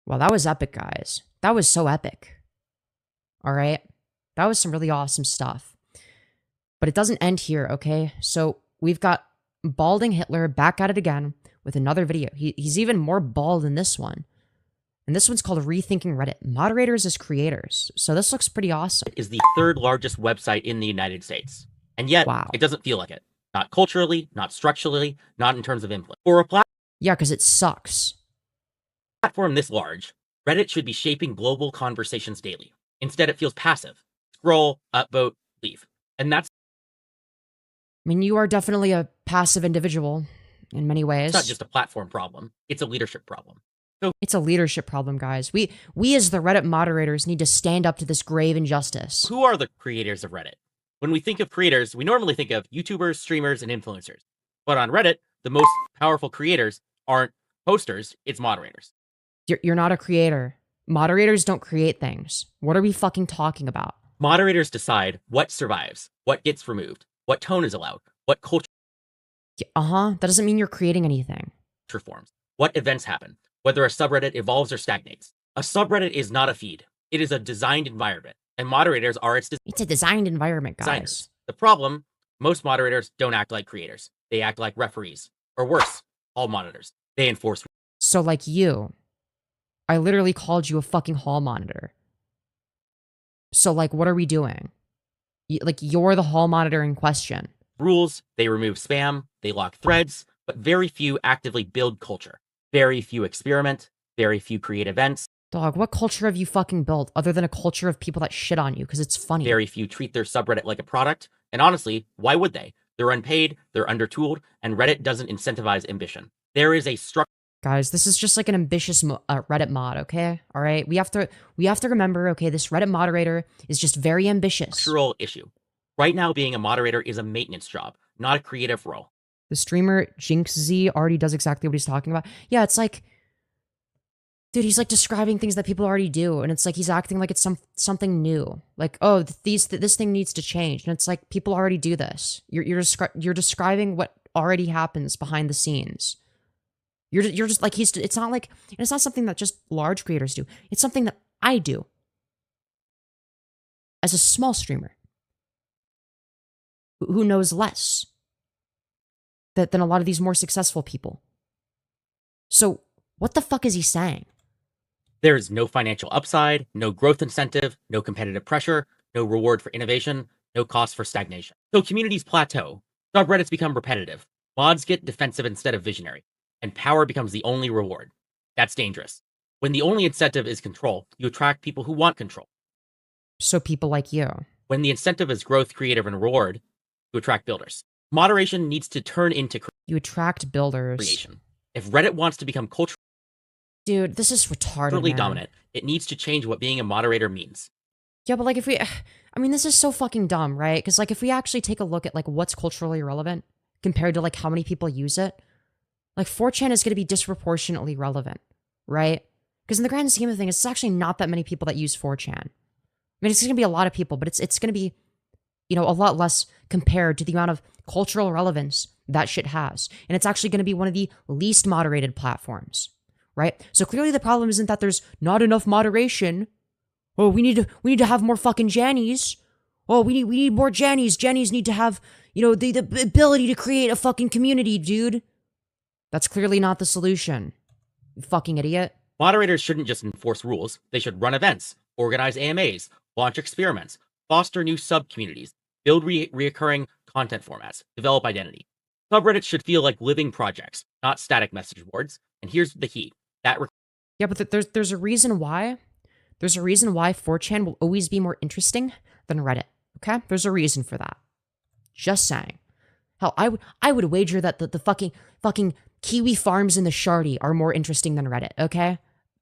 Well, that was epic, guys. That was so epic. All right, that was some really awesome stuff. But it doesn't end here, okay? So we've got Balding Hitler back at it again with another video. He's even more bald than this one. And this one's called Rethinking Reddit. Moderators as creators. So this looks pretty awesome. Is the third largest website in the United States. And yet, wow, it doesn't feel like it. Not culturally, not structurally, not in terms of influence. For a yeah, because it sucks. platform this large, Reddit should be shaping global conversations daily. Instead, it feels passive. Scroll, upvote, leave. And that's I mean, you are definitely a passive individual in many ways. It's not just a platform problem. It's a leadership problem. So it's a leadership problem, guys. We as the Reddit moderators need to stand up to this grave injustice. who are the creators of Reddit? When we think of creators, we normally think of YouTubers, streamers, and influencers. But on Reddit, the most powerful creators aren't posters, it's moderators. You're not a creator. Moderators don't create things. What are we fucking talking about? Moderators decide what survives, what gets removed, what tone is allowed, what culture That doesn't mean you're creating anything. forms, what events happen, whether a subreddit evolves or stagnates. A subreddit is not a feed. It is a designed environment, and moderators are its It's a designed environment, guys. designers. The problem, most moderators don't act like creators. They act like referees, or worse, hall monitors. They enforce. So like you, I literally called you a fucking hall monitor. So like, what are we doing? Like, you're the hall monitor in question. rules, they remove spam, they lock threads, but very few actively build culture. Very few experiment, very few create events. Dog, what culture have you fucking built other than a culture of people that shit on you because it's funny? Very few treat their subreddit like a product, and honestly, why would they? They're unpaid, they're undertooled, and Reddit doesn't incentivize ambition. There is a Guys, this is just like an ambitious Reddit mod, okay? All right, we have to remember, okay, this Reddit moderator is just very ambitious. structural issue. Right now, being a moderator is a maintenance job, not a creative role. The streamer JinxZ already does exactly what he's talking about. Yeah, it's like, dude, he's like describing things that people already do, and it's like he's acting like it's something new. Like, oh, this thing needs to change, and it's like people already do this. You're describing what already happens behind the scenes. You're just like it's not like, and it's not something that just large creators do. It's something that I do as a small streamer who knows less than a lot of these more successful people. So what the fuck is he saying? There's no financial upside, no growth incentive, no competitive pressure, no reward for innovation, no cost for stagnation. So communities plateau, subreddits become repetitive, mods get defensive instead of visionary, and power becomes the only reward. That's dangerous. When the only incentive is control, you attract people who want control. So people like you. When the incentive is growth, creative, and reward, you attract builders. Moderation needs to turn into You attract builders. creation. If Reddit wants to become culturally Dude, this is retarded, man. dominant, it needs to change what being a moderator means. Yeah, but like if we, I mean, this is so fucking dumb, right? Because like if we actually take a look at like what's culturally relevant compared to like how many people use it, like 4chan is going to be disproportionately relevant, right? Because in the grand scheme of things, it's actually not that many people that use 4chan. I mean, it's going to be a lot of people, but it's going to be, you know, a lot less compared to the amount of cultural relevance that shit has. And it's actually going to be one of the least moderated platforms, right? So clearly the problem isn't that there's not enough moderation. Oh, we need to have more fucking Jannies. Oh, we need more Jannies. Jannies need to have, you know, the ability to create a fucking community, dude. That's clearly not the solution. You fucking idiot. Moderators shouldn't just enforce rules, they should run events, organize AMAs, launch experiments, foster new sub-communities, build reoccurring content formats, develop identity. Subreddits should feel like living projects, not static message boards. And here's the key. Yeah, but there's a reason why. There's a reason why 4chan will always be more interesting than Reddit, okay? There's a reason for that. Just saying. Hell, I would wager that the fucking Kiwi farms in the Shardy are more interesting than Reddit, okay?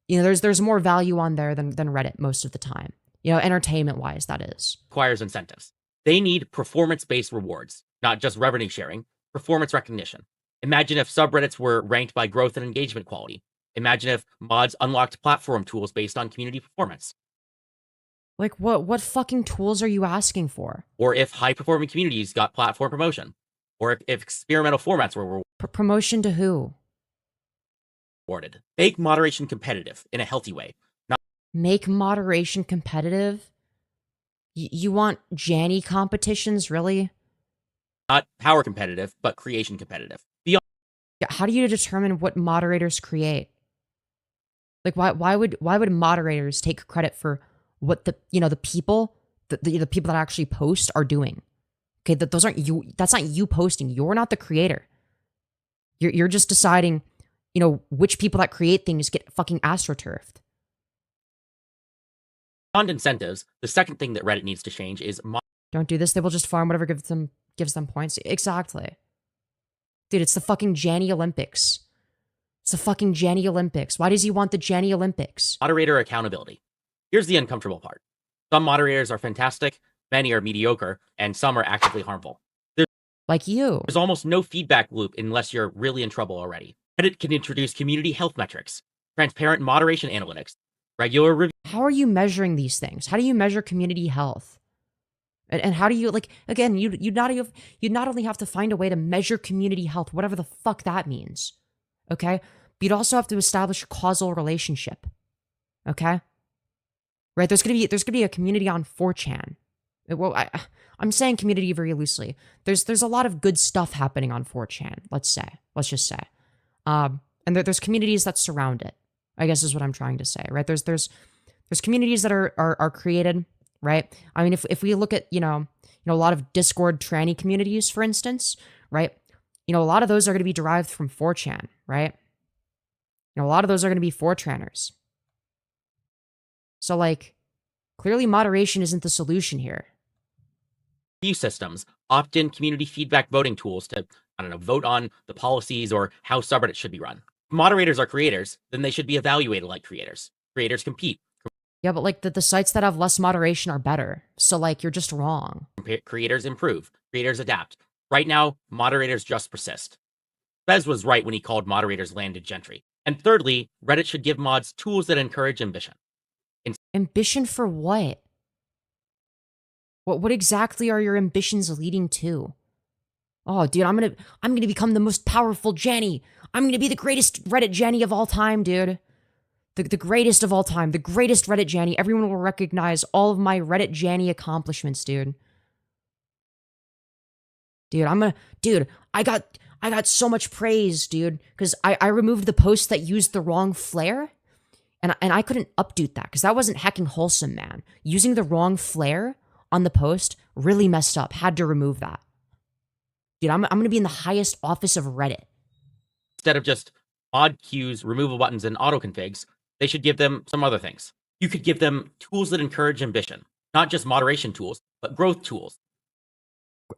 You know, there's more value on there than Reddit most of the time. You know, entertainment-wise, that is. Requires incentives. They need performance-based rewards, not just revenue sharing, performance recognition. Imagine if subreddits were ranked by growth and engagement quality. Imagine if mods unlocked platform tools based on community performance. Like, what fucking tools are you asking for? Or if high-performing communities got platform promotion. Or if experimental formats were Promotion to who? rewarded. Make moderation competitive in a healthy way. Make moderation competitive? You want Janny competitions, really? Not power competitive, but creation competitive. Yeah, how do you determine what moderators create? Like, why would moderators take credit for what the people that actually post are doing? Okay, those aren't you. That's not you posting. You're not the creator. You're just deciding, you know, which people that create things get fucking astroturfed. Beyond incentives, the second thing that Reddit needs to change is Don't do this. They will just farm whatever gives them points. Exactly. Dude, it's the fucking Janny Olympics. It's the fucking Janny Olympics. Why does he want the Janny Olympics? moderator accountability. Here's the uncomfortable part. Some moderators are fantastic, many are mediocre, and some are actively harmful. Like you. There's almost no feedback loop unless you're really in trouble already. Reddit can introduce community health metrics, transparent moderation analytics, regular review. How are you measuring these things? How do you measure community health? And how do you, like, again, you'd not only have to find a way to measure community health, whatever the fuck that means, okay? But you'd also have to establish a causal relationship, okay? Right? There's gonna be a community on 4chan. Well, I'm saying community very loosely. There's a lot of good stuff happening on 4chan. Let's just say, and there's communities that surround it. I guess is what I'm trying to say, right? There's communities that are created. Right? I mean, if we look at, you know, a lot of Discord tranny communities, for instance, right? You know, a lot of those are going to be derived from 4chan, right? You know, a lot of those are going to be 4chaners. So, like, clearly moderation isn't the solution here. Few systems, opt-in community feedback voting tools to, I don't know, vote on the policies or how subreddits should be run. If moderators are creators, then they should be evaluated like creators. Creators compete. Yeah, but like the sites that have less moderation are better. So like you're just wrong. Creators improve. Creators adapt. Right now, moderators just persist. Bez was right when he called moderators landed gentry. And thirdly, Reddit should give mods tools that encourage ambition. Ambition for what? What exactly are your ambitions leading to? Oh, dude, I'm gonna become the most powerful Janny. I'm gonna be the greatest Reddit Janny of all time, dude. The greatest of all time. The greatest Reddit Janny. Everyone will recognize all of my Reddit Janny accomplishments, dude. Dude, I got so much praise, dude, because I removed the post that used the wrong flare, and I couldn't update that because that wasn't hecking wholesome, man. Using the wrong flare on the post really messed up. Had to remove that. Dude, I'm gonna be in the highest office of Reddit. Instead of just mod queues, removal buttons, and auto configs, they should give them some other things. You could give them tools that encourage ambition, not just moderation tools, but growth tools.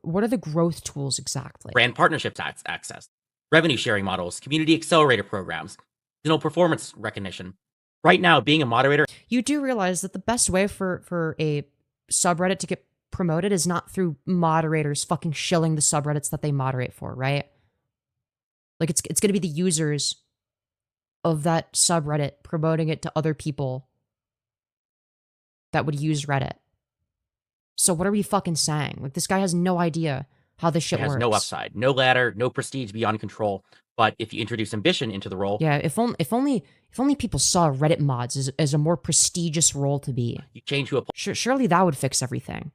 What are the growth tools exactly? Brand partnerships access, revenue sharing models, community accelerator programs, digital performance recognition. Right now, being a moderator, you do realize that the best way for a subreddit to get promoted is not through moderators fucking shilling the subreddits that they moderate for, right? Like it's going to be the users of that subreddit promoting it to other people that would use Reddit. So what are we fucking saying? Like, this guy has no idea how this shit works. It has no upside, no ladder, no prestige beyond control. But if you introduce ambition into the role, yeah, if only people saw Reddit mods as a more prestigious role to be. You change who surely that would fix everything.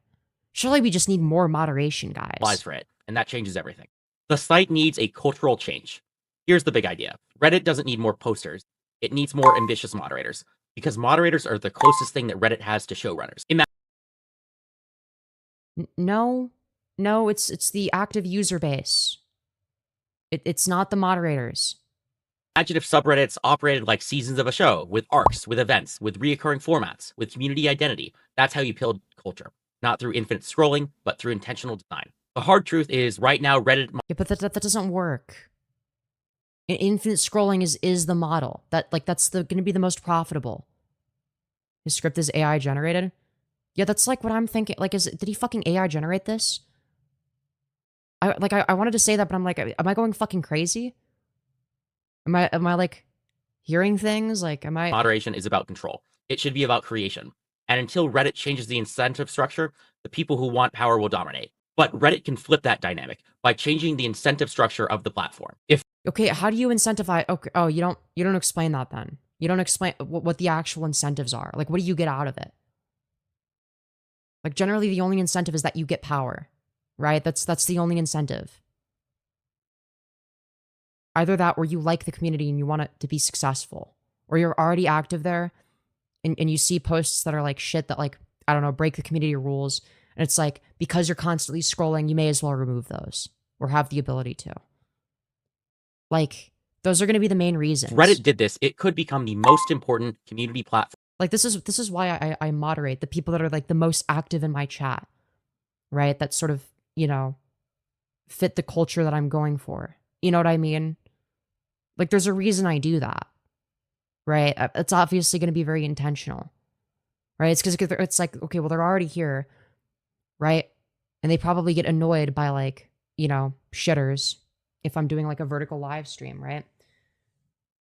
Surely we just need more moderation, guys. Applies for it, and that changes everything. The site needs a cultural change. Here's the big idea. Reddit doesn't need more posters. It needs more ambitious moderators, because moderators are the closest thing that Reddit has to showrunners. No, it's the active user base. It's not the moderators. Imagine if subreddits operated like seasons of a show, with arcs, with events, with reoccurring formats, with community identity. That's how you build culture. Not through infinite scrolling, but through intentional design. The hard truth is, right now, Reddit... Yeah, but that doesn't work. Infinite scrolling is the model. That's going to be the most profitable. His script is AI generated? Yeah, that's like what I'm thinking. Like, did he fucking AI generate this? I wanted to say that, but I'm like, am I going fucking crazy? Am I like hearing things? Like, am I... Moderation is about control. It should be about creation. And until Reddit changes the incentive structure, the people who want power will dominate. But Reddit can flip that dynamic by changing the incentive structure of the platform. Okay, how do you incentivize? Okay, oh, you don't explain that then. You don't explain what the actual incentives are. Like, what do you get out of it? Like, generally, the only incentive is that you get power, right? That's the only incentive. Either that, or you like the community and you want it to be successful, or you're already active there, and you see posts that are like shit that, like, I don't know, break the community rules, and it's like, because you're constantly scrolling, you may as well remove those or have the ability to. Like, those are going to be the main reasons. If Reddit did this, it could become the most important community platform. Like, this is why I moderate the people that are like the most active in my chat, right? That sort of, you know, fit the culture that I'm going for. You know what I mean? Like, there's a reason I do that, right? It's obviously going to be very intentional, right? It's because it's like, okay, well, they're already here, right? And they probably get annoyed by, like, you know, shitters if I'm doing like a vertical live stream, right?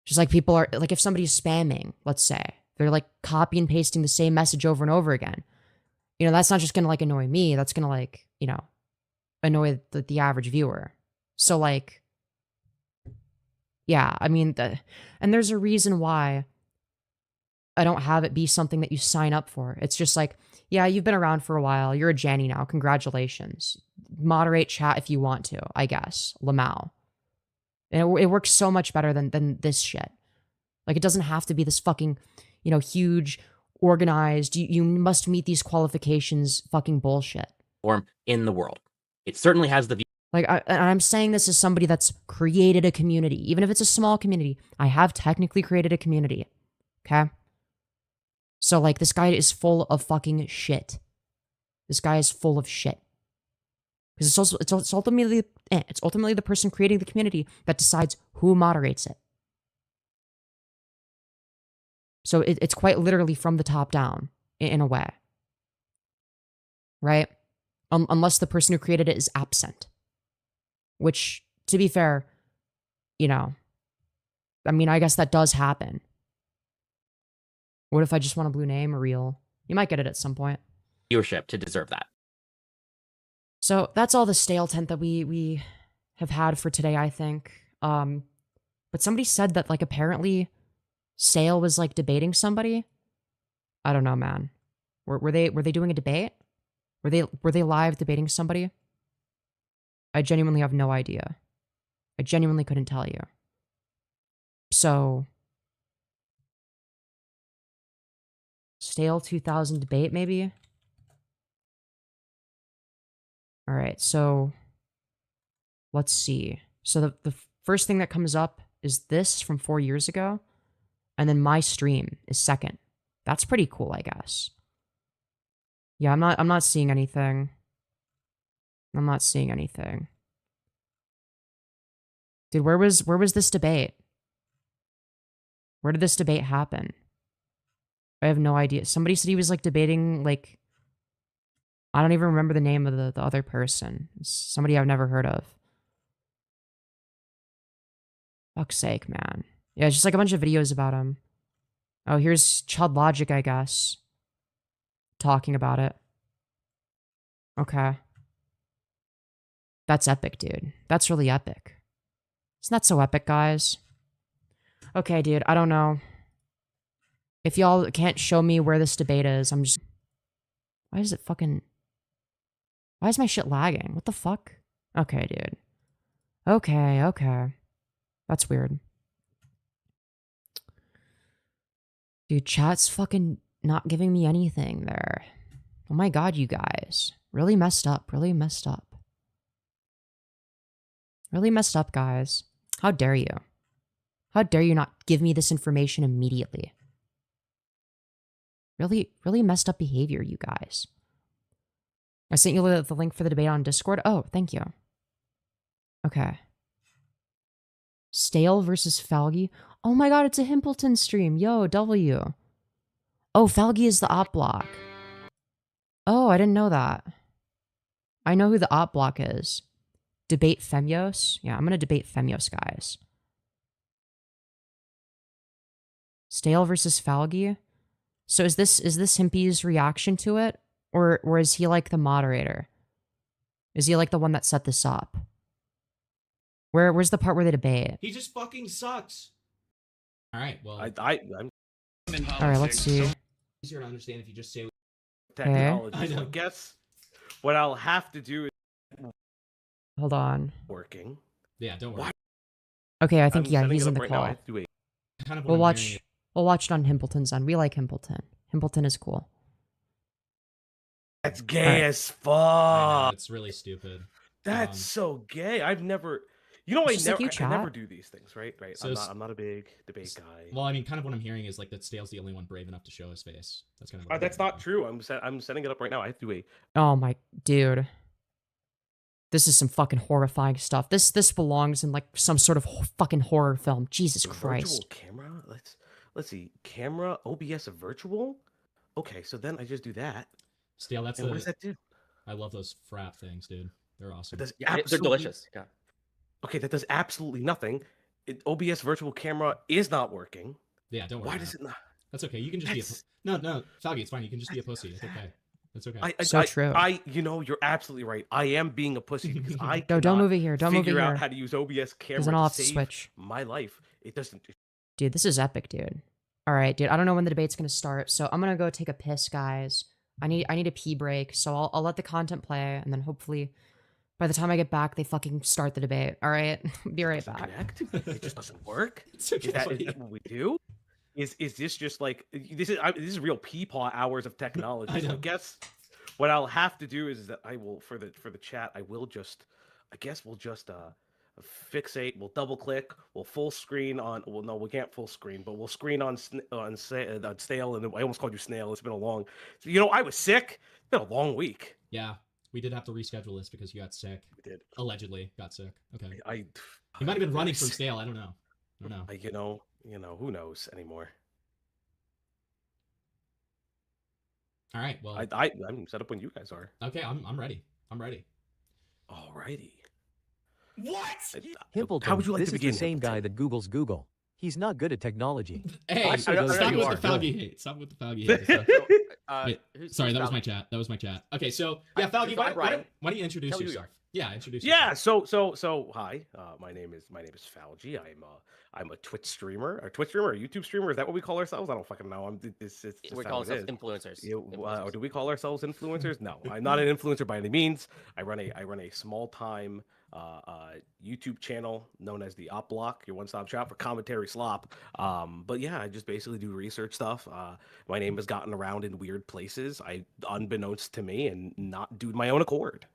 Just like people are, like, if somebody's spamming, let's say, they're like copy and pasting the same message over and over again. You know, that's not just going to like annoy me. That's going to, like, you know, annoy the average viewer. So, like, yeah, I mean, and there's a reason why I don't have it be something that you sign up for. It's just like, yeah, you've been around for a while. You're a Janny now. Congratulations. Moderate chat if you want to, I guess. Lamau. And it works so much better than this shit. Like, it doesn't have to be this fucking, you know, huge, organized, you must meet these qualifications fucking bullshit. In the world. It certainly has the view. Like, I'm saying this as somebody that's created a community. Even if it's a small community, I have technically created a community. Okay? So, like, this guy is full of fucking shit. This guy is full of shit. Because it's ultimately the person creating the community that decides who moderates it. So it's quite literally from the top down, in a way. Right? Unless the person who created it is absent. Which, to be fair, you know, I mean, I guess that does happen. What if I just want a blue name or real? You might get it at some point. Viewership to deserve that. So that's all the stale tent that we have had for today, I think. But somebody said that, like, apparently Stale was, like, debating somebody. I don't know, man. Were they doing a debate? Were they live debating somebody? I genuinely have no idea. I genuinely couldn't tell you. So Stale2000 debate, maybe? All right, so let's see. So the first thing that comes up is this from 4 years ago, and then my stream is second. That's pretty cool, I guess. Yeah, I'm not seeing anything. I'm not seeing anything. Dude, where was this debate? Where did this debate happen? I have no idea. Somebody said he was, like, debating, like, I don't even remember the name of the other person. It's somebody I've never heard of. Fuck's sake, man. Yeah, it's just like a bunch of videos about him. Oh, here's ChudLogic, I guess. Talking about it. Okay. That's epic, dude. That's really epic. Isn't that so epic, guys? Okay, dude, I don't know. If y'all can't show me where this debate is, I'm just... Why is it fucking... Why is my shit lagging? What the fuck? Okay, dude. Okay. That's weird. Dude, chat's fucking not giving me anything there. Oh my god, you guys. Really messed up. Really messed up. Really messed up, guys. How dare you? How dare you not give me this information immediately? Really messed up behavior, you guys. I sent you the link for the debate on Discord. Oh, thank you. Okay. Stale versus Falgi. Oh my god, it's a Himpleton stream. Yo, W. Oh, Falgi is the op block. Oh, I didn't know that. I know who the op block is. Debate Femyoz. Yeah, I'm gonna debate Femyoz, guys. Stale versus Falgi. So is this Himpy's reaction to it? Or is he like the moderator? Is he like the one that set this up? Where's the part where they debate? He just fucking sucks. All right, well, I'm All right, let's see. easier to understand if you just say. technology. I So know. I guess what I'll have to do is Hold on. working. Yeah, don't worry. Okay, I think I'm yeah, setting he's it in up the right now. I call. have to wait. Kind of what We'll I'm watch. hearing We'll watch it on Himpleton's end. We like Himpleton. Himpleton is cool. That's gay Alright. as I know, fuck. it's really stupid. That's so gay. I've never. You know, It's I just like never, you, I never chat. do these things, right? Right. So I'm not a big debate guy. Well, I mean, kind of what I'm hearing is like that Stale's the only one brave enough to show his face. That's kind of. What I'm That's hearing. not true. I'm setting it up right now. I have to wait. Oh my dude. This is some fucking horrifying stuff. This belongs in like some sort of fucking horror film. Jesus Christ. Virtual camera. Let's see. Camera OBS virtual. Okay, so then I just do that. Stale, that's And what does that do? I love those frap things, dude. They're awesome. It does Yeah, they're absolutely- delicious. Yeah. Okay, that does absolutely nothing. OBS virtual camera is not working. Yeah, don't worry. Why about does it not? That's okay. You can just That's- be no, Falgi, it's fine. You can just be a pussy. It's okay. It's okay. So true. You know, you're absolutely right. I am being a pussy because I No, don't cannot move it here. Don't move it figure out here. how to use OBS camera then I'll to have to save switch. my life. It doesn't. Dude, this is epic, dude. All right, dude. I don't know when the debate's gonna start, so I'm gonna go take a piss, guys. I need a pee break, so I'll let the content play, and then hopefully, by the time I get back, they fucking start the debate. All right, be right doesn't back. connect. It just doesn't work. It's okay. Is that what we do? Is this just like this is real peepaw hours of technology? I So I know. guess what I'll have to do is that I will for the chat I will just I guess we'll just fixate, we'll double click, we'll full screen on. Well, no, we can't full screen, but we'll screen on Stale. And I almost called you Snail. It's been a long. You know, I was sick. It's been a long week. Yeah, we did have to reschedule this because you got sick. We did. Allegedly got sick. Okay. You might have been running from Stale. I don't know. You know, who knows anymore. All right. Well, I'm set up when you guys are. Okay, I'm ready. I'm ready. Alrighty. What? Himpleton, How would you like this to is begin? the same guy that Googles Google. He's not good at technology. Hey, Also, stop those with you the are. Falgi hate. Stop with the Falgi hate. Wait, sorry, that was my chat. That was my chat. Okay, so yeah, Falgi, why don't you introduce yourself? Yeah, introduce yourself. So hi. My name is Falgi. I'm a Twitch streamer, or YouTube streamer. Is that what we call ourselves? I don't fucking know. We call ourselves influencers. Or do we call ourselves influencers? No, I'm not an influencer by any means. I run a small time YouTube channel known as the Op Block, your one-stop shop for commentary slop. But yeah, I just basically do research stuff. My name has gotten around in weird places, unbeknownst to me, and not due to my own accord.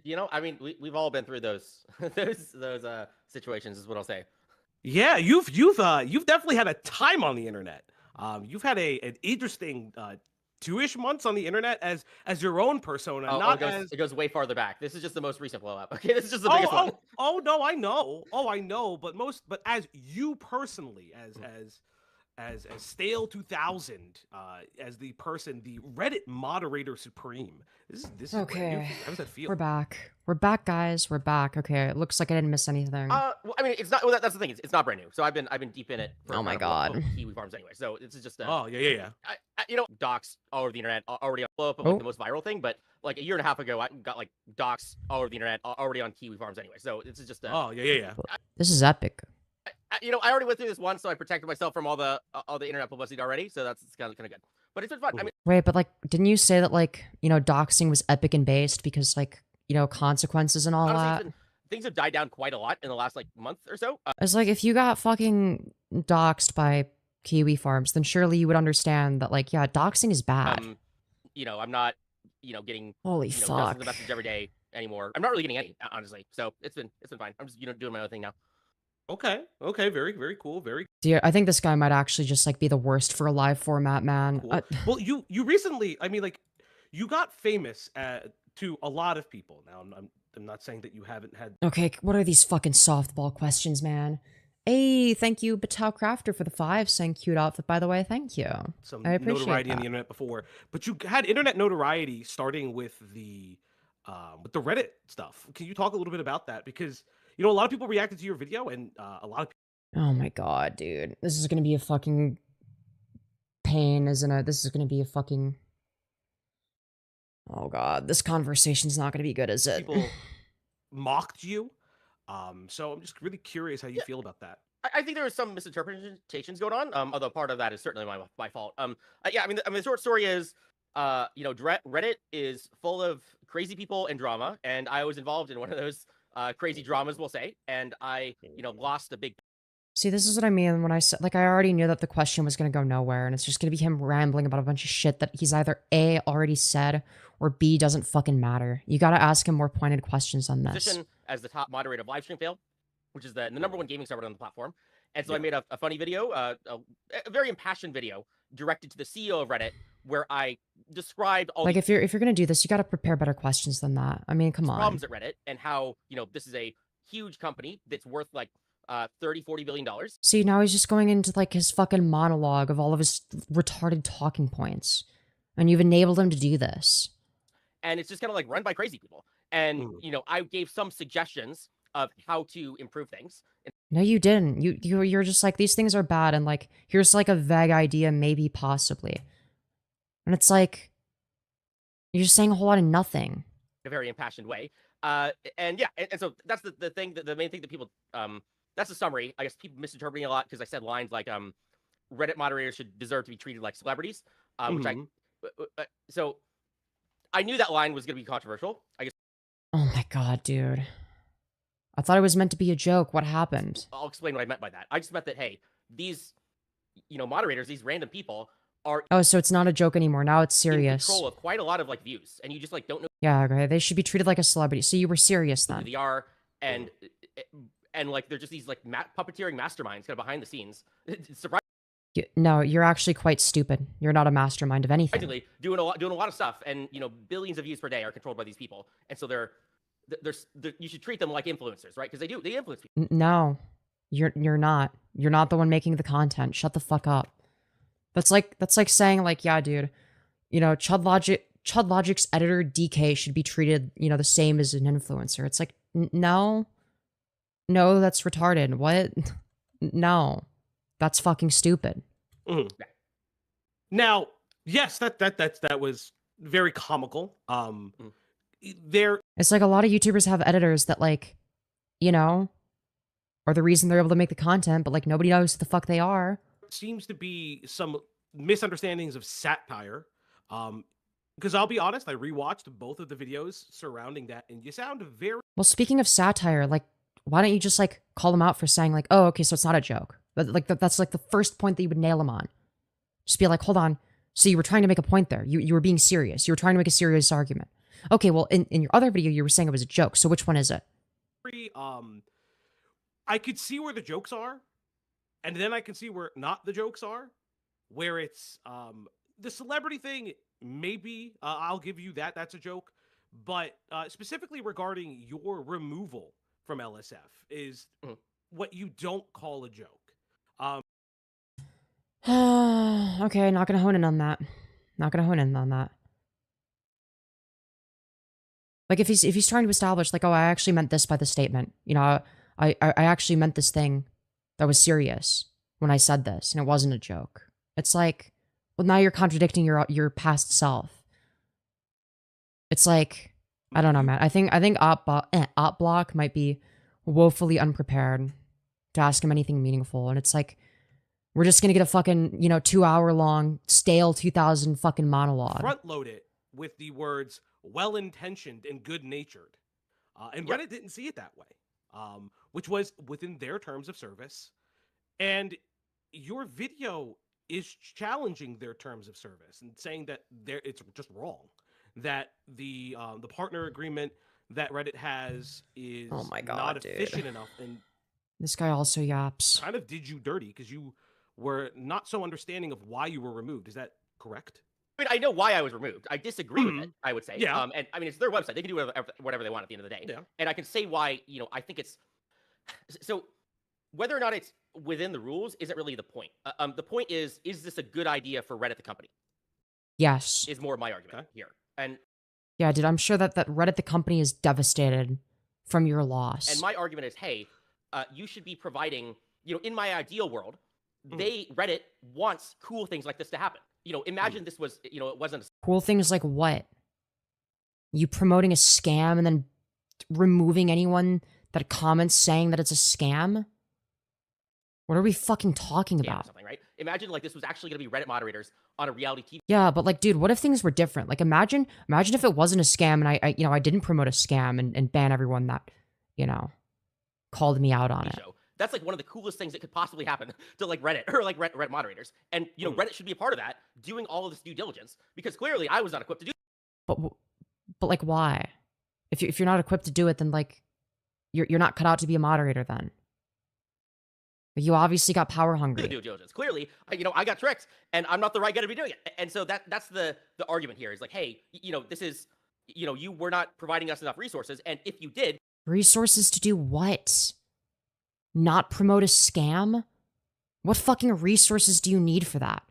You know, I mean, we've all been through those those situations, is what I'll say. Yeah, you've definitely had a time on the internet. You've had an interesting 2-ish months on the internet as your own persona. It goes way farther back. This is just the most recent blow up. Okay, this is just the biggest one. Oh no, I know. I know. But as you personally, as Stale2000, as the Reddit moderator supreme. This is Okay. How does that feel? We're back, guys. We're back. Okay, it looks like I didn't miss anything. Well, I mean, it's not. Well, that's the thing. It's not brand new. So I've been deep in it. For Oh my God. Kiwi farms anyway. So this is just. Yeah. You know, docs all over the internet already on blow up of like the most viral thing, but like a year and a half ago, I got like docs all over the internet already on Kiwi farms anyway. So this is just. Yeah. This is epic. You know, I already went through this once, so I protected myself from all the internet publicity already. So that's kind of good. But it's been fun. I mean, Wait, but like, didn't you say that like, you know, doxing was epic and based because like, you know, consequences and all honestly, that? things have died down quite a lot in the last like month or so. It's like if you got fucking doxed by Kiwi farms, then surely you would understand that like, yeah, doxing is bad. You know, I'm not, you know, getting Holy dozens fuck. of messages every day anymore. I'm not really getting any, honestly. So it's been fine. I'm just doing my own thing now. Okay. Very, very cool. Very Dear, I think this guy might actually just like be the worst for a live format, man. cool. Well, you recently, I mean, like, you got famous to a lot of people. Now, I'm not saying that you haven't had. Okay, what are these fucking softball questions, man? Hey, thank you, Batal Crafter, for the 5. Saying cute outfit, by the way. Thank you. Some I appreciate notoriety on that. the internet before, but you had internet notoriety starting with the Reddit stuff. Can you talk a little bit about that? Because you know a lot of people reacted to your video, and a lot of people. Oh my god, dude. This is gonna be a fucking pain, isn't it? This is gonna be a fucking... Oh god, this conversation's not gonna be good, is it? People mocked you. So I'm just really curious how you feel about that. I think there was some misinterpretations going on. Although part of that is certainly my fault. Yeah, I mean, the short story is, you know, Reddit is full of crazy people and drama, and I was involved in one of those crazy dramas, we'll say, and I, you know, lost a big. See, this is what I mean when I said, like, I already knew that the question was gonna go nowhere, and it's just gonna be him rambling about a bunch of shit that he's either A, already said, or B, doesn't fucking matter. You gotta ask him more pointed questions on this. Position as the top moderator of Livestream Fail, which is the #1 gaming server on the platform. And so I made a funny video, a very impassioned video directed to the CEO of Reddit, where I described all Like, the if you're gonna do this, you gotta prepare better questions than that. I mean, come on. problems at Reddit and how, you know, this is a huge company that's worth like $30-40 billion. See, now he's just going into, like, his fucking monologue of all of his retarded talking points. And you've enabled him to do this. And it's just kind of like run by crazy people. And, you know, I gave some suggestions of how to improve things. No, you didn't. You're just like, these things are bad, and, like, here's, like, a vague idea, maybe, possibly. And it's like, you're just saying a whole lot of nothing. In a very impassioned way. And yeah, and so that's the thing, the main thing that people, that's the summary. I guess people misinterpreting a lot because I said lines like, Reddit moderators should deserve to be treated like celebrities, which so I knew that line was going to be controversial. I guess. Oh my god, dude. I thought it was meant to be a joke. What happened? I'll explain what I meant by that. I just meant that, hey, these, you know, moderators, these random people are. Oh, so it's not a joke anymore. Now it's in serious. control of quite a lot of like views, and you just like don't know Yeah, okay. They should be treated like a celebrity. So you were serious who then. they are, and like they're just these like puppeteering masterminds kind of behind the scenes. Surprisingly, No, you're actually quite stupid. You're not a mastermind of anything. doing a lot of stuff, and billions of views per day are controlled by these people, and so they're you should treat them like influencers, right? Because they influence people. No, you're not. You're not the one making the content. Shut the fuck up. That's like saying like, yeah, dude, ChudLogic's editor DK should be treated, the same as an influencer. It's like, no, that's retarded. What? No, that's fucking stupid. Mm-hmm. Now, yes, that was very comical. It's like a lot of YouTubers have editors that like, are the reason they're able to make the content, but like nobody knows who the fuck they are. Seems to be some misunderstandings of satire. Because I'll be honest, I rewatched both of the videos surrounding that, and you sound very... Well, speaking of satire, like, why don't you just like call them out for saying like, oh, okay, so it's not a joke. But like that's like the first point that you would nail them on. Just be like, hold on. So you were trying to make a point there. You were being serious. You were trying to make a serious argument. Okay, well, in your other video, you were saying it was a joke. So which one is it? I could see where the jokes are, and then I can see where not the jokes are. Where it's the celebrity thing, maybe I'll give you that. That's a joke. But specifically regarding your removal from LSF is what you don't call a joke. Okay, not gonna hone in on that. Not gonna hone in on that. Like if he's trying to establish like, oh, I actually meant this by the statement. I actually meant this thing that was serious when I said this, and it wasn't a joke. It's like, well, now you're contradicting your past self. It's like, I don't know, man. I think OpBlock might be woefully unprepared to ask him anything meaningful, and it's like, we're just gonna get a fucking 2-hour-long Stale2000 fucking monologue. Front load it with the words well-intentioned and good-natured, and Reddit didn't see it that way, which was within their terms of service, and your video is challenging their terms of service and saying that it's just wrong, that the partner agreement that Reddit has is oh my God, not efficient enough, and this guy also yaps. Kind of did you dirty because you were not so understanding of why you were removed. Is that correct? I mean, I know why I was removed. I disagree with it, I would say. Yeah. And I mean, it's their website. They can do whatever they want at the end of the day. Yeah. And I can say why, I think it's... So, whether or not it's within the rules isn't really the point. The point is this a good idea for Reddit the company? Yes. Is more of my argument here. And yeah, dude, I'm sure that Reddit the company is devastated from your loss. And my argument is, hey, you should be providing, in my ideal world, Reddit wants cool things like this to happen. Imagine this was, it wasn't cool things like what? You promoting a scam and then removing anyone that comments saying that it's a scam? What are we fucking talking about? Something, right? Imagine like this was actually going to be Reddit moderators on a reality TV. Yeah, but like, dude, what if things were different? Like, imagine if it wasn't a scam and I didn't promote a scam and ban everyone that, called me out on it. That's like one of the coolest things that could possibly happen to like Reddit or like Reddit moderators. And, Reddit should be a part of that, doing all of this due diligence, because clearly I was not equipped to do it. But like, why? If you're not equipped to do it, then like, you're not cut out to be a moderator then. You obviously got power hungry. Due diligence. Clearly, I got tricked, and I'm not the right guy to be doing it. And so that's the argument here is like, hey, this is, you were not providing us enough resources, and if you did, resources to do what? Not promote a scam? What fucking resources do you need for that?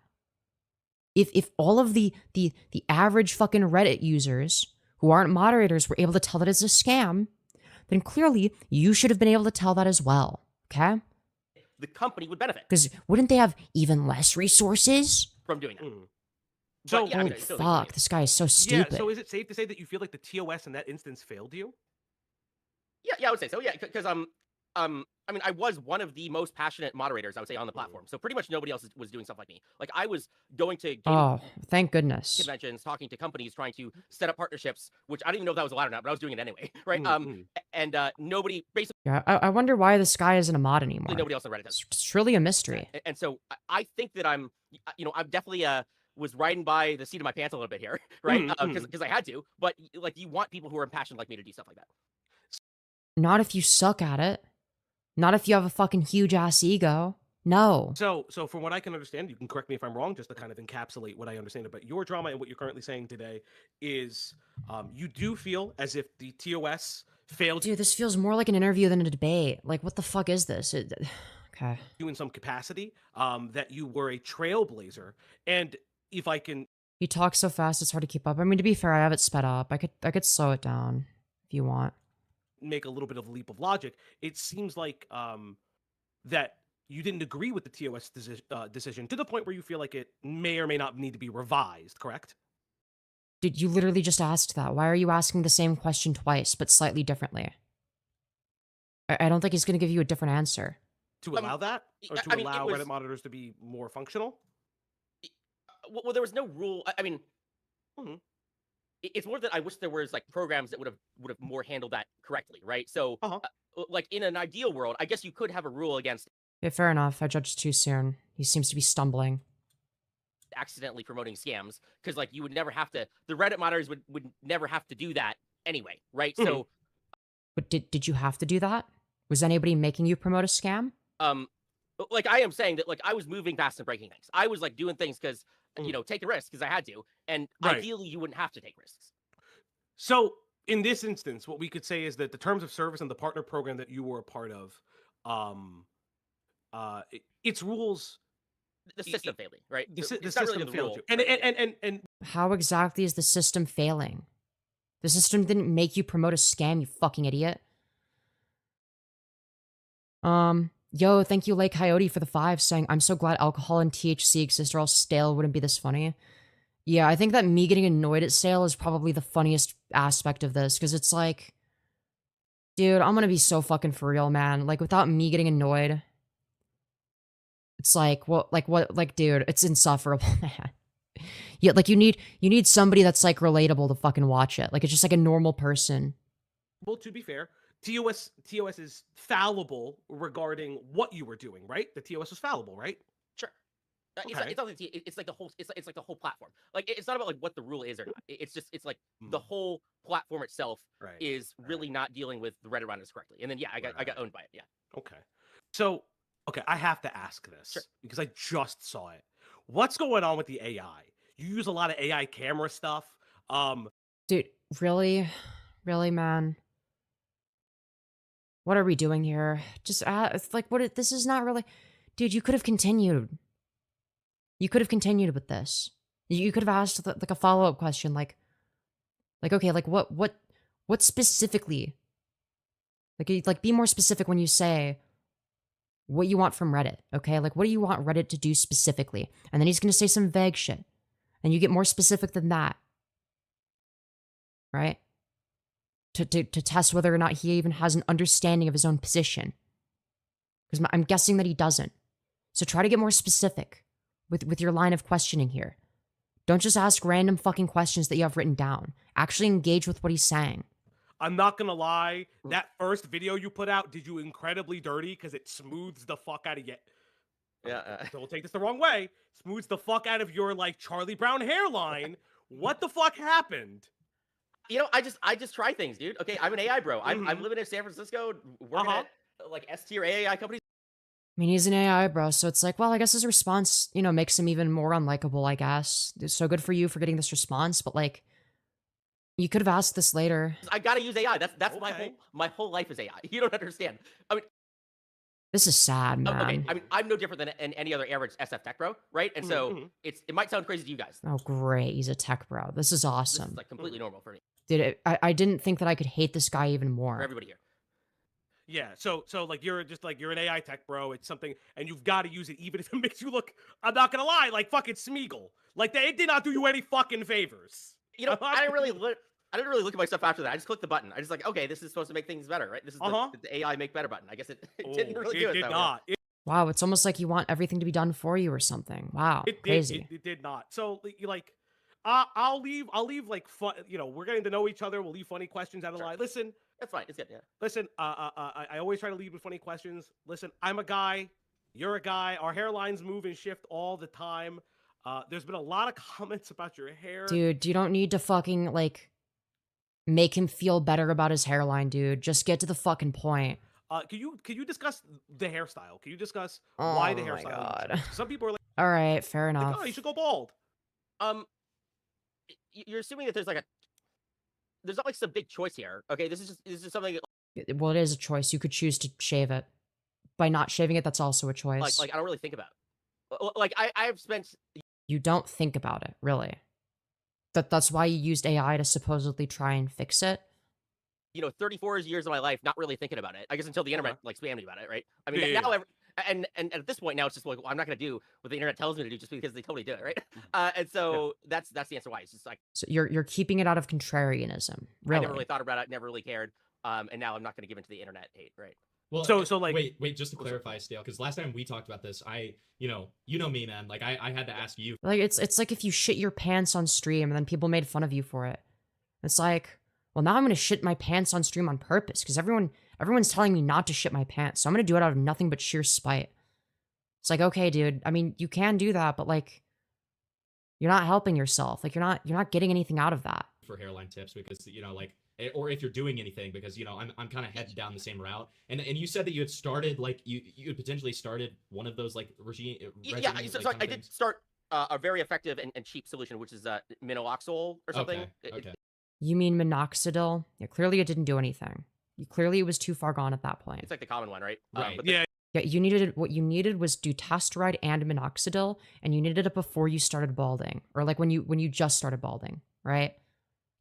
If all of the average fucking Reddit users who aren't moderators were able to tell that it's a scam, then clearly you should have been able to tell that as well, okay? The company would benefit. Because wouldn't they have even less resources from doing that? So, yeah, holy fuck, this guy is so stupid. Yeah, so is it safe to say that you feel like the TOS in that instance failed you? Yeah, I would say so. Yeah, because I mean, I was one of the most passionate moderators, I would say, on the platform. So pretty much nobody else was doing stuff like me. Like, I was going to thank goodness, conventions, talking to companies, trying to set up partnerships, which I don't even know if that was allowed or not, but I was doing it anyway, right? And nobody basically... Yeah, I wonder why this guy isn't a mod anymore. Nobody else on Reddit does. It's truly a mystery. And so I think that I'm definitely was riding by the seat of my pants a little bit here, right? Because I had to. But like, you want people who are impassioned like me to do stuff like that. Not if you suck at it. Not if you have a fucking huge ass ego. No. So from what I can understand, you can correct me if I'm wrong, just to kind of encapsulate what I understand about your drama and what you're currently saying today is you do feel as if the TOS failed Dude, this feels more like an interview than a debate. Like, what the fuck is this? Okay. you in some capacity, that you were a trailblazer. And if I can... You talk so fast, it's hard to keep up. I mean, to be fair, I have it sped up. I could slow it down if you want. Make a little bit of a leap of logic. It seems like that you didn't agree with the TOS decision to the point where you feel like it may or may not need to be revised, correct? Dude, you literally just asked that. Why are you asking the same question twice, but slightly differently? I don't think he's going to give you a different answer. To allow that? Or to allow Reddit monitors to be more functional? Well, there was no rule. I mean, it's more that I wish there was like programs that would have more handled that correctly, right? So, like in an ideal world, I guess you could have a rule against. Yeah, fair enough. I judged too soon. He seems to be stumbling. Accidentally promoting scams, because like you would never have to. The Reddit monitors would never have to do that anyway, right? So, but did you have to do that? Was anybody making you promote a scam? Like I am saying that like I was moving fast and breaking things. I was like doing things because you know, taking risks because I had to, and ideally you wouldn't have to take risks. So in this instance, what we could say is that the terms of service and the partner program that you were a part of, its rules, the system failing, right? The it's system not really the failed rule. you. And how exactly is the system failing? The system didn't make you promote a scam, you fucking idiot. Yo, thank you, Lake Coyote, for the 5, saying, I'm so glad alcohol and THC exist or else Stale wouldn't be this funny. Yeah, I think that me getting annoyed at Stale is probably the funniest aspect of this, because it's like, dude, I'm gonna be so fucking for real, man. Like, without me getting annoyed, it's like, dude, it's insufferable, man. Yeah, like, you need somebody that's, like, relatable to fucking watch it. Like, it's just like a normal person. Well, to be fair, TOS is fallible regarding what you were doing, right? The TOS was fallible, right? Sure. It's like the whole it's like the whole platform. Like it's not about like what the rule is or not. It's like the whole platform itself is really not dealing with the Reddit runners correctly. And then I got owned by it. Yeah. Okay. So I have to ask this because I just saw it. What's going on with the AI? You use a lot of AI camera stuff. Dude, really, man. What are we doing here? Just, it's like, this is not really... Dude, you could have continued. You could have continued with this. You could have asked, like, a follow-up question, like, okay, like, what specifically? Like, be more specific when you say what you want from Reddit, okay? Like, what do you want Reddit to do specifically? And then he's gonna say some vague shit. And you get more specific than that. Right? To test whether or not he even has an understanding of his own position. Because I'm guessing that he doesn't. So try to get more specific with your line of questioning here. Don't just ask random fucking questions that you have written down. Actually engage with what he's saying. I'm not gonna lie, that first video you put out did you incredibly dirty because it smooths the fuck out of you. Yeah. Don't take this the wrong way. Smooths the fuck out of your like Charlie Brown hairline. What the fuck happened? You know, I just try things, dude. Okay, I'm an AI bro. I'm living in San Francisco, working at like S-tier AI companies. I mean, he's an AI, bro, so it's like, well, I guess his response, you know, makes him even more unlikable, I guess. It's so good for you for getting this response, but like, you could have asked this later. I gotta use AI. That's my whole life is AI. You don't understand. I mean, this is sad, man. Okay, I mean, I'm no different than any other average SF tech bro, right? And so it might sound crazy to you guys. Oh, great, he's a tech bro. This is awesome. This is like completely normal for me. Dude, I didn't think that I could hate this guy even more. For everybody here. Yeah, so like you're an AI tech bro. It's something, and you've got to use it even if it makes you look. I'm not gonna lie, like fucking Smeagol. Like it did not do you any fucking favors. You know, I didn't really look at my stuff after that. I just clicked the button. I just like, okay, this is supposed to make things better, right? This is the AI make better button. I guess it didn't really do it. It did not. Wow, it's almost like you want everything to be done for you or something. Wow, crazy. It did not. So like, I'll leave like fun. You know, we're getting to know each other. We'll leave funny questions out of the line. Listen, that's fine. It's good. Yeah. Listen, I always try to lead with funny questions. Listen, I'm a guy. You're a guy. Our hairlines move and shift all the time. There's been a lot of comments about your hair. Dude, you don't need to fucking like make him feel better about his hairline, dude. Just get to the fucking point. Can you discuss the hairstyle? Can you discuss why the hairstyle? God. Some people are like, all right, fair enough. oh, you should go bald. You're assuming that there's like there's not like some big choice here. Okay, this is something. Well, it is a choice. You could choose to shave it. By not shaving it, that's also a choice. Like I don't really think about it. Like I've spent. You don't think about it, really. That's why you used AI to supposedly try and fix it. 34 years of my life not really thinking about it. I guess until the internet like spammed me about it, right? I mean, now and at this point now it's just like, well, I'm not going to do what the internet tells me to do just because they totally do it, right? And so that's the answer why. It's just like, so you're keeping it out of contrarianism, really. I never really thought about it, never really cared, and now I'm not going to give into the internet hate, right? Well, so like, wait, just to clarify, Stale, because last time we talked about this, you know me, man. Like, I had to ask you. Like, it's like if you shit your pants on stream and then people made fun of you for it. It's like, well, now I'm gonna shit my pants on stream on purpose because everyone's telling me not to shit my pants, so I'm gonna do it out of nothing but sheer spite. It's like, okay, dude. I mean, you can do that, but like, you're not helping yourself. Like, you're not getting anything out of that. For hairline tips, because like. Or if you're doing anything, because I'm kind of headed down the same route. And you said that you had started like you had potentially started one of those like regime. Yeah, so I did start a very effective and cheap solution, which is minoxidil or something. Okay. You mean minoxidil? Yeah, clearly it didn't do anything. Clearly it was too far gone at that point. It's like the common one, right? Right. Yeah, what you needed was dutasteride and minoxidil, and you needed it before you started balding, or like when you just started balding, right?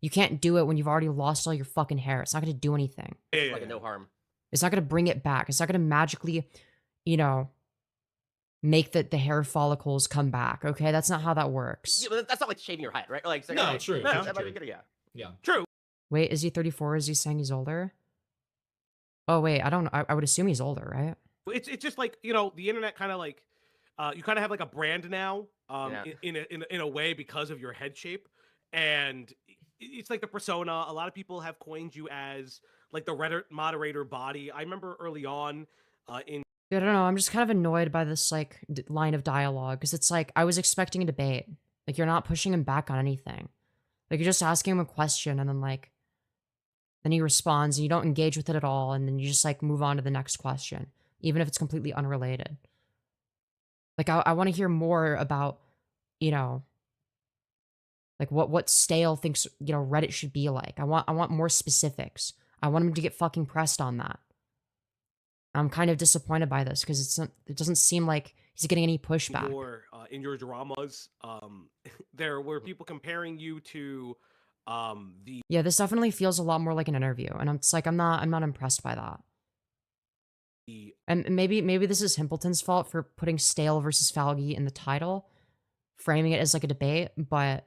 You can't do it when you've already lost all your fucking hair. It's not going to do anything. Like a no harm. It's not going to bring it back. It's not going to magically, make the hair follicles come back. Okay, that's not how that works. Yeah, but that's not like shaving your head, right? Like, no, okay, true. No, True, that might be true. good, Yeah. True. Wait, is he 34? Is he saying he's older? Oh wait, I don't know. I would assume he's older, right? It's just like the internet kind of like you kind of have like a brand now in a way because of your head shape, and it's like the persona. A lot of people have coined you as like the Reddit moderator body. I remember early on in. I don't know. I'm just kind of annoyed by this like line of dialogue because it's like I was expecting a debate. Like you're not pushing him back on anything. Like you're just asking him a question and then he responds and you don't engage with it at all, and then you just like move on to the next question, even if it's completely unrelated. Like I want to hear more about, like what Stale thinks, Reddit should be like. I want more specifics. I want him to get fucking pressed on that. I'm kind of disappointed by this because it doesn't seem like he's getting any pushback. In your dramas, there were people comparing you to Yeah, this definitely feels a lot more like an interview, and it's like I'm not impressed by that. And maybe this is Himpleton's fault for putting Stale versus Falgi in the title, framing it as like a debate, but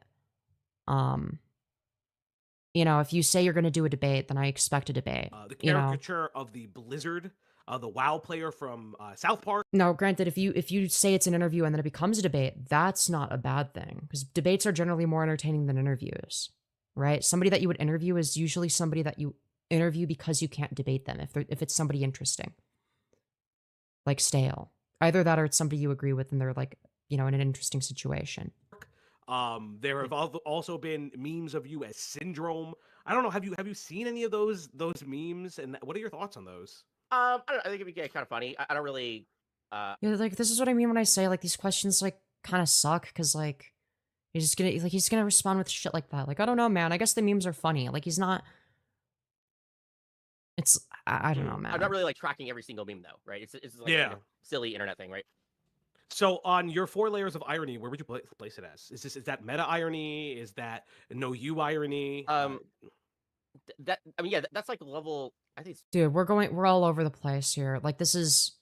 if you say you're going to do a debate, then I expect a debate. The caricature of the Blizzard, the WoW player from South Park. No, granted, if you say it's an interview and then it becomes a debate, that's not a bad thing, because debates are generally more entertaining than interviews, right? Somebody that you would interview is usually somebody that you interview because you can't debate them if it's somebody interesting, like Stale. Either that or it's somebody you agree with and they're like, in an interesting situation. There have also been memes of you as Syndrome. I don't know. Have you seen any of those memes? And what are your thoughts on those? I don't know. I think it'd be kind of funny. I don't really. Yeah, like this is what I mean when I say like these questions like kind of suck, because like he's gonna respond with shit like that. Like I don't know, man. I guess the memes are funny. Like he's not. It's I don't know, man. I'm not really like tracking every single meme though, right? It's like a silly internet thing, right? So on your 4 layers of irony, where would you place it as? Is that meta irony? Is that no you irony? That's like level. I think. Dude, we're all over the place here. Like it's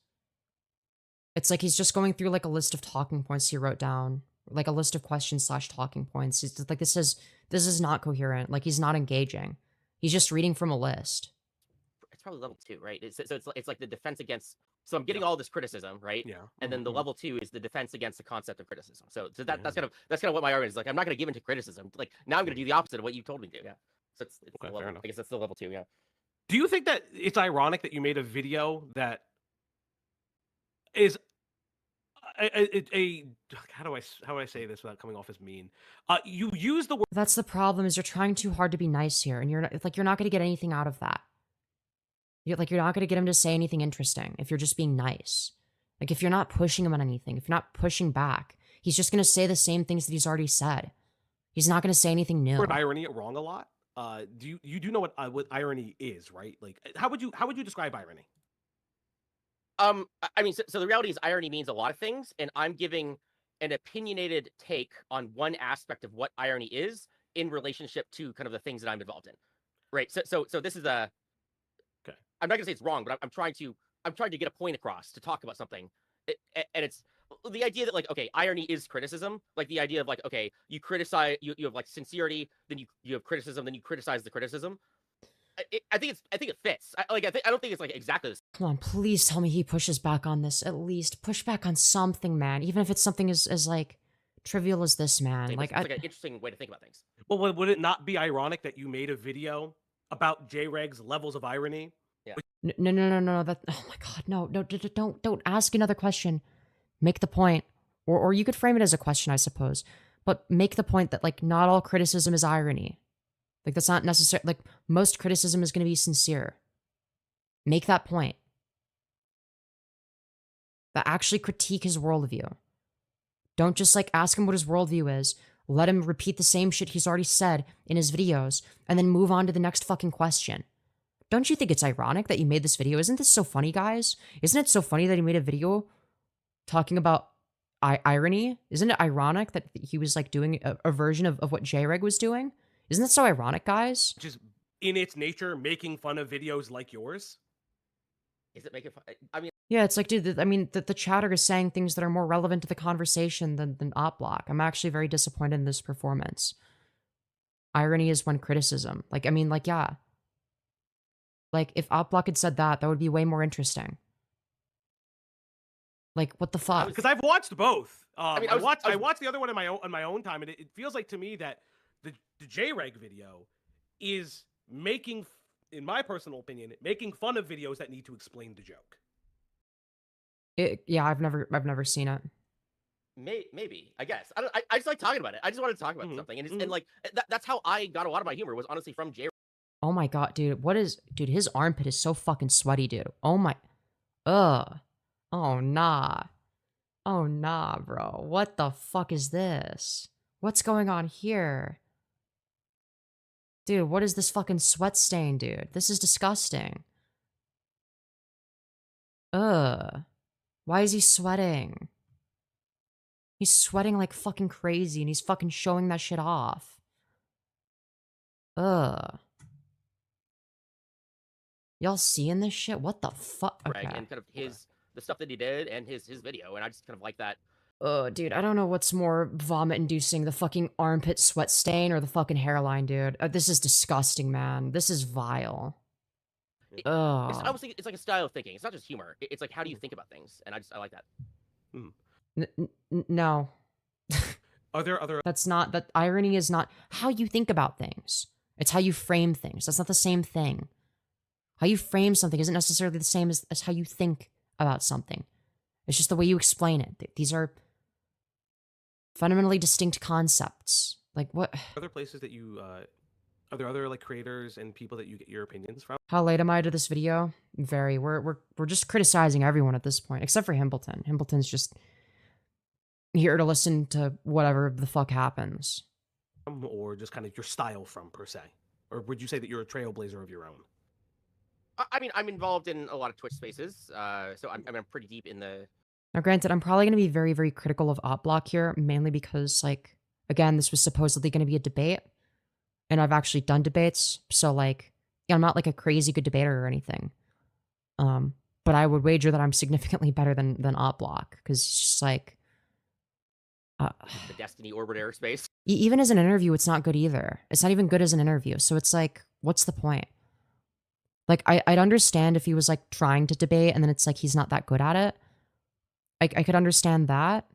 like he's just going through like a list of talking points he wrote down, like a list of questions / talking points. It's like this is not coherent. Like he's not engaging. He's just reading from a list. It's probably level 2, right? It's like the defense against. So I'm getting all this criticism, right? Yeah. And then the level 2 is the defense against the concept of criticism. So that's kind of what my argument is. Like I'm not going to give into criticism. Like now I'm going to do the opposite of what you told me to. Yeah. So it's okay, level, I guess that's the level 2. Yeah. Do you think that it's ironic that you made a video that is how do I say this without coming off as mean? You use the word. That's the problem, is you're trying too hard to be nice here, and you're not going to get anything out of that. You're not going to get him to say anything interesting if you're just being nice. Like, if you're not pushing him on anything, if you're not pushing back, he's just going to say the same things that he's already said. He's not going to say anything new. Word irony wrong a lot. Do you do know what irony is, right? Like, how would you describe irony? I mean, so the reality is irony means a lot of things, and I'm giving an opinionated take on one aspect of what irony is in relationship to kind of the things that I'm involved in, right? So this is a. Okay. I'm not gonna say it's wrong, but I'm trying to get a point across to talk about something, and it's the idea that, like, okay, irony is criticism, like the idea of, like, okay, you criticize, you have like sincerity, then you have criticism, then you criticize the criticism. I think it fits. I don't think it's like exactly this. Come on, please tell me he pushes back on this. At least push back on something, man. Even if it's something as like trivial as this, man. Like, it's like an interesting way to think about things. Well, would it not be ironic that you made a video about J-Reg's levels of irony? Yeah. No. That. Oh my God, no. Don't ask another question. Make the point, or you could frame it as a question, I suppose. But make the point that, like, not all criticism is irony. Like, that's not necessary. Like, most criticism is going to be sincere. Make that point. But actually critique his worldview. Don't just, like, ask him what his worldview is. Let him repeat the same shit he's already said in his videos, and then move on to the next fucking question. Don't you think it's ironic that you made this video? Isn't this so funny, guys? Isn't it so funny that he made a video talking about irony? Isn't it ironic that he was, like, doing a version of what J-Reg was doing? Isn't that so ironic, guys? Just in its nature, making fun of videos like yours? Is it making fun? I mean... Yeah, it's like, dude, the chatter is saying things that are more relevant to the conversation than OpBlock. I'm actually very disappointed in this performance. Irony is one criticism. Like, I mean, like, yeah. Like, if OpBlock had said that would be way more interesting. Like, what the fuck? Because I've watched both. I watched the other one on my own time, and it feels like to me that the J-Reg video is making, in my personal opinion, making fun of videos that need to explain the joke. Yeah, I've never seen it. Maybe, I guess. I just like talking about it. I just wanted to talk about something, and like that's how I got a lot of my humor, was honestly from J. Oh my God, dude! Dude? His armpit is so fucking sweaty, dude. Oh my, ugh. Oh nah, bro. What the fuck is this? What's going on here? Dude, what is this fucking sweat stain, dude? This is disgusting. Ugh. Why is he sweating? He's sweating like fucking crazy, and he's fucking showing that shit off. Ugh. Y'all seeing this shit? What the fuck? Okay. And kind of the stuff that he did and his video, and I just kind of like that. Oh, dude, I don't know what's more vomit-inducing, the fucking armpit sweat stain or the fucking hairline, dude. This is disgusting, man. This is vile. Ugh. I was thinking, it's like a style of thinking. It's not just humor. It's like, how do you think about things? And I like that. No. Are there other... That irony is not how you think about things. It's how you frame things. That's not the same thing. How you frame something isn't necessarily the same as how you think about something. It's just the way you explain it. These are fundamentally distinct concepts. Like, what? Other places that you, are there other, like, creators and people that you get your opinions from? How late am I to this video? Very. We're just criticizing everyone at this point, except for Himbleton. Himbleton's just here to listen to whatever the fuck happens. Or just kind of your style from, per se? Or would you say that you're a trailblazer of your own? I mean, I'm involved in a lot of Twitch spaces, so I'm pretty deep in the... Now, granted, I'm probably going to be very, very critical of OpBlock here, mainly because, like, again, this was supposedly going to be a debate, and I've actually done debates, so, like, yeah, I'm not, like, a crazy good debater or anything. But I would wager that I'm significantly better than OpBlock, because it's just, like... the Destiny Orbiter space. Even as an interview, it's not good either. It's not even good as an interview, so it's like, what's the point? Like, I'd understand if he was, like, trying to debate, and then it's like he's not that good at it. I could understand that.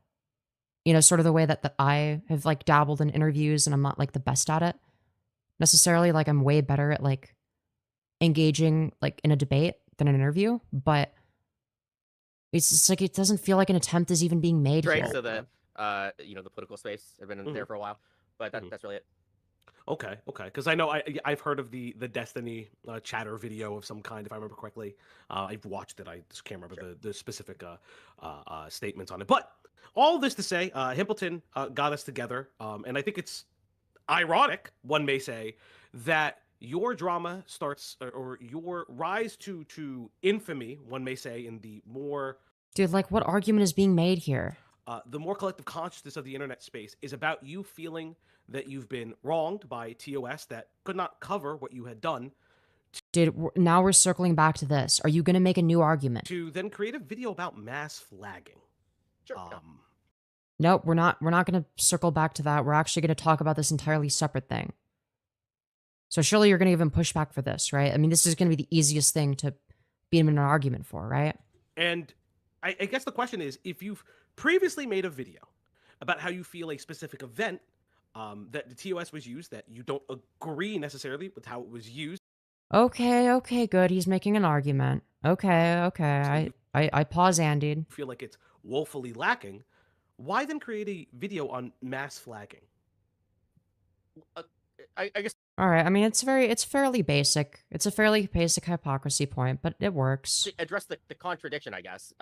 You know, sort of the way that I have, like, dabbled in interviews, and I'm not, like, the best at it. Necessarily, like, I'm way better at, like, engaging, like, in a debate than an interview. But It's just like it doesn't feel like an attempt is even being made Right. here. So the you know, the political space have been in there for a while, but that's really it. Okay, okay. Because I know I've heard of the Destiny chatter video of some kind, if I remember correctly. I've watched it. I just can't remember the specific statements on it. But all this to say, Himpleton got us together, and I think it's ironic, one may say, that your drama starts, or your rise to infamy, one may say, in the more Dude, like, what argument is being made here? the more collective consciousness of the internet space is about you feeling that you've been wronged by TOS that could not cover what you had done, Dude, now we're circling back to this. Are you gonna make a new argument? to then create a video about mass flagging. Sure. Nope, we're not gonna circle back to that. We're actually gonna talk about this entirely separate thing. So surely you're gonna give him pushback for this, right? I mean, this is gonna be the easiest thing to beat him in an argument for, right? And I guess the question is, if you've previously made a video about how you feel a specific event that the TOS was used, that you don't agree necessarily with how it was used. Okay, good. He's making an argument. Okay. I pause Andy. Feel like it's woefully lacking. Why then create a video on mass flagging? I guess All right. I mean, it's fairly basic. It's a fairly basic hypocrisy point, but it works. to address the contradiction, I guess,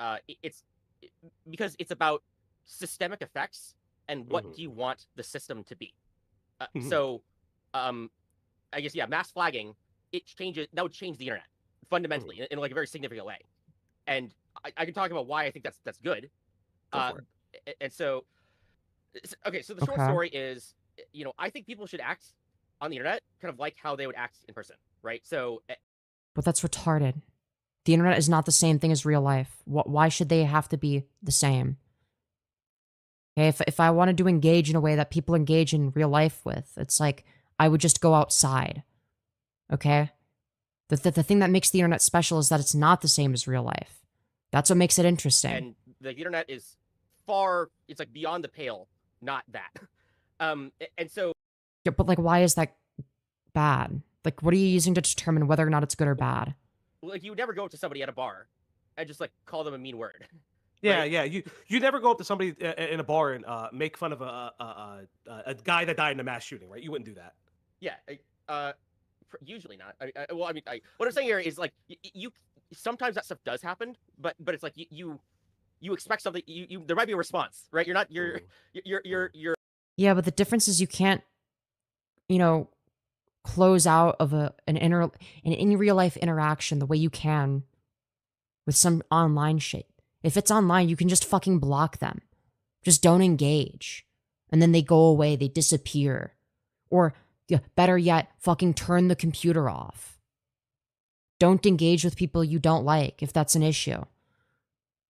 because it's about systemic effects and what do you want the system to be. So, I guess, yeah, mass flagging, that would change the internet fundamentally in like a very significant way. And I can talk about why I think that's good. And so, okay, so the short story is, you know, I think people should act on the internet kind of like how they would act in person, right? So, But that's retarded. The internet is not the same thing as real life. Why should they have to be the same? Okay, if I wanted to engage in a way that people engage in real life with, it's like I would just go outside. Okay? The thing that makes the internet special is that it's not the same as real life. That's what makes it interesting. and the internet is it's like beyond the pale, not that. And so, Yeah, but like, why is that bad? Like, what are you using to determine whether or not it's good or bad? like, you would never go up to somebody at a bar and just like call them a mean word. Yeah, Right. yeah. You never go up to somebody in a bar and make fun of a guy that died in a mass shooting, right? You wouldn't do that. Yeah, usually not. Well, I mean, what I'm saying here is like you sometimes that stuff does happen, but it's like you expect something. There might be a response, right? You're Yeah, but the difference is you can't, you know, close out of an in real life interaction the way you can with some online shit. If it's online, you can just fucking block them. Just don't engage. And then they go away, they disappear. Or better yet, fucking turn the computer off. Don't engage with people you don't like if that's an issue.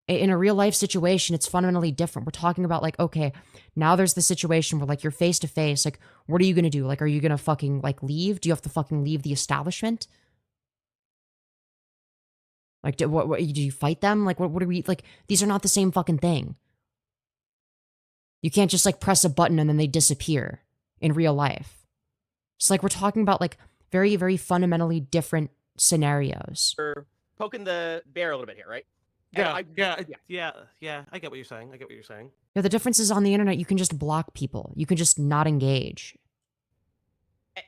In a real life situation, it's fundamentally different. We're talking about like, okay, now there's the situation where like you're face to face. Like, what are you going to do? Like, are you going to fucking like leave? Do you have to fucking leave the establishment? Like, do you fight them? Like, what are we, like, these are not the same fucking thing. You can't just like press a button and then they disappear in real life. It's like we're talking about like very, very fundamentally different scenarios. poking the bear a little bit here, right? Yeah. I get what you're saying. Yeah, the difference is on the internet, you can just block people. You can just not engage.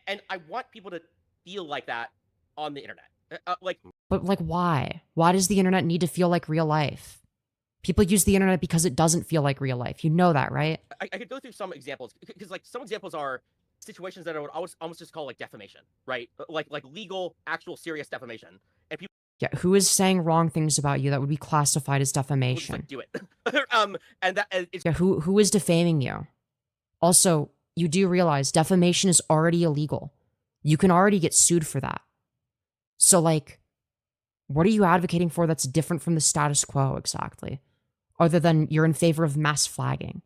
And I want people to feel like that on the internet. But like, why? Why does the internet need to feel like real life? People use the internet because it doesn't feel like real life. You know that, right? I could go through some examples because like some examples are situations that I would almost just call like defamation, right? Like legal, actual, serious defamation, and people. Yeah, who is saying wrong things about you that would be classified as defamation? Like, do it. Yeah, who is defaming you? Also, you do realize defamation is already illegal. You can already get sued for that. So, like, what are you advocating for that's different from the status quo exactly? Other than you're in favor of mass flagging.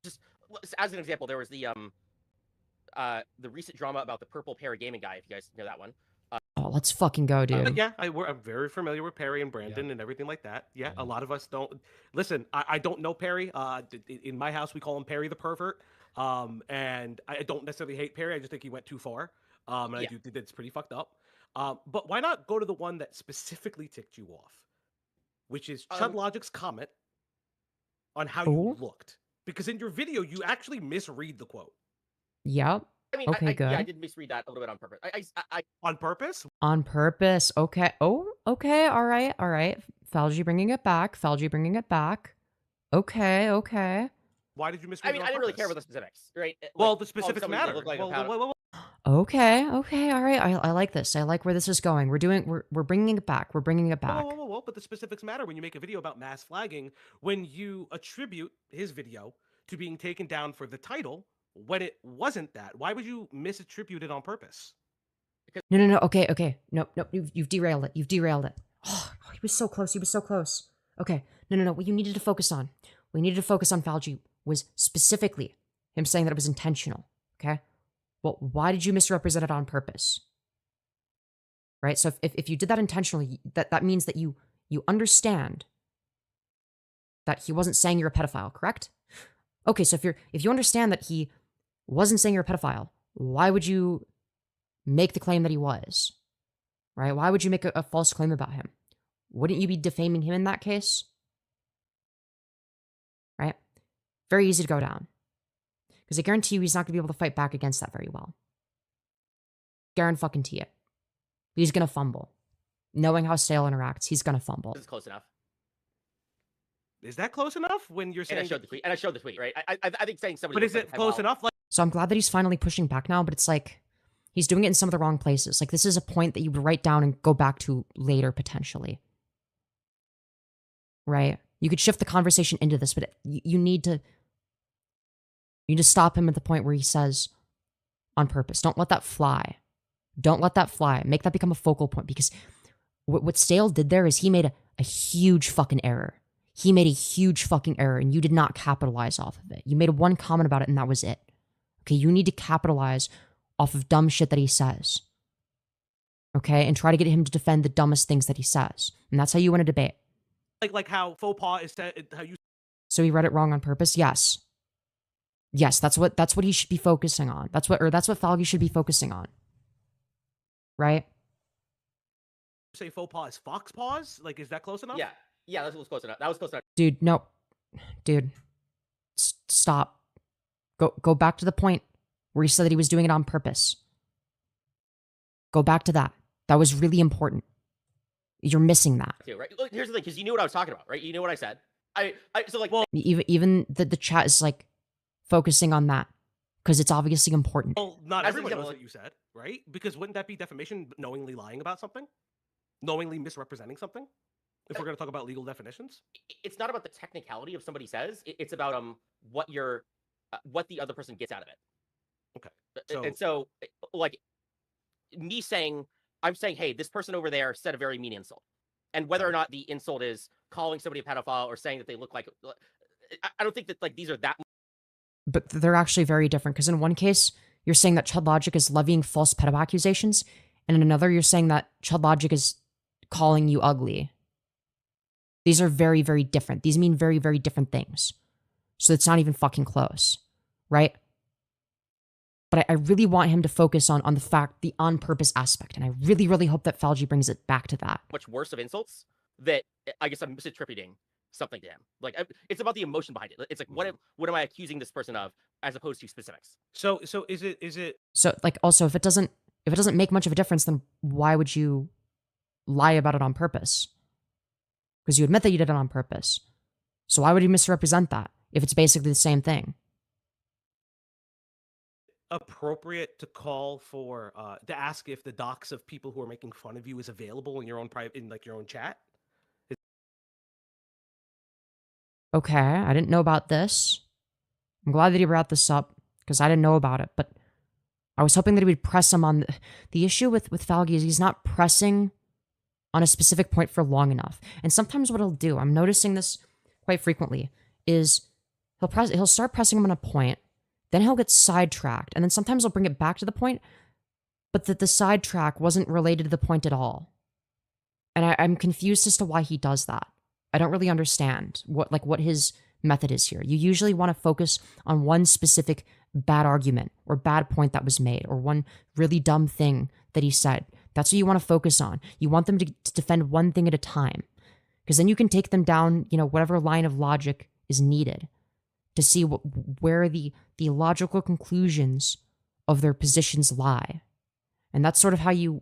Just as an example, there was the recent drama about the purple Purr gaming guy. If you guys know that one. Oh, let's fucking go, dude. I'm very familiar with Perry and Brandon and everything like that. Yeah, a lot of us don't. Listen, I don't know Perry. In my house, we call him Perry the pervert. And I don't necessarily hate Perry. I just think he went too far. And I do think it's pretty fucked up. But why not go to the one that specifically ticked you off? which is ChudLogic's comment on how you Oh. looked. Because in your video, you actually misread the quote. Yep. I mean, Okay, yeah, I good. did misread that a little bit on purpose. On purpose? On purpose. Okay. Oh, okay. All right. All right. Falgi bringing it back. Falgi bringing it back. Okay. Okay. Why did you misread I mean, it on I didn't really purpose? care about the specifics, right? Well, Like, the calling specifics somebody that matter. looked like a Well, powder- well, Okay. Okay. All right. I like this. I like where this is going. We're bringing it back. We're bringing it back. Whoa, but the specifics matter when you make a video about mass flagging, when you attribute his video to being taken down for the title when it wasn't that. Why would you misattribute it on purpose? No. Okay. Okay. Nope. You've derailed it. You've derailed it. Oh, he was so close. He was so close. Okay. No. What you needed to focus on, Falgi, was specifically him saying that it was intentional. Okay. Well, why did you misrepresent it on purpose? Right? So if you did that intentionally, that means that you understand that he wasn't saying you're a pedophile, correct? Okay, so if you understand that he wasn't saying you're a pedophile, why would you make the claim that he was? Right? Why would you make a false claim about him? Wouldn't you be defaming him in that case? Right? Very easy to go down. Because I guarantee you he's not going to be able to fight back against that very well. Guarantee it. He's going to fumble. Knowing how Stale interacts, he's going to fumble. This is close enough. Is that close enough when you're And saying? I showed the tweet. And I showed the tweet, right? I think saying somebody. But is looks it like a close pedophile- enough? Like, So I'm glad that he's finally pushing back now, but it's like he's doing it in some of the wrong places. Like this is a point that you would write down and go back to later potentially. Right? You could shift the conversation into this, but you need to stop him at the point where he says on purpose. Don't let that fly. Don't let that fly. Make that become a focal point, because what Stale did there is he made a huge fucking error. He made a huge fucking error, and you did not capitalize off of it. You made one comment about it, and that was it. Okay, you need to capitalize off of dumb shit that he says. Okay, and try to get him to defend the dumbest things that he says. And that's how you win a debate. like how faux pas is said, how you. So he read it wrong on purpose? Yes. Yes, that's what he should be focusing on. That's what Falgi should be focusing on. Right? Say faux pas is fox paws? Like, is that close enough? Yeah, that was close enough. That was close enough. Dude, no. Dude. Stop. Go back to the point where he said that he was doing it on purpose. Go back to that. That was really important. You're missing that. Too, right? Look, here's the thing, because you knew what I was talking about, right? You knew what I said. So like, Well, Even the chat is like focusing on that because it's obviously important. well, not As an everyone knows example, what you said, right? Because wouldn't that be defamation, knowingly lying about something? Knowingly misrepresenting something? If we're going to talk about legal definitions? it's not about the technicality of somebody says. It's about what the other person gets out of it. Okay. And so like me saying, I'm saying, hey, this person over there said a very mean insult, and whether or not the insult is calling somebody a pedophile or saying that they look like, I don't think that like these are that. But they're actually very different, because in one case, you're saying that ChudLogic is levying false pedo accusations, and in another, you're saying that ChudLogic is calling you ugly. These are very, very different. These mean very, very different things. So it's not even fucking close, right? But I really want him to focus on the on-purpose aspect, and I really, really hope that Falgi brings it back to that. Much worse of insults that I guess I'm misattributing something to him. Like it's about the emotion behind it. It's like what am I accusing this person of, as opposed to specifics. So is it So like also if it doesn't make much of a difference, then why would you lie about it on purpose? Because you admit that you did it on purpose. So why would you misrepresent that if it's basically the same thing? appropriate to call for to ask if the docs of people who are making fun of you is available in your own private, in like your own chat? Okay, I didn't know about this. I'm glad that he brought this up because I didn't know about it, but I was hoping that he would press him on the issue with Falgi is he's not pressing on a specific point for long enough. And sometimes what he'll do, I'm noticing this quite frequently, is he'll start pressing him on a point, then he'll get sidetracked, and then sometimes he'll bring it back to the point, but that the sidetrack wasn't related to the point at all. And I'm confused as to why he does that. I don't really understand what his method is here. You usually want to focus on one specific bad argument or bad point that was made or one really dumb thing that he said. That's what you want to focus on. You want them to defend one thing at a time. Because then you can take them down, you know, whatever line of logic is needed to see where the logical conclusions of their positions lie. And that's sort of how you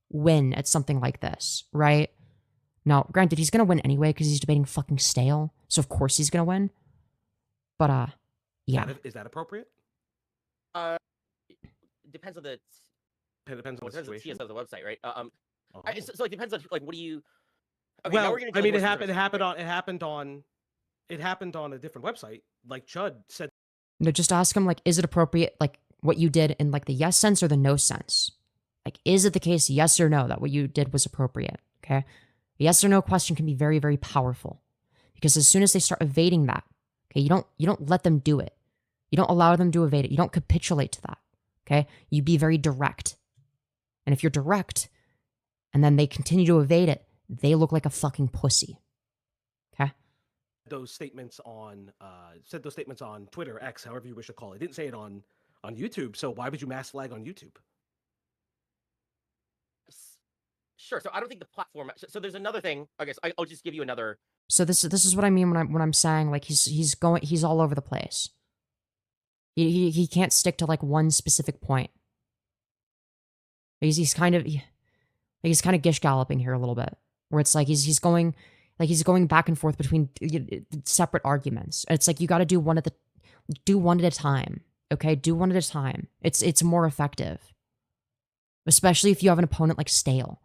win at something like this, right? Now, granted, he's going to win anyway because he's debating fucking Stale. So, of course, he's going to win. But, yeah. Is that appropriate? Depends on the... Depends on the situation. TS of the website, right? Uh-huh. So it depends on, like, what do you... Okay, well, now we're gonna I mean, it happened on a different website. Like Chud said. No, just ask him, like, is it appropriate, like, what you did in, like, the yes sense or the no sense? Like, is it the case, yes or no, that what you did was appropriate? Okay? A yes or no question can be very, very powerful. Because as soon as they start evading that, okay, you don't let them do it. You don't allow them to evade it. You don't capitulate to that. Okay? You be very direct. And if you're direct, and then they continue to evade it, they look like a fucking pussy. Okay? Those statements on said those statements on Twitter, X, however you wish to call it. Didn't say it on YouTube. So why would you mass flag on YouTube? Sure. So I don't think the platform. So there's another thing. I guess I'll just give you another. So this is what I mean when I'm saying, like, he's all over the place. He can't stick to, like, one specific point. He's kind of gish galloping here a little bit, where it's like he's going back and forth between separate arguments. It's like you got to do one at a time. Okay, do one at a time. It's more effective, especially if you have an opponent like Stale,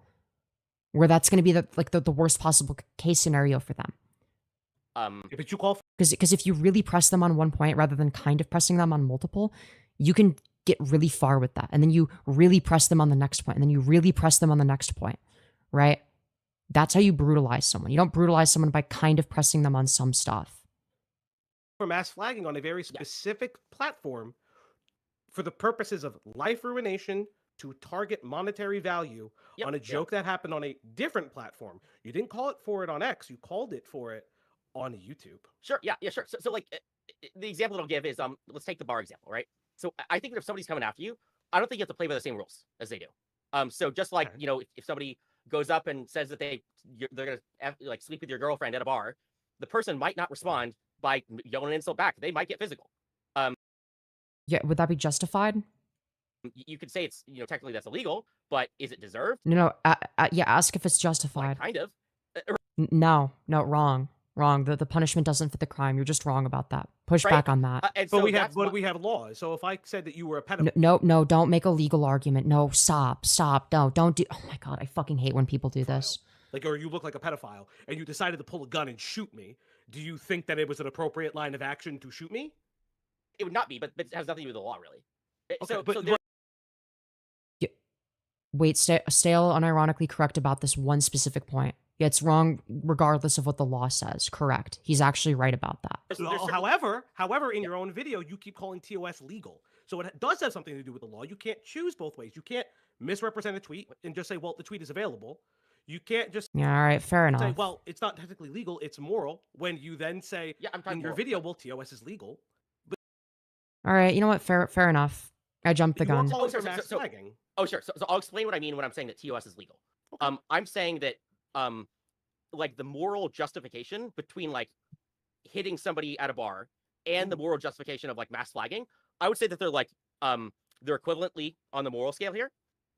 where that's going to be the worst possible case scenario for them. But you call because if you really press them on one point rather than kind of pressing them on multiple, you can get really far with that. And then you really press them on the next point, and then you really press them on the next point, right? That's how you brutalize someone. You don't brutalize someone by kind of pressing them on some stuff. for mass flagging on a very specific platform for the purposes of life ruination to target monetary value on a joke that happened on a different platform. You didn't call it for it on X. You called it for it on YouTube. Sure. Yeah. Sure. So like the example that I'll give is let's take the bar example, right? So I think that if somebody's coming after you, I don't think you have to play by the same rules as they do. So just like you know, if somebody goes up and says that they're gonna like sleep with your girlfriend at a bar, the person might not respond by yelling an insult back. They might get physical. Yeah, would that be justified? You could say it's, you know, technically that's illegal, but is it deserved? No. Yeah, ask if it's justified. Like, kind of. No, wrong. The punishment doesn't fit the crime. You're just wrong about that. Push back on that. But so we have laws. So if I said that you were a pedophile, no, don't make a legal argument. No, stop. No, don't do. Oh my god, I fucking hate when people do this. Like, or you look like a pedophile, and you decided to pull a gun and shoot me. Do you think that it was an appropriate line of action to shoot me? It would not be, but it has nothing to do with the law, really. Okay, Wait, Stale unironically correct about this one specific point. Yeah, it's wrong regardless of what the law says. Correct. He's actually right about that. However, in your own video, you keep calling TOS legal. So it does have something to do with the law. You can't choose both ways. You can't misrepresent a tweet and just say, well, the tweet is available. You can't just all right, fair enough. say, well, it's not technically legal, it's moral, when you then say in your video, well, TOS is legal. But all right, you know what? Fair enough. I jumped the gun. So I'll explain what I mean when I'm saying that TOS is legal. Okay. I'm saying that like the moral justification between like hitting somebody at a bar and the moral justification of like mass flagging, I would say that they're like they're equivalently on the moral scale here,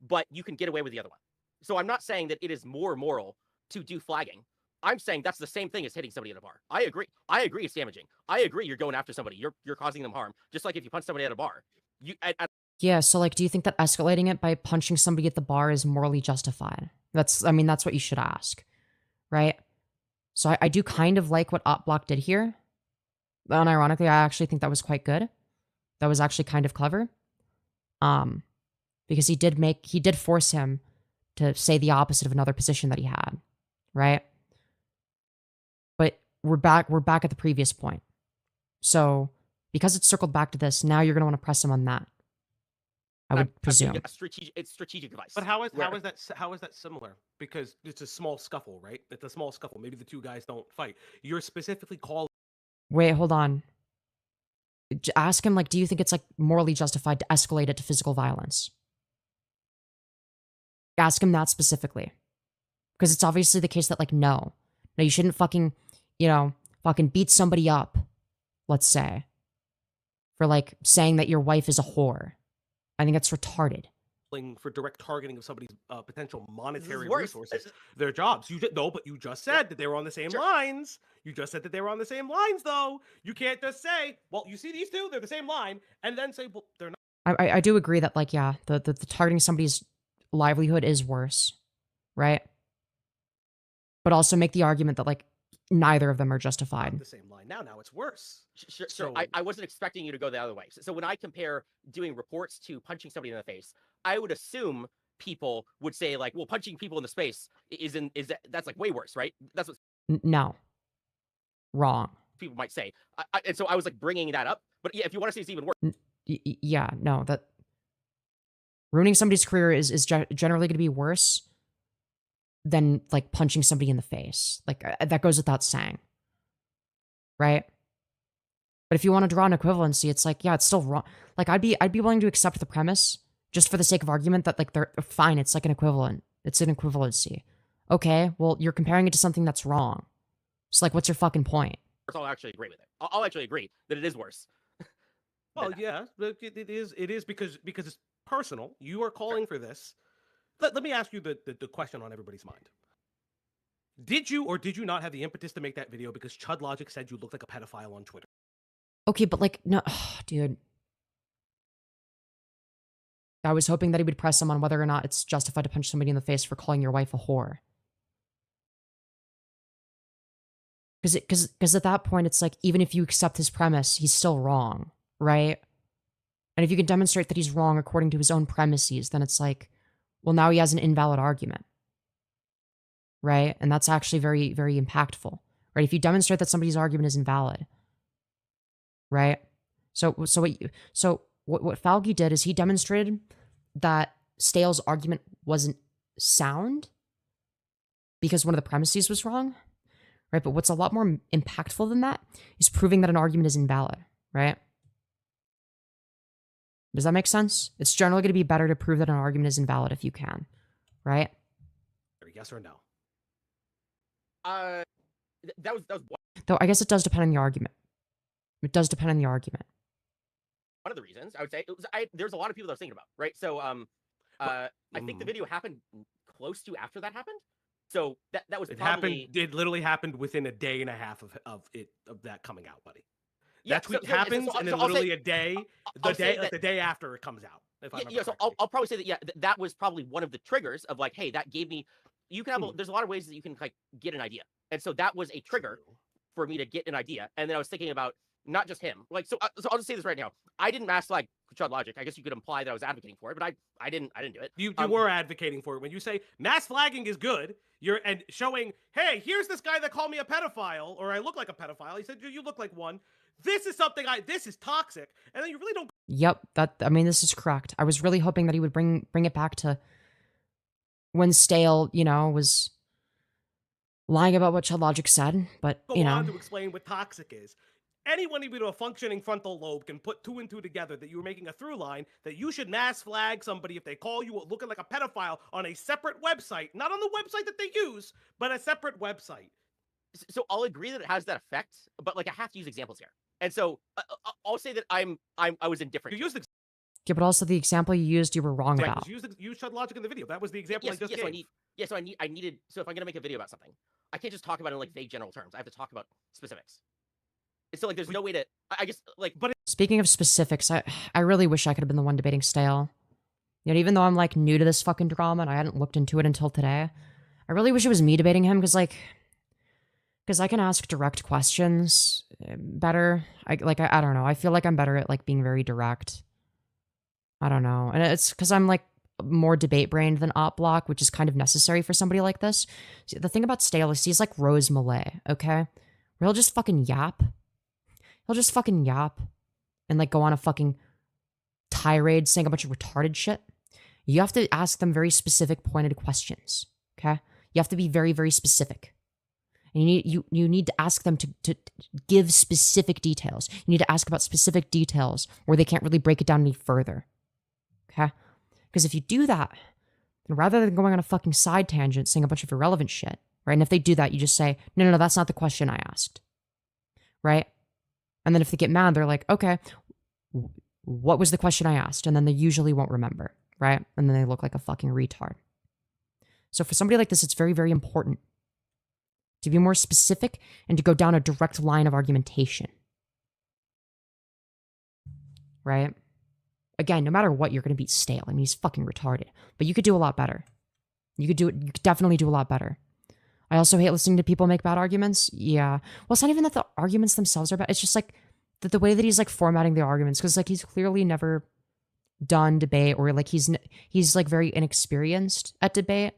but you can get away with the other one. So I'm not saying that it is more moral to do flagging. I'm saying that's the same thing as hitting somebody at a bar. I agree it's damaging. I agree you're going after somebody. You're causing them harm. Just like if you punch somebody at a bar. Yeah, so like do you think that escalating it by punching somebody at the bar is morally justified? That's what you should ask. Right? So I do kind of like what OpBlock did here. And ironically, I actually think that was quite good. That was actually kind of clever. Because he did force him to say the opposite of another position that he had, right? But we're back at the previous point. So because it's circled back to this, now you're going to want to press him on that. I would presume. It's strategic advice. But how is that similar? Because it's a small scuffle, right? It's a small scuffle. Maybe the two guys don't fight. You're specifically calling. Wait, hold on. Ask him, like, do you think it's like morally justified to escalate it to physical violence? Ask him that specifically. Because it's obviously the case that, like, no. Now, you shouldn't fucking, you know, fucking beat somebody up, let's say, for like saying that your wife is a whore. I think that's retarded. For direct targeting of somebody's potential monetary worse. resources, their jobs. But you just said that they were on the same lines. You just said that they were on the same lines, though. You can't just say, well, you see these two, they're the same line, and then say, well, they're not. I do agree that, like, yeah, the targeting somebody's livelihood is worse, right? But also make the argument that, like, neither of them are justified. The same line. Now it's worse. Sure. So- I wasn't expecting you to go the other way. So when I compare doing reports to punching somebody in the face, I would assume people would say like, well, punching people in the face that's like way worse, right? That's what No. Wrong. people might say. And so I was like bringing that up. But yeah, if you want to say it's even worse, Yeah, no, that ruining somebody's career is generally going to be worse than like punching somebody in the face. Like that goes without saying, right? But if you want to draw an equivalency, it's like, yeah, it's still wrong. Like I'd be willing to accept the premise just for the sake of argument that like they're fine. It's like an equivalent. It's an equivalency. Okay, well, you're comparing it to something that's wrong. So like, what's your fucking point? I'll actually agree with it. I'll actually agree that it is worse. Well, yeah, it is because it's personal. You are calling for this. Let me ask you the question on everybody's mind. Did you or did you not have the impetus to make that video because ChudLogic said you looked like a pedophile on Twitter? Okay, but like, no, dude. I was hoping that he would press him on whether or not it's justified to punch somebody in the face for calling your wife a whore. Because at that point, it's like, even if you accept his premise, he's still wrong, right? And if you can demonstrate that he's wrong according to his own premises, then it's like, well, now he has an invalid argument, right? And that's actually very, very impactful, right? If you demonstrate that somebody's argument is invalid, right? So what Falgi did is he demonstrated that Stale's argument wasn't sound because one of the premises was wrong, right? But what's a lot more impactful than that is proving that an argument is invalid, right? Does that make sense? It's generally going to be better to prove that an argument is invalid if you can, right? Yes or no? That was Though I guess it does depend on the argument. It does depend on the argument. one of the reasons I would say. There's a lot of people that I was thinking about, right? So I think the video happened close to after that happened. So that was probably... It literally happened within a day and a half of that coming out, buddy. Yeah, that tweet happens, and then literally a day, the day after it comes out. So I'll probably say that that was probably one of the triggers of like, hey, that gave me. You can have there's a lot of ways that you can like get an idea, and so that was a trigger for me to get an idea. And then I was thinking about not just him, like so I'll just say this right now. I didn't mass flag ChudLogic. I guess you could imply that I was advocating for it, but I didn't do it. You were advocating for it when you say mass flagging is good. You're showing, hey, here's this guy that called me a pedophile, or I look like a pedophile. He said you look like one. This is something this is toxic, and then you really don't. Yep, this is correct. I was really hoping that he would bring it back to when Stale, was lying about what ChudLogic said, but Go on to explain what toxic is. Anyone with a functioning frontal lobe can put two and two together that you were making a through line that you should mass flag somebody if they call you looking like a pedophile on a separate website, not on the website that they use, but a separate website. So I'll agree that it has that effect, but like I have to use examples here. And so I'll say that I was indifferent. You used yeah, but also the example you used, you were wrong right, about. Use ChudLogic in the video. That was the example I just gave. So I needed. So if I'm gonna make a video about something, I can't just talk about it in like vague general terms. I have to talk about specifics. So like, there's no way to. I guess like. But speaking of specifics, I really wish I could have been the one debating Stale. Even though I'm like new to this fucking drama and I hadn't looked into it until today, I really wish it was me debating him because I can ask direct questions better. I don't know. I feel like I'm better at like being very direct. I don't know. And it's because I'm like more debate brained than op block, which is kind of necessary for somebody like this. See, the thing about Stale is he's like Rose Malay, okay? Where he'll just fucking yap. He'll just fucking yap and like go on a fucking tirade saying a bunch of retarded shit. You have to ask them very specific pointed questions, okay? You have to be very, very specific. And you need to ask them to give specific details. You need to ask about specific details where they can't really break it down any further. Okay? Because if you do that, then rather than going on a fucking side tangent saying a bunch of irrelevant shit, right? And if they do that, you just say, no, that's not the question I asked, right? And then if they get mad, they're like, okay, what was the question I asked? And then they usually won't remember, right? And then they look like a fucking retard. So for somebody like this, it's very, very important to be more specific and to go down a direct line of argumentation, right? Again, no matter what, you're going to be stale. I mean, he's fucking retarded. But you could do a lot better. You could definitely do a lot better. I also hate listening to people make bad arguments. Yeah. Well, it's not even that the arguments themselves are bad. It's just like the way that he's like formatting the arguments, because like he's clearly never done debate, or like he's like very inexperienced at debate.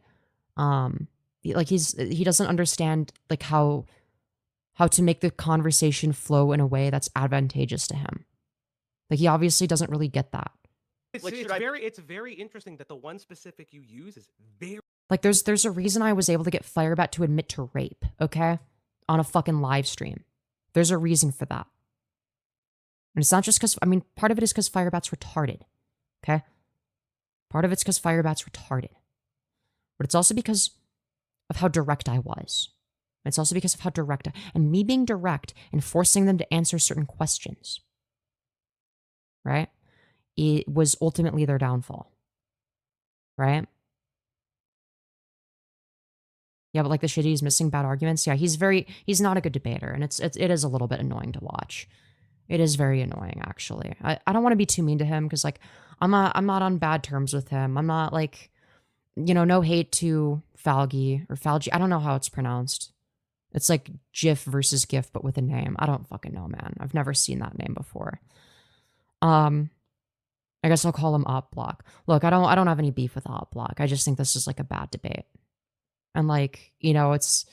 Like he doesn't understand like how to make the conversation flow in a way that's advantageous to him. Like he obviously doesn't really get that. It's very interesting that the one specific you use is very like there's a reason I was able to get Firebat to admit to rape, okay? On a fucking live stream. There's a reason for that. And it's not just because, I mean, part of it is because Firebat's retarded, okay? Part of it's because Firebat's retarded. But it's also because of how direct I was. It's also because of how direct and me being direct and forcing them to answer certain questions, right? It was ultimately their downfall, right? Yeah, but like the shit he's missing bad arguments. Yeah, he's not a good debater, and it is a little bit annoying to watch. It is very annoying, actually. I don't want to be too mean to him, because like I'm not on bad terms with him. I'm not like, you know, no hate to Falgi or Falgi. I don't know how it's pronounced. It's like GIF versus GIF, but with a name. I don't fucking know, man. I've never seen that name before. I guess I'll call him OpBlock. Look, I don't have any beef with OpBlock. I just think this is like a bad debate. And like, you know, it's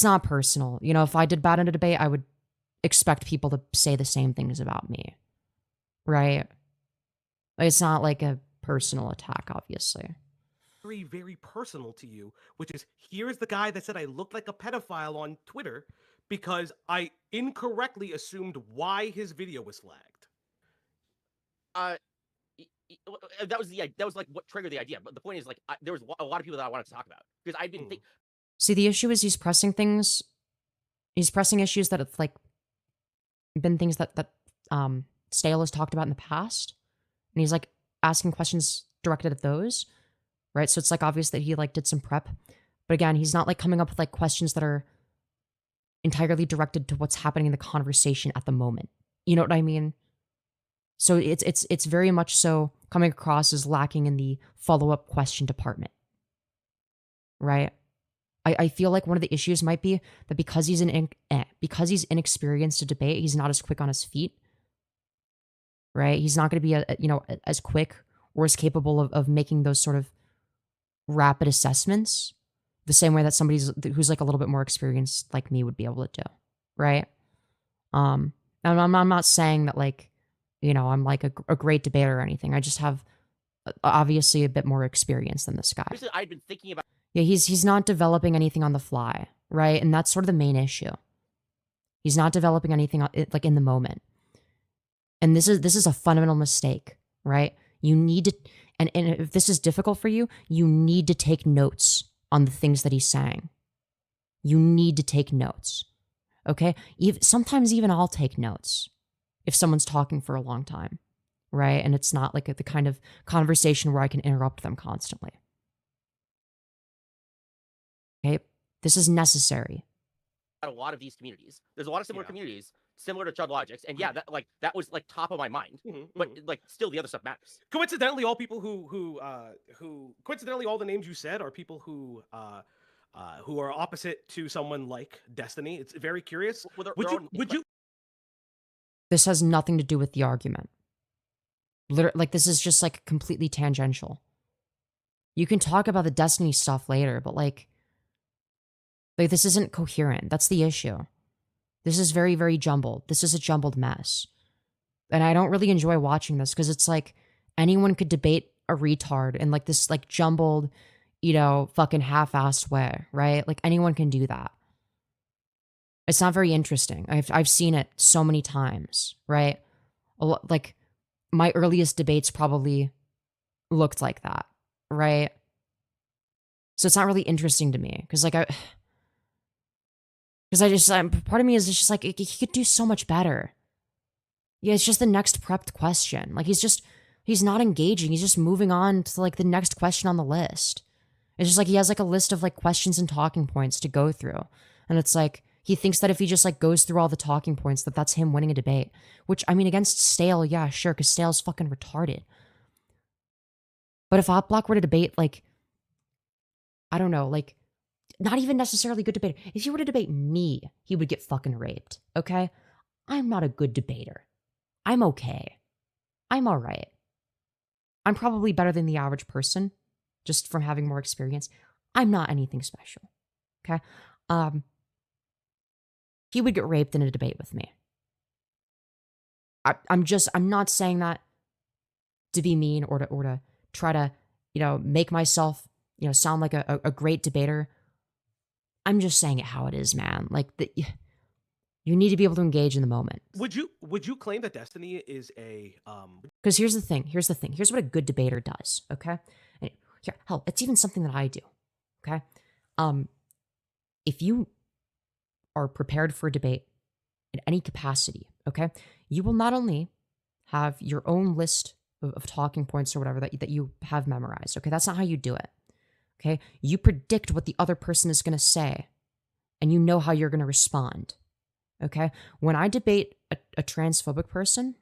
not personal. You know, if I did bad in a debate, I would expect people to say the same things about me. Right? It's not like a personal attack, obviously. very, very personal to you, which is, here's the guy that said I looked like a pedophile on Twitter because I incorrectly assumed why his video was flagged. That was like what triggered the idea. But the point is, like, there was a lot of people that I wanted to talk about, because I didn't think. See, the issue is he's pressing issues that have like been things that Stale has talked about in the past, and he's like asking questions directed at those, right? So it's like obvious that he like did some prep, but again, he's not like coming up with like questions that are entirely directed to what's happening in the conversation at the moment. You know what I mean? So it's very much so coming across as lacking in the follow-up question department, right? I feel like one of the issues might be that because he's inexperienced to debate, he's not as quick on his feet, right? He's not going to be as quick or as capable of making those sort of rapid assessments the same way that somebody who's like a little bit more experienced like me would be able to do, right? And I'm not saying that like, you know, I'm like a great debater or anything. I just have obviously a bit more experience than this guy. I'd been thinking about. Yeah, he's not developing anything on the fly, right? And that's sort of the main issue. He's not developing anything like in the moment. And this is a fundamental mistake, right? You need to, and if this is difficult for you, you need to take notes on the things that he's saying. You need to take notes, okay? Sometimes even I'll take notes if someone's talking for a long time, right? And it's not like the kind of conversation where I can interrupt them constantly. Okay, this is necessary. A lot of these communities, there's a lot of similar communities, similar to ChudLogic's, and yeah, that was like top of my mind. But like, still, the other stuff matters. Coincidentally, all people who coincidentally, all the names you said are people who are opposite to someone like Destiny. It's very curious. Well, would you? This has nothing to do with the argument. Like, this is just like completely tangential. You can talk about the Destiny stuff later, but like this isn't coherent. That's the issue. This is very, very jumbled. This is a jumbled mess. And I don't really enjoy watching this because it's like anyone could debate a retard in like this like jumbled, you know, fucking half-assed way, right? Like anyone can do that. It's not very interesting. I've seen it so many times, right? Like my earliest debates probably looked like that, right? So it's not really interesting to me because like Because part of me is just like, he could do so much better. Yeah, it's just the next prepped question. Like, he's not engaging. He's just moving on to like the next question on the list. It's just like he has like a list of like questions and talking points to go through. And it's like, he thinks that if he just like goes through all the talking points, that that's him winning a debate. Which, I mean, against Stale, yeah, sure, because Stale's fucking retarded. But if Opblock were to debate, like, I don't know, like, not even necessarily good debater. If he were to debate me, he would get fucking raped, okay? I'm not a good debater. I'm okay. I'm all right. I'm probably better than the average person, just from having more experience. I'm not anything special, okay? He would get raped in a debate with me. I'm not saying that to be mean or to try to, make myself, sound like a great debater. I'm just saying it how it is, man. Like, you need to be able to engage in the moment. Would you claim that Destiny is a Because here's the thing. Here's what a good debater does. Okay. And here, hell, it's even something that I do. Okay. If you are prepared for a debate in any capacity, okay, you will not only have your own list of talking points or whatever that you have memorized. Okay, that's not how you do it. Okay, you predict what the other person is going to say, and you know how you're going to respond. Okay, when I debate a transphobic person,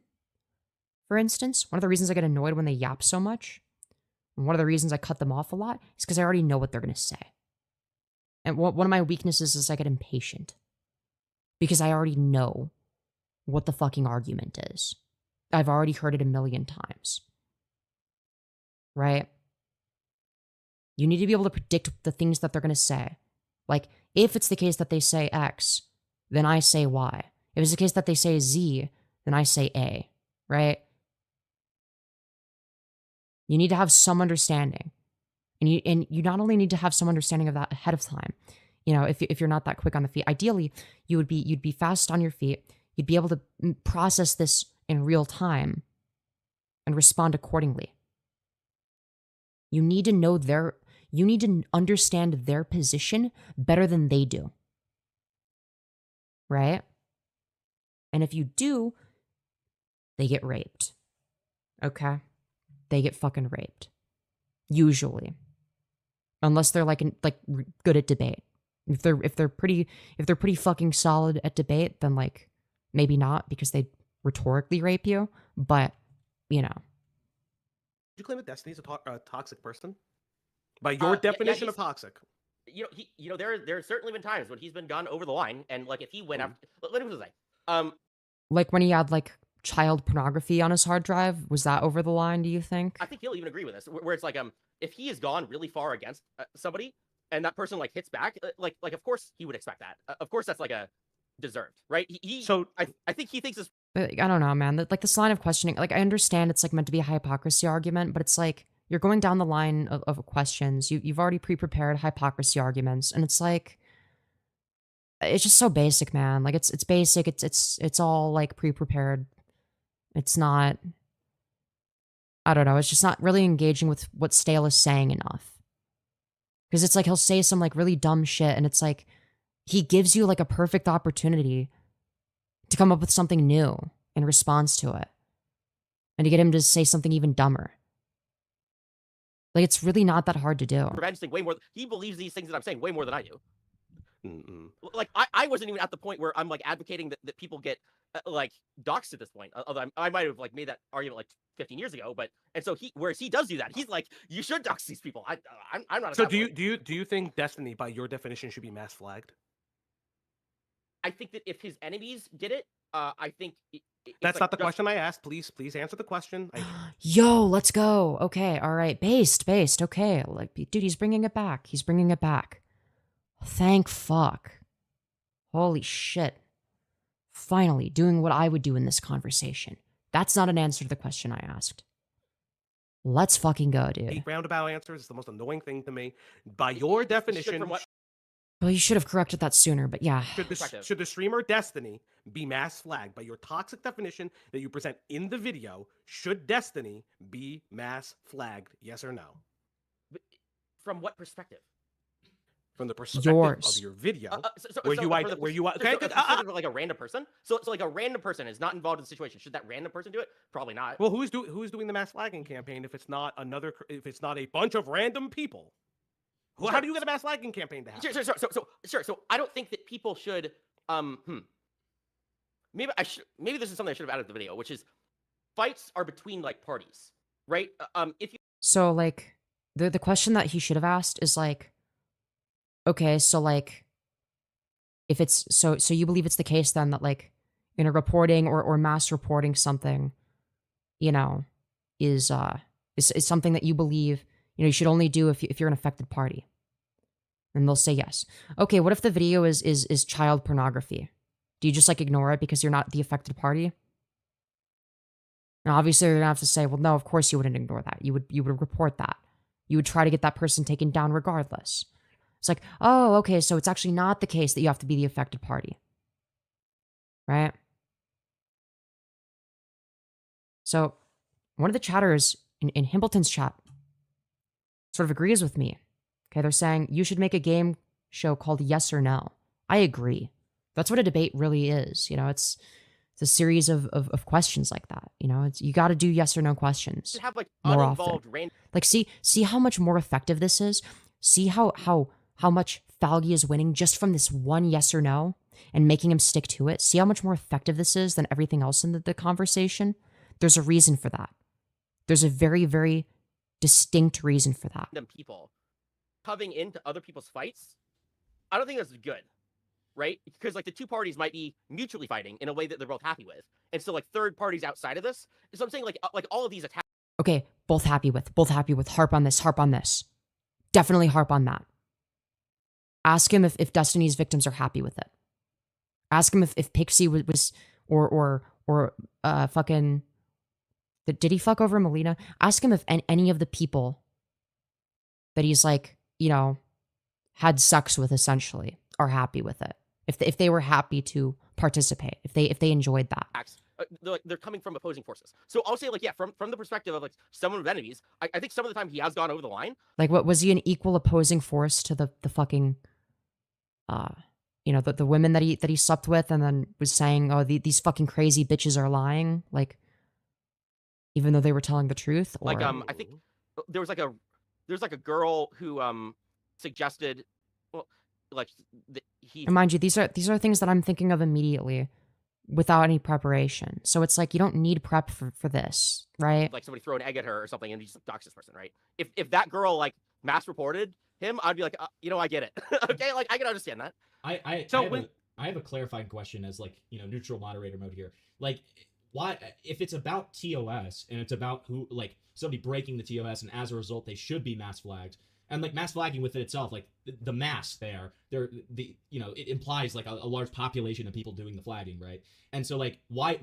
for instance, one of the reasons I get annoyed when they yap so much, and one of the reasons I cut them off a lot, is because I already know what they're going to say. And one of my weaknesses is I get impatient. Because I already know what the fucking argument is. I've already heard it a million times. Right? You need to be able to predict the things that they're going to say. Like, if it's the case that they say X, then I say Y. If it's the case that they say Z, then I say A. Right? You need to have some understanding. And you not only need to have some understanding of that ahead of time. If you're not that quick on the feet, ideally you'd be fast on your feet. You'd be able to process this in real time and respond accordingly. You need to understand their position better than they do. Right? And if you do, they get raped. Okay? They get fucking raped. Usually. Unless they're like good at debate. If they're pretty fucking solid at debate, then like maybe not, because they rhetorically rape you. But Do you claim that Destiny's a toxic person? By your definition of toxic. There have certainly been times when he's been gone over the line, and like if he went after, let me say, like when he had like child pornography on his hard drive, was that over the line? Do you think? I think he'll even agree with this, where it's like if he has gone really far against somebody, and that person like hits back, like of course he would expect that. Of course that's like a deserved, right? I think he thinks this. I don't know, man. Like this line of questioning, like I understand it's like meant to be a hypocrisy argument, but it's like you're going down the line of questions. You've already pre-prepared hypocrisy arguments, and it's like it's just so basic, man. Like it's basic. It's all like pre-prepared. It's not. I don't know. It's just not really engaging with what Stale is saying enough. Because it's like he'll say some like really dumb shit, and it's like he gives you like a perfect opportunity to come up with something new in response to it, and to get him to say something even dumber. Like, it's really not that hard to do. Way more. He believes these things that I'm saying way more than I do. Like I wasn't even at the point where I'm like advocating that people get like doxxed at this point. Although I might have like made that argument like 15 years ago, and so whereas he does do that, he's like, you should dox these people. I'm not. So do you think Destiny, by your definition, should be mass flagged? I think that if his enemies did it, I think that's not the question I asked. Please answer the question. Yo, let's go. Okay, all right, based. Okay, like, dude, he's bringing it back. Thank fuck. Holy shit. Finally, doing what I would do in this conversation. That's not an answer to the question I asked. Let's fucking go, dude. 8 roundabout answers is the most annoying thing to me. By your definition... Well, you should have corrected that sooner, but yeah. Should the streamer Destiny be mass flagged? By your toxic definition that you present in the video, should Destiny be mass flagged? Yes or no? From what perspective? from the perspective Yours. of your video, So where you okay, good. Like a random person. So like a random person is not involved in the situation. Should that random person do it? Probably not. Well, who's doing the mass flagging campaign if it's not a bunch of random people? How do you get a mass flagging campaign to happen? Sure. So I don't think that people should. Maybe this is something I should have added to the video, which is fights are between like parties, right? If you So like the question that he should have asked is like, okay, so like if it's so you believe it's the case then that like in a reporting or mass reporting something, you know, is something that you believe, you know, you should only do if you're an affected party. And they'll say yes. Okay, what if the video is child pornography? Do you just like ignore it because you're not the affected party? Now, obviously, they're gonna have to say, well, no, of course you wouldn't ignore that. You would report that. You would try to get that person taken down regardless. It's like, oh, okay, so it's actually not the case that you have to be the affected party. Right? So, one of the chatters in Himbleton's chat sort of agrees with me. Okay, they're saying you should make a game show called Yes or No. I agree. That's what a debate really is. You know, it's a series of questions like that. You know, you got to do yes or no questions. have like more uninvolved often. random. Like, see how much more effective this is. See how much Falgi is winning just from this one yes or no and making him stick to it. See how much more effective this is than everything else in the conversation. There's a reason for that. There's a very, very distinct reason for that. People coming into other people's fights. I don't think that's good. Right? Because like the two parties might be mutually fighting in a way that they're both happy with. And so like third parties outside of this. So I'm saying like all of these attacks. Okay, both happy with. Harp on this. Definitely harp on that. Ask him if Destiny's victims are happy with it. Ask him if Pixie was or fucking did he fuck over Melina? Ask him if any of the people that he's like, you know, had sex with essentially are happy with it. If they were happy to participate, if they enjoyed that. They're coming from opposing forces. So I'll say like, yeah, from the perspective of like someone with enemies, I think some of the time he has gone over the line. Like, what was he an equal opposing force to the fucking you know, the women that he slept with and then was saying, oh, these fucking crazy bitches are lying, like even though they were telling the truth? Or... Like I think there's like a girl who suggested, well, like and mind you, these are things that I'm thinking of immediately without any preparation. So it's like you don't need prep for this, right? Like somebody throw an egg at her or something and you just dox this person, right? If that girl like mass reported him, I'd be like, you know, I get it. Okay, like I can understand that. I have a clarifying question as like, you know, neutral moderator mode here. Like, why, if it's about TOS and it's about who, like somebody breaking the TOS and as a result they should be mass flagged, and like mass flagging within itself, like the mass you know, it implies like a large population of people doing the flagging, right? And so like why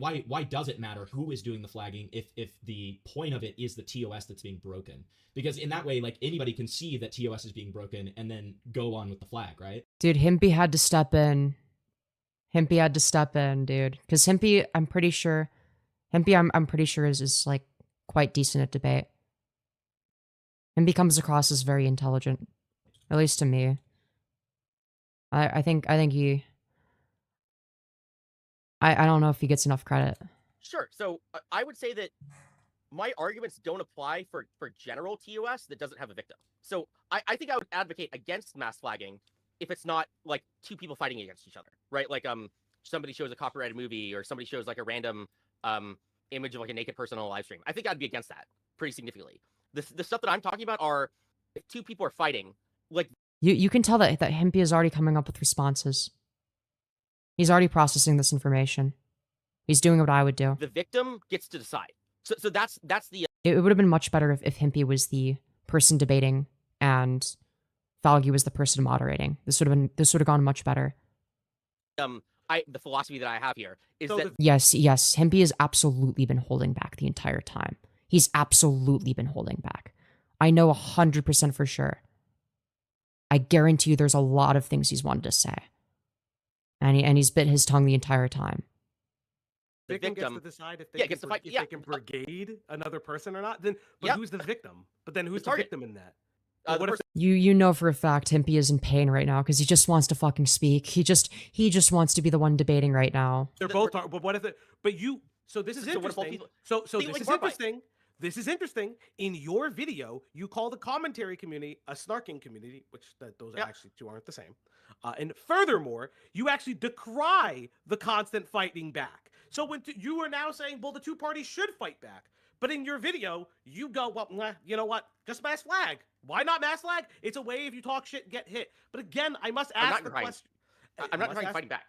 does it matter who is doing the flagging if the point of it is the TOS that's being broken? Because in that way, like anybody can see that TOS is being broken and then go on with the flag, right? Dude, Himpy had to step in. Dude. Because Himpy, I'm pretty sure is like quite decent at debate. Himpy comes across as very intelligent, at least to me. I think he. I don't know if he gets enough credit. Sure. So I would say that my arguments don't apply for general TOS that doesn't have a victim. So I think I would advocate against mass flagging if it's not like two people fighting against each other, right? Like somebody shows a copyrighted movie or somebody shows like a random image of like a naked person on a live stream. I think I'd be against that pretty significantly. The stuff that I'm talking about are if two people are fighting, like you can tell that Himpy is already coming up with responses. He's already processing this information. He's doing what I would do. The victim gets to decide. So that's the. It would have been much better if Himpy was the person debating and Falgi was the person moderating. This would have gone much better. The philosophy that I have here is that yes, Himpy has absolutely been holding back the entire time. He's absolutely been holding back. I know 100% for sure. I guarantee you there's a lot of things he's wanted to say. And he's bit his tongue the entire time. The victim gets to decide if they can brigade another person or not. But who's the victim? But then who's the victim in that? what if You know for a fact Himpy is in pain right now because he just wants to fucking speak. He just wants to be the one debating right now. they're both are, but what if it, but you, so this is So what if both interesting. people- So Think this like is Barbite. interesting. This is interesting. In your video, you call the commentary community a snarking community, which those are actually two aren't the same. And furthermore, you actually decry the constant fighting back. So when you are now saying, well, the two parties should fight back. But in your video, you go, well, you know what? Just mass flag. Why not mass flag? It's a way if you talk shit, get hit. But again, I must I'm ask not the crying. question. I'm not trying fighting back.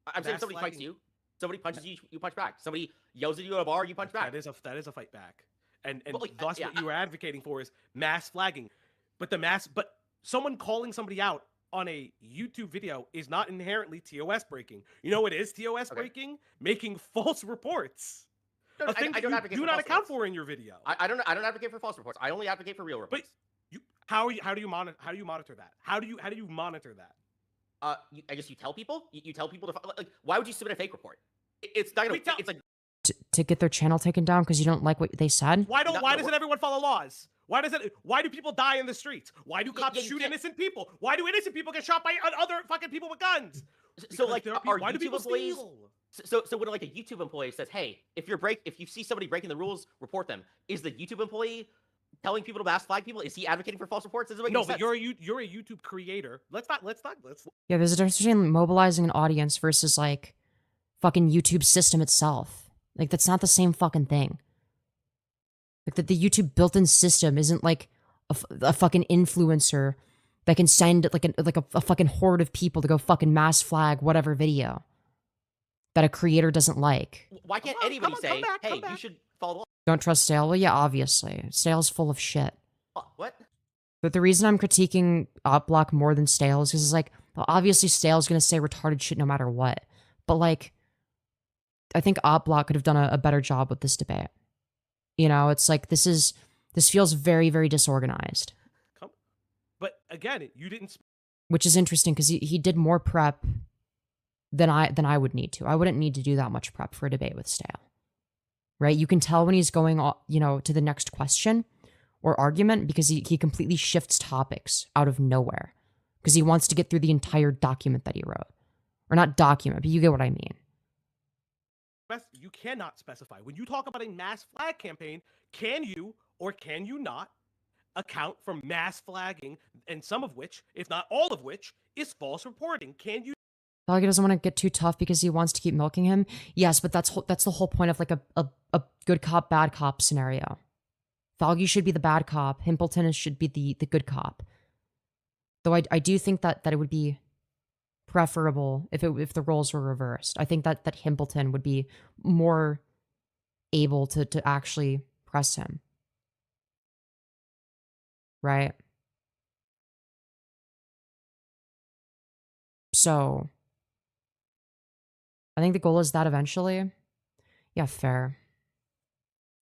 I'm saying if somebody fights flagging. you, somebody punches you, you punch back. Somebody yells at you at a bar, you punch back. That is a fight back. And But, like, thus yeah, what you were advocating for is mass flagging. But someone calling somebody out on a YouTube video is not inherently TOS breaking. You know what is TOS breaking? Making false reports. No, A thing I don't you advocate do for not false account reports. for in your video. I don't advocate for false reports. I only advocate for real reports. How do you monitor that? How do you monitor that? I guess you tell people. You tell people to like. Why would you submit a fake report? It's not gonna. It's like To get their channel taken down because you don't like what they said? Why No, doesn't everyone follow laws? Why do people die in the streets? Why do cops yeah, you shoot can't- innocent people? Why do innocent people get shot by other fucking people with guns? so Because like there are our why do YouTube people employees. steal? So when like a YouTube employee says, "Hey, if you see somebody breaking the rules, report them." Is the YouTube employee telling people to mass flag people? Is he advocating for false reports? Doesn't make No, any but sense. you're a YouTube creator. Let's not. Yeah, there's a difference between mobilizing an audience versus like fucking YouTube system itself. Like that's not the same fucking thing. Like the YouTube built-in system isn't like a fucking influencer that can send like a fucking horde of people to go fucking mass flag whatever video that a creator doesn't like. Why can't Come on, anybody come say, back, "Hey, come you back." should follow the law"? Don't trust Stale? Well, yeah, obviously. Stale's full of shit. What? But the reason I'm critiquing Opblock more than Stale is because it's like, well, obviously Stale's gonna say retarded shit no matter what. But like, I think Opblock could have done a better job with this debate. You know, it's like this feels very, very disorganized. But again, you didn't. Which is interesting because he did more prep than I would need to. I wouldn't need to do that much prep for a debate with Stale. Right? You can tell when he's going, you know, to the next question or argument because he completely shifts topics out of nowhere because he wants to get through the entire document that he wrote. Or not document, but you get what I mean. You cannot specify when you talk about a mass flag campaign. Can you or can you not account for mass flagging, and some of which, if not all of which, is false reporting? Can you? Falgi doesn't want to get too tough because he wants to keep milking him. Yes, but that's the whole point of like a good cop, bad cop scenario. Falgi should be the bad cop. Himpleton should be the good cop. Though I do think that it would be preferable if the roles were reversed. I think that Himpleton would be more able to actually press him. Right? So I think the goal is that eventually. Yeah, fair.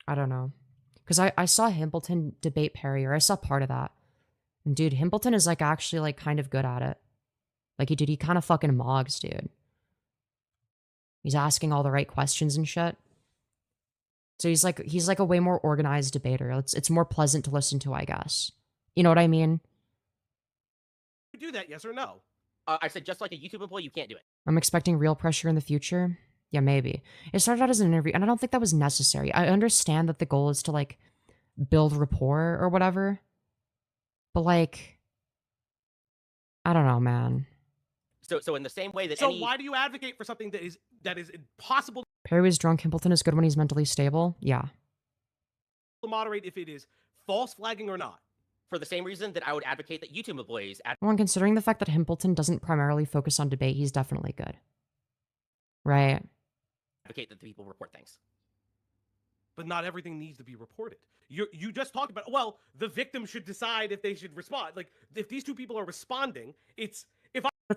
I don't know. Because I saw Himpleton debate Perry, or I saw part of that. And dude, Himpleton is like actually like kind of good at it. Like he kind of fucking mogs, dude. He's asking all the right questions and shit. So he's like a way more organized debater. It's more pleasant to listen to, I guess. You know what I mean? Do that, yes or no? I said just like a YouTube employee, you can't do it. I'm expecting real pressure in the future. Yeah, maybe. It started out as an interview, and I don't think that was necessary. I understand that the goal is to, like, build rapport or whatever. But, like, I don't know, man. So in the same way that So why do you advocate for something that is impossible Perry was drunk. Himpleton is good when he's mentally stable. Yeah. to moderate if it is false flagging or not? for the same reason that I would advocate that YouTube employees Well, and considering the fact that Himpleton doesn't primarily focus on debate, he's definitely good. Right. advocate that the people report things. But not everything needs to be reported. You just talked about, well, the victim should decide if they should respond. Like, if these two people are responding, it's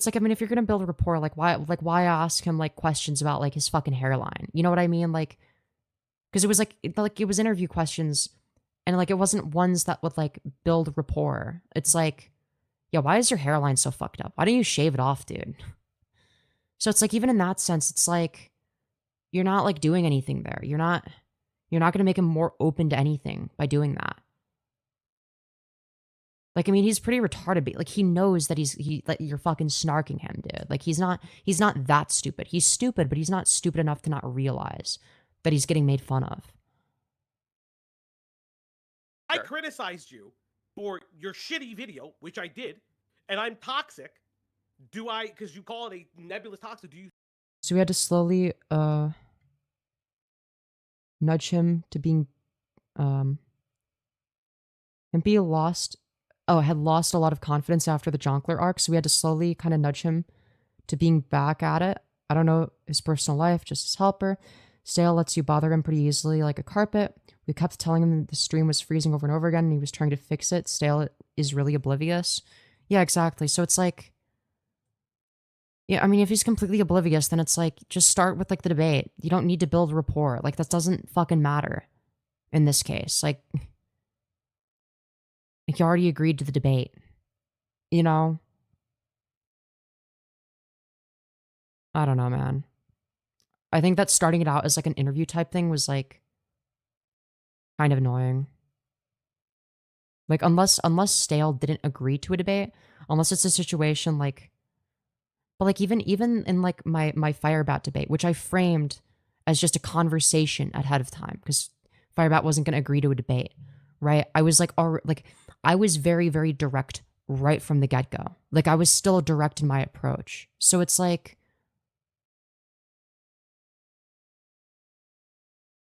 like, I mean, if you're gonna build a rapport, like why ask him like questions about like his fucking hairline? You know what I mean? Like, because it was like it was interview questions, and like it wasn't ones that would like build rapport. It's like, yeah, why is your hairline so fucked up? Why don't you shave it off, dude? So it's like, even in that sense, it's like you're not like doing anything there. You're not gonna make him more open to anything by doing that. Like, I mean, he's pretty retarded, but like he knows that that you're fucking snarking him, dude. Like he's not that stupid. He's stupid, but he's not stupid enough to not realize that he's getting made fun of. I criticized you for your shitty video, which I did, and I'm toxic. Do I, because you call it a nebulous toxic, do you? So we had to slowly nudge him to being and be lost had lost a lot of confidence after the Jonkler arc, so we had to slowly kind of nudge him to being back at it. I don't know his personal life, just his helper. Stale lets you bother him pretty easily like a carpet. We kept telling him that the stream was freezing over and over again and he was trying to fix it. Stale is really oblivious. Yeah, exactly. So it's like, yeah, I mean, if he's completely oblivious, then it's like, just start with like the debate. You don't need to build rapport. Like, that doesn't fucking matter in this case. Like you already agreed to the debate, you know? I don't know, man. I think that starting it out as like an interview type thing was like kind of annoying. Like, unless Stale didn't agree to a debate, unless it's a situation like, but like even in like my Firebat debate, which I framed as just a conversation ahead of time because Firebat wasn't going to agree to a debate, right? I was like, I was very, very direct right from the get-go. Like, I was still direct in my approach. So it's like,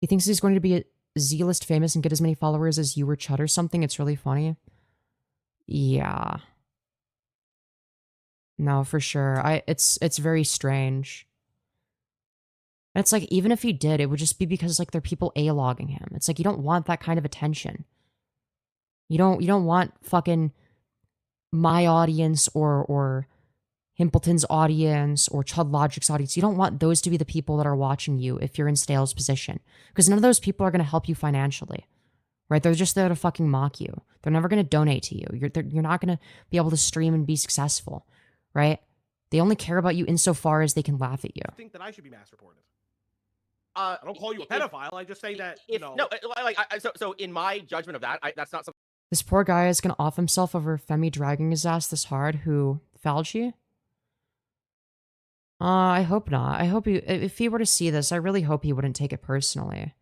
he thinks he's going to be a Z-list famous and get as many followers as you or Chud or something. It's really funny. Yeah. No, for sure. It's very strange. And it's like, even if he did, it would just be because like there are people A-logging him. It's like, you don't want that kind of attention. You don't want fucking my audience or Himpleton's audience or ChudLogic's audience. You don't want those to be the people that are watching you if you're in Stale's position. Because none of those people are going to help you financially. Right? They're just there to fucking mock you. They're never going to donate to you. You're not going to be able to stream and be successful. Right? They only care about you insofar as they can laugh at you. I think that I should be mass reported. I don't call you a pedophile. I just say that, so in my judgment of that, that's not something. This poor guy is going to off himself over Femi dragging his ass this hard. Who? Falgi? I hope not. I hope if he were to see this, I really hope he wouldn't take it personally.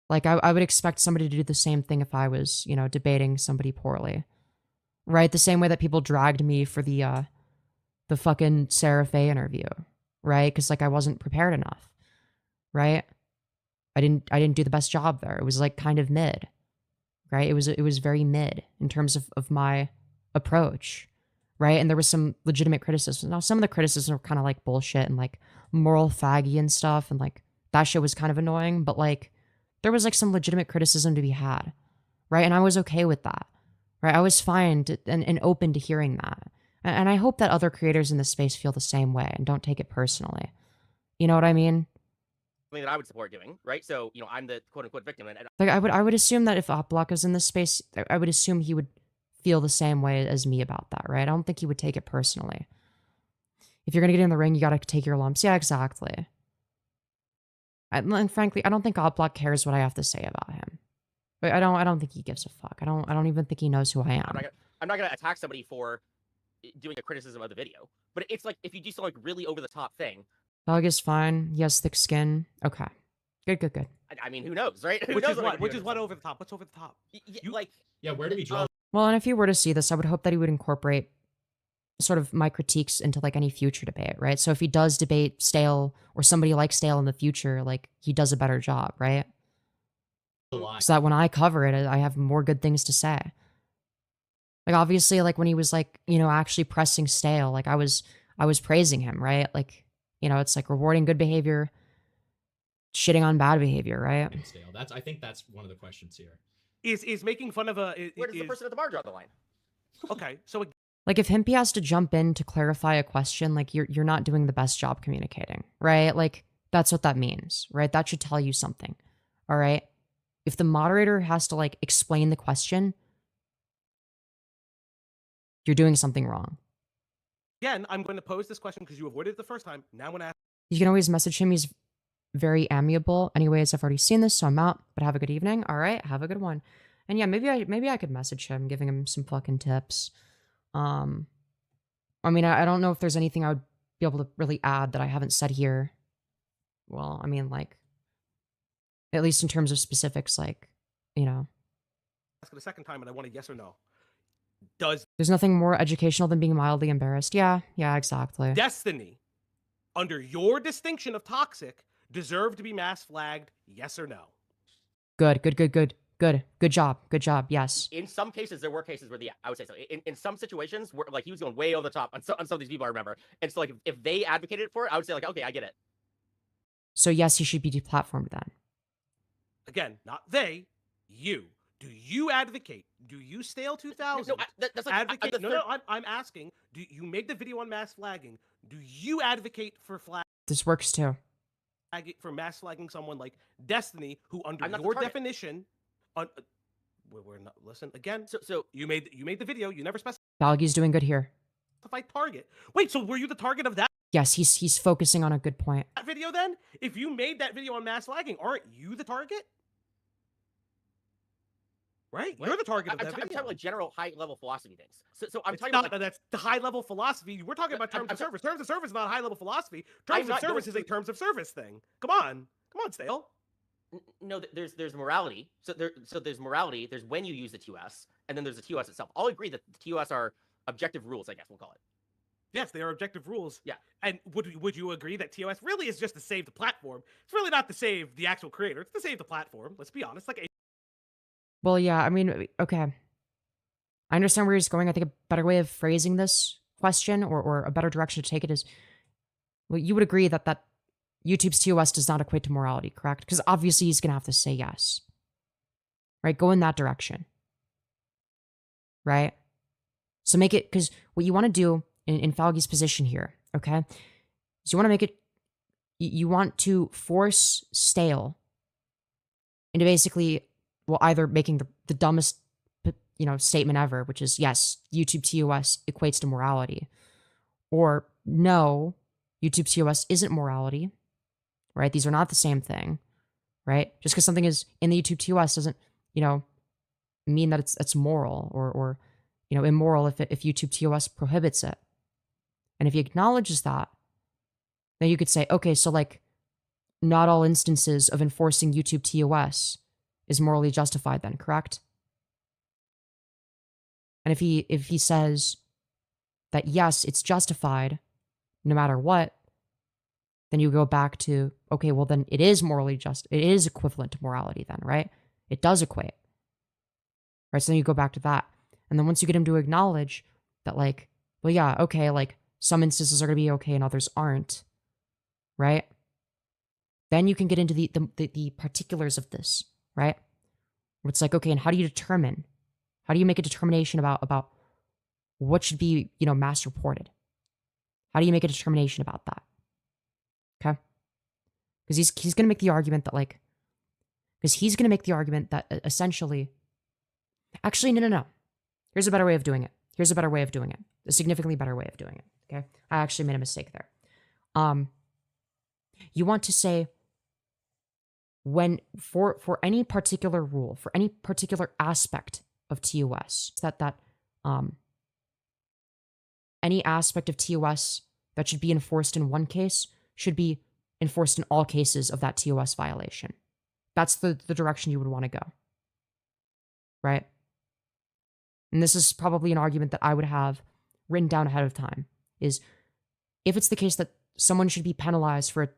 Like, I would expect somebody to do the same thing if I was, debating somebody poorly. Right? The same way that people dragged me for the fucking Sarah Faye interview. Right? Because, like, I wasn't prepared enough. Right? I didn't do the best job there. It was, like, kind of mid. Right? It was very mid in terms of my approach. Right? And there was some legitimate criticism. Now, some of the criticisms were kind of like bullshit and like moral faggy and stuff. And like that shit was kind of annoying. But like there was like some legitimate criticism to be had. Right? And I was okay with that. Right? I was fine and open to hearing that. And I hope that other creators in this space feel the same way and don't take it personally. You know what I mean? Something that I would support doing, right? So, I'm the quote unquote victim. And like I would assume that if Opblock is in this space, I would assume he would feel the same way as me about that, right? I don't think he would take it personally. If you're gonna get in the ring, you gotta take your lumps. Yeah, exactly. And frankly, I don't think Opblock cares what I have to say about him. I don't think he gives a fuck. I don't even think he knows who I am. I'm not gonna attack somebody for doing a criticism of the video, but it's like if you do some like really over the top thing. Dog is fine. He has thick skin. Okay. Good. I mean, who knows, right? Which is what over the top? What's over the top? Where do we draw? Well, and if he were to see this, I would hope that he would incorporate sort of my critiques into like any future debate, right? So if he does debate Stale or somebody like Stale in the future, like he does a better job, right? So that when I cover it, I have more good things to say. Like obviously, like when he was like, actually pressing Stale, like I was praising him, right? Like, it's like rewarding good behavior, shitting on bad behavior, right? Stale. I think that's one of the questions here. Is making fun of a... Where does the person at the bar draw the line? Okay, so... Like if Himpy has to jump in to clarify a question, like you're not doing the best job communicating, right? Like that's what that means, right? That should tell you something, all right? If the moderator has to like explain the question, you're doing something wrong. Again, I'm going to pose this question because you avoided it the first time. Now I'm going to ask... You can always message him. He's very amiable. Anyways, I've already seen this, so I'm out. But have a good evening. All right, have a good one. And yeah, maybe I could message him, giving him some fucking tips. I mean, I don't know if there's anything I would be able to really add that I haven't said here. Well, I mean, like, at least in terms of specifics, like, you know. Ask it a second time and I want a yes or no. Does There's nothing more educational than being mildly embarrassed. Yeah, exactly. Destiny, under your distinction of toxic, deserve to be mass flagged? Yes or no? Good job. Yes. In some cases, there were cases where, yeah, I would say so. In some situations, where like he was going way over the top on some of these people, I remember. And so, like, if they advocated for it, I would say, like, okay, I get it. So yes, he should be deplatformed then. Again, not they, you. Do you advocate? Do you Stale2000 No, that's like advocate? No, I'm asking. Do you made the video on mass flagging? Do you advocate for This works too. for mass flagging someone like Destiny, who under I'm not the your target. definition, we're not listen again. So you made the video. You never Falgi's doing good here. specified target. Wait, so were you the target of that Yes, he's focusing on a good point. video then? If you made that video on mass flagging, aren't you the target? Right? You're the target of that video. I'm talking like general high-level philosophy things. So I'm It's talking not, about, like, that's the high-level philosophy. We're talking about terms of service. Terms of service is not high-level philosophy. Terms of not service is a terms of service thing. Come on, Stale. no, there's morality. So there's morality. There's when you use the TOS, and then there's the TOS itself. I'll agree that the TOS are objective rules, I guess we'll call it. Yes, they are objective rules. Yeah. And would you agree that TOS really is just to save the platform? It's really not to save the actual creator. It's to save the platform. Let's be honest. Like, Well, yeah, I mean, okay. I understand where he's going. I think a better way of phrasing this question, or a better direction to take it, is, well, you would agree that YouTube's TOS does not equate to morality, correct? Because obviously he's going to have to say yes. Right? Go in that direction. Right? So make it, because what you want to do in Falgi's position here, okay, is you want to make it, you want to force Stale into basically, well, either making the dumbest, statement ever, which is, yes, YouTube TOS equates to morality, or no, YouTube TOS isn't morality, right? These are not the same thing, right? Just because something is in the YouTube TOS doesn't, mean that it's moral or immoral if YouTube TOS prohibits it. And if he acknowledges that, then you could say, okay, so like, not all instances of enforcing YouTube TOS is morally justified then, correct? And if he says that yes, it's justified no matter what, then you go back to, okay, well then it is morally just, it is equivalent to morality then, right? It does equate. Right? So then you go back to that. And then once you get him to acknowledge that, like, well, yeah, okay, like some instances are going to be okay and others aren't, right? Then you can get into the particulars of this, right? Where it's like, okay, and how do you determine? How do you make a determination about what should be, mass reported? How do you make a determination about that? Okay? Because he's going to make the argument that, like, because he's going to make the argument that essentially, actually, no. Here's a better way of doing it. A significantly better way of doing it. Okay? I actually made a mistake there. You want to say, when for any particular rule, for any particular aspect of TOS, that any aspect of TOS that should be enforced in one case should be enforced in all cases of that TOS violation. That's the direction you would want to go. Right? And this is probably an argument that I would have written down ahead of time, is if it's the case that someone should be penalized for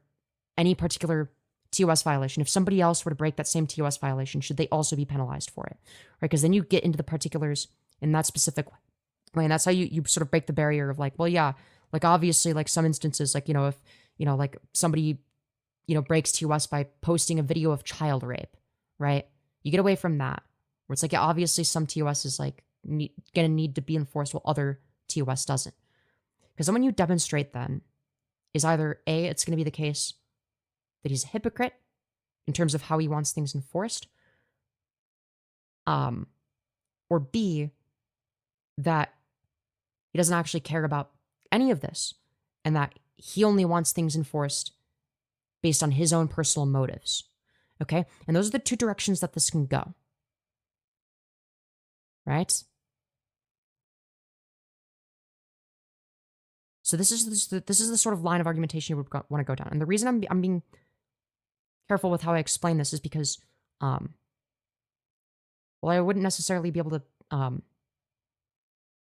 any particular TOS violation, if somebody else were to break that same TOS violation, should they also be penalized for it? Right? Because then you get into the particulars in that specific way. And that's how you sort of break the barrier of, like, well, yeah, like obviously, like some instances, like, if, like somebody, breaks TOS by posting a video of child rape, right? You get away from that, where it's like, yeah, obviously some TOS is like gonna need to be enforced while other TOS doesn't. Because then when you demonstrate then, is either A, it's gonna be the case that he's a hypocrite in terms of how he wants things enforced, or B, that he doesn't actually care about any of this, and that he only wants things enforced based on his own personal motives. Okay? And those are the two directions that this can go. right? So this is the sort of line of argumentation you would want to go down. And the reason I'm being careful with how I explain this is because, well, I wouldn't necessarily be able to, I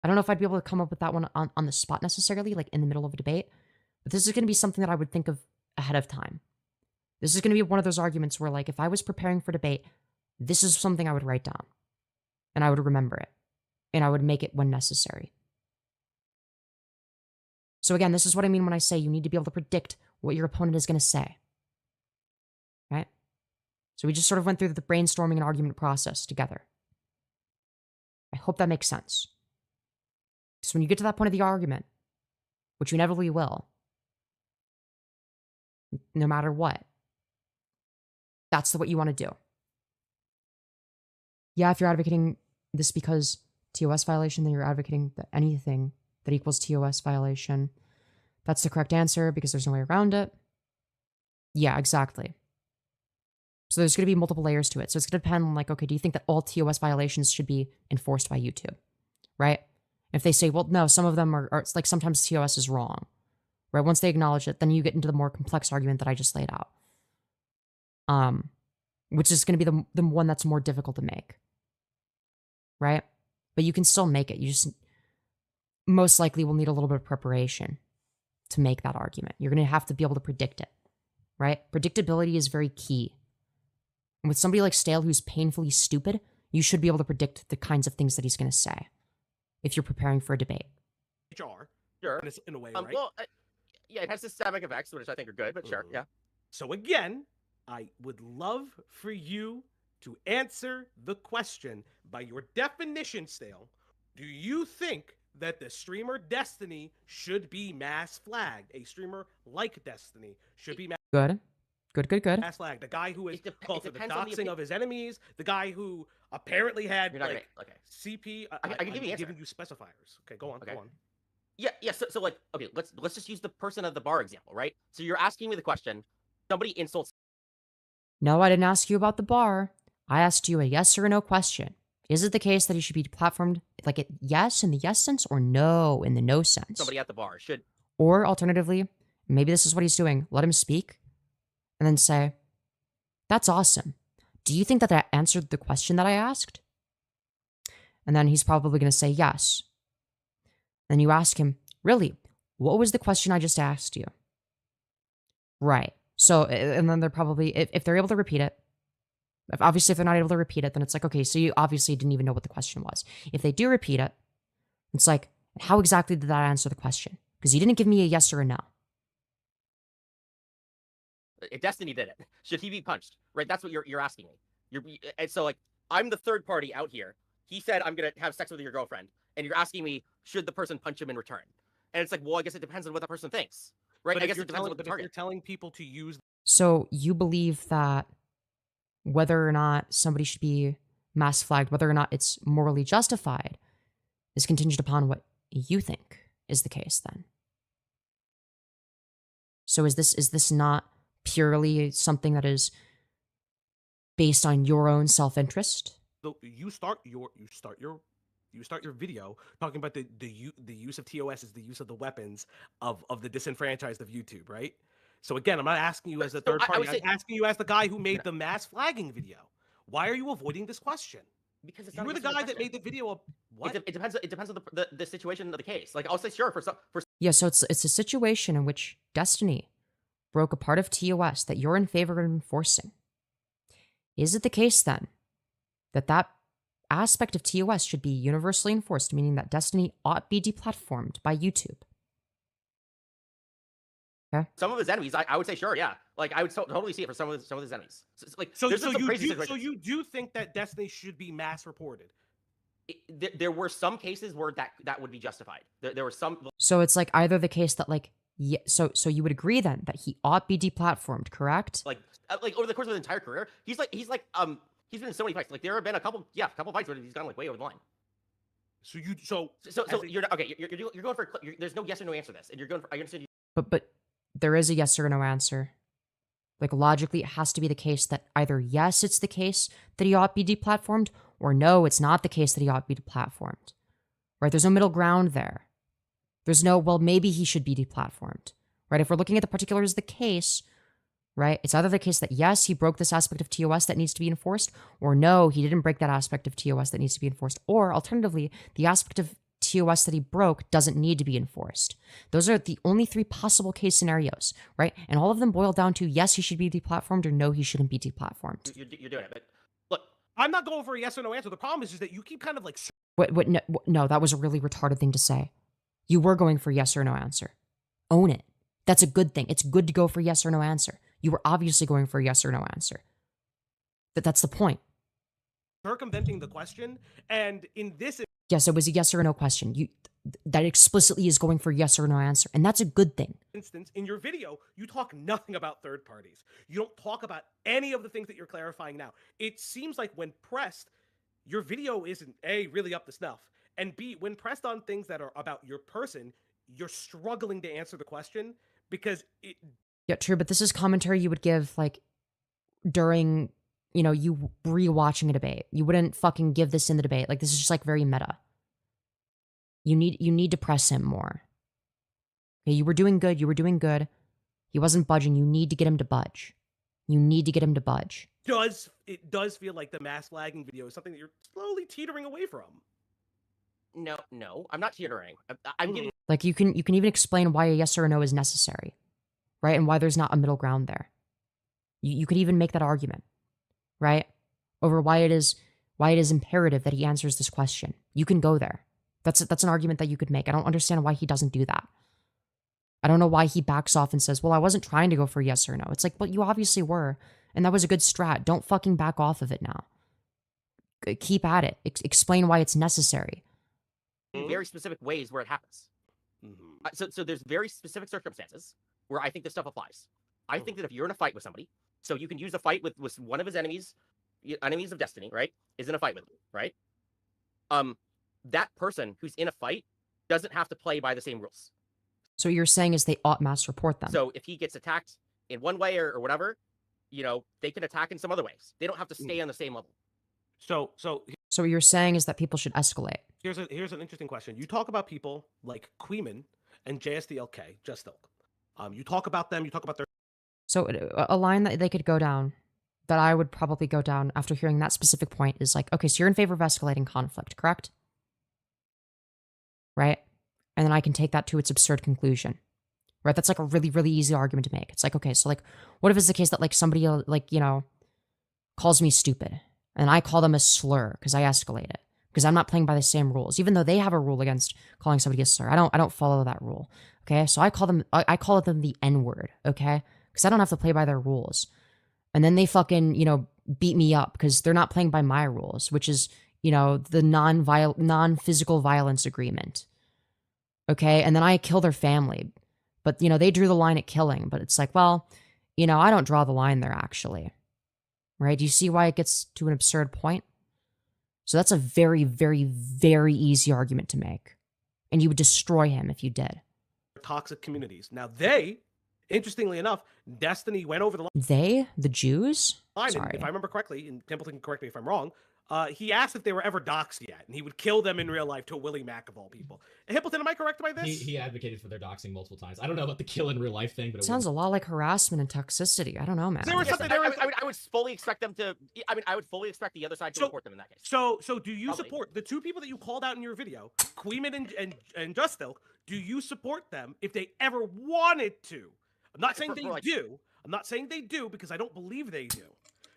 don't know if I'd be able to come up with that one on the spot necessarily, like in the middle of a debate, but this is going to be something that I would think of ahead of time. This is going to be one of those arguments where, like, if I was preparing for debate, this is something I would write down, and I would remember it, and I would make it when necessary. So again, this is what I mean when I say you need to be able to predict what your opponent is going to say. Right? So we just sort of went through the brainstorming and argument process together. I hope that makes sense. So when you get to that point of the argument, which you inevitably will, no matter what, that's what you want to do. Yeah, if you're advocating this because TOS violation, then you're advocating that anything that equals TOS violation. That's the correct answer because there's no way around it. Yeah, exactly. So there's going to be multiple layers to it. So it's going to depend on, like, okay, do you think that all TOS violations should be enforced by YouTube? Right? If they say, well, no, some of them are it's like sometimes TOS is wrong. Right? Once they acknowledge it, then you get into the more complex argument that I just laid out. Which is going to be the one that's more difficult to make. Right? But you can still make it. You just most likely will need a little bit of preparation to make that argument. You're going to have to be able to predict it. Right? Predictability is very key. And with somebody like Stale who's painfully stupid, you should be able to predict the kinds of things that he's going to say if you're preparing for a debate. HR. Sure. In a way, right? Well, yeah, it has systemic effects, which I think are good, but sure, yeah. So again, I would love for you to answer the question by your definition, Stale. Do you think that the streamer Destiny should be mass flagged? A streamer like Destiny should be mass Good. mass flagged. The guy who is called for the doxing of his enemies, the guy who apparently had like CP. I can give you giving you specifiers. Okay, go on. Go on. Yeah. So like, okay, let's just use the person at the bar example, right? So you're asking me the question: somebody insults. No, I didn't ask you about the bar. I asked you a yes or no question. Is it the case that he should be platformed like a yes in the yes sense or no in the no sense? Somebody at the bar should. Or alternatively, maybe this is what he's doing. Let him speak and then say, that's awesome. Do you think that that answered the question that I asked? And then he's probably going to say yes. And you ask him, really, what was the question I just asked you? Right. So, and then they're probably, if they're able to repeat it, obviously if they're not able to repeat it, then it's like, okay, so you obviously didn't even know what the question was. If they do repeat it, it's like, how exactly did that answer the question? Because you didn't give me a yes or a no. If Destiny did it, should he be punched? Right? That's what you're asking me. And so like, I'm the third party out here. He said, I'm going to have sex with your girlfriend. And you're asking me, should the person punch him in return? And it's like, well, I guess it depends on what the person thinks. Right? But I guess it depends on what the target. You're telling people to use. So you believe that whether or not somebody should be mass flagged, whether or not it's morally justified, is contingent upon what you think is the case then. So is this not purely something that is based on your own self-interest? So you start your video talking about the use of TOS as the use of the weapons of the disenfranchised of YouTube, right? So again, I'm not asking you as a third party. I'm asking you as the guy who made the mass flagging video. Why are you avoiding this question? Because it's you were the guy that made the video. What? It depends. It depends on the situation of the case. Like I'll say sure for yeah. So it's a situation in which Destiny broke a part of TOS that you're in favor of enforcing. Is it the case then that aspect of TOS should be universally enforced, meaning that Destiny ought be deplatformed by YouTube? Okay. Some of his enemies, I would say sure, yeah. Like I would totally see it for some of his enemies. So you do think that Destiny should be mass reported? There were some cases where that would be justified. There were some. So it's like either the case that like yeah. So you would agree then that he ought be deplatformed, correct? Like over the course of his entire career, he's been in so many fights. Like there have been a couple fights where he's gone like way over the line. So you're okay. You're going for there's no yes or no answer to this, and you're going for I understand you. But there is a yes or no answer. Like logically, it has to be the case that either yes, it's the case that he ought be deplatformed, or no, it's not the case that he ought to be deplatformed. Right? There's no middle ground there. There's no, well, maybe he should be deplatformed. Right? If we're looking at the particulars of the case, right, it's either the case that yes, he broke this aspect of TOS that needs to be enforced, or no, he didn't break that aspect of TOS that needs to be enforced, or alternatively, the aspect of TOS that he broke doesn't need to be enforced. Those are the only three possible case scenarios, right? And all of them boil down to yes, he should be deplatformed, or no, he shouldn't be deplatformed. You're doing it, but look, I'm not going for a yes or no answer. The problem is just that you keep kind of like. What, no, that was a really retarded thing to say. You were going for yes or no answer. Own it. That's a good thing. It's good to go for yes or no answer. You were obviously going for a yes or no answer. But that's the point. Circumventing the question, and in this yes, it was a yes or no question. That explicitly is going for yes or no answer, and that's a good thing. instance, in your video, you talk nothing about third parties. You don't talk about any of the things that you're clarifying now. It seems like when pressed, your video isn't A, really up to snuff, and B, when pressed on things that are about your person, you're struggling to answer the question because it. Yeah, true, but this is commentary you would give, like, during, you know, you rewatching a debate. You wouldn't fucking give this in the debate. Like, this is just, like, very meta. You need to press him more. Okay, you were doing good. You were doing good. He wasn't budging. You need to get him to budge. You need to get him to budge. It does feel like the mass flagging video is something that you're slowly teetering away from. No, I'm not teetering. I'm getting. Like, you can even explain why a yes or a no is necessary, right? And why there's not a middle ground there. You could even make that argument, right? Over why it is imperative that he answers this question. You can go there. That's an argument that you could make. I don't understand why he doesn't do that. I don't know why he backs off and says, well, I wasn't trying to go for yes or no. It's like, well, you obviously were. And that was a good strat. Don't fucking back off of it now. Keep at it. Explain why it's necessary. In very specific ways where it happens. So there's very specific circumstances where I think this stuff applies. I think that if you're in a fight with somebody, so you can use a fight with one of his enemies of destiny, right? Is in a fight with him, right? That person who's in a fight doesn't have to play by the same rules. So what you're saying is they ought mass report them. So if he gets attacked in one way or whatever, you know, they can attack in some other ways. They don't have to stay on the same level. So what you're saying is that people should escalate. Here's an interesting question. You talk about people like Queeman and JSDLK, Just Ilk. You talk about them. You talk about their. So a line that they could go down, that I would probably go down after hearing that specific point is like, okay, so you're in favor of escalating conflict, correct? Right? And then I can take that to its absurd conclusion. Right? That's like a really, really easy argument to make. It's like, okay, so like, what if it's the case that like somebody like, you know, calls me stupid and I call them a slur because I escalate it because I'm not playing by the same rules, even though they have a rule against calling somebody a slur. I don't follow that rule. Okay? So I call them the N-word, okay? Because I don't have to play by their rules. And then they fucking, you know, beat me up because they're not playing by my rules, which is, you know, the non-physical violence agreement. Okay? And then I kill their family. But, you know, they drew the line at killing. But it's like, well, you know, I don't draw the line there, actually. Right? Do you see why it gets to an absurd point? So that's a very, very, very easy argument to make. And you would destroy him if you did. Toxic communities. Now they, interestingly enough, Destiny went over the line. They? The Jews? Sorry. If I remember correctly, and Templeton can correct me if I'm wrong, he asked if they were ever doxed yet, and he would kill them in real life to Willie Mack of all people. Hippleton, am I correct by this? He advocated for their doxing multiple times. I don't know about the kill in real life thing, but it sounds a lot like harassment and toxicity. I don't know, man. There was something. I would fully expect them to. I would fully expect the other side to report them in that case. So do you support the two people that you called out in your video, Queeman and Just Ilk? Do you support them if they ever wanted to? I'm not saying they do. I'm not saying they do because I don't believe they do.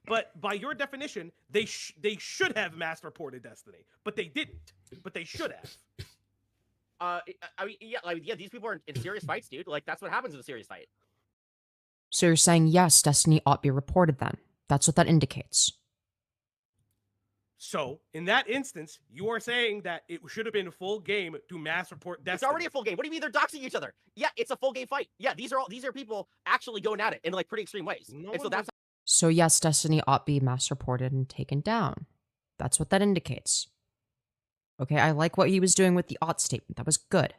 But by your definition, they should have mass reported Destiny, but they didn't. But they should have. I mean, yeah, these people are in serious fights, dude. Like that's what happens in a serious fight. So you're saying yes, Destiny ought be reported then. That's what that indicates. So in that instance, you are saying that it should have been a full game to mass report Destiny. It's already a full game. What do you mean they're doxing each other? Yeah, it's a full game fight. Yeah, these are people actually going at it in like pretty extreme ways. And so that's. So yes, Destiny ought be mass reported and taken down. That's what that indicates. Okay, I like what he was doing with the ought statement. That was good.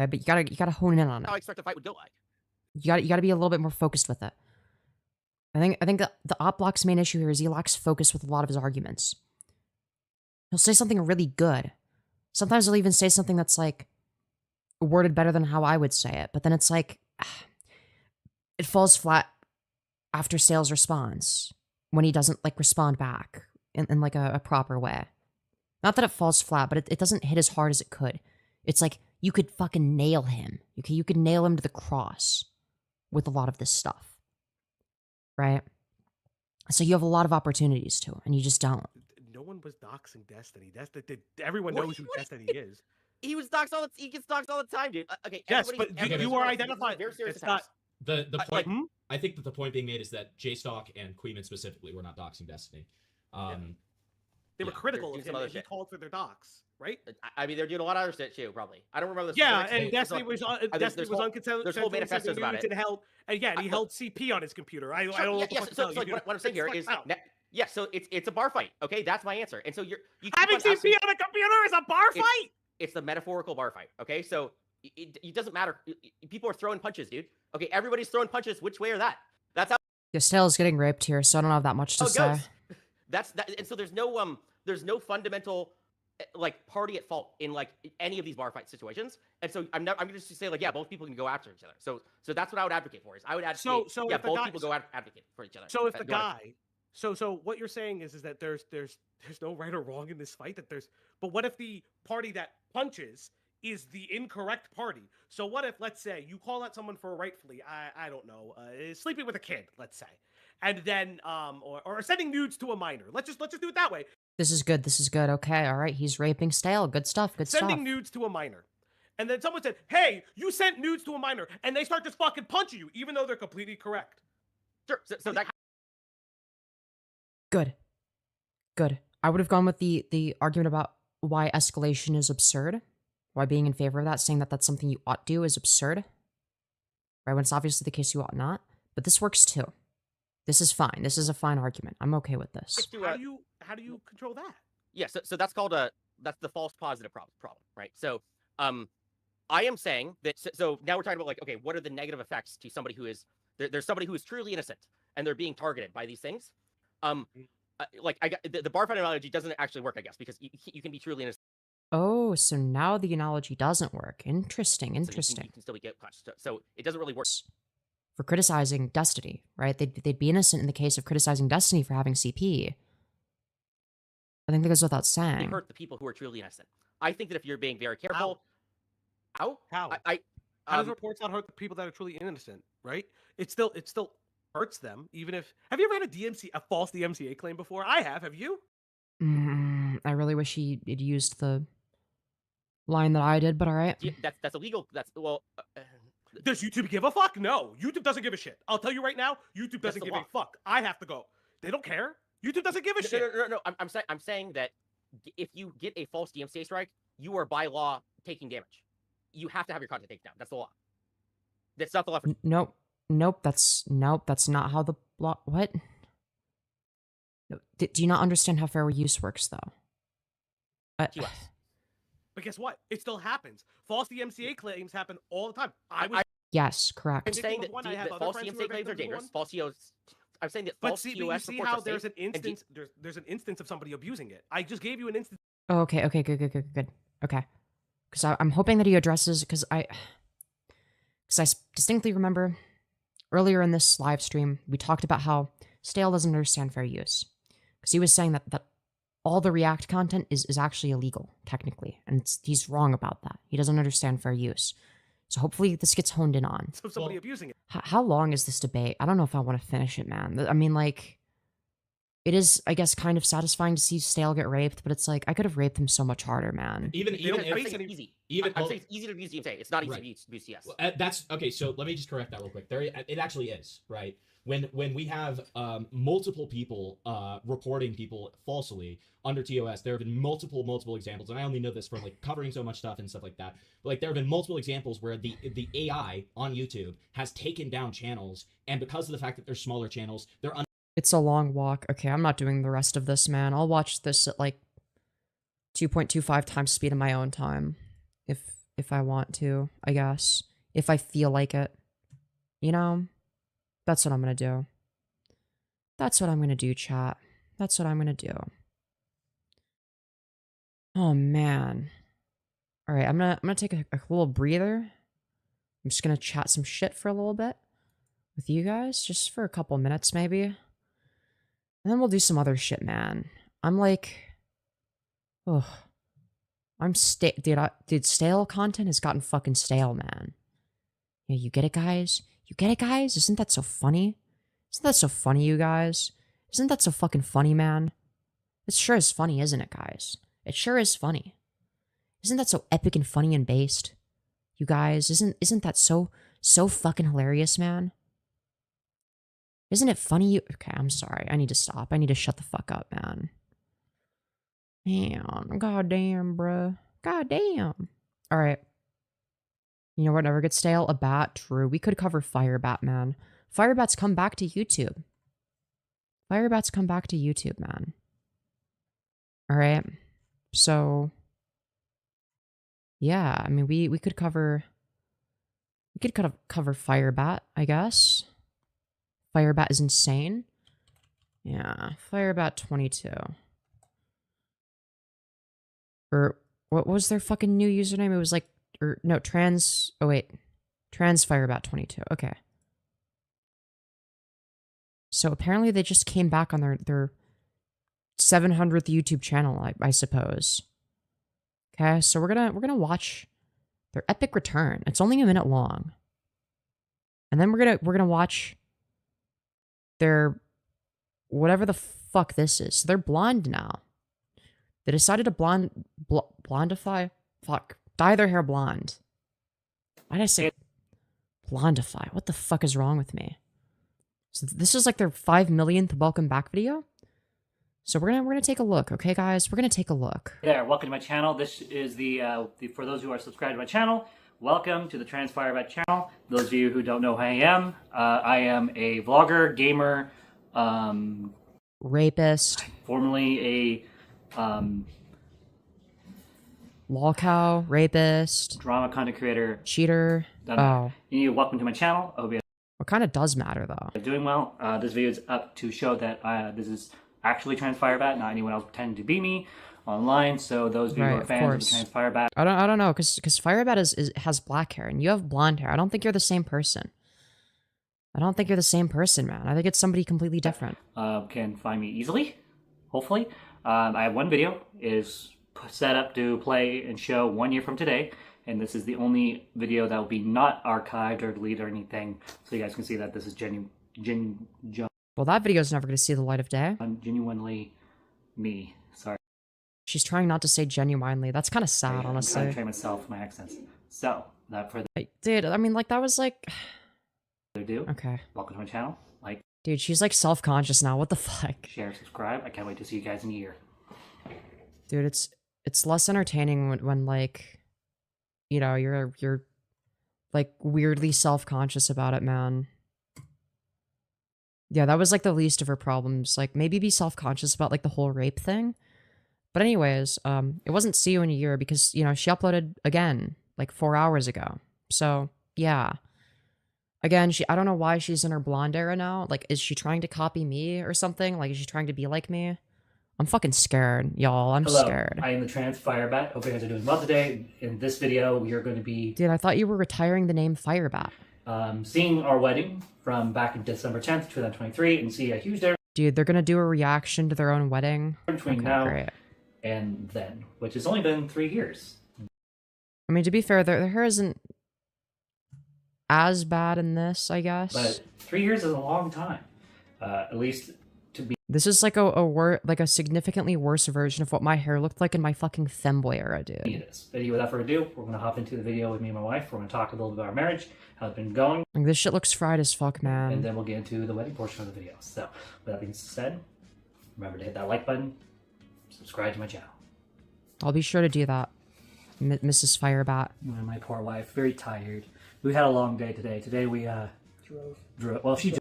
Okay, but you gotta hone in on it. How I expect a fight would go like. You gotta be a little bit more focused with it. I think the op block's main issue here is he lacks focus with a lot of his arguments. He'll say something really good. Sometimes he'll even say something that's like worded better than how I would say it, but then it's like it falls flat after Stale's response when he doesn't like respond back in like a proper way. Not that it falls flat, but it doesn't hit as hard as it could. It's like you could fucking nail him. You could nail him to the cross with a lot of this stuff. Right? So you have a lot of opportunities to, and you just don't. No one was doxing Destiny. Everyone knows who Destiny is. He was doxed all the he gets doxed all the time, dude. Okay. Yes, but you are identified. Very serious It's not. The point. I think that the point being made is that J-Stock and Queeman specifically were not doxing Destiny. They were critical doing of some him, other and he shit. called for their docs, right? I mean, they're doing a lot of other shit too, probably. I don't remember the Yeah, specifics. and Destiny was unconsensual. There's whole manifestos about it. And held, and yeah, he held CP on his computer. I don't know what the fuck to so tell you. what I'm saying here is, so it's a bar fight. Okay, that's my answer. And so you having CP on a computer is a bar fight. It's the metaphorical bar fight. Okay, so it doesn't matter. People are throwing punches, dude. Okay, everybody's throwing punches. Which way or that? That's how. Yeah, Stale's getting raped here, so I don't have that much to say. That's that, and so there's no fundamental like party at fault in like any of these bar fight situations. And so I'm going to just say like, yeah, both people can go after each other. So that's what I would advocate for. Is I would advocate both people go advocate for each other. So if the guy, so what you're saying is that there's no right or wrong in this fight. But what if the party that punches is the incorrect party? So what if, let's say, you call out someone for rightfully, I don't know, sleeping with a kid, let's say, and then or sending nudes to a minor. Let's just do it that way. This is good. This is good. Okay, all right. He's raping Stale. Good stuff. Good stuff. Sending nudes to a minor. And then someone said, hey, you sent nudes to a minor. And they start just fucking punching you, even though they're completely correct. Sure. So that. Good. Good. I would have gone with the argument about why escalation is absurd. Why being in favor of that, saying that that's something you ought to do is absurd. Right, when it's obviously the case you ought not. But this works too. This is fine. This is a fine argument. I'm okay with this. How do you control that? Yeah, so that's called that's the false positive problem, right? So I am saying that so now we're talking about like, okay, what are the negative effects to somebody who is there's somebody who is truly innocent and they're being targeted by these things. Like I got the bar fight analogy doesn't actually work, I guess, because you can be truly innocent. Oh, so now the analogy doesn't work. Interesting. You can still get punched. So it doesn't really work. For criticizing Destiny, right? They'd be innocent in the case of criticizing Destiny for having CP. I think that goes without saying. They hurt the people who are truly innocent. I think that if you're being very careful, how does reports not hurt the people that are truly innocent? Right? It still hurts them, even if. Have you ever had a false DMCA claim before? I have. Have you? I really wish he'd used the line that I did, but all right. Yeah, that's illegal. Does YouTube give a fuck? No, YouTube doesn't give a shit. I'll tell you right now, YouTube doesn't give a fuck. I have to go. They don't care. YouTube doesn't give a shit. No. I'm saying that if you get a false DMCA strike, you are by law taking damage. You have to have your content taken down. That's the law. That's not the law. Nope. That's not how the law. What? Do you not understand how fair use works, though? But guess what? It still happens. False DMCA claims happen all the time. Yes, correct. I'm saying that false DMCA claims are dangerous. False TOS. I'm saying that false TOS you see how there's an instance. There's an instance of somebody abusing it. I just gave you an instance. Oh, okay, good. Okay, because I'm hoping that he addresses because I distinctly remember earlier in this live stream we talked about how Stale doesn't understand fair use because he was saying that all the React content is actually illegal technically, and he's wrong about that. He doesn't understand fair use. So hopefully this gets honed in on. So somebody abusing it. How long is this debate? I don't know if I want to finish it, man. I mean, like, it is, I guess, kind of satisfying to see Stale get raped, but it's like, I could have raped him so much harder, man. I'm saying it's easy. I'm saying it's easy to abuse DMCA. It's not easy to abuse CS. Well, that's okay. So let me just correct that real quick. It actually is, right? When we have multiple people reporting people falsely under TOS, there have been multiple examples, and I only know this from like covering so much stuff and stuff like that. But like there have been multiple examples where the AI on YouTube has taken down channels, and because of the fact that they're smaller channels, they're It's a long walk. Okay, I'm not doing the rest of this, man. I'll watch this at like 2.25 times speed in my own time, if I want to, I guess, if I feel like it, you know. That's what I'm gonna do. That's what I'm gonna do, chat. That's what I'm gonna do. Oh man. All right, I'm gonna take a little breather. I'm just gonna chat some shit for a little bit with you guys, just for a couple minutes maybe, and then we'll do some other shit, man. I'm like, ugh. I'm dude, stale content has gotten fucking stale, man. Yeah, you get it, guys? You get it, guys? Isn't that so funny? Isn't that so funny, you guys? Isn't that so fucking funny, man? It sure is funny, isn't it, guys? It sure is funny. Isn't that so epic and funny and based? You guys, isn't that so fucking hilarious, man? Isn't it funny? Okay, I'm sorry. I need to stop. I need to shut the fuck up, man. Man, goddamn, bruh. Goddamn. Alright. You know what never gets stale? A bat. True. We could cover Firebat, man. Firebat's come back to YouTube. Firebat's come back to YouTube, man. Alright. So... yeah, I mean, we could cover... we could kind of cover Firebat, I guess. Firebat is insane. Yeah, Firebat 22. Or, what was their fucking new username? It was like, or, no, trans, oh wait. Trans Firebat 22, okay. So apparently they just came back on their 700th YouTube channel, I suppose. Okay, so we're gonna watch their epic return. It's only a minute long. And then we're gonna watch their whatever the fuck this is. So they're blonde now. They decided to blondify? Fuck. Dye their hair blonde. Why did I say blondify? What the fuck is wrong with me? So this is like their 5 millionth welcome back video. So we're gonna take a look, okay, guys? We're gonna take a look. Hey there, welcome to my channel. This is the for those who are subscribed to my channel. Welcome to the Trans Firebat channel. Those of you who don't know who I am a vlogger, gamer, rapist, formerly a lolcow, rapist, drama content creator, cheater. Oh, welcome to my channel. I hope you what kind of does matter though? are doing well. This video is up to show that this is actually Trans Firebat, not anyone else pretending to be me online. So those of you who are fans of the Trans Firebat, I don't know, because Firebat has black hair and you have blonde hair. I don't think you're the same person. I don't think you're the same person, man. I think it's somebody completely different. Can find me easily, hopefully. I have one video is set up to play and show 1 year from today, and this is the only video that will be not archived or deleted or anything, so you guys can see that this is well, that video is never going to see the light of day. Genuinely me. Sorry. She's trying not to say genuinely. That's kind of sad, honestly. I'm trying myself, my accents. So, without further dude, I mean, like, that was like... ado, okay. Welcome to my channel. Like, dude, she's like self-conscious now. What the fuck? Share, subscribe. I can't wait to see you guys in a year. Dude, it's less entertaining when like, you know, you're like weirdly self-conscious about it, man. Yeah, that was like the least of her problems. Like, maybe be self-conscious about like the whole rape thing. But anyways, it wasn't see you in a year because, you know, she uploaded again like 4 hours ago. So, yeah. Again, I don't know why she's in her blonde era now. Like, is she trying to copy me or something? Like, is she trying to be like me? I'm fucking scared, y'all. I'm scared. I am the Trans Firebat. Hope you guys are doing well today. In this video, we are going to be... dude, I thought you were retiring the name Firebat. Seeing our wedding from back in December 10th, 2023, and see a huge difference. Dude, they're gonna do a reaction to their own wedding? Between now and then, which has only been 3 years. I mean, to be fair, their hair isn't as bad in this, I guess. But 3 years is a long time. At least to be... this is like a significantly worse version of what my hair looked like in my fucking femboy era, dude. It is. But without further ado, we're gonna hop into the video with me and my wife. We're gonna talk a little bit about our marriage, how it's been going. Like, this shit looks fried as fuck, man. And then we'll get into the wedding portion of the video. So, with that being said, remember to hit that like button, subscribe to my channel. I'll be sure to do that, Mrs. Firebat. My poor wife, very tired. We had a long day today. Today we drove. Well, she.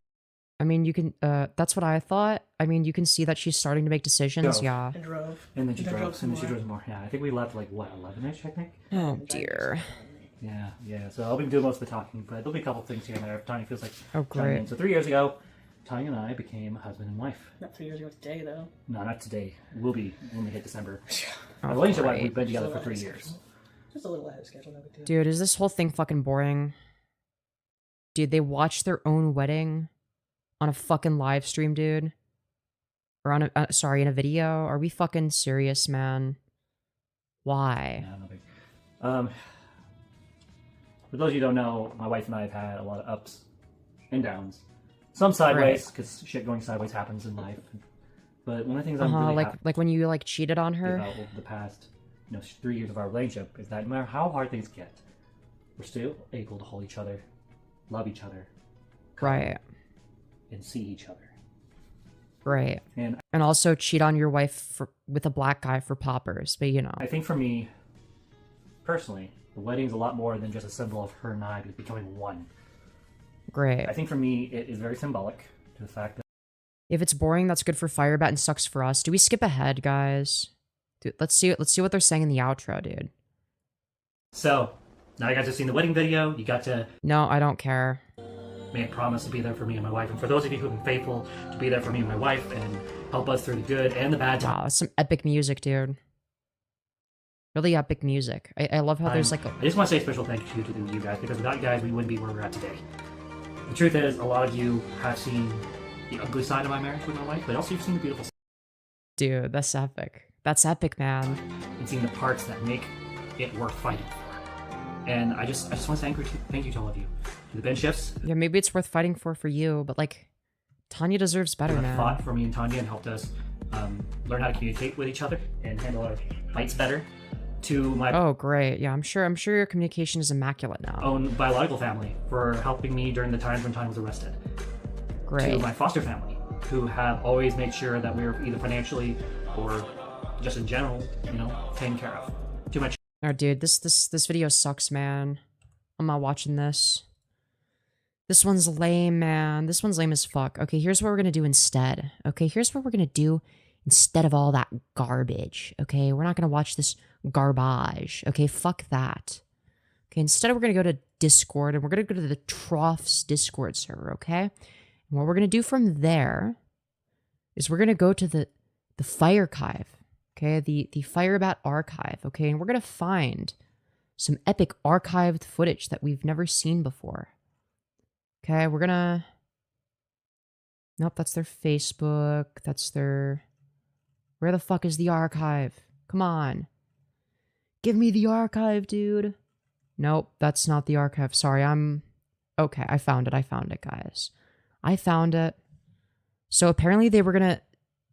I mean, you can. That's what I thought. I mean, you can see that she's starting to make decisions. Yeah. And drove. And then she drove. And then she drove more. Yeah, I think we left like what 11ish. I think. Oh dear. Yeah. So I'll be doing most of the talking, but there'll be a couple things here and there if Tony feels like. Oh great. So 3 years ago, Tanya and I became husband and wife. Not 3 years ago today, though. No, not today. We'll be when we hit December. Oh, Our relationship, great. we've been together for 3 years. Just a little ahead of schedule, no big deal. Dude, is this whole thing fucking boring? Dude, they watched their own wedding on a fucking live stream, dude. Or on a, sorry, in a video? Are we fucking serious, man? Why? Yeah, no big. For those of you who don't know, my wife and I have had a lot of ups and downs. Some sideways, because shit going sideways happens in life. But one of the things I'm really like when you like cheated on her? about over the past 3 years of our relationship is that no matter how hard things get, we're still able to hold each other, love each other, Right. and see each other. Right. And also cheat on your wife with a black guy for poppers, but you know. I think for me, personally, the wedding's a lot more than just a symbol of her and I becoming one. Great. I think for me, it is very symbolic to the fact that If it's boring, that's good for Firebat and sucks for us. Do we skip ahead, guys? Dude, let's see what they're saying in the outro, dude. So, now you guys have seen the wedding video. You got to No, I don't care. make a promise to be there for me and my wife. And for those of you who have been faithful to be there for me and my wife and help us through the good and the bad Wow, that's some epic music, dude. Really epic music. I love how there's like a... I just want to say a special thank you to you guys, because without you guys, we wouldn't be where we're at today. The truth is, a lot of you have seen the ugly side of my marriage with my wife, but also you've seen the beautiful side. Dude, that's epic. That's epic, man. And seen the parts that make it worth fighting for. And I just want to thank you to all of you. To the bench shifts, Yeah, maybe it's worth fighting for you, but like, Tanya deserves better, who have man. fought for me and Tanya and helped us learn how to communicate with each other and handle our fights better. To my Oh, great. Yeah, I'm sure your communication is immaculate now. own biological family for helping me during the times when Tanya was arrested. Great. To my foster family, who have always made sure that we were either financially or just in general, taken care of. To my Oh, dude, this video sucks, man. I'm not watching this. This one's lame, man. This one's lame as fuck. Okay, here's what we're gonna do instead. Okay, here's what we're gonna do instead of all that garbage. Okay, we're not gonna watch this garbage. Okay, fuck that. Okay, instead we're gonna go to Discord and we're gonna go to the Troughs Discord server. Okay, and what we're gonna do from there is we're gonna go to the Firearchive. Okay, the Firebat archive. Okay, and we're gonna find some epic archived footage that we've never seen before. Okay, we're gonna... Nope, that's their Facebook. That's their... Where the fuck is the archive? Come on. Give me the archive, dude. Nope, that's not the archive. Sorry, Okay, I found it, guys. I found it. So apparently they were gonna...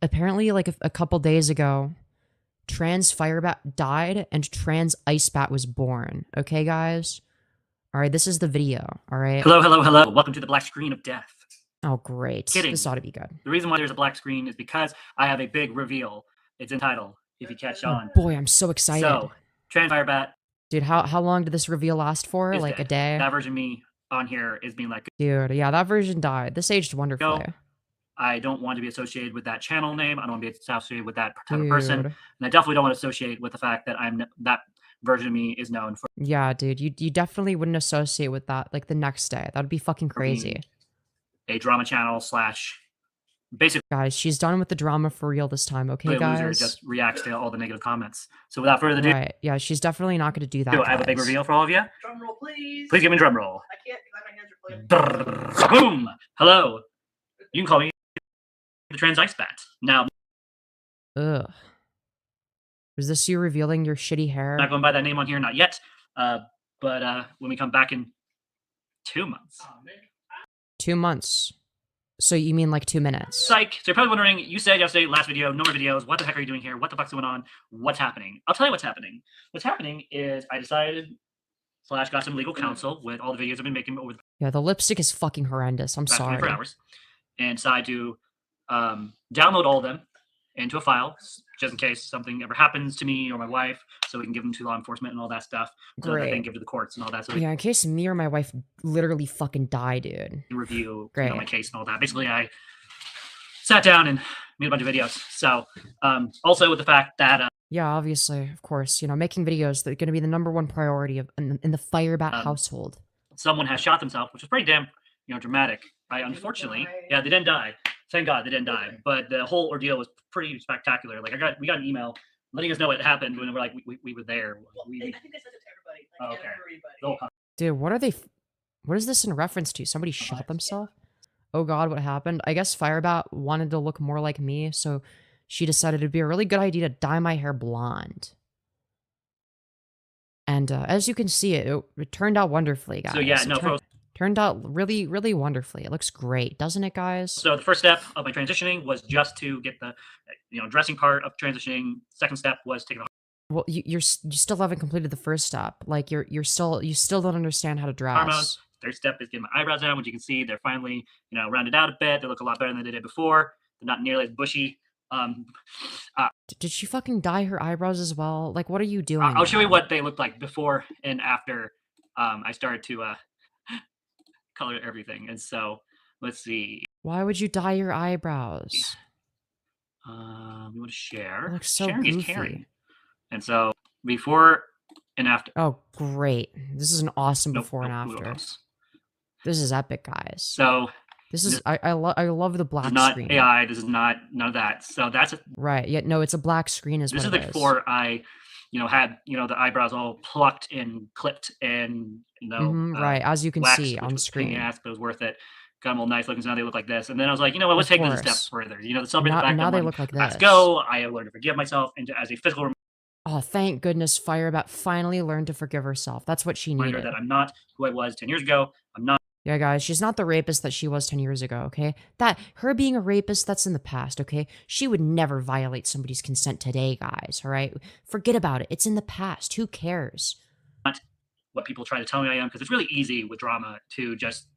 Apparently, like a couple days ago, Trans Firebat died and Trans Icebat was born. Okay, guys? Alright, this is the video, alright? Hello, hello, hello. Welcome to the black screen of death. Oh, great. Kidding. This ought to be good. The reason why there's a black screen is because I have a big reveal. It's entitled, If You Catch On. Oh, boy, I'm so excited. So, Trans Firebat Dude, how long did this reveal last for? is Like dead. a day? That version of me on here is being like, Dude, yeah, that version died. This aged wonderfully. I don't want to be associated with that channel name. I don't want to be associated with that type of person. Dude. And I definitely don't want to associate with the fact that that version of me is known for Yeah, dude, you definitely wouldn't associate with that, like, the next day. That would be fucking crazy. a drama channel / basically Guys, she's done with the drama for real this time, okay, a guys? loser just reacts to all the negative comments. So without further ado, Right, yeah, she's definitely not going to do that, I have a big guys. reveal for all of you. Drum roll, please. Please give me a drum roll. I can't because my hands are playing. Boom! Hello. You can call me the Trans Ice Bat. Now, Ugh. Was this you revealing your shitty hair? I'm not going by that name on here, not yet. But when we come back in 2 months. 2 months. So you mean like 2 minutes? Psych. So you're probably wondering, you said yesterday, last video, no more videos. What the heck are you doing here? What the fuck's going on? What's happening? I'll tell you what's happening. What's happening is I decided / got some legal counsel with all the videos I've been making over the Yeah, the lipstick is fucking horrendous. I'm past sorry. 24 hours. And decided to download all of them into a file, just in case something ever happens to me or my wife, so we can give them to law enforcement and all that stuff, so that they Great. can give to the courts and all that, so we Yeah, in case me or my wife literally fucking die, dude. can review Great. my case and all that. Basically, I sat down and made a bunch of videos. So, also with the fact that Yeah, obviously, of course. You know, making videos, they're going to be the #1 priority in the Firebat household. someone has shot themselves, which is pretty damn, dramatic. I unfortunately, yeah, they didn't die. Thank God they didn't die. But the whole ordeal was pretty spectacular. Like we got an email letting us know what happened when we're like we were there. Well, I think they sent it to everybody. Like, Okay. everybody. Dude, what is this in reference to? Somebody shot themselves? Oh god, what happened? I guess Firebat wanted to look more like me, so she decided it'd be a really good idea to dye my hair blonde. And as you can see, it turned out wonderfully, guys. So yeah, It turned out really, really wonderfully. It looks great, doesn't it, guys? So the first step of my transitioning was just to get the dressing part of transitioning. Second step was taking the Well, you still haven't completed the first step. Like you still don't understand how to dress. hormones. Third step is getting my eyebrows down, which you can see they're finally rounded out a bit. They look a lot better than they did before. They're not nearly as bushy. Did she fucking dye her eyebrows as well? Like, what are you doing? I'll show you now? what they looked like before and after I started to color everything. And so let's see. Why would you dye your eyebrows? We want to share. It looks so Sharing is goofy. caring. And so before and after. Oh, great! This is an awesome Nope, before and nope, after. nope. This is epic, guys. So This is I love the black this is not screen. AI. This is not none of that. So that's Right? Yeah, no, it's a black screen. Is this what is it like is. before I, had the eyebrows all plucked and clipped and right, as you can waxed, see which on was a pain in the screen. ass, but it was worth it. Got them all nice looking, so now they look like this. And then I was like, you know what? Let's take this a step course. further. To celebrate Now- the fact now that they when look like Let's this. Go, I learned to forgive myself, and as a physical Oh, thank goodness Firebat finally learned to forgive herself. That's what she reminder needed. that I'm not who I was 10 years ago. I'm not. Yeah, guys, she's not the rapist that she was 10 years ago, okay? Her being a rapist, that's in the past, okay? She would never violate somebody's consent today, guys, all right? Forget about it. It's in the past. Who cares? What people try to tell me I am, because it's really easy with drama to just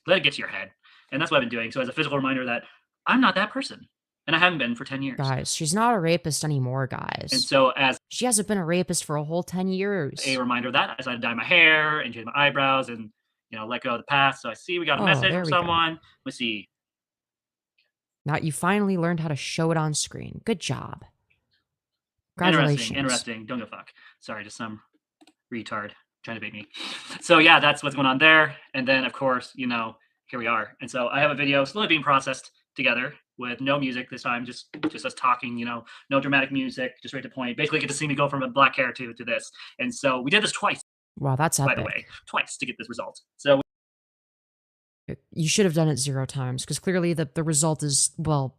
let it get to your head. And that's what I've been doing. So as a physical reminder that I'm not that person. And I haven't been for 10 years. Guys, she's not a rapist anymore, guys. And so as She hasn't been a rapist for a whole 10 years. a reminder of that, I decided to dye my hair and change my eyebrows and, let go of the past. So I see we got a Oh, message there from we go. someone. Let's see. Now you finally learned how to show it on screen. Good job. Congratulations. Interesting. Don't give a fuck. Sorry, just some retard trying to bait me. So yeah, that's what's going on there. And then of course, here we are. And so I have a video slowly being processed together with no music this time, just us talking, no dramatic music, just right to point. Basically get to see me go from a black hair to this. And so we did this twice, Wow, that's epic. by the way, twice to get this result. So You should have done it 0 times, because clearly the result is, well,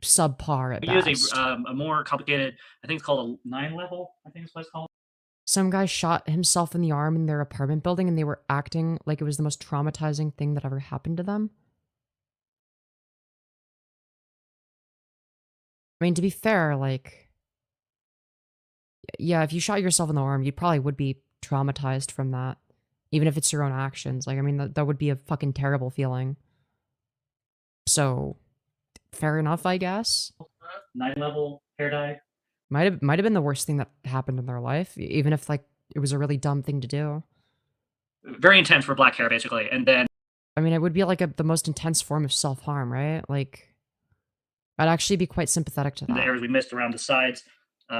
subpar at we best. use a more complicated, I think it's called a 9 level, I think is what it's called. Some guy shot himself in the arm in their apartment building, and they were acting like it was the most traumatizing thing that ever happened to them. I mean, to be fair, like, yeah, if you shot yourself in the arm, you probably would be traumatized from that, even if it's your own actions. Like, I mean, that would be a fucking terrible feeling. So, fair enough, I guess. 9 level hair dye. Might have been the worst thing that happened in their life, even if like it was a really dumb thing to do. Very intense for black hair, basically. And then I mean, it would be like the most intense form of self-harm, right? Like, I'd actually be quite sympathetic to the that. areas we missed around the sides,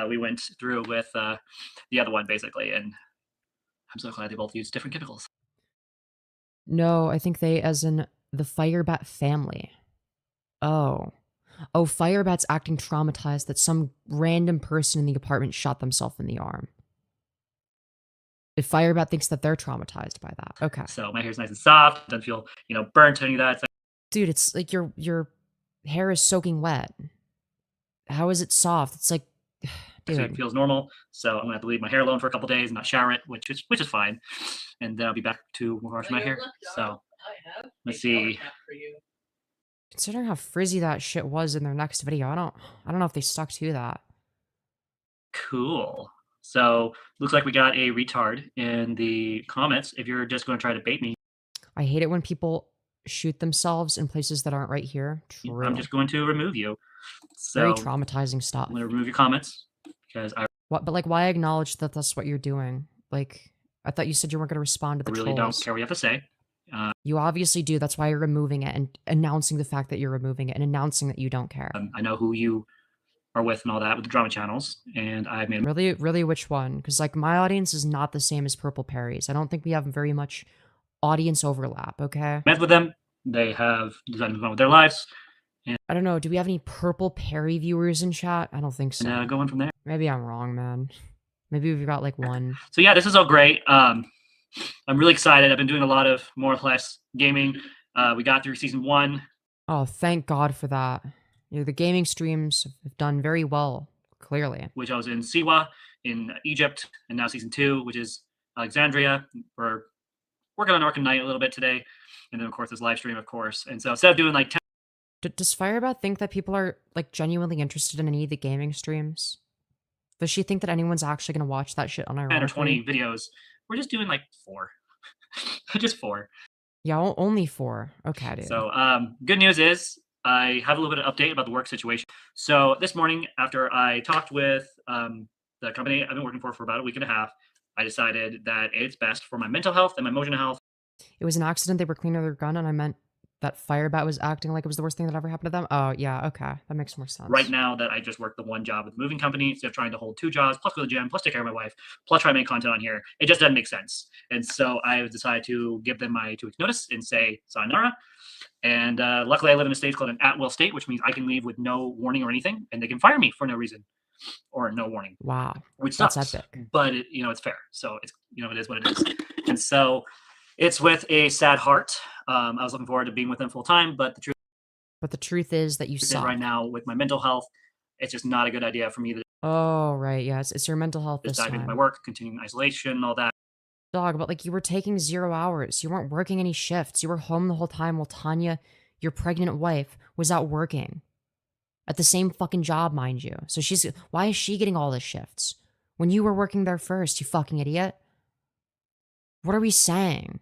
we went through with the other one, basically. And I'm so glad they both used different chemicals. No, I think they, as in the Firebat family. Oh, Firebat's acting traumatized that some random person in the apartment shot themselves in the arm. If Firebat thinks that they're traumatized by that, okay. So my hair's nice and soft, doesn't feel, burnt or any of that. It's like, Dude, it's like your hair is soaking wet. How is it soft? It's like, so it dude. feels normal. So I'm gonna have to leave my hair alone for a couple days and not shower it, which is fine. And then I'll be back to wash my hair. So let's see. Considering how frizzy that shit was in their next video, I don't know if they stuck to that. Cool. So looks like we got a retard in the comments. If you're just going to try to bait me, I hate it when people shoot themselves in places that aren't right here. True. I'm just going to remove you. So Very traumatizing stuff. I'm going to remove your comments because I What? But like, why acknowledge that that's what you're doing? Like, I thought you said you weren't going to respond to the really trolls. don't care what you have to say. You obviously do. That's why you're removing it and announcing the fact that you're removing it and announcing that you don't care. I know who you are with and all that with the drama channels, and I've made Really, which one? Because like my audience is not the same as Purple Perry's. I don't think we have very much audience overlap. Okay. met with them, they have decided to move on with their lives. I don't know. Do we have any Purple Perry viewers in chat? I don't think so. And go on from there. Maybe I'm wrong, man. Maybe we've got like one. So yeah, this is all great. I'm really excited. I've been doing a lot of more or less gaming. We got through season 1. Oh, thank God for that. You know, the gaming streams have done very well, clearly. Which I was in Siwa, in Egypt, and now season 2, which is Alexandria. We're working on Arkham Knight a little bit today. And then, of course, this live stream, of course. And so instead of doing like 10... Does Firebat think that people are like genuinely interested in any of the gaming streams? Does she think that anyone's actually going to watch that shit unironically? 10 or 20 videos. We're just doing like 4. Just 4. Yeah, only 4. Okay, dude. So, good news is I have a little bit of update about the work situation. So this morning, after I talked with the company I've been working for about a week and a half, I decided that it's best for my mental health and my emotional health. It was an accident. They were cleaning their gun, and I meant that Firebat was acting like it was the worst thing that ever happened to them. Oh, yeah, okay. That makes more sense. Right now that I just work the one job with the moving company instead of trying to hold 2 jobs, plus go to the gym, plus take care of my wife, plus try to make content on here. It just doesn't make sense. And so I decided to give them my 2 weeks notice and say sayonara. And luckily I live in a state called an at-will state, which means I can leave with no warning or anything, and they can fire me for no reason or no warning. Wow. Which That's sucks, epic. but it, it's fair. So it's, it is what it is. And so it's with a sad heart. I was looking forward to being with them full time, but the truth is that you is suck. right now with my mental health, it's just not a good idea for me to Oh, right. Yeah, it's your mental health just this dive into my time. work, continuing isolation, all that. Dog, but like you were taking 0 hours. You weren't working any shifts. You were home the whole time while Tanya, your pregnant wife, was out working. At the same fucking job, mind you. So why is she getting all the shifts? When you were working there first, you fucking idiot. What are we saying?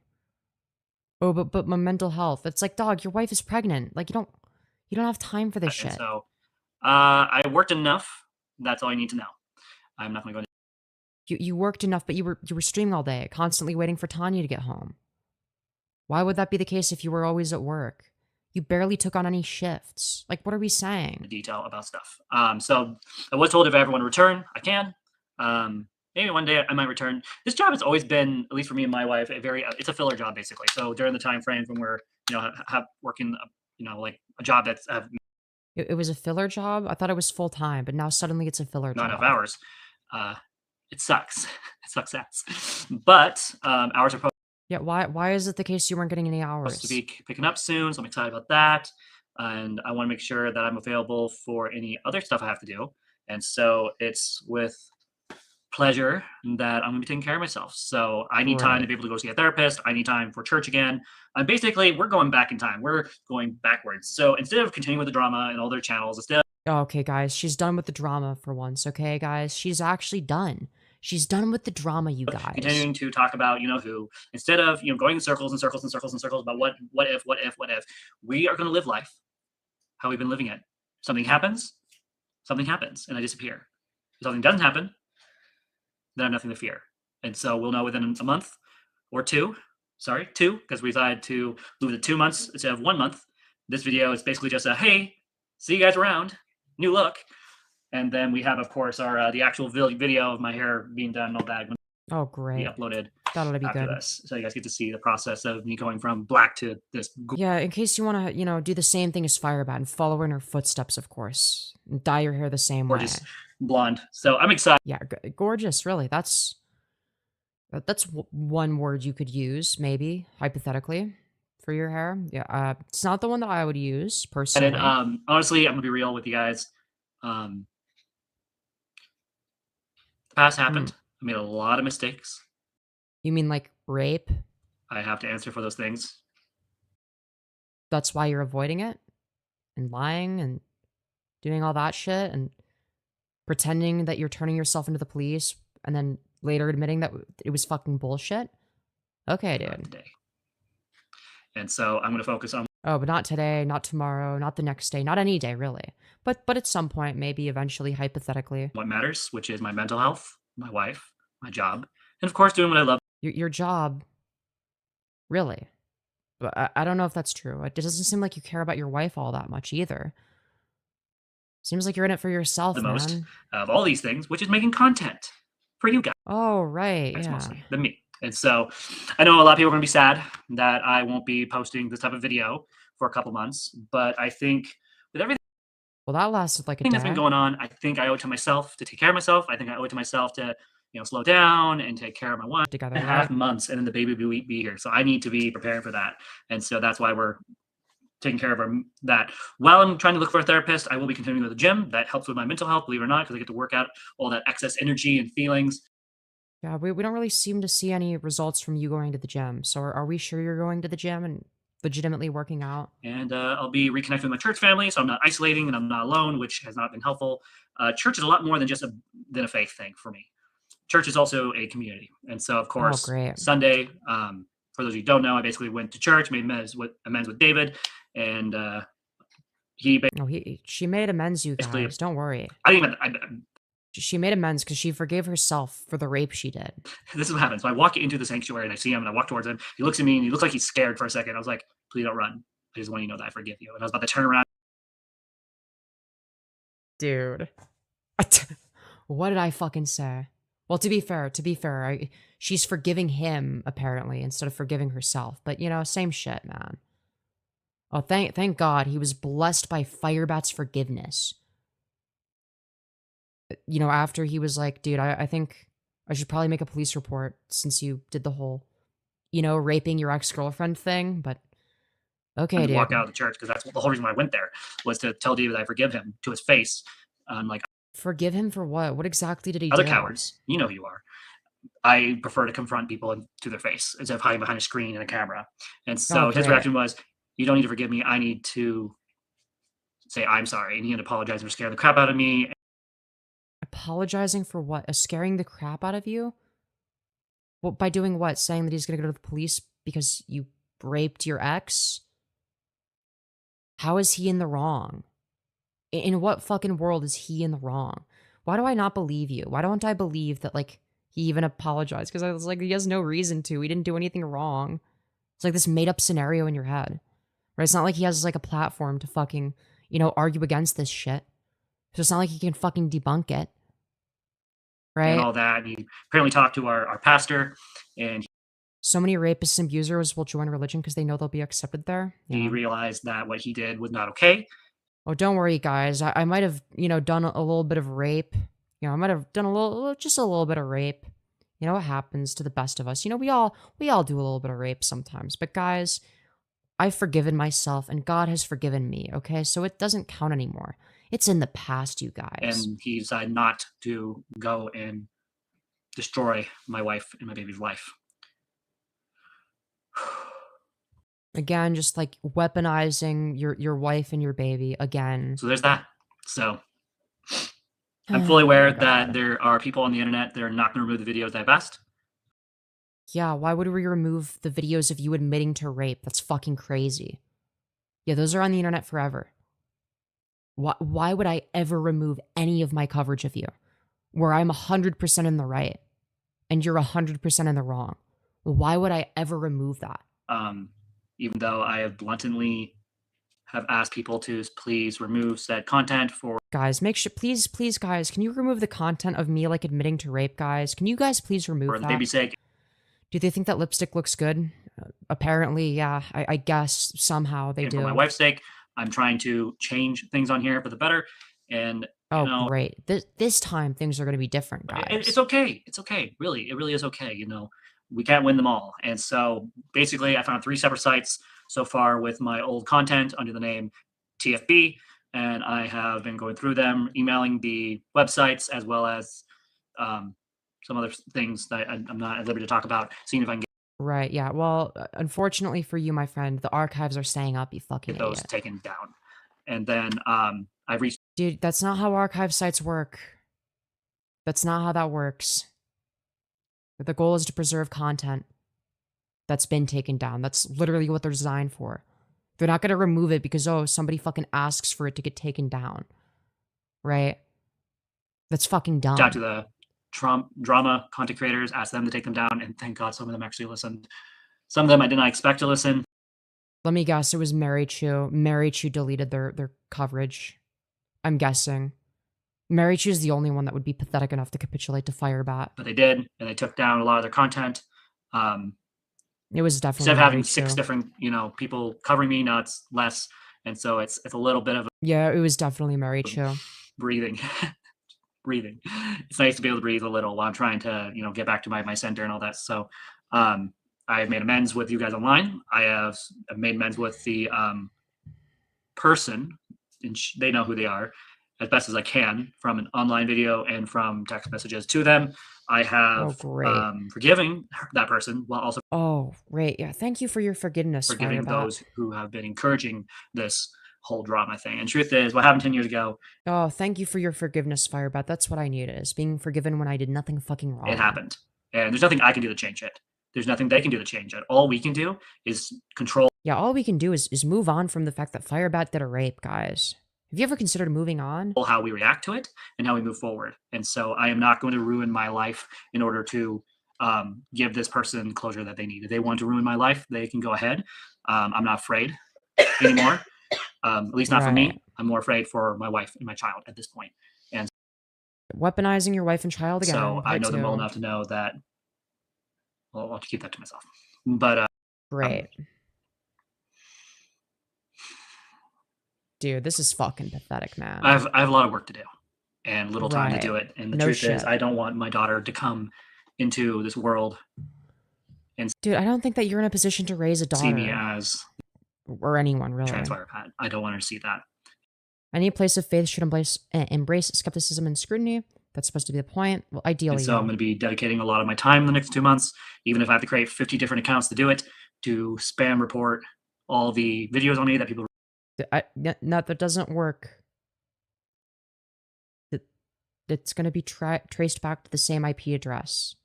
Oh, but my mental health. It's like, dog, your wife is pregnant. Like, you don't have time for this shit. So, I worked enough. That's all I need to know. I'm not going to go into... You worked enough, but you were streaming all day, constantly waiting for Tanya to get home. Why would that be the case if you were always at work? You barely took on any shifts. Like, what are we saying? Detail about stuff. So I was told if I ever want to return, I can. Maybe one day I might return. This job has always been, at least for me and my wife, it's a filler job basically. So during the time frame when we're, have working, like a job that's It was a filler job? I thought it was full time, but now suddenly it's a filler job. not enough hours. It sucks. It sucks ass. But hours are Yeah, why is it the case you weren't getting any hours? supposed to be picking up soon, so I'm excited about that. And I want to make sure that I'm available for any other stuff I have to do. And so it's with pleasure that I'm going to be taking care of myself. So I need time to be able to go see a therapist. I need time for church again. And basically, we're going back in time. We're going backwards. So instead of continuing with the drama and all their channels, instead... Okay, guys, she's done with the drama for once, okay, guys? She's actually done. She's done with the drama, you guys. Continuing to talk about, who, instead of, going in circles and circles and circles and circles about what if, we are going to live life how we've been living it. Something happens, and I disappear. If something doesn't happen, then I have nothing to fear. And so we'll know within a month or 2, because we decided to move it to 2 months instead of 1 month. This video is basically just a, hey, see you guys around, new look. And then we have, of course, our the actual video of my hair being done and all that. Oh, great. Be uploaded That'll be after good. this. So you guys get to see the process of me going from black to this. Yeah, in case you want to, do the same thing as Firebat and follow in her footsteps, of course. And dye your hair the same gorgeous way. Blonde. So I'm excited. Yeah, gorgeous, really. That's one word you could use, maybe, hypothetically, for your hair. Yeah, it's not the one that I would use, personally. And honestly, I'm going to be real with you guys. The past happened. I made a lot of mistakes. You mean like rape? I have to answer for those things. That's why you're avoiding it? And lying and doing all that shit and pretending that you're turning yourself into the police and then later admitting that it was fucking bullshit? Okay, dude. Today. And so I'm going to focus on... Oh, but not today, not tomorrow, not the next day, not any day, really. But at some point, maybe eventually, hypothetically. what matters, which is my mental health, my wife, my job, and of course doing what I love. Your job? Really? But I don't know if that's true. It doesn't seem like you care about your wife all that much either. Seems like you're in it for yourself, the man. most of all these things, which is making content for you guys. Oh, right, yeah. Mostly than me. And so I know a lot of people are going to be sad that I won't be posting this type of video for a couple months, but I think with everything Well, that lasted like a that's been day. going on, I think I owe it to myself to take care of myself. I think I owe it to myself to, slow down and take care of my wife. Together, 2.5 right? months, and then the baby will be here. So I need to be preparing for that. And so that's why we're taking care of that. While I'm trying to look for a therapist, I will be continuing with the gym. That helps with my mental health, believe it or not, because I get to work out all that excess energy and feelings. Yeah, we don't really seem to see any results from you going to the gym. So are we sure you're going to the gym and legitimately working out? And I'll be reconnecting with my church family, so I'm not isolating and I'm not alone, which has not been helpful. Church is a lot more than just a faith thing for me. Church is also a community. And so, of course, great. Sunday, for those of you who don't know, I basically went to church, made amends with David, and she made amends, you basically- guys. Don't worry. I didn't even. She made amends because she forgave herself for the rape she did. This is what happens. So I walk into the sanctuary and I see him and I walk towards him. He looks at me and he looks like he's scared for a second. I was like, please don't run. I just want you to know that I forgive you. And I was about to turn around. Dude. What did I fucking say? Well, to be fair, she's forgiving him, apparently, instead of forgiving herself. But, same shit, man. Oh, thank God he was blessed by Firebat's forgiveness. After he was like, dude, I think I should probably make a police report since you did the whole, raping your ex-girlfriend thing, but okay, dude. Walk out of the church because that's the whole reason why I went there, was to tell David I forgive him to his face. Forgive him for what? What exactly did he do? Other cowards. You know who you are. I prefer to confront people to their face instead of hiding behind a screen and a camera. And so his reaction was, you don't need to forgive me. I need to say I'm sorry. And he had to apologize for scaring the crap out of me. Apologizing for what? Scaring the crap out of you? Well, by doing what? Saying that he's gonna go to the police because you raped your ex? How is he in the wrong? In what fucking world is he in the wrong? Why do I not believe you? Why don't I believe that, he even apologized? Because I was like, he has no reason to. He didn't do anything wrong. It's like this made-up scenario in your head. Right? It's not like he has, a platform to fucking, argue against this shit. So it's not like he can fucking debunk it. Right? And all that. And he apparently talked to our pastor, and so many rapists and abusers will join religion because they know they'll be accepted there. He realized that what he did was not okay. Oh, don't worry, guys. I might have, done a little bit of rape. I might have done just a little bit of rape. It happens to the best of us. We all do a little bit of rape sometimes. But guys, I've forgiven myself and God has forgiven me, okay? So it doesn't count anymore. It's in the past, you guys. And he decided not to go and destroy my wife and my baby's life. Again, just weaponizing your wife and your baby again. So there's that. So I'm fully aware that there are people on the internet that are not going to remove the videos I've asked. Yeah, why would we remove the videos of you admitting to rape? That's fucking crazy. Yeah, those are on the internet forever. Why would I ever remove any of my coverage of you where I'm 100% in the right and you're 100% in the wrong? Why would I ever remove that? Even though I have bluntly have asked people to please remove said content for... Guys, make sure, please, guys, can you remove the content of me, admitting to rape, guys? Can you guys please remove that? For the baby's sake. Do they think that lipstick looks good? Apparently, yeah, I guess somehow they do. For my wife's sake, I'm trying to change things on here for the better. And, great. This time, things are going to be different, guys. It's okay. It's okay. Really, it really is okay, We can't win them all. And so basically I found 3 separate sites so far with my old content under the name TFB. And I have been going through them, emailing the websites as well as some other things that I'm not at liberty to talk about, seeing if I can get Right, yeah. Well, unfortunately for you, my friend, the archives are staying up, you fucking those idiot. taken down. And then I've reached... Dude, that's not how archive sites work. That's not how that works. The goal is to preserve content that's been taken down. That's literally what they're designed for. They're not going to remove it because, somebody fucking asks for it to get taken down. Right? That's fucking dumb. Out to the drama content creators, asked them to take them down, and thank God some of them actually listened. Some of them I did not expect to listen. Let me guess, it was Mary Chu. Mary Chu deleted their coverage. I'm guessing. Mary Chu's the only one that would be pathetic enough to capitulate to Firebat. But they did, and they took down a lot of their content. It was definitely instead of having Mary 6 too. different, people covering me, now it's less. And so it's a little bit of Yeah, it was definitely Mary too. breathing. Breathing. It's nice to be able to breathe a little while I'm trying to, get back to my center and all that. So I've made amends with you guys online. I've made amends with the person, and they know who they are, as best as I can from an online video and from text messages to them. I have forgiven that person while also Oh, great. Yeah, thank you for your forgiveness, forgiving Firebat. those who have been encouraging this whole drama thing. And truth is, what happened 10 years ago, Oh, thank you for your forgiveness, Firebat. That's what I needed, is being forgiven when I did nothing fucking wrong. it happened. And there's nothing I can do to change it. There's nothing they can do to change it. All we can do is control. Yeah, all we can do is move on from the fact that Firebat did a rape, guys. Have you ever considered moving on? How we react to it and how we move forward. And so I am not going to ruin my life in order to give this person closure that they need. If they want to ruin my life, they can go ahead. I'm not afraid anymore. At least not for me. I'm more afraid for my wife and my child at this point. And weaponizing your wife and child again. so I know them well enough to know that. Well, I'll have to keep that to myself. But great. Dude, this is fucking pathetic, man. I have a lot of work to do and little time to do it. And the truth is, I don't want my daughter to come into this world and dude, I don't think that you're in a position to raise a daughter. See me as or anyone really. Firebat. I don't want her to see that. Any place of faith should embrace skepticism and scrutiny. That's supposed to be the point. Well, ideally. And so I'm going to be dedicating a lot of my time in the next 2 months, even if I have to create 50 different accounts to do it, to spam report all the videos on me that people. No, that doesn't work. It's going to be traced back to the same IP address.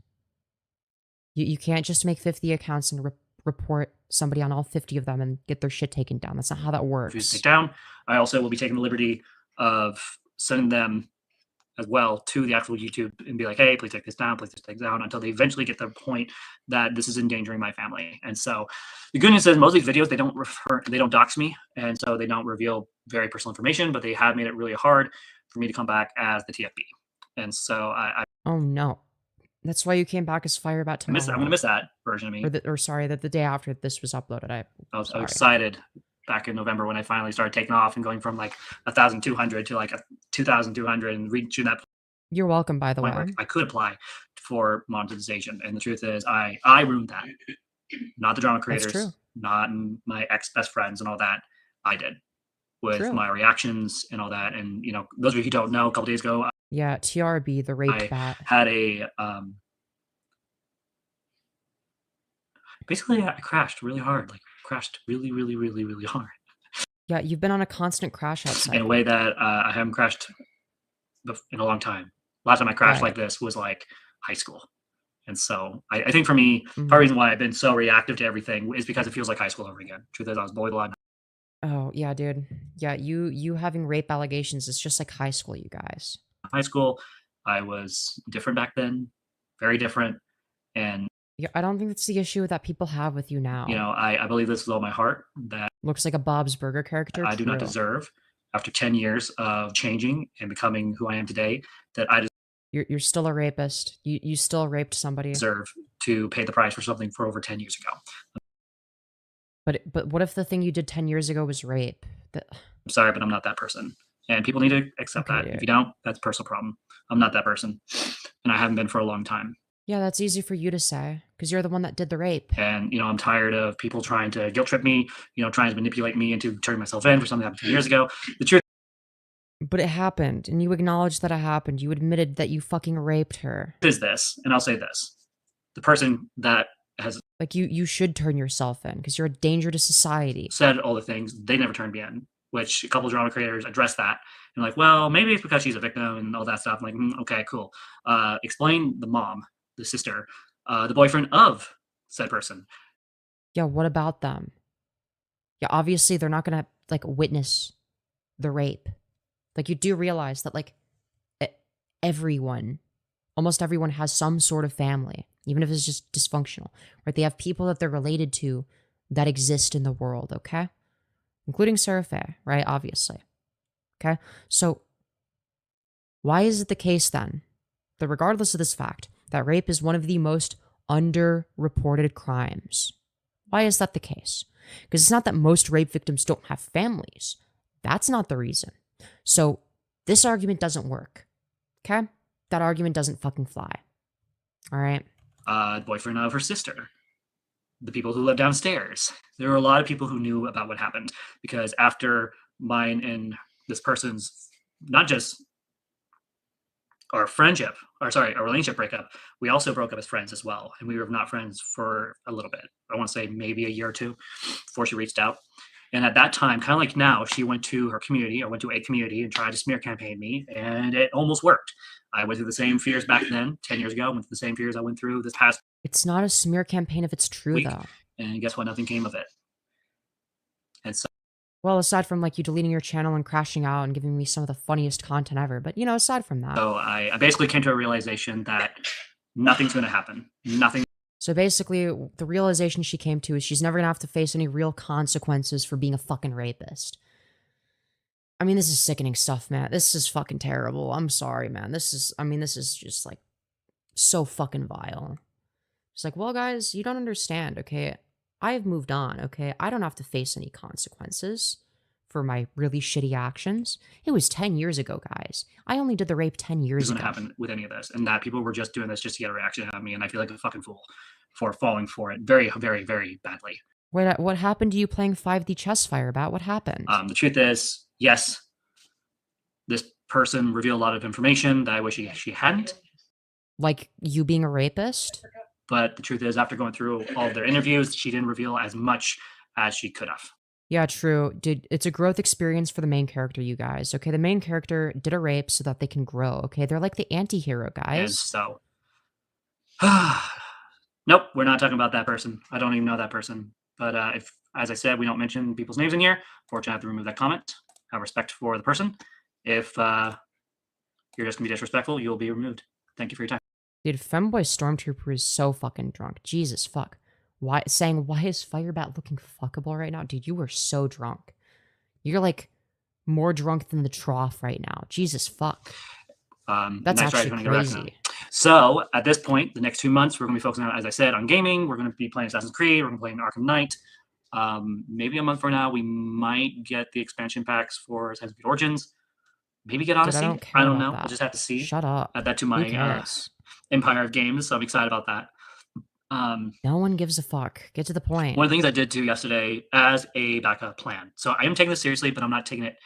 You can't just make 50 accounts and report somebody on all 50 of them and get their shit taken down. That's not how that works. Take down. I also will be taking the liberty of sending them as well to the actual YouTube and be like, hey, please take this down, please take this down, until they eventually get the point that this is endangering my family. And so the good news is most of these videos, they don't dox me, and so they don't reveal very personal information, but they have made it really hard for me to come back as the TFB. And so oh no. That's why you came back as Firebat tomorrow. I'm gonna miss that version of me. Or sorry, that the day after this was uploaded. I was so excited back in November when I finally started taking off and going from like 1,200 to like 2,200 and reaching that. You're welcome, by the way. I could apply for monetization, and the truth is, I ruined that. Not the drama creators, not my ex-best friends and all that. I did with my reactions and all that. And those of you who don't know, a couple days ago, yeah, TRB, the rape bat, had a basically I crashed really hard, crashed really, really, really, really hard. Yeah, you've been on a constant crash outside. In a way that I haven't crashed in a long time. Last time I crashed like this was like high school. And so I think for me, part of the reason why I've been so reactive to everything is because it feels like high school over again. Truth is, I was bullied a lot. Oh, yeah, dude. Yeah, you having rape allegations is just like high school, you guys. High school, I was different back then, very different. And yeah, I don't think that's the issue that people have with you now. I believe this with all my heart. That looks like a Bob's Burger character. I do not deserve, after 10 years of changing and becoming who I am today, that I You're still a rapist. You still raped somebody. Deserve to pay the price for something for over 10 years ago. But what if the thing you did 10 years ago was rape? I'm sorry, but I'm not that person. And people need to accept that. If you don't, that's a personal problem. I'm not that person. And I haven't been for a long time. Yeah, that's easy for you to say, because you're the one that did the rape. And, I'm tired of people trying to guilt trip me, trying to manipulate me into turning myself in for something that happened 10 years ago. The truth. But it happened, and you acknowledged that it happened. You admitted that you fucking raped her. Is this, and I'll say this. The person that has... Like, you should turn yourself in, because you're a danger to society. Said all the things, they never turned me in, which a couple of drama creators addressed that. And like, well, maybe it's because she's a victim and all that stuff. I'm like, okay, cool. Explain the mom, the sister, the boyfriend of said person. Yeah, what about them? Yeah, obviously they're not gonna witness the rape. You do realize that almost everyone has some sort of family, even if it's just dysfunctional, right? They have people that they're related to that exist in the world, okay? Including Seraphe, right? Obviously. Okay? So why is it the case then that regardless of this fact, that rape is one of the most underreported crimes. Why is that the case? Because it's not that most rape victims don't have families. That's not the reason. So this argument doesn't work. Okay? That argument doesn't fucking fly. All right? Boyfriend of her sister. The people who live downstairs. There were a lot of people who knew about what happened because after mine and this person's, not just our relationship breakup, we also broke up as friends as well. And we were not friends for a little bit. I want to say maybe a year or two before she reached out. And at that time, kind of like now, she went to her community, or went to a community and tried to smear campaign me, and it almost worked. I went through the same fears back then, 10 years ago, went through the same fears I went through this past It's not a smear campaign if it's true, week. though. And guess what? Nothing came of it. And so Well, aside from like you deleting your channel and crashing out and giving me some of the funniest content ever, but aside from that. I basically came to a realization that nothing's going to happen. Nothing. So basically, the realization she came to is she's never gonna have to face any real consequences for being a fucking rapist. I mean, this is sickening stuff, man. This is fucking terrible. I'm sorry, man. This is just like so fucking vile. It's like, well, guys, you don't understand, okay? I've moved on, okay? I don't have to face any consequences for my really shitty actions. It was 10 years ago, guys. I only did the rape 10 years going ago. to happen with any of this, and that people were just doing this just to get a reaction out of me, and I feel like a fucking fool for falling for it very, very, very badly. Wait, what happened to you playing 5D chess, Firebat? What happened? The truth is, yes, this person revealed a lot of information that I wish she hadn't. Like you being a rapist? But the truth is, after going through all of their interviews, she didn't reveal as much as she could have. Yeah, true. It's a growth experience for the main character, you guys. Okay, the main character did a rape so that they can grow. Okay, they're like the anti-hero, guys. And so, nope, we're not talking about that person. I don't even know that person. But if, as I said, we don't mention people's names in here, fortunately, I have to remove that comment. Have respect for the person. If you're just gonna be disrespectful, you'll be removed. Thank you for your time. Dude, Femboy Stormtrooper is so fucking drunk. Jesus fuck. Why is Firebat looking fuckable right now? Dude, you were so drunk. You're like more drunk than the trough right now. Jesus fuck. That's actually crazy. So at this point, the next 2 months, we're going to be focusing on, as I said, on gaming. We're going to be playing Assassin's Creed. We're going to be playing Arkham Knight. Maybe a month from now, we might get the expansion packs for Assassin's Creed Origins. Maybe get Odyssey. Dude, I don't know. We'll just have to see. Shut up. Add that to my empire of games. So I'm excited about that. No one gives a fuck. Get to the point. One of the things I did too yesterday as a backup plan. So I am taking this seriously, but I'm not taking it.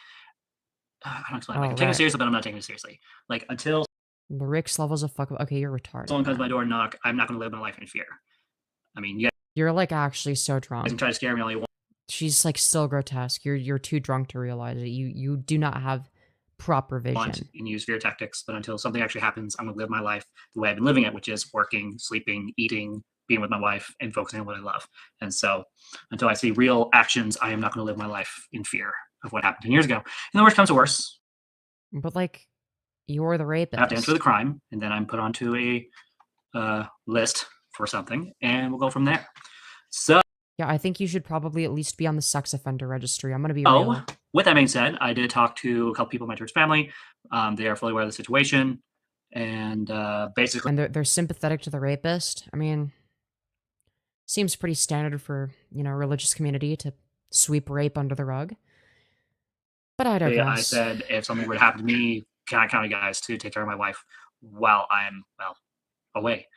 I don't explain. I'm taking it seriously, but I'm not taking it seriously. Like until the Rick's levels of fuck. Okay, you're retarded. Someone comes to my door and knock. I'm not going to live my life in fear. I mean, yeah. You're like actually so drunk. You can try to scare me all you want. She's like still grotesque. You're too drunk to realize it. You do not have proper vision. And use fear tactics, but until something actually happens, I'm going to live my life the way I've been living it, which is working, sleeping, eating, being with my wife, and focusing on what I love. And so until I see real actions, I am not going to live my life in fear of what happened 10 years ago. And the worst comes to worse. But like, you're the rapist. I have to answer the crime, and then I'm put onto a list for something, and we'll go from there. So yeah, I think you should probably at least be on the sex offender registry. I'm going to be real. With that being said, I did talk to a couple people in my church family. They are fully aware of the situation, and basically, and they're sympathetic to the rapist. I mean, seems pretty standard for religious community to sweep rape under the rug. But I digress. I said if something were to happen to me, can I count you guys to take care of my wife while I'm away?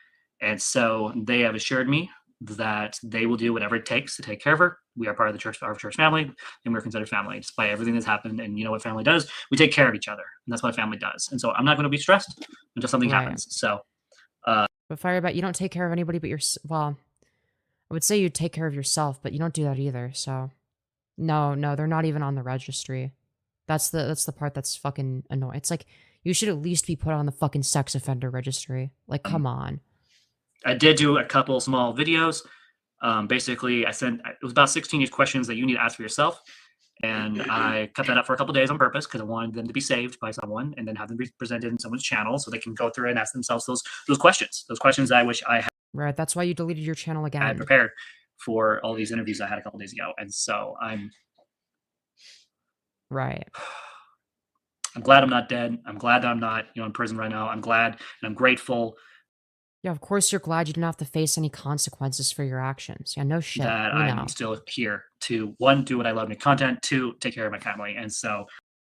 And so they have assured me that they will do whatever it takes to take care of her. We are part of our church family, and we're considered family despite everything that's happened. And you know what family does? We take care of each other, and that's what a family does. And so I'm not going to be stressed until something happens. So, but Firebat, you don't take care of anybody but well, I would say you take care of yourself, but you don't do that either. So, no, they're not even on the registry. That's the part that's fucking annoying. It's like you should at least be put on the fucking sex offender registry. Like, come on. I did do a couple small videos. Basically, it was about 16 questions that you need to ask for yourself. And I cut that up for a couple days on purpose because I wanted them to be saved by someone and then have them be presented in someone's channel so they can go through and ask themselves those questions. Those questions I wish I had. Right, that's why you deleted your channel again. I had prepared for all these interviews I had a couple days ago. And so I'm glad I'm not dead. I'm glad that I'm not in prison right now. I'm glad and I'm grateful Yeah, of course you're glad you didn't have to face any consequences for your actions. Yeah, no shit. that We I'm know. still here to, one, do what I love, make content, two, take care of my family. And so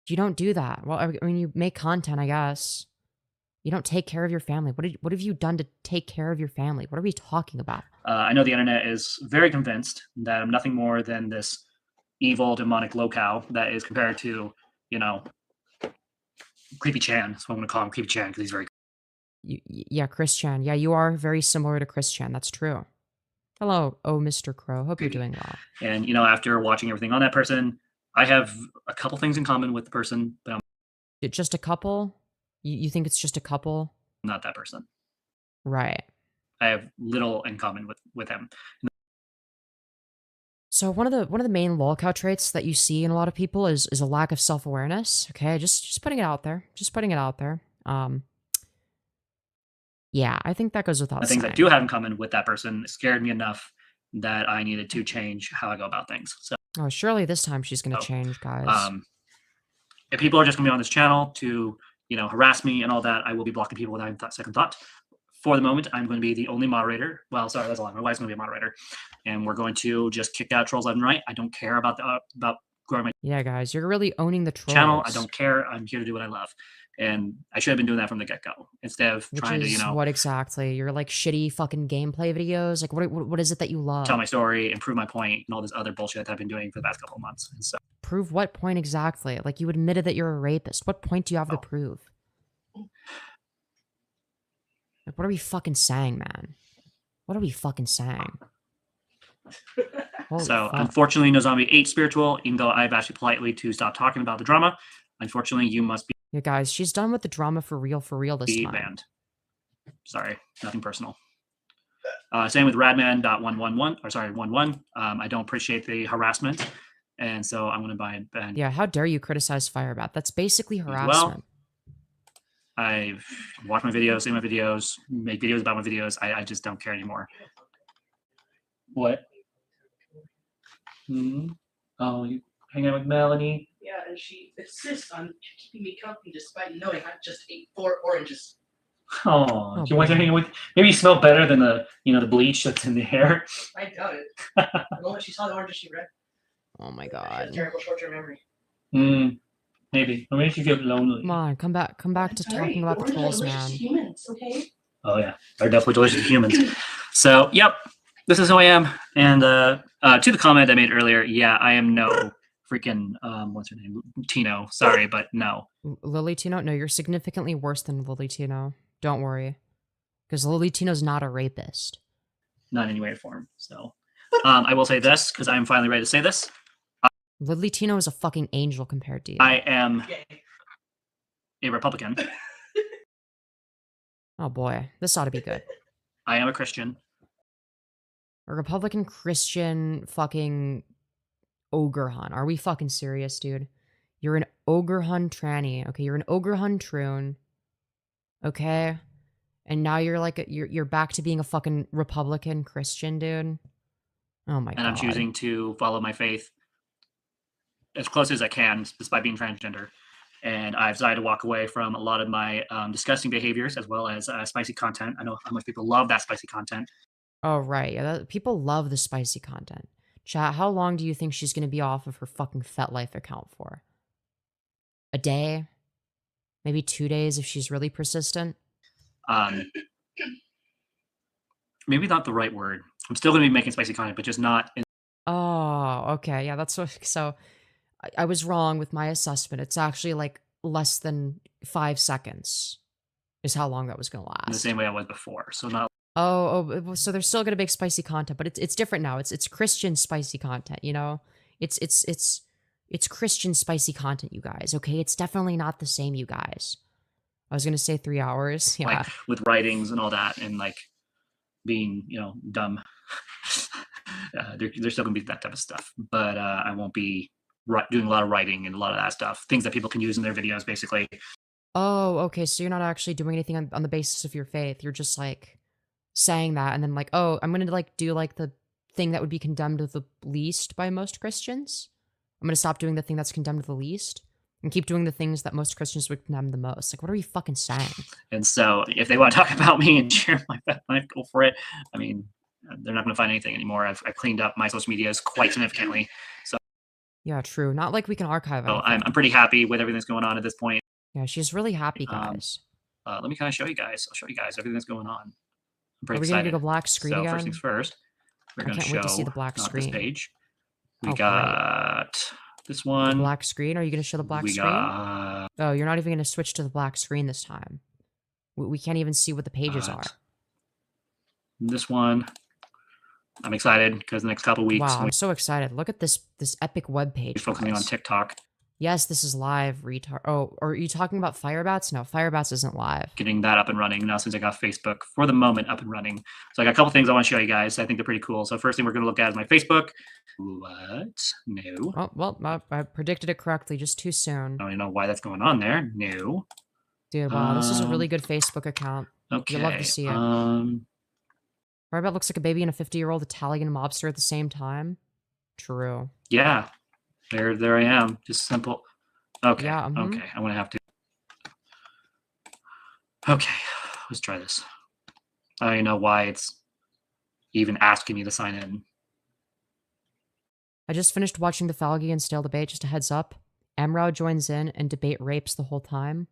You don't do that. Well, I mean, you make content, I guess. You don't take care of your family. What have you done to take care of your family? What are we talking about? I know the internet is very convinced that I'm nothing more than this evil, demonic locale that is compared to, you know, Creepy Chan. That's what I'm going to call him, Creepy Chan, because he's very. Yeah, Chris Chan. Yeah, you are very similar to Chris Chan. That's true. Hello, oh Mr. Crow. Hope you're doing well. And, you know, after watching everything on that person, I have a couple things in common with the person, but I'm Just a couple? You think it's just a couple? not that person. Right. I have little in common with him. So one of the main lolcow traits that you see in a lot of people is a lack of self-awareness. Okay, just putting it out there. Just putting it out there. Yeah, I think that goes without The things I saying. do have in common with that person scared me enough that I needed to change how I go about things. So, Oh, surely this time she's gonna change, guys. if people are just gonna be on this channel to, you know, harass me and all that, I will be blocking people without second thought. For the moment, I'm going to be the only moderator. Well, sorry, that's a lie. My wife's going to be a moderator, and we're going to just kick out trolls left and right. I don't care about growing my Yeah, guys, you're really owning the trolls. channel. I don't care. I'm here to do what I love, and I should have been doing that from the get-go instead of Which trying to, is you know, what exactly? You're like shitty fucking gameplay videos. Like, what is it that you love? tell my story, improve my point, and all this other bullshit that I've been doing for the past couple of months. And so, Prove what point exactly? Like, you admitted that you're a rapist. What point do you have to prove? Like, what are we fucking saying, man? What are we fucking saying? Holy so fuck. unfortunately, No Zombie 8 spiritual. Even though I've asked you politely to stop talking about the drama, unfortunately, you must Yeah, guys, she's done with the drama for real this be time. banned. Sorry, nothing personal. Same with Radman.111, or sorry, 11. I don't appreciate the harassment, and so I'm going to ban. Yeah, how dare you criticize Firebat? That's basically as well. harassment. I've watched my videos, seen my videos, make videos about my videos. I just don't care anymore. What? Oh, you hang out with Melanie? Yeah, and she insists on keeping me company despite knowing I just ate 4 oranges. Oh, do you want to hang out with? Maybe you smell better than the bleach that's in the hair. I doubt it. The moment she saw the oranges, she read. Oh my She has god. terrible short-term memory. Maybe. Or maybe she feels lonely. Come on, come back to talking about the trolls, man. Humans, okay? Oh yeah, they're definitely delicious humans. So, yep, this is who I am. And to the comment I made earlier, yeah, I am no freaking what's her name, Tino. Sorry, but no. Lily Tino? No, you're significantly worse than Lily Tino. Don't worry, because Lily Tino's not a rapist. Not in any way or form. So, I will say this because I'm finally ready to say this. Lily Tino is a fucking angel compared to you. I am a Republican. Oh boy, this ought to be good. I am a Christian. A Republican Christian fucking ogre hunt. Are we fucking serious, dude? You're an ogre hunt tranny. Okay, you're an ogre hunt troon. Okay? And now you're like you're back to being a fucking Republican Christian, dude. Oh my god. And I'm choosing to follow my faith as close as I can, despite being transgender. And I've decided to walk away from a lot of my disgusting behaviors as well as spicy content. I know how much people love that spicy content. Oh, right. Yeah, people love the spicy content. Chat, how long do you think she's going to be off of her fucking FetLife account for? A day? Maybe 2 days if she's really persistent? Maybe not the right word. I'm still going to be making spicy content, but just not in. Oh, okay. Yeah, that's what. So I was wrong with my assessment. It's actually like less than 5 seconds is how long that was going to last. In the same way I was before. So not. So they're still gonna make spicy content, but it's different now. It's Christian spicy content, you know. It's Christian spicy content, you guys. Okay, it's definitely not the same, you guys. I was gonna say 3 hours, yeah. Like with writings and all that, and like being, dumb. There's still gonna be that type of stuff, but I won't be doing a lot of writing and a lot of that stuff. Things that people can use in their videos, basically. Oh, okay. So you're not actually doing anything on the basis of your faith. You're just like saying that and then like, oh, I'm gonna like do like the thing that would be condemned the least by most Christians. I'm gonna stop doing the thing that's condemned the least. and keep doing the things that most Christians would condemn the most. Like, what are you fucking saying? And so if they want to talk about me and share my life, go for it. I mean, they're not going to find anything anymore. I've cleaned up my social medias quite significantly. So Yeah, true. Not like we can archive so anything. I'm pretty happy with everything that's going on at this point. Yeah, she's really happy, guys. Let me kind of show you guys. I'll show you guys everything that's going on. I'm pretty Are we gonna excited. do the black screen so again? first things first, we're I going to can't show wait to see the black this screen. page. We Oh, great. got this The one. black screen? Are you gonna show the black we screen? got Oh, you're not even gonna switch to the black screen this time. We can't even see what the pages are. this one. I'm excited because the next couple weeks Wow, we're I'm so excited. Look at this epic web page. focusing on guys. TikTok. Yes, this is live, retard. Oh, are you talking about Firebats? No, Firebats isn't live. Getting that up and running now since I got Facebook for the moment up and running. So I got a couple things I want to show you guys. I think they're pretty cool. So first thing we're going to look at is my Facebook. What? No. Oh, well, I predicted it correctly just too soon. I don't even know why that's going on there. No. Dude, wow, this is a really good Facebook account. Okay. You'll love to see it. Firebat looks like a baby and a 50-year-old Italian mobster at the same time. True. Yeah. There I am. Just simple. Okay. Yeah, Okay. I'm going to have to. Okay. Let's try this. I don't even know why it's even asking me to sign in. I just finished watching the Falgi and Stale debate, just a heads up. Emrao joins in and debate rapes the whole time,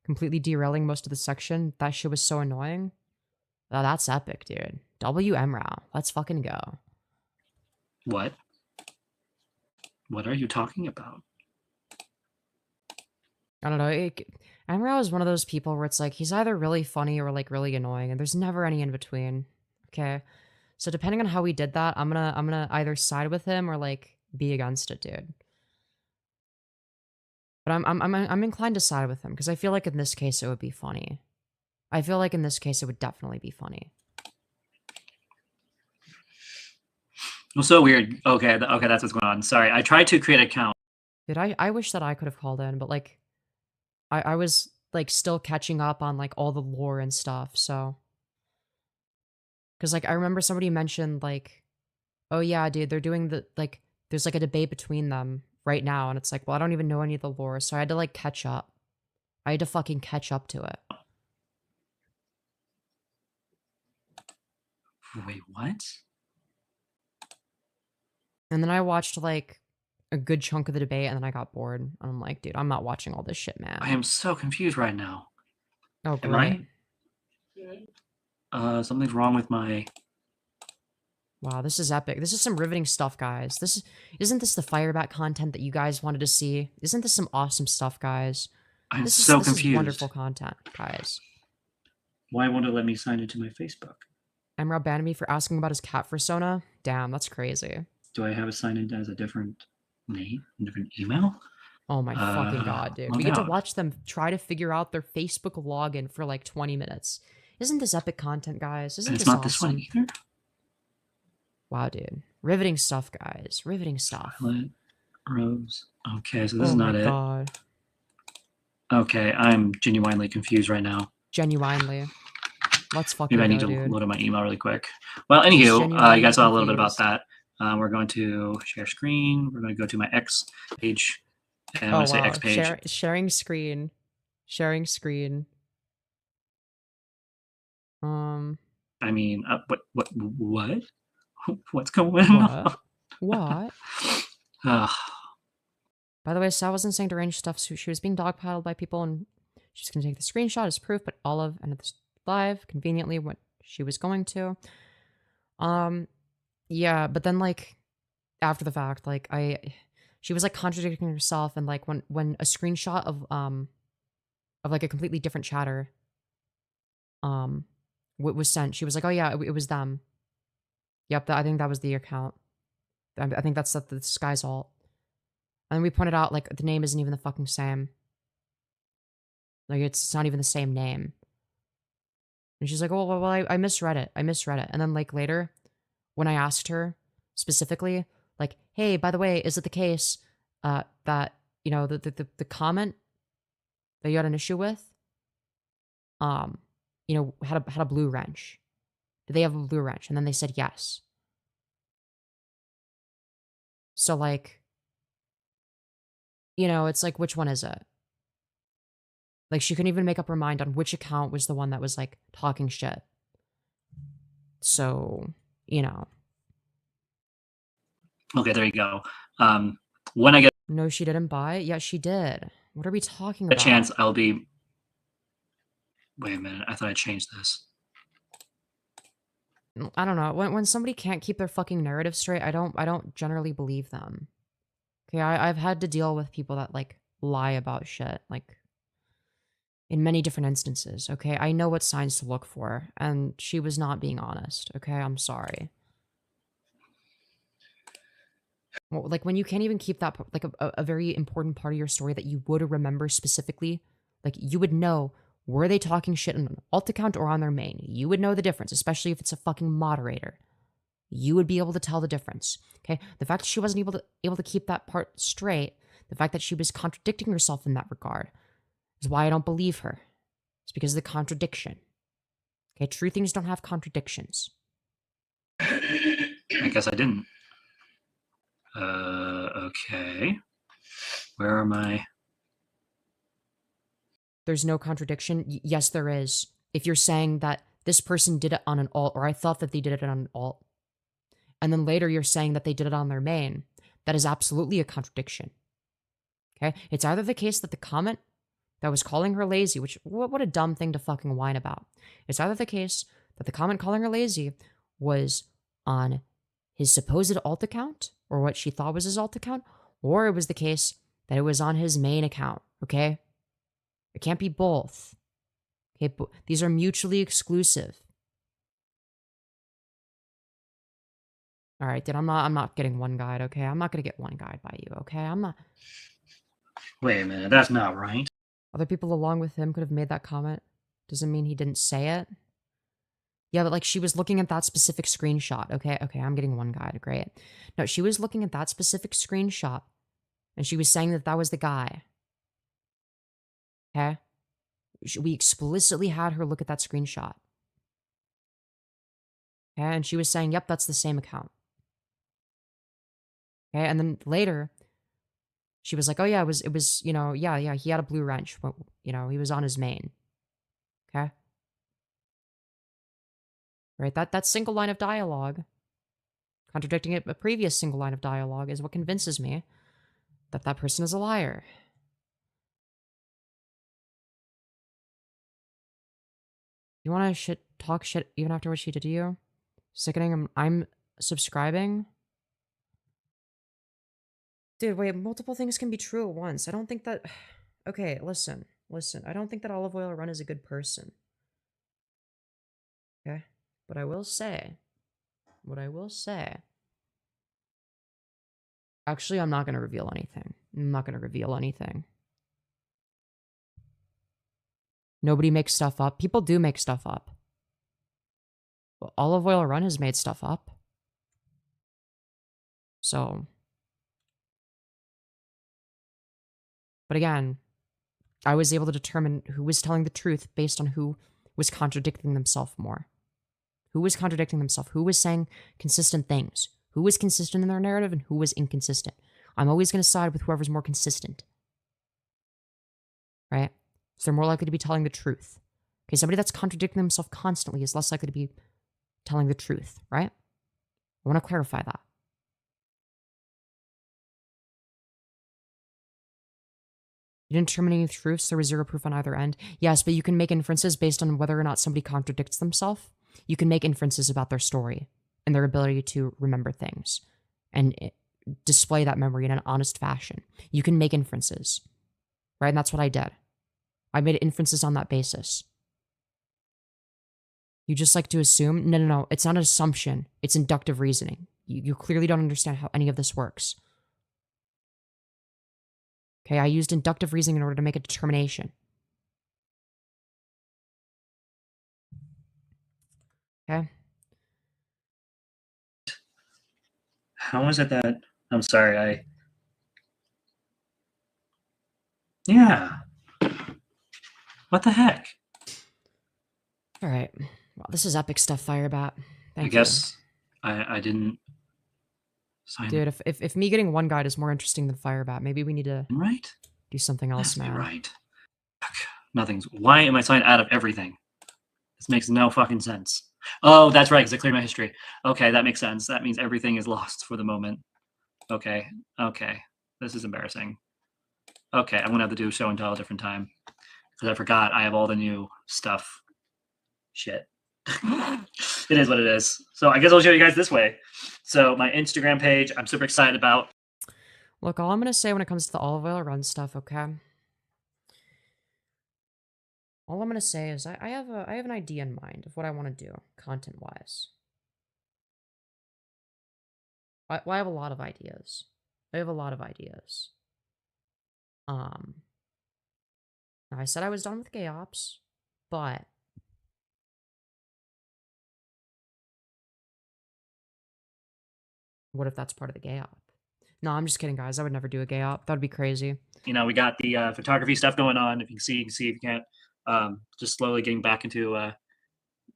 completely derailing most of the section. That shit was so annoying. Oh, that's epic, dude. W Emrao. Let's fucking go. What? What are you talking about? I don't know. Emrao is one of those people where it's like, he's either really funny or like really annoying, and there's never any in between. Okay? So depending on how he did that, I'm gonna either side with him or like be against it, dude. But I'm inclined to side with him because I feel like in this case it would be funny. I feel like in this case it would definitely be funny. Well, so weird. Okay, okay, that's what's going on. Sorry, I tried to create an account. Dude, I wish that I could have called in, but like, I was like still catching up on like all the lore and stuff. So, because like I remember somebody mentioned like, oh yeah, dude, they're doing the like, there's like a debate between them right now, and it's like, well, I don't even know any of the lore, so I had to like catch up. I had to fucking catch up to it. Wait, what? And then I watched like a good chunk of the debate, and then I got bored. And I'm like, dude, I'm not watching all this shit, man. I am so confused right now. Oh, Am great. I? Something's wrong with my. Wow, this is epic. This is some riveting stuff, guys. Isn't this the Firebat content that you guys wanted to see? Isn't this some awesome stuff, guys? I'm this so is confused. Wonderful content, guys. Why won't it let me sign into my Facebook? Emrao banned me for asking about his cat persona. Damn, that's crazy. Do I have it signed in as a different name, different email? Oh my fucking god, dude. log We get to out. watch them try to figure out their Facebook login for like 20 minutes. Isn't this epic content, guys? Isn't And it's this not this one awesome? either. Wow, dude. Riveting stuff, guys. Riveting stuff. Violet, Rose. Okay, so this is Oh not my it. god. Okay, I'm genuinely confused right now. Genuinely. Let's fucking Maybe I need go, to dude. load up my email really quick. Well, anywho, you genuinely guys saw a little bit about confused. that. We're going to share screen. We're going to go to my X page. And I'm going to say X page. Sharing screen. Sharing screen. I mean, what? What's going on? What? Ugh. By the way, Sal wasn't saying deranged stuff, so she was being dogpiled by people, and she's gonna take the screenshot as proof, but Olive ended this live conveniently when she was going to. Yeah, but then like after the fact, like she was like contradicting herself, and like when a screenshot of like a completely different chatter was sent, she was like, oh yeah, it was them. Yep, I think that was the account. I think that's the Sky's alt. And we pointed out, like, the name isn't even the fucking same. Like, it's not even the same name. And she's like, oh, well, I misread it. I misread it. And then, like, later, when I asked her specifically, like, hey, by the way, is it the case that, you know, the comment that you had an issue with, you know, had a blue wrench? Did they have a blue wrench? And then they said yes. So, like, you know, it's like, which one is it? Like, she couldn't even make up her mind on which account was the one that was, like, talking shit. So, you know. Okay, there you go. When I get No, she didn't buy it? Yeah, she did. What are we talking a about? chance, I'll be... Wait a minute, I thought I changed this. I don't know. When somebody can't keep their fucking narrative straight, I don't generally believe them. Okay, I've had to deal with people that, like, lie about shit, like, in many different instances, okay? I know what signs to look for, and she was not being honest, okay? I'm sorry. Well, like, when you can't even keep that, like, a very important part of your story that you would remember specifically, like, you would know, were they talking shit on an alt account or on their main? You would know the difference, especially if it's a fucking moderator. You would be able to tell the difference, okay? The fact that she wasn't able to keep that part straight, the fact that she was contradicting herself in that regard, is why I don't believe her. It's because of the contradiction. Okay, true things don't have contradictions. I guess I didn't. Okay. Where am I? There's no contradiction. Yes, there is. If you're saying that this person did it on an alt, or I thought that they did it on an alt, and then later you're saying that they did it on their main, that is absolutely a contradiction. Okay? It's either the case that the comment that was calling her lazy, which, what a dumb thing to fucking whine about. It's either the case that the comment calling her lazy was on his supposed alt account, or what she thought was his alt account, or it was the case that it was on his main account, okay? It can't be both. Okay, these are mutually exclusive. All right, dude, I'm not getting one guide, okay? I'm not gonna get one guide by you, okay? I'm not. Wait a minute, that's not right. Other people along with him could have made that comment. Doesn't mean he didn't say it. Yeah, but like she was looking at that specific screenshot. Okay, I'm getting one guide. Great. No, she was looking at that specific screenshot, and she was saying that that was the guy. Okay? We explicitly had her look at that screenshot. Okay, and she was saying, yep, that's the same account. Okay, and then later, she was like, oh yeah, it was, you know, yeah, he had a blue wrench, but, you know, he was on his main. Okay? Right, that single line of dialogue, contradicting a previous single line of dialogue, is what convinces me that that person is a liar. You want to talk shit even after what she did to you? Sickening. I'm subscribing. Dude, wait, multiple things can be true at once. I don't think that... Okay, listen. I don't think that Olive Oil Run is a good person. Okay? But I will say... Actually, I'm not going to reveal anything. Nobody makes stuff up. People do make stuff up. Well, Olive Oil Run has made stuff up. So... But again, I was able to determine who was telling the truth based on who was contradicting themselves more. Who was contradicting themselves? Who was saying consistent things? Who was consistent in their narrative and who was inconsistent? I'm always going to side with whoever's more consistent. Right? So they're more likely to be telling the truth. Okay, somebody that's contradicting themselves constantly is less likely to be telling the truth, right? I want to clarify that. You didn't determine any truths, there was zero proof on either end. Yes, but you can make inferences based on whether or not somebody contradicts themselves. You can make inferences about their story and their ability to remember things and display that memory in an honest fashion. You can make inferences, right? And that's what I did. I made inferences on that basis. You just like to assume? No. It's not an assumption. It's inductive reasoning. You clearly don't understand how any of this works. Okay, I used inductive reasoning in order to make a determination. Okay? How is it that... I'm sorry, Yeah. What the heck? Alright. Well, this is epic stuff, Firebat. Thank I guess I didn't... Sign Dude, if me getting one guide is more interesting than Firebat, maybe we need to right. do something else, Has to be man. right. Nothing's. Why am I signed out of everything? This makes no fucking sense. Oh, that's right, because I cleared my history. Okay, that makes sense. That means everything is lost for the moment. Okay, okay. This is embarrassing. Okay, I'm gonna have to do show and tell a different time. Because I forgot I have all the new stuff. Shit. It is what it is. So I guess I'll show you guys this way. So my Instagram page, I'm super excited about. Look, all I'm gonna say when it comes to the olive oil run stuff, okay? All I'm gonna say is I have an idea in mind of what I want to do, content-wise. I have a lot of ideas. I have a lot of ideas. I said I was done with gay ops, but what if that's part of the gay op? No, I'm just kidding, guys. I would never do a gay op. That would be crazy. You know, we got the photography stuff going on. If you can see, you can see. If you can't, just slowly getting back into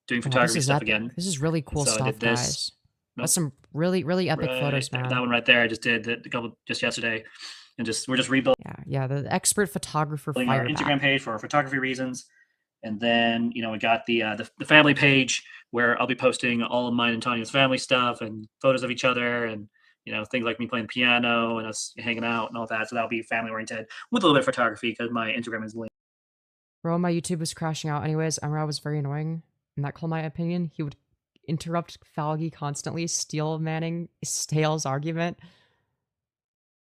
doing photography stuff again. This is really cool so stuff, guys. That's some really, really epic photos, man. That one right there, I just did a couple just yesterday, and we're just rebuilding. Yeah, the expert photographer Our Firebat. Instagram page for photography reasons, and then you know we got the family page where I'll be posting all of mine and Tanya's family stuff and photos of each other and you know things like me playing the piano and us hanging out and all that. So that'll be family oriented with a little bit of photography because my Instagram is linked. Bro, my YouTube was crashing out anyways. Emra was very annoying. In that call my opinion, he would interrupt Falgi constantly, steel manning Stale's argument.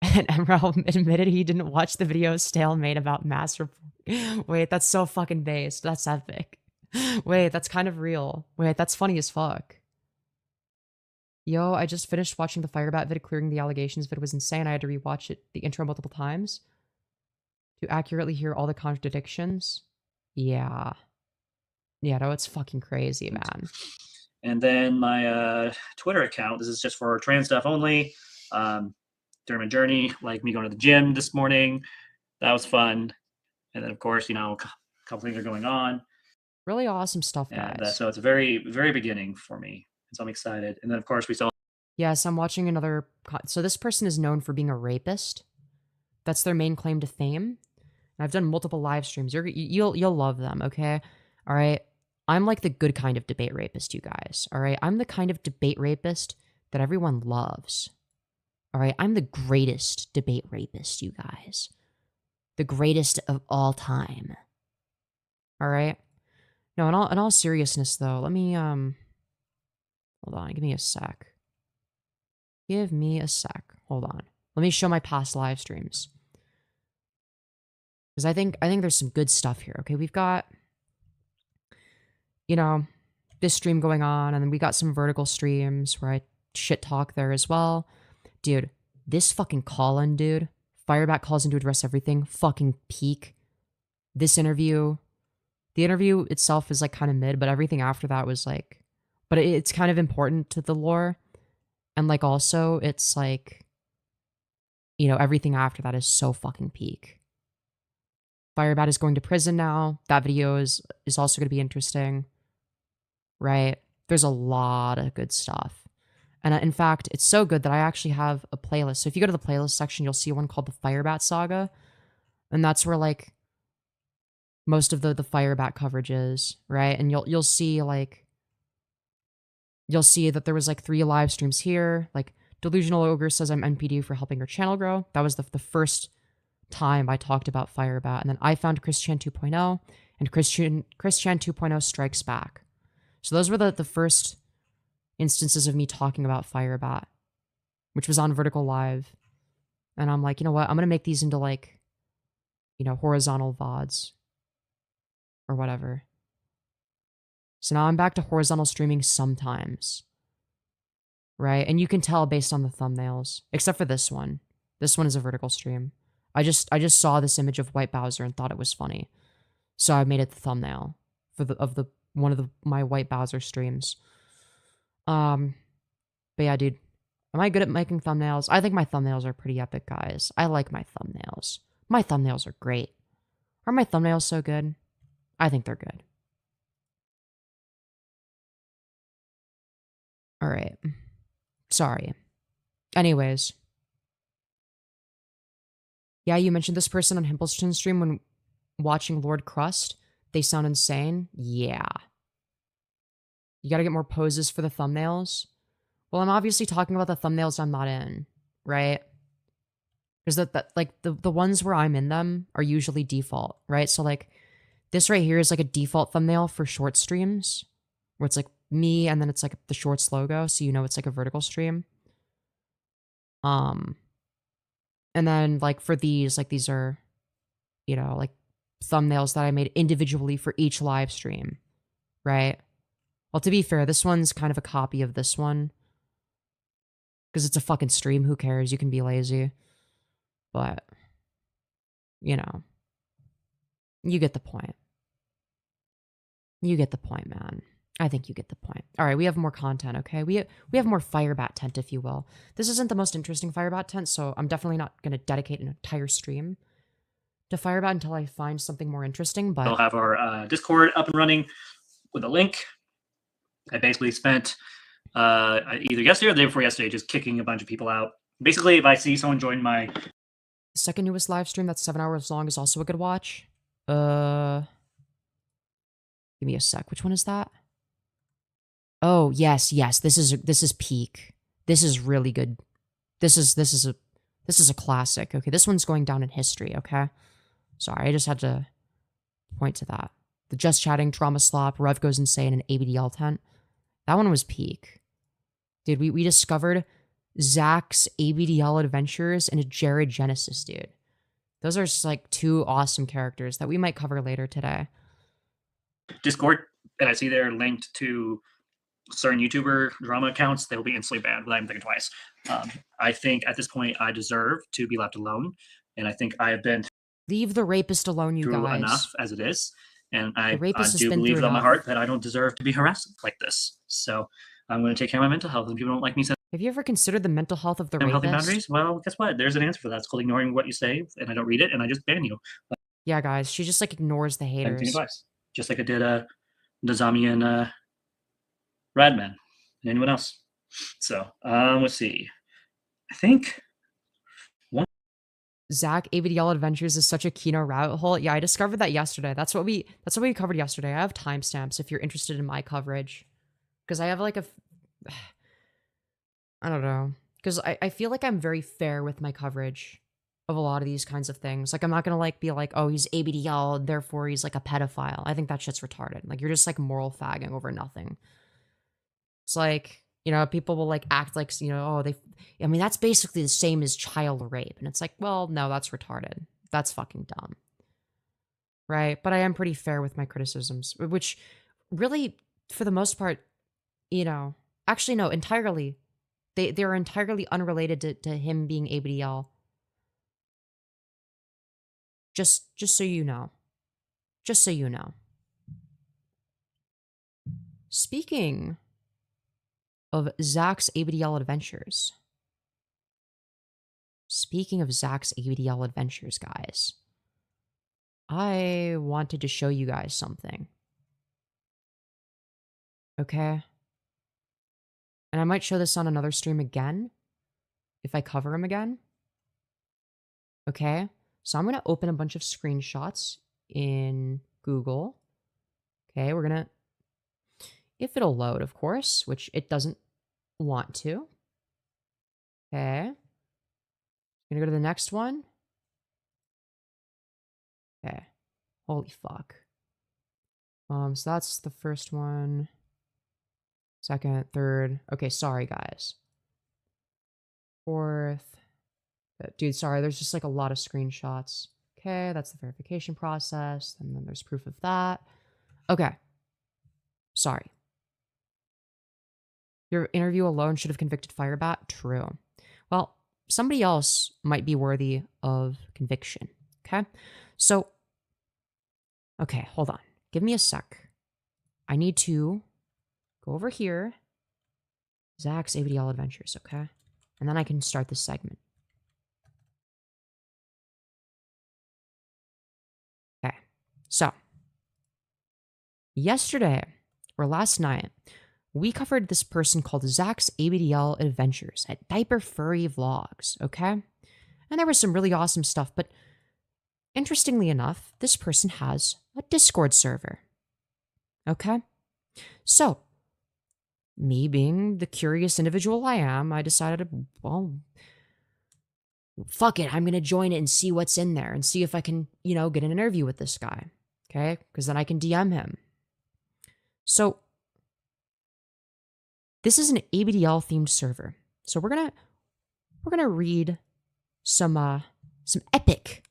And Emra admitted he didn't watch the video Stale made about mass report. Wait, that's so fucking based. That's epic. Wait, that's kind of real. Wait, that's funny as fuck. Yo, I just finished watching the Firebat vid clearing the allegations vid. It was insane. I had to rewatch it, the intro multiple times to accurately hear all the contradictions. Yeah. Yeah, no, it's fucking crazy, man. And then my Twitter account. This is just for trans stuff only. During my journey, like me going to the gym this morning, that was fun. And then, of course, you know, a couple things are going on. Really awesome stuff, guys. And so it's a very, very beginning for me. So I'm excited. And then, of course, we saw. Yes, I'm watching another. So this person is known for being a rapist. That's their main claim to fame. And I've done multiple live streams. You'll love them. Okay, all right. I'm like the good kind of debate rapist, you guys. All right, I'm the kind of debate rapist that everyone loves. All right, I'm the greatest debate rapist, you guys. The greatest of all time. All right. No, in all seriousness, though, let me hold on. Give me a sec. Give me a sec. Hold on. Let me show my past live streams. Because I think there's some good stuff here. Okay, we've got, you know, this stream going on, and then we got some vertical streams where I shit talk there as well. Dude, this fucking call-in, dude. Firebat calls in to address everything. Fucking peak. This interview. The interview itself is like kind of mid, but everything after that was like, but it's kind of important to the lore. And like also it's like, you know, everything after that is so fucking peak. Firebat is going to prison now. That video is also going to be interesting. Right? There's a lot of good stuff. And in fact, it's so good that I actually have a playlist. So if you go to the playlist section, you'll see one called the Firebat Saga. And that's where like most of the Firebat coverage is, right? And you'll see like you'll see that there was like 3 live streams here. Like Delusional Ogre says I'm NPD for helping her channel grow. That was the first time I talked about Firebat. And then I found Chris Chan 2.0 and Chris Chan 2.0 strikes back. So those were the first instances of me talking about Firebat, which was on Vertical Live. And I'm like, you know what? I'm going to make these into like, you know, horizontal VODs or whatever. So now I'm back to horizontal streaming sometimes. Right? And you can tell based on the thumbnails, except for this one. This one is a vertical stream. I just saw this image of WhiteBowser and thought it was funny. So I made it the thumbnail for one of my WhiteBowser streams. But yeah, dude, am I good at making thumbnails? I think my thumbnails are pretty epic, guys. I like my thumbnails. My thumbnails are great. Are my thumbnails so good? I think they're good. All right. Sorry. Anyways. Yeah, you mentioned this person on Himpleton's stream when watching Lord Crust. They sound insane. Yeah. You gotta get more poses for the thumbnails. Well, I'm obviously talking about the thumbnails I'm not in, right? Because the ones where I'm in them are usually default, right? So like this right here is like a default thumbnail for short streams, where it's like me and then it's like the shorts logo, so you know it's like a vertical stream. And then like for these, like these are, you know, like thumbnails that I made individually for each live stream, right? Well, to be fair, this one's kind of a copy of this one. Because it's a fucking stream, who cares? You can be lazy. But, you know, you get the point. You get the point, man. I think you get the point. All right, we have more content, okay? We have more Firebat tent, if you will. This isn't the most interesting Firebat tent, so I'm definitely not going to dedicate an entire stream to Firebat until I find something more interesting, but... We'll have our Discord up and running with a link. I basically spent either yesterday or the day before yesterday just kicking a bunch of people out. Basically, if I see someone join my... The second newest live stream that's 7 hours long is also a good watch. Give me a sec. Which one is that? Oh, yes. This is peak. This is really good. This is a classic. Okay, this one's going down in history, okay? Sorry, I just had to point to that. The Just Chatting, Trauma Slop, Rev Goes Insane, and ABDL tent. That one was peak. Dude, we discovered Zach's ABDL adventures and a Jared Genesis, dude. Those are just like two awesome characters that we might cover later today. Discord, and I see they're linked to certain YouTuber drama accounts. They will be instantly banned without even thinking twice. I think at this point I deserve to be left alone, and I think I have been Leave the rapist alone, you through guys. enough as it is. And I The rapist has do been believe through with all my enough. heart that I don't deserve to be harassed like this. So I'm going to take care of my mental health. And people don't like me saying Have you ever considered the mental health of the healthy rapist? boundaries. Well, guess what? There's an answer for that. It's called ignoring what you say, and I don't read it, and I just ban you. Yeah, guys, she just like ignores the Same thing haters. advice. Just like I did Nazami and Radman and anyone else. So let's see. I think Zach ABDL Adventures is such a Kino rabbit hole. Yeah, I discovered that yesterday. That's what we covered yesterday. I have timestamps if you're interested in my coverage. Because I have like I don't know. Because I feel like I'm very fair with my coverage of a lot of these kinds of things. Like, I'm not gonna like be like, oh, he's ABDL, therefore he's like a pedophile. I think that shit's retarded. Like, you're just like moral fagging over nothing. It's like, you know, people will like act like, you know, oh, I mean, that's basically the same as child rape. And it's like, well, no, that's retarded. That's fucking dumb. Right? But I am pretty fair with my criticisms, which really, for the most part, you know, actually, no, entirely. They're entirely unrelated to him being ABDL. Just so you know. Just so you know. Speaking of Zach's ABDL adventures. Speaking of Zach's ABDL adventures, guys. I wanted to show you guys something. Okay? And I might show this on another stream again, if I cover him again. Okay? So I'm going to open a bunch of screenshots in Google. Okay, we're going to, if it'll load, of course, which it doesn't want to. Okay. I'm going to go to the next one. Okay. Holy fuck. So that's the first one. Second, third. Okay, sorry, guys. Fourth. Dude, sorry, there's just like a lot of screenshots. Okay, that's the verification process. And then there's proof of that. Okay. Sorry. Your interview alone should have convicted Firebat? True. Well, somebody else might be worthy of conviction. Okay? So, okay, hold on. Give me a sec. I need to go over here. Zach's ABDL Adventures, okay? And then I can start this segment. Okay, so yesterday or last night, we covered this person called Zach's ABDL Adventures at Diaper Furry Vlogs, okay? And there was some really awesome stuff, but interestingly enough, this person has a Discord server, okay? So, me being the curious individual I am, I decided, well, fuck it, I'm gonna join it and see what's in there and see if I can, you know, get an interview with this guy, okay? Because then I can DM him. So, this is an ABDL themed server. So we're gonna read some epic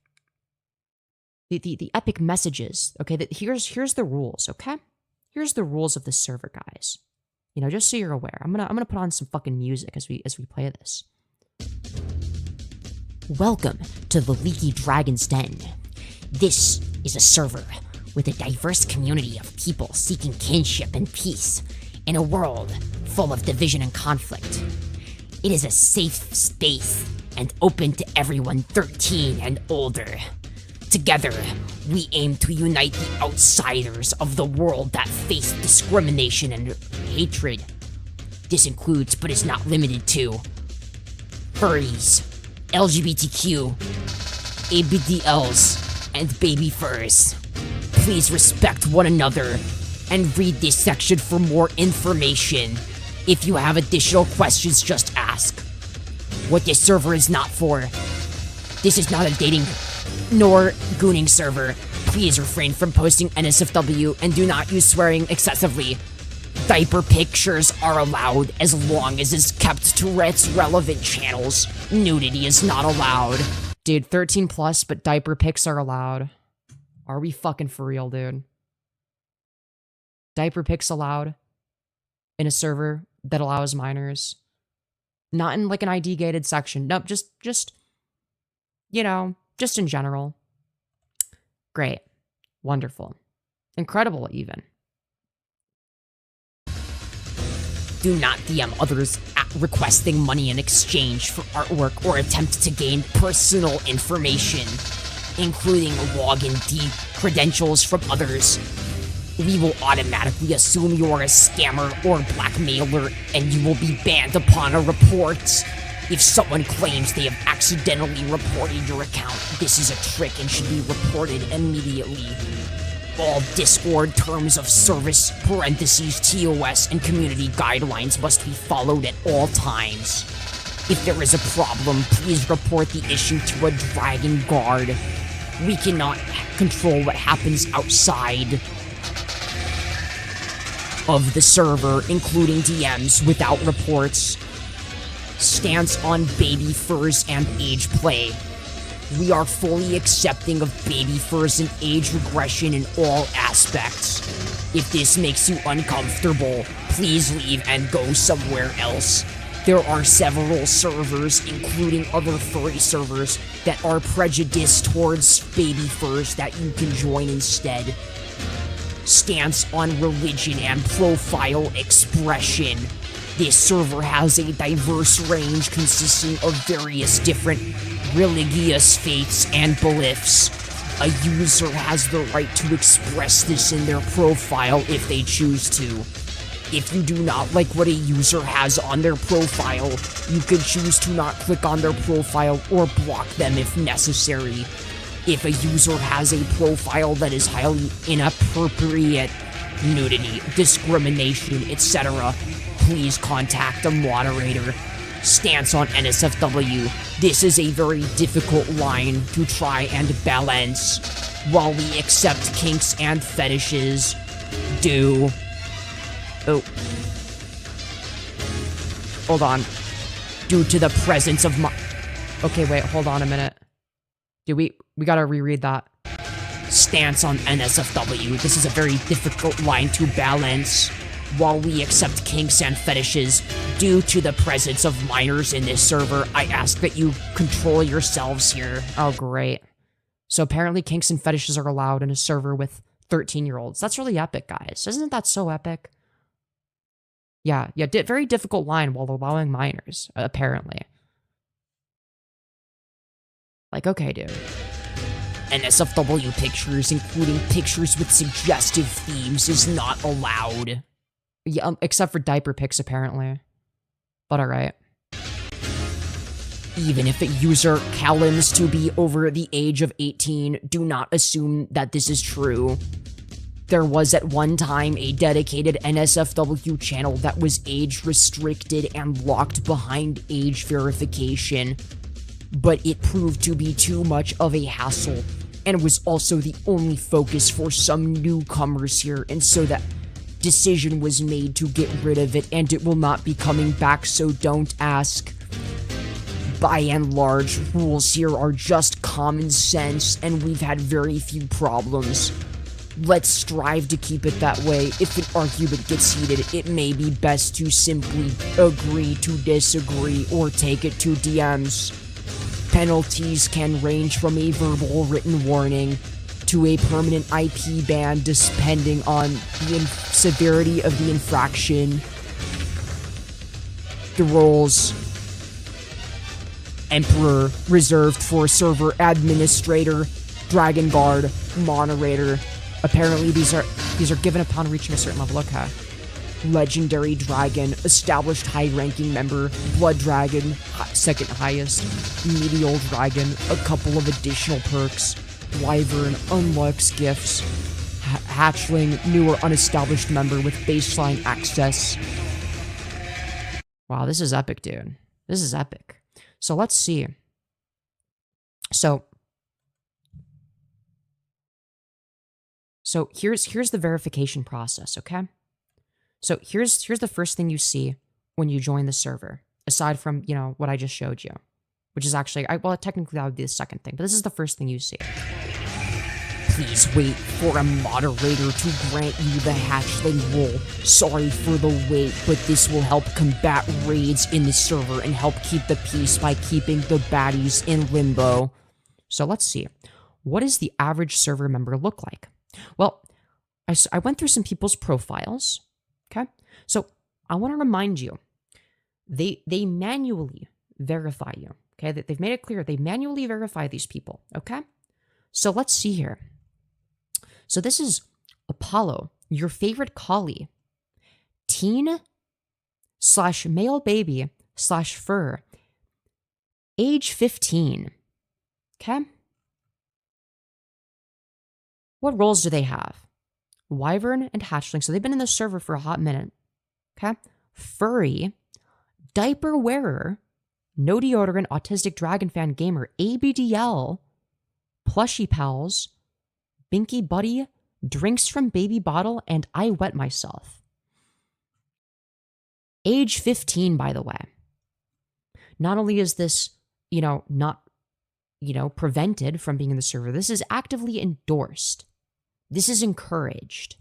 the epic messages. Okay, here's the rules. Okay, here's the rules of the server, guys. You know, just so you're aware. I'm gonna put on some fucking music as we play this. Welcome to the Leaky Dragon's Den. This is a server with a diverse community of people seeking kinship and peace in a world full of division and conflict. It is a safe space and open to everyone 13 and older. Together, we aim to unite the outsiders of the world that face discrimination and hatred. This includes, but is not limited to, furries, LGBTQ, ABDLs, and baby furs. Please respect one another and read this section for more information. If you have additional questions, just ask. What this server is not for. This is not a dating nor gooning server. Please refrain from posting NSFW and do not use swearing excessively. Diaper pictures are allowed as long as it's kept to its relevant channels. Nudity is not allowed. Dude, 13 plus, but diaper pics are allowed. Are we fucking for real, dude? Diaper pics allowed in a server that allows minors. Not in like an ID gated section. Nope, just, you know, just in general. Great. Wonderful. Incredible, even. Do not DM others requesting money in exchange for artwork or attempt to gain personal information, including login credentials from others. We will automatically assume you are a scammer or blackmailer, and you will be banned upon a report. If someone claims they have accidentally reported your account, this is a trick and should be reported immediately. All Discord terms of service, *coughs* and community guidelines must be followed at all times. If there is a problem, please report the issue to a Dragon Guard. We cannot control what happens outside of the server, including DMs, without reports. Stance on baby furs and age play. We are fully accepting of baby furs and age regression in all aspects. If this makes you uncomfortable, please leave and go somewhere else. There are several servers, including other furry servers, that are prejudiced towards baby furs that you can join instead. Stance on religion and profile expression. This server has a diverse range consisting of various different religious faiths and beliefs. A user has the right to express this in their profile if they choose to. If you do not like what a user has on their profile, you can choose to not click on their profile or block them if necessary. If a user has a profile that is highly inappropriate, nudity, discrimination, etc., please contact a moderator. Stance on NSFW. This is a very difficult line to try and balance. While we accept kinks and fetishes, hold on. Due to the presence of okay, wait, hold on a minute. Dude, we gotta reread that. Stance on NSFW. This is a very difficult line to balance. While we accept kinks and fetishes, due to the presence of minors in this server, I ask that you control yourselves here. Oh, great. So apparently kinks and fetishes are allowed in a server with 13-year-olds. That's really epic, guys. Isn't that so epic? Yeah, very difficult line while allowing minors, apparently. Like, okay, dude. NSFW pictures, including pictures with suggestive themes, is not allowed. Yeah, except for diaper pics, apparently. But alright. Even if a user claims to be over the age of 18, do not assume that this is true. There was at one time a dedicated NSFW channel that was age restricted and locked behind age verification, but it proved to be too much of a hassle and was also the only focus for some newcomers here, and so that decision was made to get rid of it, and it will not be coming back, so don't ask. By and large, rules here are just common sense, and we've had very few problems. Let's strive to keep it that way. If an argument gets heated, it may be best to simply agree to disagree or take it to DMs. Penalties can range from a verbal written warning to a permanent IP ban depending on the severity of the infraction. The roles: Emperor, reserved for server administrator, Dragon Guard, Moderator. Apparently these are given upon reaching a certain level. Okay. Legendary Dragon, established high-ranking member, Blood Dragon, second highest, Medial Dragon, a couple of additional perks, Wyvern, unlocks gifts, Hatchling, new or unestablished member with baseline access. Wow, this is epic, dude. This is epic. So let's see. So here's the verification process, okay? So here's the first thing you see when you join the server, aside from, you know, what I just showed you, which is actually, well, technically that would be the second thing, but this is the first thing you see. Please wait for a moderator to grant you the hatchling role. Sorry for the wait, but this will help combat raids in the server and help keep the peace by keeping the baddies in limbo. So let's see. What does the average server member look like? Well, I went through some people's profiles, okay? So I want to remind you, they manually verify you, okay? They've made it clear they manually verify these people, okay? So let's see here. So this is Apollo, your favorite collie, teen/male baby/fur, age 15, okay? What roles do they have? Wyvern and Hatchling, so they've been in the server for a hot minute, okay? Furry, diaper wearer, no deodorant, autistic dragon fan gamer, ABDL, plushie pals, Binky Buddy, drinks from baby bottle, and I wet myself. Age 15, by the way. Not only is this, not, prevented from being in the server, this is actively endorsed. This is encouraged.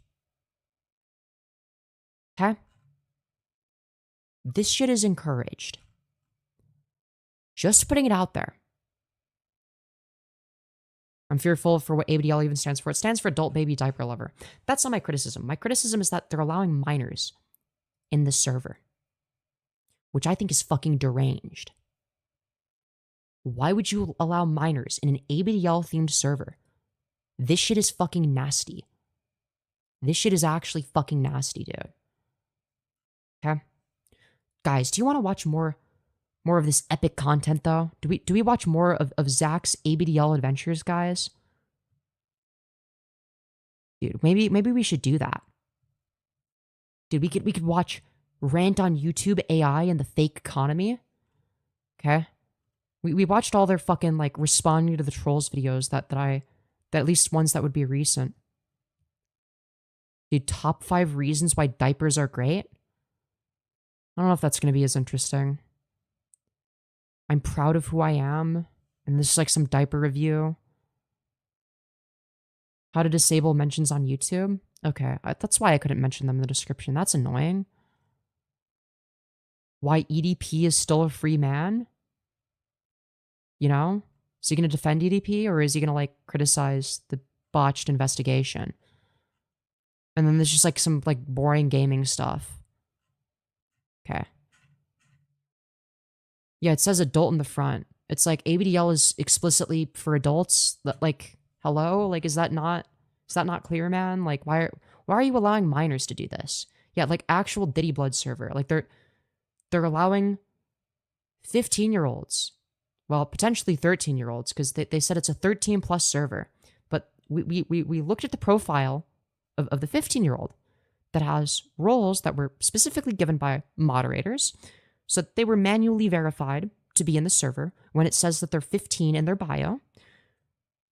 Okay? This shit is encouraged. Just putting it out there. I'm fearful for what ABDL even stands for. It stands for Adult Baby Diaper Lover. That's not my criticism. My criticism is that they're allowing minors in the server, which I think is fucking deranged. Why would you allow minors in an ABDL-themed server? This shit is fucking nasty. This shit is actually fucking nasty, dude. Okay? Guys, do you want to watch more of this epic content, though? Do we watch more of Zach's ABDL adventures, guys? Dude, maybe we should do that. Dude, we could watch Rant on YouTube AI and the Fake Economy. Okay? We watched all their fucking, responding to the trolls videos that at least ones that would be recent. Dude, top 5 reasons why diapers are great? I don't know if that's going to be as interesting. I'm proud of who I am. And this is some diaper review. How to disable mentions on YouTube. Okay, that's why I couldn't mention them in the description. That's annoying. Why EDP is still a free man? Is he going to defend EDP, or is he going to, criticize the botched investigation? And then there's just, some, boring gaming stuff. Okay. Yeah, it says adult in the front. It's ABDL is explicitly for adults. Hello? Is that not clear, man? Why are you allowing minors to do this? Yeah, like actual Diddy Blood server. Like they're allowing 15-year-olds, well, potentially 13-year-olds, because they said it's a 13 plus server. But we looked at the profile of the 15-year-old that has roles that were specifically given by moderators, so that they were manually verified to be in the server when it says that they're 15 in their bio.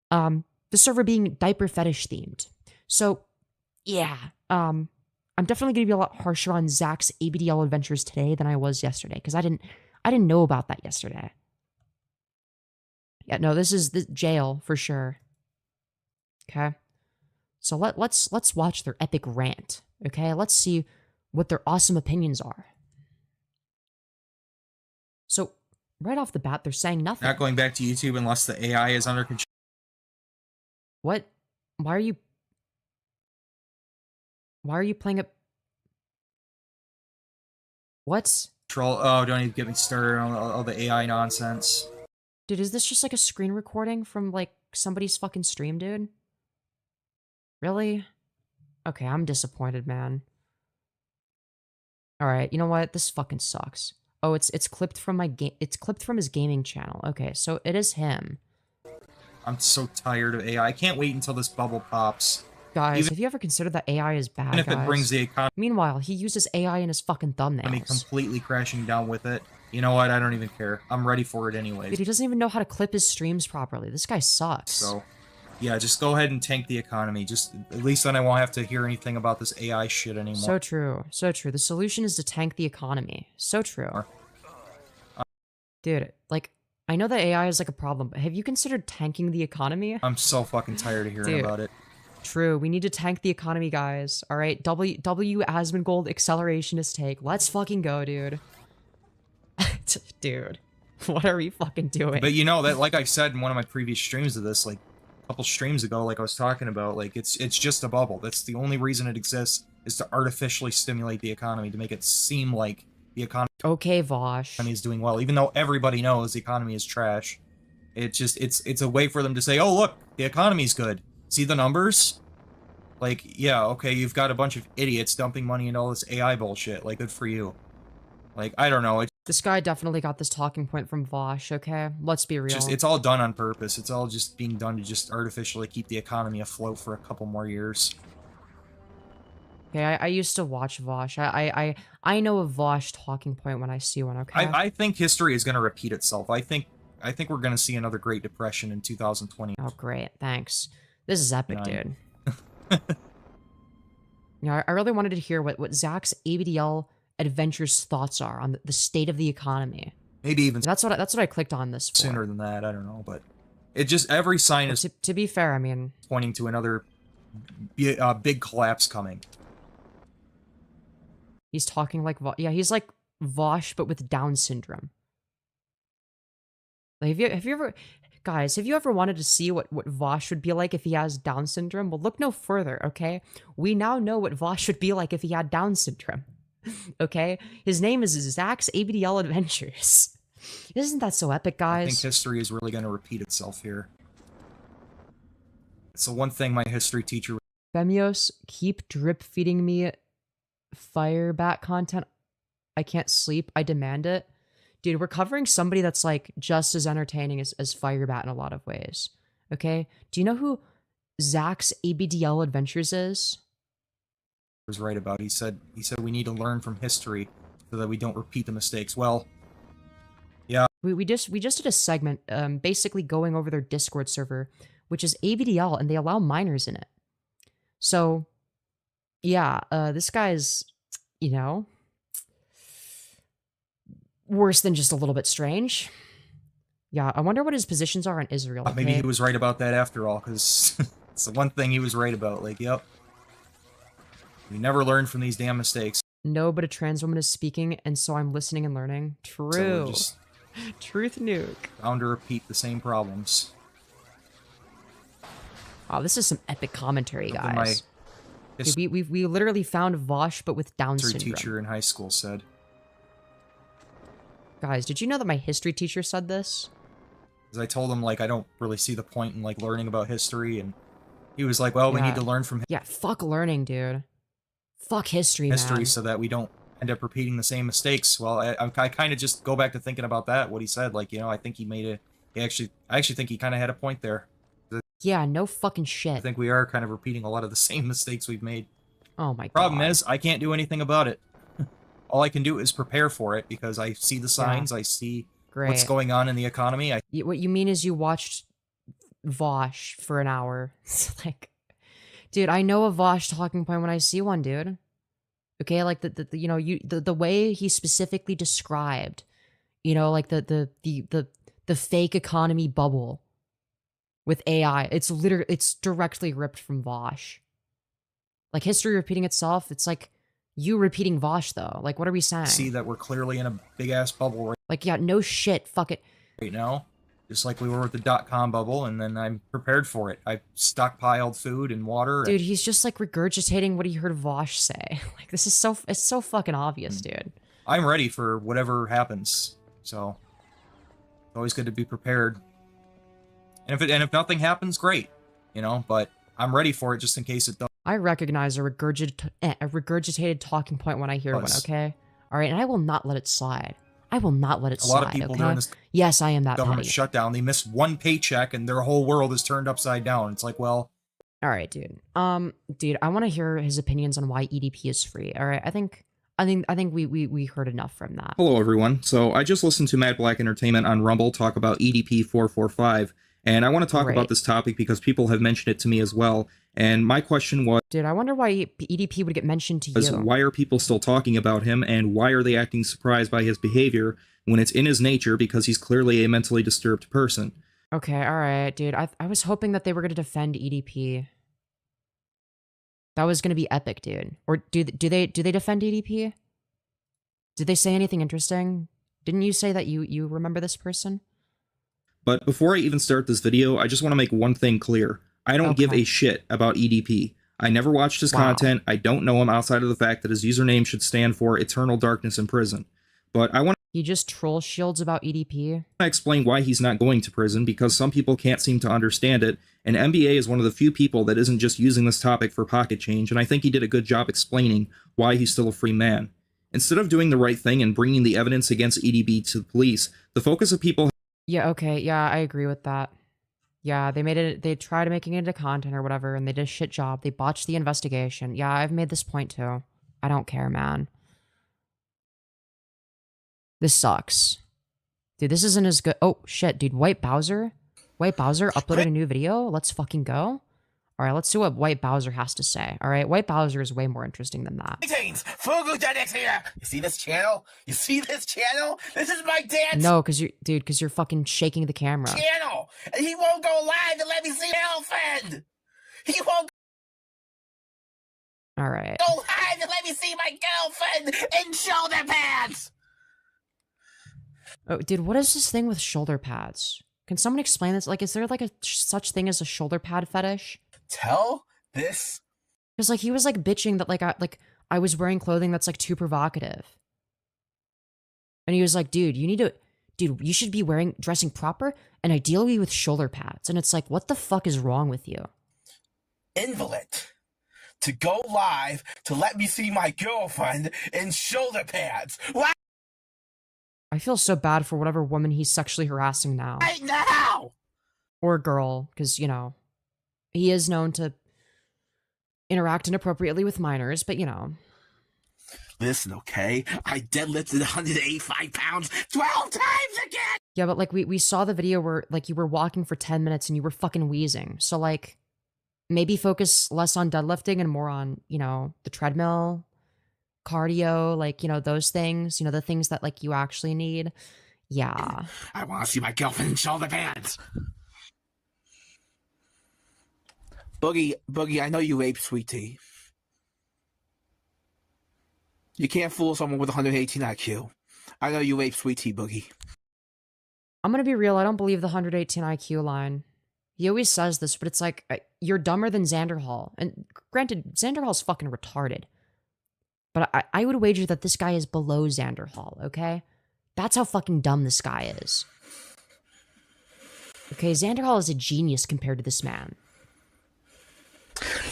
The server being diaper fetish themed. So, yeah, I'm definitely gonna be a lot harsher on Zach's ABDL adventures today than I was yesterday, because I didn't know about that yesterday. Yeah, no, this is the jail for sure. Okay, so let's watch their epic rant. Okay, let's see what their awesome opinions are. So right off the bat, they're saying nothing. Not going back to YouTube unless the AI is under control. What? Why are you playing it? What? Oh, don't even get me started on all the AI nonsense. Dude, is this just like a screen recording from like somebody's fucking stream, dude? Really? Okay, I'm disappointed, man. All right, you know what? This fucking sucks. Oh, it's clipped from my game. It's clipped from his gaming channel. Okay, so it is him. I'm so tired of AI. I can't wait until this bubble pops. Guys, have you ever considered that AI is bad, Even if it brings the economy... Meanwhile, he uses AI in his fucking thumbnails. Completely crashing down with it. You know what? I don't even care. I'm ready for it anyways. Dude, he doesn't even know how to clip his streams properly. This guy sucks. So, yeah, just go ahead and tank the economy. Just, at least then I won't have to hear anything about this AI shit anymore. So true. So true. The solution is to tank the economy. So true. Dude, like, I know that AI is like a problem, but have you considered tanking the economy? I'm so fucking tired of hearing about it. True, we need to tank the economy, guys. All right, W Asmongold accelerationist take. Let's fucking go, dude. Dude, what are we fucking doing? But you know that, like I said in one of my previous streams of this, like a couple streams ago, like I was talking about, like it's just a bubble. That's the only reason it exists, is to artificially stimulate the economy, to make it seem like the economy. Okay, Vosh. Is doing well, even though everybody knows the economy is trash. It's a way for them to say, oh look, the economy's good. See the numbers? Like, yeah, okay, you've got a bunch of idiots dumping money into all this AI bullshit. Like, good for you. Like, I don't know. This guy definitely got this talking point from Vosh, okay? Let's be real. It's all done on purpose. It's all just being done to just artificially keep the economy afloat for a couple more years. Okay, I used to watch Vosh. I know a Vosh talking point when I see one, okay? I think history is going to repeat itself. I think we're going to see another Great Depression in 2020. Oh, great. Thanks. This is epic, dude. Yeah, I really wanted to hear what Zach's ABDL adventures thoughts are on the state of the economy. Maybe even that's what I clicked on this for. Sooner than that, I don't know, but it just every sign is to be fair, I mean, pointing to another big collapse coming. He's talking like he's like Vosh but with Down syndrome. Like, have you ever guys, have you ever wanted to see what Vosh would be like if he has Down syndrome? Well, look no further, okay? We now know what Vosh would be like if he had Down syndrome. Okay? His name is Zach's ABDL Adventures. Isn't that so epic, guys? I think history is really going to repeat itself here. It's the one thing my history teacher... Femyoz, keep drip feeding me Firebat content. I can't sleep. I demand it. Dude, we're covering somebody that's like just as entertaining as Firebat in a lot of ways. Okay? Do you know who Zach's ABDL Adventures is? Was right about. He said we need to learn from history so that we don't repeat the mistakes. Well, yeah. We just did a segment basically going over their Discord server, which is ABDL, and they allow minors in it. So, yeah, this guy's, you know, worse than just a little bit strange. Yeah, I wonder what his positions are on Israel. Okay? Maybe he was right about that after all, because it's the one thing he was right about. Like, yep. We never learn from these damn mistakes. No, but a trans woman is speaking, and so I'm listening and learning. True. So just Truth nuke. Bound to repeat the same problems. Oh, this is some epic commentary, guys. Dude, we literally found Vosh, but with Down syndrome. History teacher in high school said. Guys, did you know that my history teacher said this? Because I told him, like, I don't really see the point in, like, learning about history, and he was like, well, we need to learn from... Yeah, fuck learning, dude. Fuck history, man. so that we don't end up repeating the same mistakes. Well, I kind of just go back to thinking about that, what he said. Like, you know, I think he made I actually think he kind of had a point there. Yeah, no fucking shit. I think we are kind of repeating a lot of the same mistakes we've made. Oh my god. Problem is, I can't do anything about it. All I can do is prepare for it because I see the signs, I see what's going on in the economy. What you mean is you watched Vosh for an hour. It's like, dude, I know a Vosh talking point when I see one, dude. Okay, like the you know, the way he specifically described, you know, like the fake economy bubble with AI. It's directly ripped from Vosh. Like history repeating itself, it's like you repeating Vosh though. Like what are we saying? See that we're clearly in a big ass bubble yeah, no shit, fuck it. Right now. Just like we were with the .com bubble, and then I'm prepared for it. I stockpiled food and water. Dude, he's just like regurgitating what he heard Vosh say. Like this is it's so fucking obvious, dude. I'm ready for whatever happens. So it's always good to be prepared. And if nothing happens, great. You know, but I'm ready for it just in case it does. I recognize a regurgitated talking point when I hear one, okay? Alright, and I will not let it slide. I will not let it slide, A lot of people during this yes, I am that government petty. shutdown, they miss one paycheck and their whole world is turned upside down. It's like, well... Alright, dude. Dude, I want to hear his opinions on why EDP is free, alright? I think we heard enough from that. Hello, everyone. So I just listened to Mad Black Entertainment on Rumble talk about EDP 445, and I want to talk about this topic because people have mentioned it to me as well. And my question was... Dude, I wonder why EDP would get mentioned to you. Why are people still talking about him, and why are they acting surprised by his behavior when it's in his nature because he's clearly a mentally disturbed person? Okay, alright, dude. I was hoping that they were going to defend EDP. That was going to be epic, dude. Or do they defend EDP? Did they say anything interesting? Didn't you say that you remember this person? But before I even start this video, I just want to make one thing clear. I don't give a shit about EDP. I never watched his content. I don't know him outside of the fact that his username should stand for Eternal Darkness in Prison. But I want He just troll shields about EDP. to explain why he's not going to prison because some people can't seem to understand it, and MBA is one of the few people that isn't just using this topic for pocket change, and I think he did a good job explaining why he's still a free man. Instead of doing the right thing and bringing the evidence against EDB to the police, the focus of people... Yeah, okay, yeah, I agree with that. Yeah, they tried making it into content or whatever, and they did a shit job. They botched the investigation. Yeah, I've made this point too. I don't care, man. This sucks. Dude, this isn't as good. Oh, shit, dude. WhiteBowser uploaded a new video. Let's fucking go. All right, let's see what WhiteBowser has to say. All right, WhiteBowser is way more interesting than that. Greetings, Fugu here. You see this channel? You see this channel? This is my dance No, because you're fucking shaking the camera. channel. And he won't go live to let me see girlfriend. He won't All right. go live to let me see my girlfriend in shoulder pads. Oh, dude, what is this thing with shoulder pads? Can someone explain this? Like, is there like a such thing as a shoulder pad fetish? Tell this. Because like he was like bitching that I was wearing clothing that's like too provocative. And he was like, dude, you should be dressing proper and ideally with shoulder pads. And it's like, what the fuck is wrong with you? Invalid. To go live to let me see my girlfriend in shoulder pads. Right I feel so bad for whatever woman he's sexually harassing now. now. Or girl, because, you know, he is known to interact inappropriately with minors, but, you know. Listen, okay? I deadlifted 185 pounds 12 times again! Yeah, but, like, we saw the video where, like, you were walking for 10 minutes and you were fucking wheezing. So, like, maybe focus less on deadlifting and more on, you know, the treadmill, cardio, like, you know, those things, you know, the things that, like, you actually need. Yeah. I want to see my girlfriend in shoulder pads. Boogie, I know you raped Sweet Tea. You can't fool someone with 118 IQ. I know you raped Sweet Tea, Boogie. I'm gonna be real, I don't believe the 118 IQ line. He always says this, but it's like, you're dumber than Xander Hall. And granted, Xander Hall's fucking retarded. But I would wager that this guy is below Xander Hall, okay? That's how fucking dumb this guy is. Okay, Xander Hall is a genius compared to this man.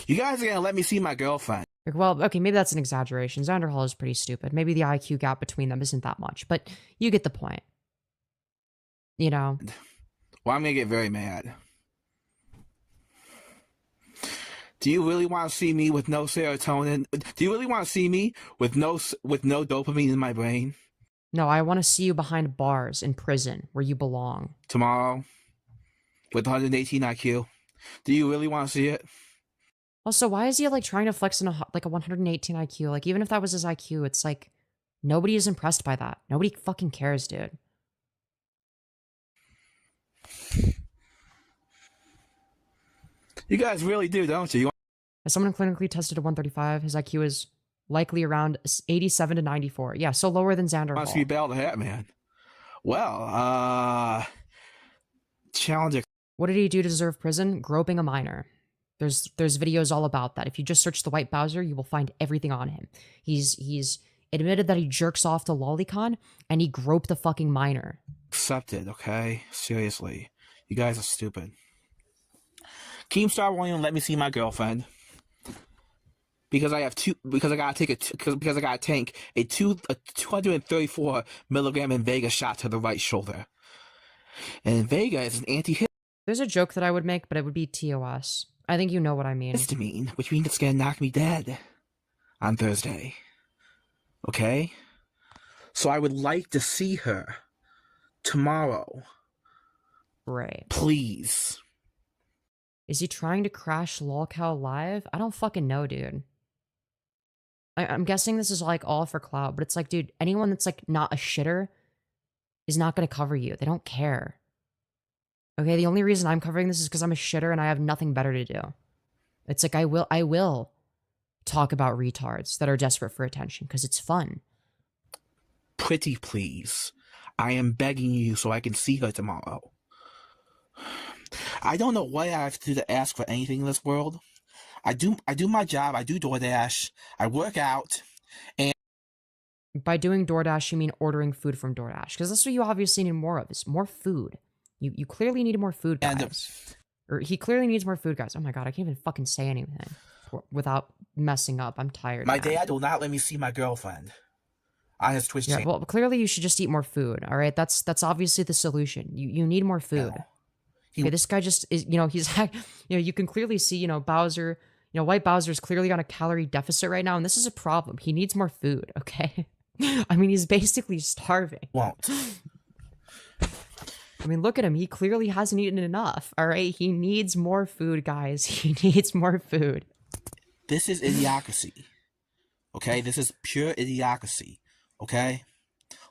You guys are gonna let me see my girlfriend. Like, well, okay, maybe that's an exaggeration. Xander Hall is pretty stupid. Maybe the IQ gap between them isn't that much, but you get the point. You know? Well, I'm gonna get very mad. Do you really want to see me with no serotonin? Do you really want to see me with no dopamine in my brain? No, I want to see you behind bars in prison where you belong. Tomorrow, with 118 IQ. Do you really want to see it? Also, why is he like trying to flex in a 118 IQ? Like, even if that was his IQ, it's like nobody is impressed by that. Nobody fucking cares, dude. You guys really do, don't you? As someone clinically tested at 135, his IQ is likely around 87 to 94. Yeah, so lower than Xander Hall. Must be Bell the Hat Man. Well, challenge. What did he do to deserve prison? Groping a minor. There's videos all about that. If you just search the WhiteBowser, you will find everything on him. He's admitted that he jerks off to Lolicon and he groped a fucking minor. Accepted, okay? Seriously. You guys are stupid. Keemstar won't even let me see my girlfriend. Because I gotta tank a 234 milligram Invega shot to the right shoulder. And Invega is an anti-hit. There's a joke that I would make, but it would be TOS. I think you know what I mean. Histamine, which means it's gonna knock me dead on Thursday. Okay? So I would like to see her tomorrow. Right. Please. Is he trying to crash LolCow live? I don't fucking know, dude. I'm guessing this is like all for clout, but it's like, dude, anyone that's like not a shitter is not gonna cover you. They don't care. Okay, the only reason I'm covering this is because I'm a shitter and I have nothing better to do. It's like I will talk about retards that are desperate for attention because it's fun. Pretty please. I am begging you so I can see her tomorrow. I don't know what I have to do to ask for anything in this world. I do my job, I do DoorDash, I work out, and by doing DoorDash you mean ordering food from DoorDash, because that's what you obviously need more of, is more food. You clearly need more food, guys. Or he clearly needs more food, guys. Oh my god, I can't even fucking say anything without messing up. I'm tired. My dad will not let me see my girlfriend on his Twitch channel. Well, clearly you should just eat more food, all right? That's obviously the solution. You need more food. Okay, this guy just is, he's, you can clearly see, Bowser, WhiteBowser's clearly on a calorie deficit right now, and this is a problem. He needs more food, okay? I mean, he's basically starving. Won't. I mean, look at him. He clearly hasn't eaten enough, all right? He needs more food, guys. He needs more food. This is idiocracy, okay? This is pure idiocracy, okay?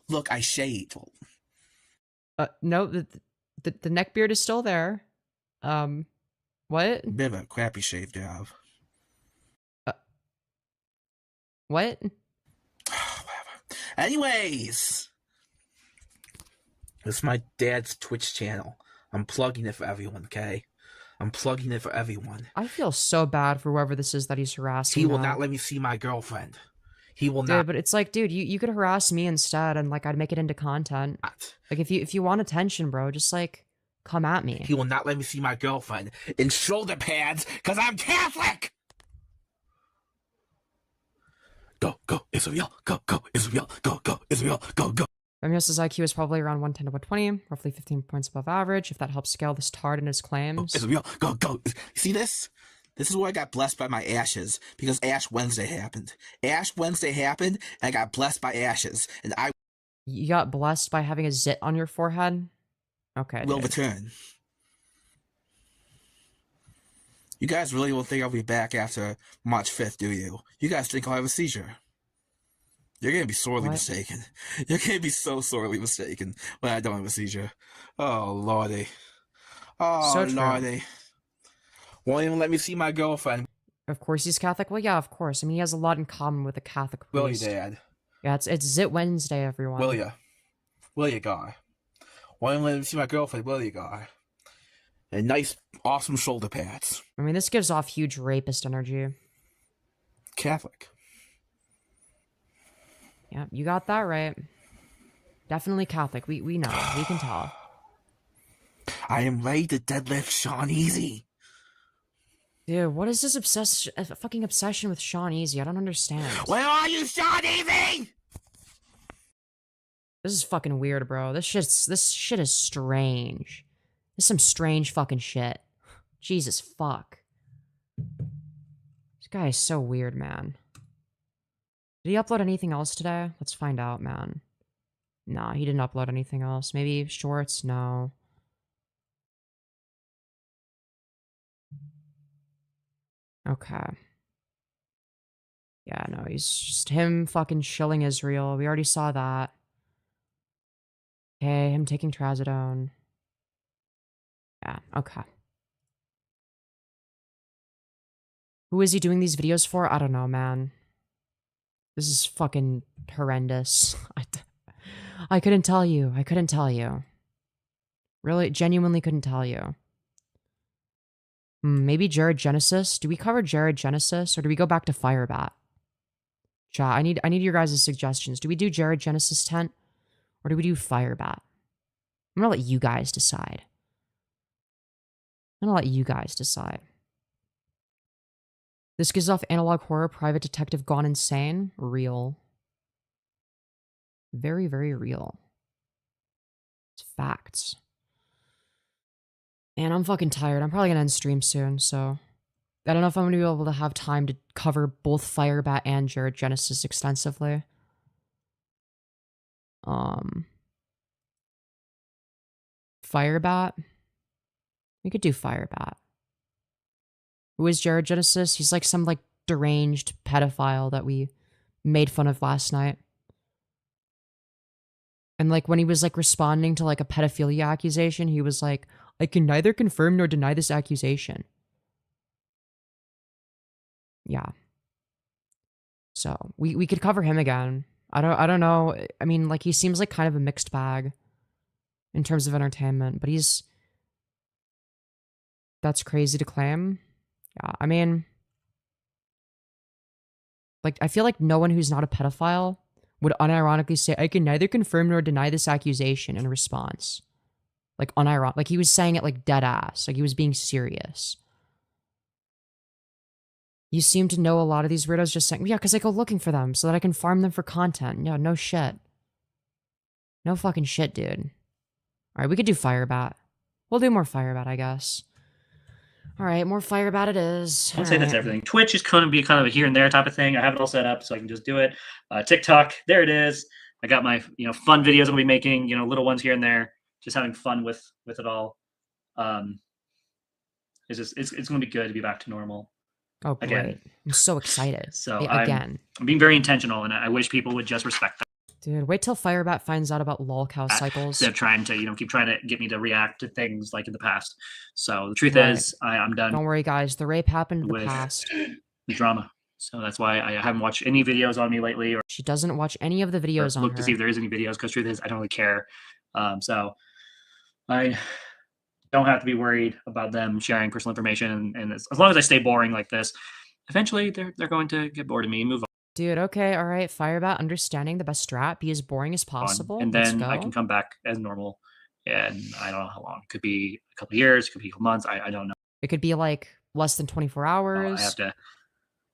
Look, I shaved. No, the neckbeard is still there. What? Bit of a crappy shave job. What? Whatever. Anyways, this is my dad's Twitch channel. I'm plugging it for everyone, okay? I'm plugging it for everyone. I feel so bad for whoever this is that he's harassing. He will not let me see my girlfriend. He will not. But it's like, dude, you could harass me instead, and like I'd make it into content. Like if you want attention, bro, just like come at me. He will not let me see my girlfriend in shoulder pads because I'm Catholic. Go Israel, go Israel, go Israel, go. Femyoz's IQ is probably around 110 to 120, roughly 15 points above average. If that helps scale this tard in his claims. Israel, go. See this? This is where I got blessed by my ashes, because Ash Wednesday happened. Ash Wednesday happened, and I got blessed by ashes, and I... You got blessed by having a zit on your forehead? Okay, will return. You guys really don't think I'll be back after March 5th, do you? You guys think I'll have a seizure. You're gonna be sorely mistaken. You're gonna be so sorely mistaken when I don't have a seizure. Oh, lordy. Oh, so lordy. Won't even let me see my girlfriend. Of course he's Catholic? Well, yeah, of course. I mean, he has a lot in common with a Catholic priest. Will you, Dad? Yeah, it's Zit Wednesday, everyone. Will you? Will you, guy? Won't even let me see my girlfriend, will you, guy? And nice, awesome shoulder pads. I mean, this gives off huge rapist energy. Catholic. Yeah, you got that right. Definitely Catholic. We know. We can tell. I am ready to deadlift Sean Easy. Dude, what is this fucking obsession with Sean Easy? I don't understand. Where are you, Sean Easy? This is fucking weird, bro. This shit is strange. This is some strange fucking shit. Jesus fuck. This guy is so weird, man. Did he upload anything else today? Let's find out, man. Nah, he didn't upload anything else. Maybe shorts? No. Okay. Yeah, no, he's just him fucking shilling Israel. We already saw that. Okay, him taking trazodone. Yeah, okay. Who is he doing these videos for? I don't know, man. This is fucking horrendous. I couldn't tell you. I couldn't tell you. Really, genuinely couldn't tell you. Maybe Jared Genesis? Do we cover Jared Genesis or do we go back to Firebat? Chat, I need your guys' suggestions. Do we do Jared Genesis tent or do we do Firebat? I'm gonna let you guys decide. I'm gonna let you guys decide. This gives off analog horror, private detective gone insane. Real. Very, very real. It's facts. And I'm fucking tired. I'm probably gonna end stream soon, so I don't know if I'm gonna be able to have time to cover both Firebat and Jared Genesis extensively. Firebat? We could do Firebat. Who is Jared Genesis? He's like some like deranged pedophile that we made fun of last night. And like when he was like responding to like a pedophilia accusation, he was like, I can neither confirm nor deny this accusation. Yeah. So we could cover him again. I don't know. I mean, like he seems like kind of a mixed bag in terms of entertainment, but that's crazy to claim. Yeah, I mean, like I feel like no one who's not a pedophile would unironically say, I can neither confirm nor deny this accusation in response. Like unironic, like he was saying it like dead ass, like he was being serious. You seem to know a lot of these weirdos just saying, yeah, because I go looking for them so that I can farm them for content. Yeah, no shit. No fucking shit, dude. Alright, we could do Firebat. We'll do more Firebat, I guess. Alright, more Firebat it is. I would say that's everything. Twitch is going to be kind of a here and there type of thing. I have it all set up so I can just do it. TikTok, there it is. I got my fun videos I'm going to be making, little ones here and there. Just having fun with it all. It's going to be good to be back to normal. Oh, great. Again. I'm so excited. So again. I'm being very intentional, and I wish people would just respect that. Dude, wait till Firebat finds out about lolcow cycles. They're trying to, keep trying to get me to react to things like in the past. So the truth is, I'm done. Don't worry, guys. The rape happened in the past. The drama. So that's why I haven't watched any videos on me lately. Or she doesn't watch any of the videos on her. Look to see if there is any videos, because truth is, I don't really care. So I don't have to be worried about them sharing personal information. And as long as I stay boring like this, eventually they're going to get bored of me and move on. Dude, okay, all right. Firebat, understanding the best strat, be as boring as possible. And then I can come back as normal. And I don't know how long. It could be a couple of years, it could be a couple months. I don't know. It could be like less than 24 hours. I have to.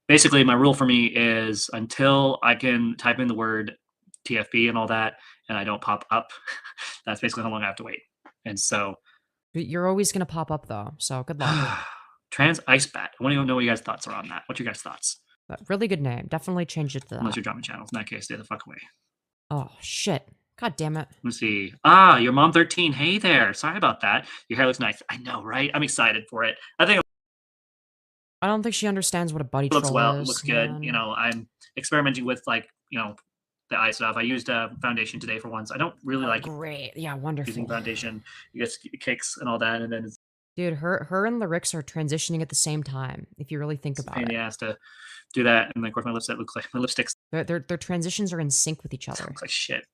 Basically, my rule for me is until I can type in the word TFB and all that, and I don't pop up, that's basically how long I have to wait. And so. You're always going to pop up, though. So good luck. Trans Ice Bat. I want to know what you guys' thoughts are on that. What's your guys' thoughts? Really good name. Definitely change it to that. Unless you're dropping channels. In that case, stay the fuck away. Oh, shit. God damn it. Let's see. Ah, your mom 13. Hey there. Sorry about that. Your hair looks nice. I know, right? I'm excited for it. I don't think she understands what a buddy troll is. It looks well. It looks good. Man. I'm experimenting with the eye stuff. I used foundation today for once. I don't really like great. Yeah, wonderful. Using foundation. You get kicks and all that, and then dude, her and Lyrics are transitioning at the same time. If you really think about it, he has to do that, and then of course my lipstick looks like my lipsticks. Their transitions are in sync with each other. Looks like shit.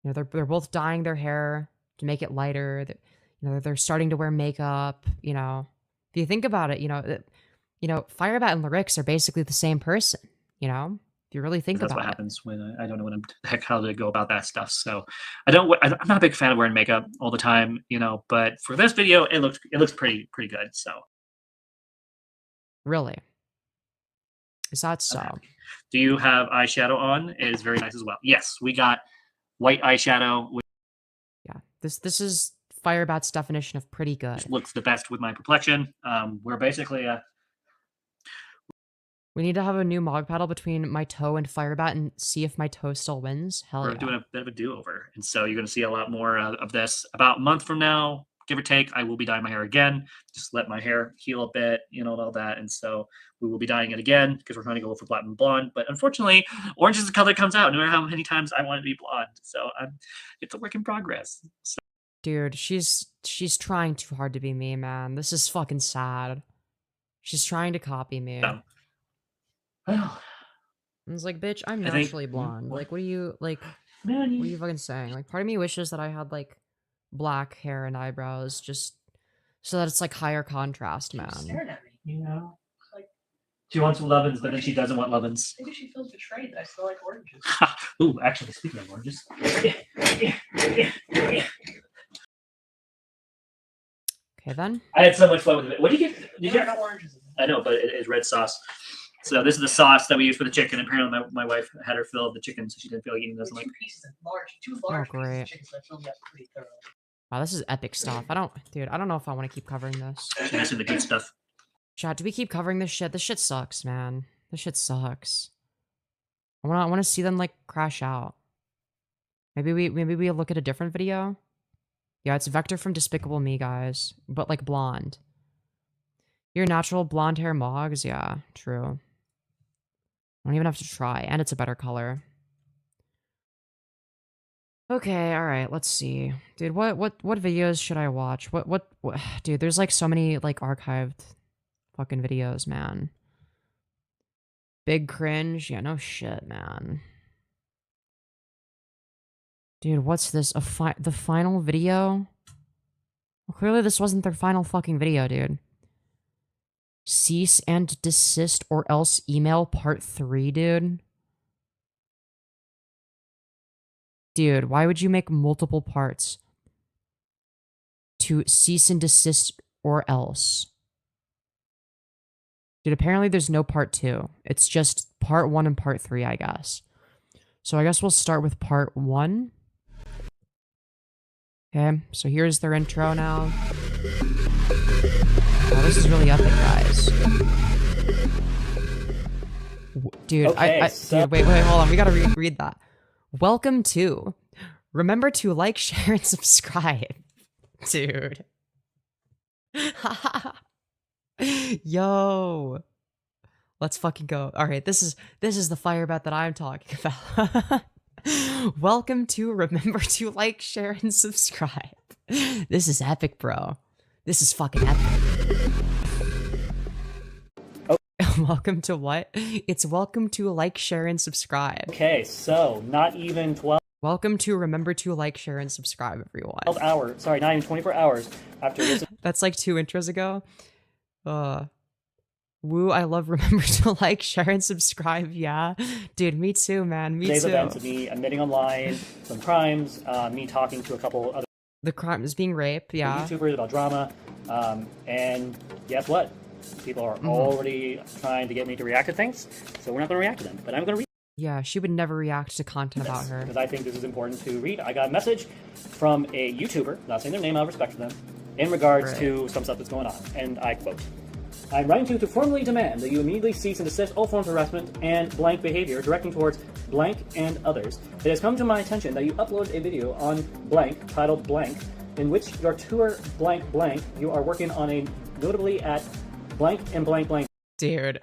They're both dyeing their hair to make it lighter. They're starting to wear makeup. If you think about it, Firebat and Lyrics are basically the same person. If you really think about it. That's what happens when I don't know how to go about that stuff. So I'm not a big fan of wearing makeup all the time, but for this video, it looks pretty good. So Really? Is that so? Do you have eyeshadow on? It is very nice as well. Yes, we got white eyeshadow. Yeah. This is Firebat's definition of pretty good. Which looks the best with my complexion. We're basically We need to have a new mog paddle between my toe and Firebat and see if my toe still wins. Hell we're yeah. doing a bit of a do-over, and so you're going to see a lot more of this. About a month from now, give or take, I will be dyeing my hair again. Just let my hair heal a bit, you know, and all that. And so we will be dyeing it again because we're trying to go for platinum blonde. But unfortunately, orange is the color that comes out no matter how many times I want it to be blonde. So it's a work in progress. So. Dude, she's trying too hard to be me, man. This is fucking sad. She's trying to copy me. Well, it's like, bitch, I'm naturally blonde. Like, what are you like? What are you fucking saying? Like, part of me wishes that I had like black hair and eyebrows, just so that it's like higher contrast, man. Staring at me. You know, like she wants lovin's, but then she doesn't want lovin's. Maybe she feels betrayed that I still like oranges. Ooh, actually, speaking of oranges. Okay, then. I had so much fun with it. What did you get? Did you no oranges. I know, but it is red sauce. So this is the sauce that we use for the chicken. Apparently, my wife had her fill of the chicken, so she didn't feel like eating this. I'm like, two large pieces great. of chicken, so I filled that pretty thoroughly. Wow, this is epic stuff. I don't know if I want to keep covering this. She's missing the good stuff. Chat, do we keep covering this shit? This shit sucks, man. This shit sucks. I want to see them like crash out. Maybe we look at a different video. Yeah, it's Vector from Despicable Me, guys, but like blonde. Your natural blonde hair mogs, yeah, true. I don't even have to try, and it's a better color. Okay, all right, let's see. Dude, what videos should I watch? What dude, there's like so many like archived fucking videos, man. Big cringe. Yeah, no shit, man. Dude, what's this? The final video? Well, clearly this wasn't their final fucking video, dude. Cease and desist or else email part 3, dude. Dude, why would you make multiple parts to cease and desist or else? Dude, apparently there's no part 2. It's just part 1 and part 3, I guess. So I guess we'll start with part 1. Okay, so here's their intro now. Oh, this is really epic, guys. Dude, Okay, dude, wait, hold on. We gotta read that. Welcome to. Remember to like, share, and subscribe. Dude. Yo. Let's fucking go. Alright, this is the Firebat that I'm talking about. Welcome to remember to like, share, and subscribe. This is epic, bro. This is fucking epic. Oh. Welcome to what? It's welcome to like, share, and subscribe. Okay, so not even 12 Welcome to remember to like, share, and subscribe, everyone. hours. Sorry, not even 24 hours after this. That's like 2 intros ago. Woo, I love remember to like, share, and subscribe, yeah. Dude, me too, man, me Today's too. events of me admitting online some crimes, me talking to a couple other The crime is being rape, yeah. YouTubers about drama, and guess what? People are already trying to get me to react to things, so we're not going to react to them, but I'm going to read. Yeah, she would never react to content about her. Because I think this is important to read. I got a message from a YouTuber, not saying their name, out of respect to them, in regards to some stuff that's going on, and I quote, I'm writing to you to formally demand that you immediately cease and desist all forms of harassment and blank behavior directing towards blank and others. It has come to my attention that you uploaded a video on blank, titled blank, in which your tour blank blank, you are working on a notably at blank and blank blank. Dude,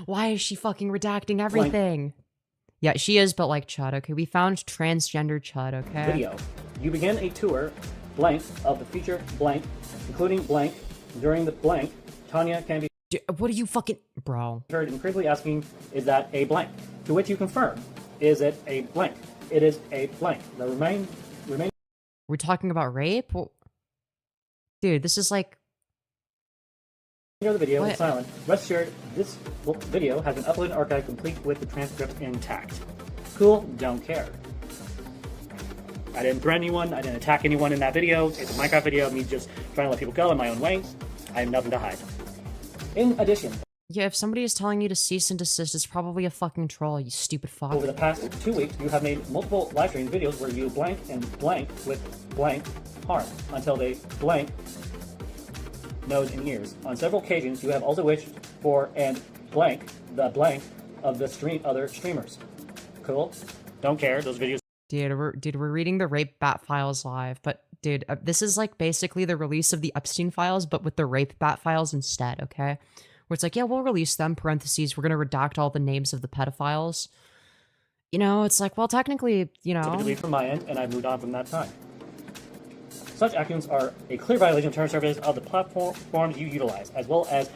why is she fucking redacting everything? Blank. Yeah, she is, but like Chud, okay? We found transgender Chud, okay? Video. You begin a tour blank of the feature blank, including blank, during the blank, Tanya can be... Dude, what are you fucking... Bro. ...heard and critically asking, is that a blank? To which you confirm, is it a blank? It is a blank. The remain... We're talking about rape? Dude, this is like... The video is silent. Rest assured, this video has been uploaded and archived complete with the transcript intact. Cool, don't care. I didn't threaten anyone, I didn't attack anyone in that video. It's a Minecraft video of me just trying to let people go in my own way. I have nothing to hide. In addition, Yeah, if somebody is telling you to cease and desist, it's probably a fucking troll, you stupid fuck. over the past 2 weeks, you have made multiple live stream videos where you blank and blank with blank harm until they blank nose and ears. On several occasions, you have also wished for and blank the blank of the other streamers. Cool? Don't care. Those videos. Dude, we're reading the rape bat files live, but dude, this is like basically the release of the Epstein files, but with the rape bat files instead, okay? Where it's like, yeah, we'll release them, parentheses, we're gonna redact all the names of the pedophiles. You know, it's like, well, technically, you know. Delete from my end, and I've moved on from that time. Such actions are a clear violation of terms of service of the platforms you utilize, as well as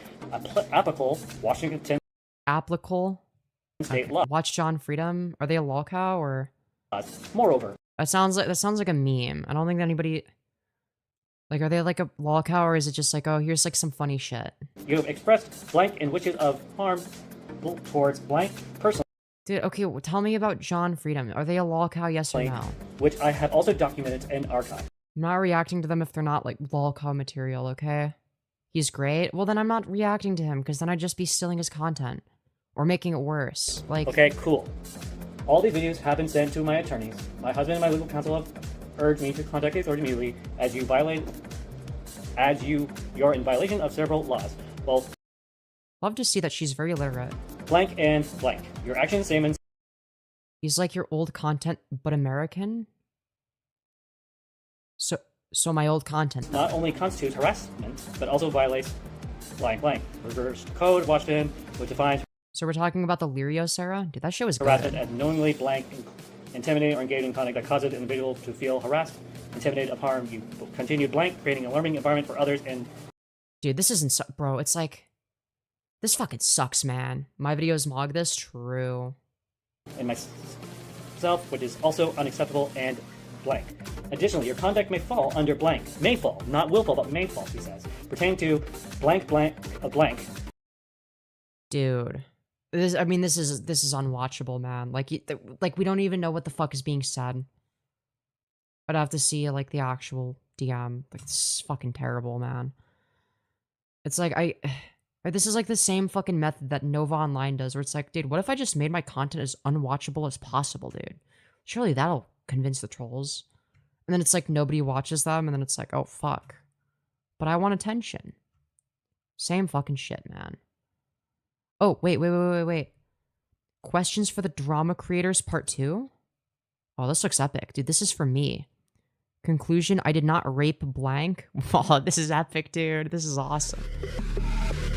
applicable Washington Applicable state law. Watch John Freedom. Are they a lolcow or? Moreover, that sounds like a meme. I don't think anybody. Like, are they like a lolcow, or is it just like, oh, here's like some funny shit? You have expressed blank in wishes of harm towards blank person. Dude, okay, well, tell me about John Freedom. Are they a lolcow, yes or no? Which I have also documented and archived. I'm not reacting to them if they're not like lolcow material, okay? He's great. Well, then I'm not reacting to him, because then I'd just be stealing his content. Or making it worse. Like. Okay, cool. All these videos have been sent to my attorneys. My husband and my legal counsel have urged me to contact the authority immediately you're in violation of several laws. Well, love to see that she's very literate. Blank and blank. Your action statements. He's like your old content, but American? So my old content, though. Not only constitutes harassment, but also violates blank blank. Reverse code, Washington, which defines. So we're talking about the Lirio, Sarah? Dude, that shit was harassment good. as knowingly blank, intimidating or engaging in conduct that causes an individual to feel harassed, intimidated of harm. You continue blank, creating an alarming environment for others and. Dude, this isn't bro. It's like, this fucking sucks, man. My videos log this. True. And myself, which is also unacceptable and blank. Additionally, your conduct may fall under blank. May fall, not will fall, but may fall. She says, pertaining to blank blank a blank. Dude. This is unwatchable, man. Like we don't even know what the fuck is being said. I'd have to see like the actual DM. Like, it's fucking terrible, man. It's like this is like the same fucking method that Nova Online does, where it's like, dude, what if I just made my content as unwatchable as possible, dude? Surely that'll convince the trolls. And then it's like nobody watches them, and then it's like, oh fuck. But I want attention. Same fucking shit, man. Oh, wait. Questions for the drama creators part 2? Oh, this looks epic. Dude, this is for me. Conclusion, I did not rape blank. Oh, this is epic, dude. This is awesome.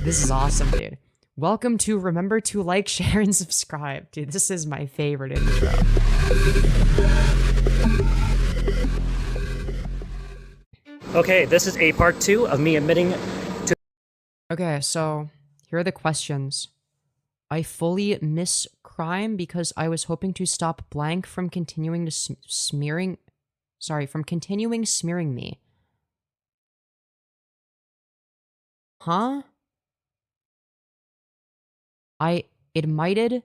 This is awesome, dude. Welcome to remember to like, share, and subscribe. Dude, this is my favorite intro. Okay, this is a part 2 of me admitting to. Okay, so here are the questions. I fully miss crime because I was hoping to stop blank from continuing to smearing me. Huh? I admitted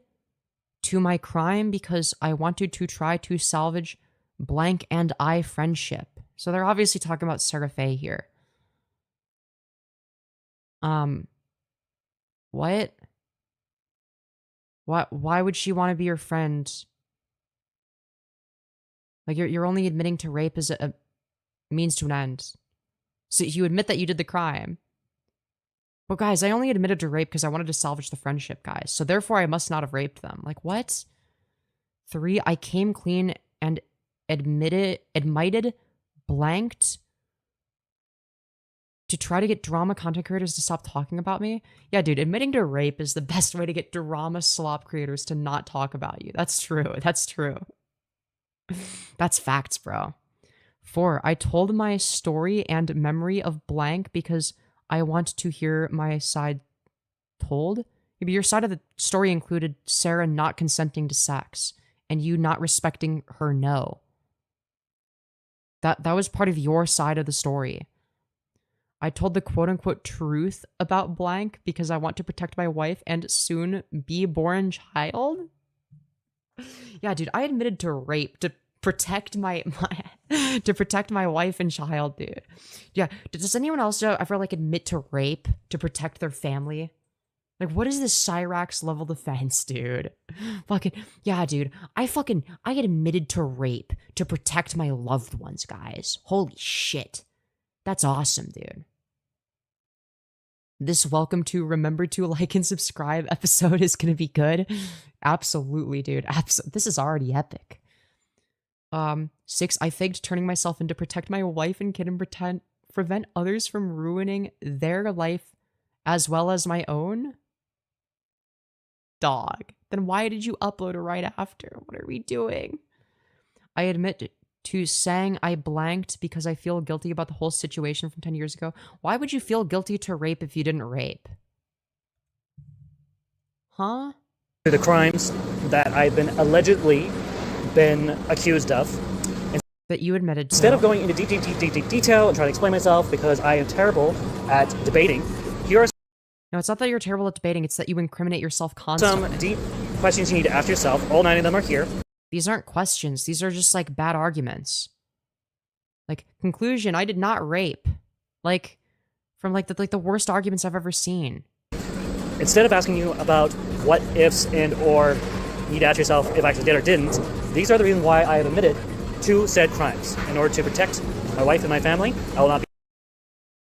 to my crime because I wanted to try to salvage blank and I friendship. So they're obviously talking about Sarah Faye here. What? Why would she want to be your friend? Like, you're only admitting to rape as a means to an end. So you admit that you did the crime. But guys, I only admitted to rape because I wanted to salvage the friendship, guys. So therefore, I must not have raped them. Like, what? 3, I came clean and admitted, blanked to try to get drama content creators to stop talking about me. Yeah, dude, admitting to rape is the best way to get drama slop creators to not talk about you. That's true. That's true. That's facts, bro. 4, I told my story and memory of blank because I want to hear my side told. Maybe your side of the story included Sarah not consenting to sex and you not respecting her no. That was part of your side of the story. I told the quote-unquote truth about blank because I want to protect my wife and soon be born child. Yeah, dude, I admitted to rape to protect my to protect my wife and child, dude. Yeah. Does anyone else ever like admit to rape to protect their family? Like, what is this Cyrax level defense, dude? Fucking yeah, dude. I get admitted to rape to protect my loved ones, guys. Holy shit. That's awesome, dude. This welcome to remember to like and subscribe episode is gonna be good. Absolutely, dude. This is already epic. 6, I faked turning myself in to protect my wife and kid and prevent others from ruining their life as well as my own. Dog. Then why did you upload it right after? What are we doing? I admit to saying I blanked because I feel guilty about the whole situation from 10 years ago. Why would you feel guilty to rape if you didn't rape? Huh? The crimes that I've been allegedly accused of. That you admitted to. Instead of going into deep detail and trying to explain myself because I am terrible at debating, here are no, it's not that you're terrible at debating, it's that you incriminate yourself constantly. some deep questions you need to ask yourself. All 9 of them are here. These aren't questions, these are just like bad arguments. Like, conclusion, I did not rape. Like, from like the worst arguments I've ever seen. Instead of asking you about what ifs and or you need to ask yourself if I actually did or didn't, these are the reasons why I have admitted to said crimes. In order to protect my wife and my family, I will not be...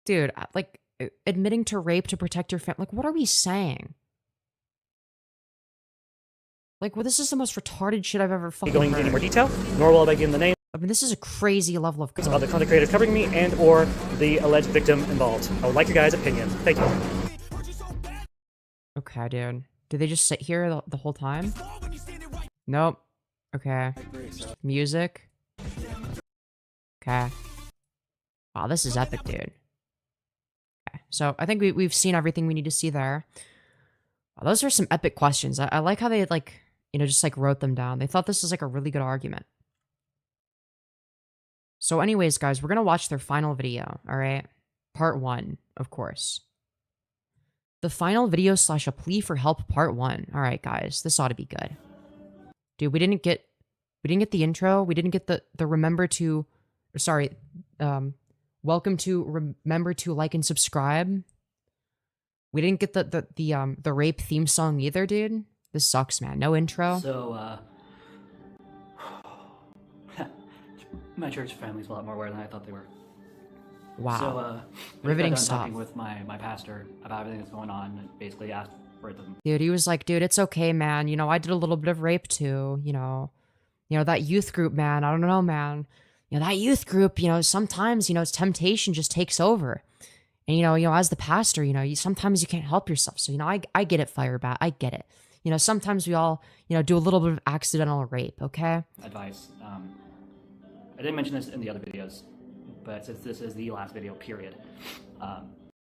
Dude, like, admitting to rape to protect your family, like, what are we saying? Like, well, this is the most retarded shit I've ever fucking going heard. into any more detail, nor will I give them the name I mean, this is a crazy level of... of the content creators covering me and or the alleged victim involved. I would like your guys' opinion. Thank you. Okay, dude. Did they just sit here the whole time? Nope. Okay. Music. Okay. Wow, this is epic, dude. Okay, so I think we've seen everything we need to see there. Wow, those are some epic questions. I like how they, like, you know, just, like, wrote them down. They thought this was, like, a really good argument. So anyways, guys, we're gonna watch their final video, alright? Part 1, of course. The final video / a plea for help part 1. Alright, guys, this ought to be good. Dude, we didn't get the intro. We didn't get the remember to... Sorry, welcome to remember to like and subscribe. We didn't get the rape theme song either, dude. This sucks, man. No intro. So, my church family's a lot more aware than I thought they were. Wow. So, riveting I got done stuff. talking with my pastor about everything that's going on and basically asked for them. Dude, he was like, dude, it's okay, man. You know, I did a little bit of rape too, you know. You know, that youth group, man. I don't know, man. You know, that youth group, you know, sometimes, you know, temptation just takes over. And, you know, as the pastor, you know, sometimes you can't help yourself. So, you know, I get it, Firebat. I get it. You know, sometimes we all, you know, do a little bit of accidental rape, okay? Advice. I didn't mention this in the other videos, but since this is the last video, period.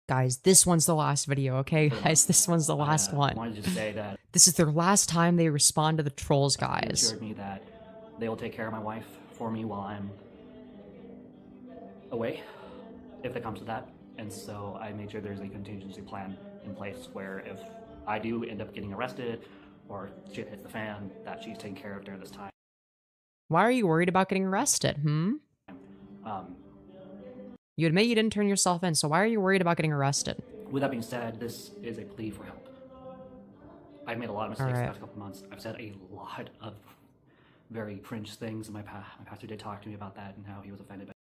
Guys, this one's the last video, okay, guys? This one's the last one. I wanted to just say that this is their last time they respond to the trolls, they guys. assured me that they will take care of my wife for me while I'm away, if it comes to that. And so I made sure there's a contingency plan in place where if I do end up getting arrested or shit hits the fan, that she's taken care of during this time. Why are you worried about getting arrested, You admit you didn't turn yourself in, so why are you worried about getting arrested? With that being said, this is a plea for help. I've made a lot of mistakes the past couple months. I've said a lot of very cringe things, and my pastor did talk to me about that and how he was offended by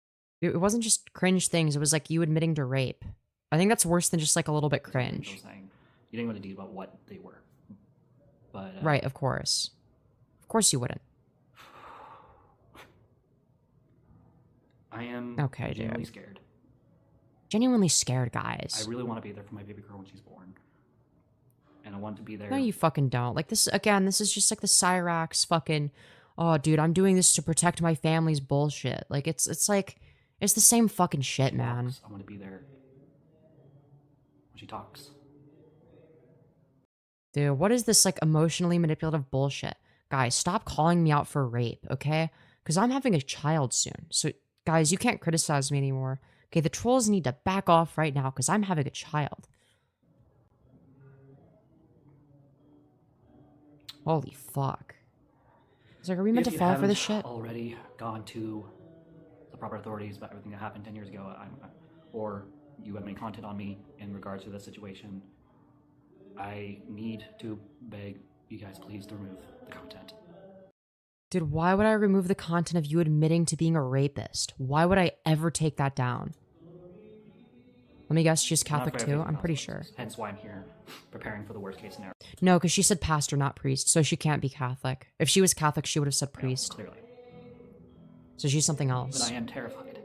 it. It wasn't just cringe things, it was like you admitting to rape. I think that's worse than just like a little bit cringe. saying you didn't go into detail about what they were. But right, of course. Of course you wouldn't. I am okay, genuinely dude. scared. Genuinely scared, guys. I really want to be there for my baby girl when she's born. And I want to be there. No, you fucking don't. Like this, again, this is just like the Cyrax fucking, oh, dude, I'm doing this to protect my family's bullshit. Like, it's like, it's the same fucking shit, man. I want to be there when she talks. Dude, what is this, like, emotionally manipulative bullshit? Guys, stop calling me out for rape, okay? Because I'm having a child soon. So, guys, you can't criticize me anymore. Okay, the trolls need to back off right now because I'm having a child. Holy fuck. It's like, are we meant to If you fall for this haven't shit? already gone to the proper authorities about everything that happened 10 years ago, or you have made content on me in regards to this situation, I need to beg you guys please to remove the content. Dude, why would I remove the content of you admitting to being a rapist? Why would I ever take that down? Let me guess, she's Catholic Not for too? everything I'm pretty else, sure. Hence why I'm here, preparing for the worst case scenario. No, because she said pastor, not priest, so she can't be Catholic. If she was Catholic, she would have said priest. Clearly. So she's something But else. I am terrified.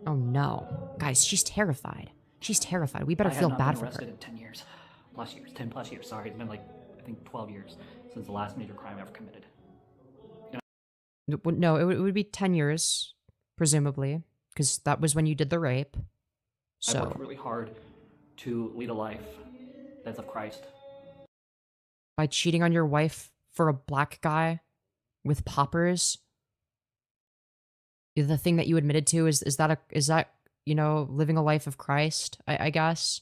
Oh no. Guys, she's terrified. She's terrified. We better I feel have not bad been for arrested her. in 10 years. 10 plus years, sorry. It's been like, I think 12 years since the last major crime ever committed. No, it would be 10 years, presumably, because that was when you did the rape. I worked So, really hard to lead a life that's of Christ. by cheating on your wife for a black guy with poppers, the thing that you admitted to is that you know, living a life of Christ, I guess?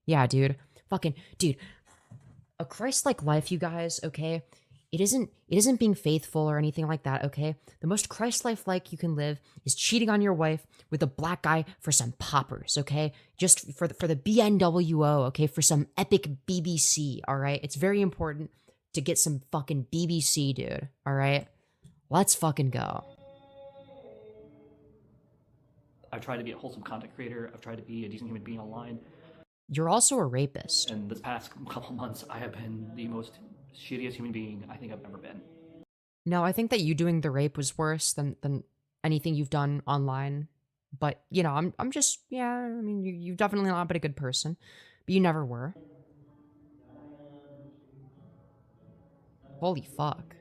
Yeah, dude. Fucking, dude. A Christ-like life, you guys, okay? It isn't being faithful or anything like that, okay? The most Christ-like you can live is cheating on your wife with a black guy for some poppers, okay? Just for the BNWO, okay? For some epic BBC, all right? It's very important to get some fucking BBC, dude, all right? Let's fucking go. I've tried to be a wholesome content creator. I've tried to be a decent human being online. You're also a rapist. And this past couple months, I have been the most shittiest human being I think I've ever been. No, I think that you doing the rape was worse than anything you've done online. But, you know, I'm just, yeah, I mean, you've definitely not been a good person. But you never were. Holy fuck.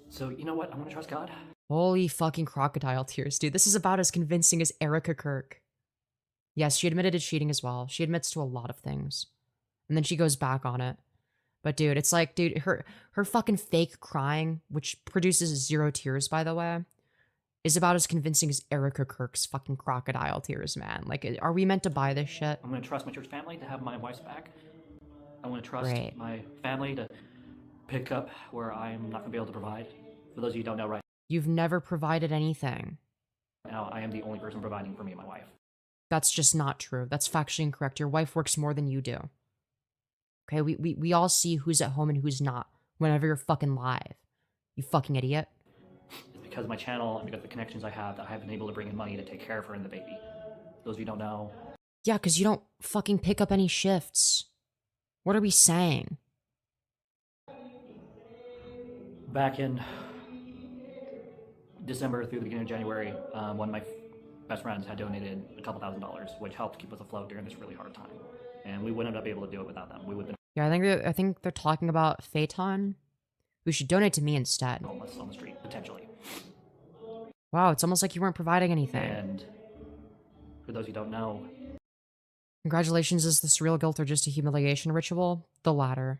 So, you know what? I'm gonna trust God. Holy fucking crocodile tears, dude. This is about as convincing as Erica Kirk. Yes, she admitted to cheating as well. She admits to a lot of things. And then she goes back on it. But dude, it's like, dude, her fucking fake crying, which produces 0 tears, by the way, is about as convincing as Erica Kirk's fucking crocodile tears, man. Like, are we meant to buy this shit? I'm gonna trust my church family to have my wife's back. I'm gonna trust Right. my family to pick up where I'm not gonna be able to provide. For those of you who don't know, right You've never provided anything. now, I am the only person providing for me and my wife. That's just not true. That's factually incorrect. Your wife works more than you do. Okay, we all see who's at home and who's not whenever you're fucking live. You fucking idiot. It's because of my channel and because of the connections I have that I have been able to bring in money to take care of her and the baby. Those of you who don't know, Yeah, because you don't fucking pick up any shifts. What are we saying? back in December through the beginning of January, one of my best friends had donated a couple $1,000s, which helped keep us afloat during this really hard time. And we wouldn't have been able to do it without them. We would have Yeah, I think they're talking about Phaeton, who should donate to me instead. been homeless on the street, potentially. Wow, it's almost like you weren't providing anything. And for those who don't know, Congratulations, is this real guilt or just a humiliation ritual? The latter.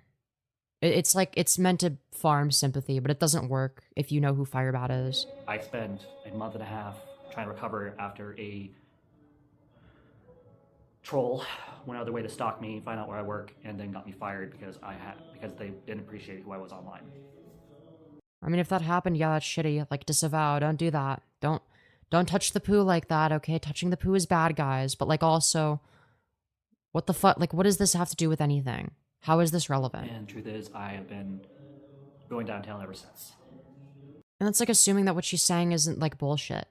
It's like, it's meant to farm sympathy, but it doesn't work if you know who Firebat is. I spent a month and a half trying to recover after a troll went out of their way to stalk me, find out where I work, and then got me fired because they didn't appreciate who I was online. I mean, if that happened, yeah, that's shitty. Like, disavow. Don't do that. Don't touch the poo like that, okay? Touching the poo is bad, guys. But, like, also, what the fuck? Like, what does this have to do with anything? How is this relevant? And truth is, I have been going downtown ever since. And it's like assuming that what she's saying isn't, like, bullshit.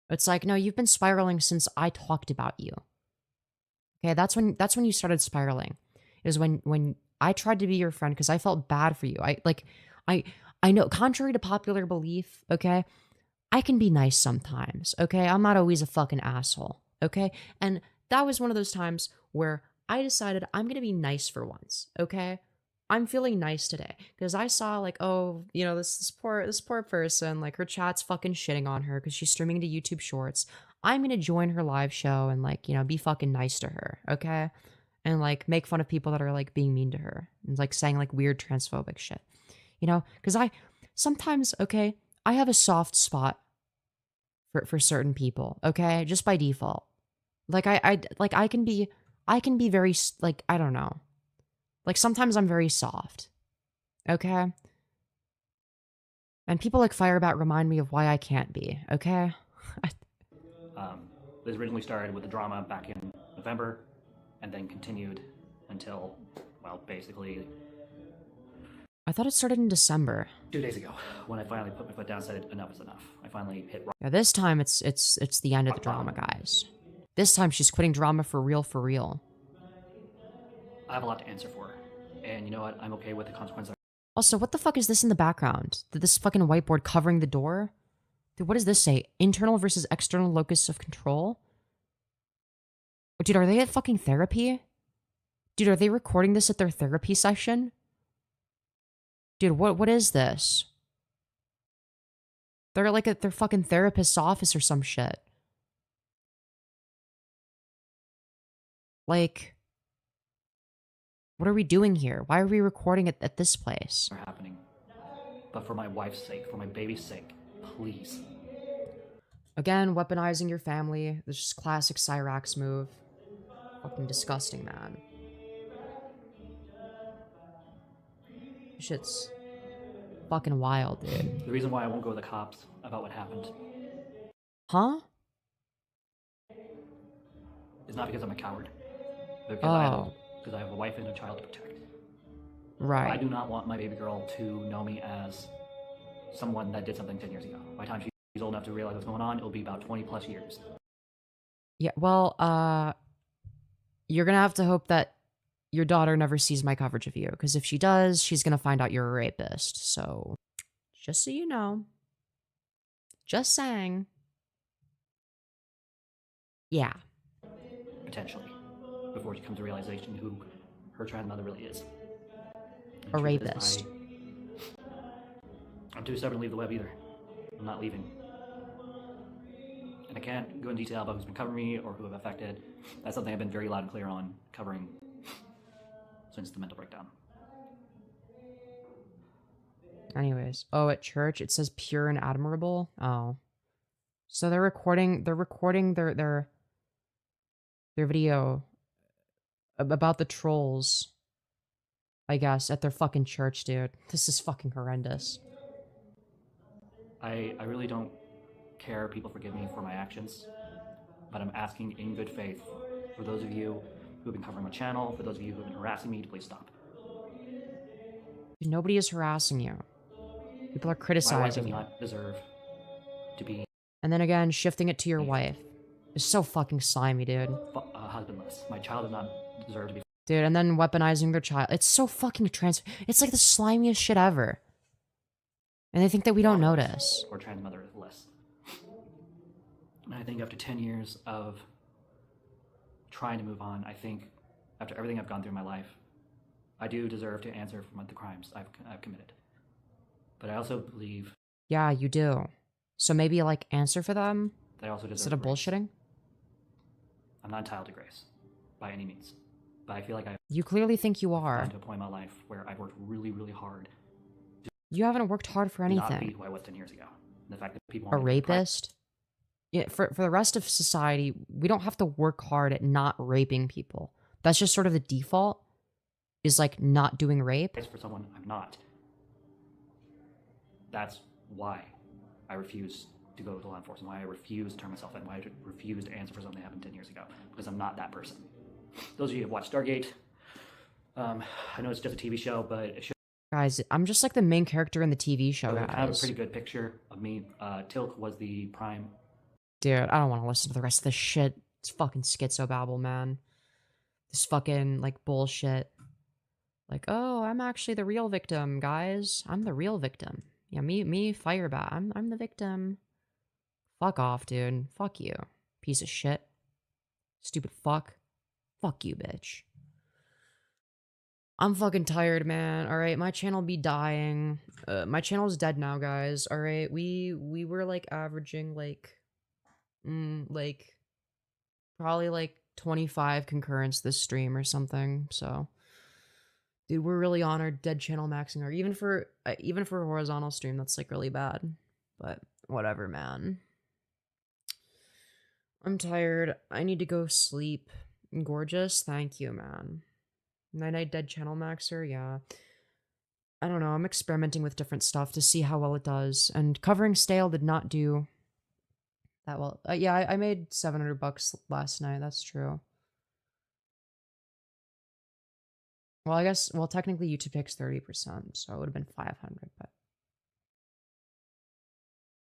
It's like, no, you've been spiraling since I talked about you. Okay, that's when you started spiraling. Is when I tried to be your friend because I felt bad for you. I know, contrary to popular belief, okay, I can be nice sometimes, okay? I'm not always a fucking asshole, okay? And that was one of those times where I decided I'm gonna be nice for once, okay? I'm feeling nice today because I saw like, oh, you know, this poor person, like her chat's fucking shitting on her because she's streaming to YouTube Shorts. I'm gonna join her live show and like, you know, be fucking nice to her, okay? And like make fun of people that are like being mean to her and like saying like weird transphobic shit, you know? Because I sometimes, okay, I have a soft spot for certain people, okay, just by default. Like I can be very like, I don't know. Like sometimes I'm very soft. Okay? And people like Firebat remind me of why I can't be, okay? This originally started with the drama back in November, and then continued until, well, basically I thought it started in December. 2 days ago, when I finally put my foot down and said enough is enough. I finally hit rock. Yeah, this time it's the end of the drama, guys. This time she's quitting drama for real, for real. I have a lot to answer for, and you know what? I'm okay with the consequences. Also, what the fuck is this in the background? Did this fucking whiteboard covering the door? Dude, what does this say? Internal versus external locus of control? Dude, are they at fucking therapy? Dude, are they recording this at their therapy session? Dude, what is this? They're like at their fucking therapist's office or some shit. Like, what are we doing here? Why are we recording it at this place? Are happening. But for my wife's sake, for my baby's sake, please. Again, weaponizing your family. This is classic Cyrax move. Fucking disgusting, man. Shit's fucking wild, dude. The reason why I won't go to the cops about what happened Huh? is not because I'm a coward, but Oh. because I have a wife and a child to protect. Right. I do not want my baby girl to know me as someone that did something 10 years ago. By the time she's old enough to realize what's going on, it'll be about 20 plus years. Yeah, well, you're gonna have to hope that your daughter never sees my coverage of you, because if she does, she's gonna find out you're a rapist, so just so you know. Just saying. Yeah. Potentially. Before she comes to realization who her trans mother really is. And A truth is, rapist. I'm too stubborn to leave the web either. I'm not leaving. And I can't go in detail about who's been covering me or who I've affected. That's something I've been very loud and clear on covering since the mental breakdown. Anyways. Oh, at church, it says pure and admirable. Oh. So they're recording their video about the trolls, I guess, at their fucking church, dude. This is fucking horrendous. I really don't care. People forgive me for my actions, but I'm asking in good faith for those of you who have been covering my channel, for those of you who have been harassing me, to please stop. Nobody is harassing you. People are My wife criticizing does you. not deserve to be And then again, shifting it to your wife. It's so fucking slimy, dude. husbandless. My child does not deserve to be. Dude, and then weaponizing their child. It's so fucking It's like the slimiest shit ever. And they think that we don't notice. Or trans motherless. And I think after 10 years of trying to move on, I think after everything I've gone through in my life, I do deserve to answer for the crimes I've committed. But I also believe Yeah, you do. So maybe, like, answer for them? that I also deserve Instead of grace. bullshitting? I'm not entitled to grace, by any means. But I feel like I've You clearly think you are. gotten to a point in my life where I've worked really, really hard You haven't worked hard for to not be anything. who I was 10 years ago. And the fact that people A want me to be rapist? Yeah, for the rest of society, we don't have to work hard at not raping people. That's just sort of the default, is like not doing rape. for someone I'm not. That's why I refuse to go to law enforcement, why I refuse to turn myself in, why I refuse to answer for something that happened 10 years ago, because I'm not that person. Those of you who have watched Stargate, I know it's just a TV show, but it should Guys, I'm just like the main character in the TV show, kind of a guys. pretty good picture of me. Tilk was the prime. Dude, I don't want to listen to the rest of this shit. It's fucking schizobabble, man. This fucking, like, bullshit. Like, oh, I'm actually the real victim, guys. I'm the real victim. Yeah, me, Firebat. I'm the victim. Fuck off, dude. Fuck you. Piece of shit. Stupid fuck. Fuck you, bitch. I'm fucking tired, man. Alright, my channel be dying. My channel's dead now, guys. Alright, we were, like, averaging, like, probably, like, 25 concurrents this stream or something, so... Dude, we're really on our dead channel maxing our even for a horizontal stream, that's like really bad. But whatever, man. I'm tired. I need to go sleep. Gorgeous, thank you, man. Night night dead channel maxer, yeah. I don't know, I'm experimenting with different stuff to see how well it does, and covering Stale did not do that well. Yeah, I made $700 last night, that's true. Well, I guess, well, technically YouTube takes 30%, so it would have been 500, but...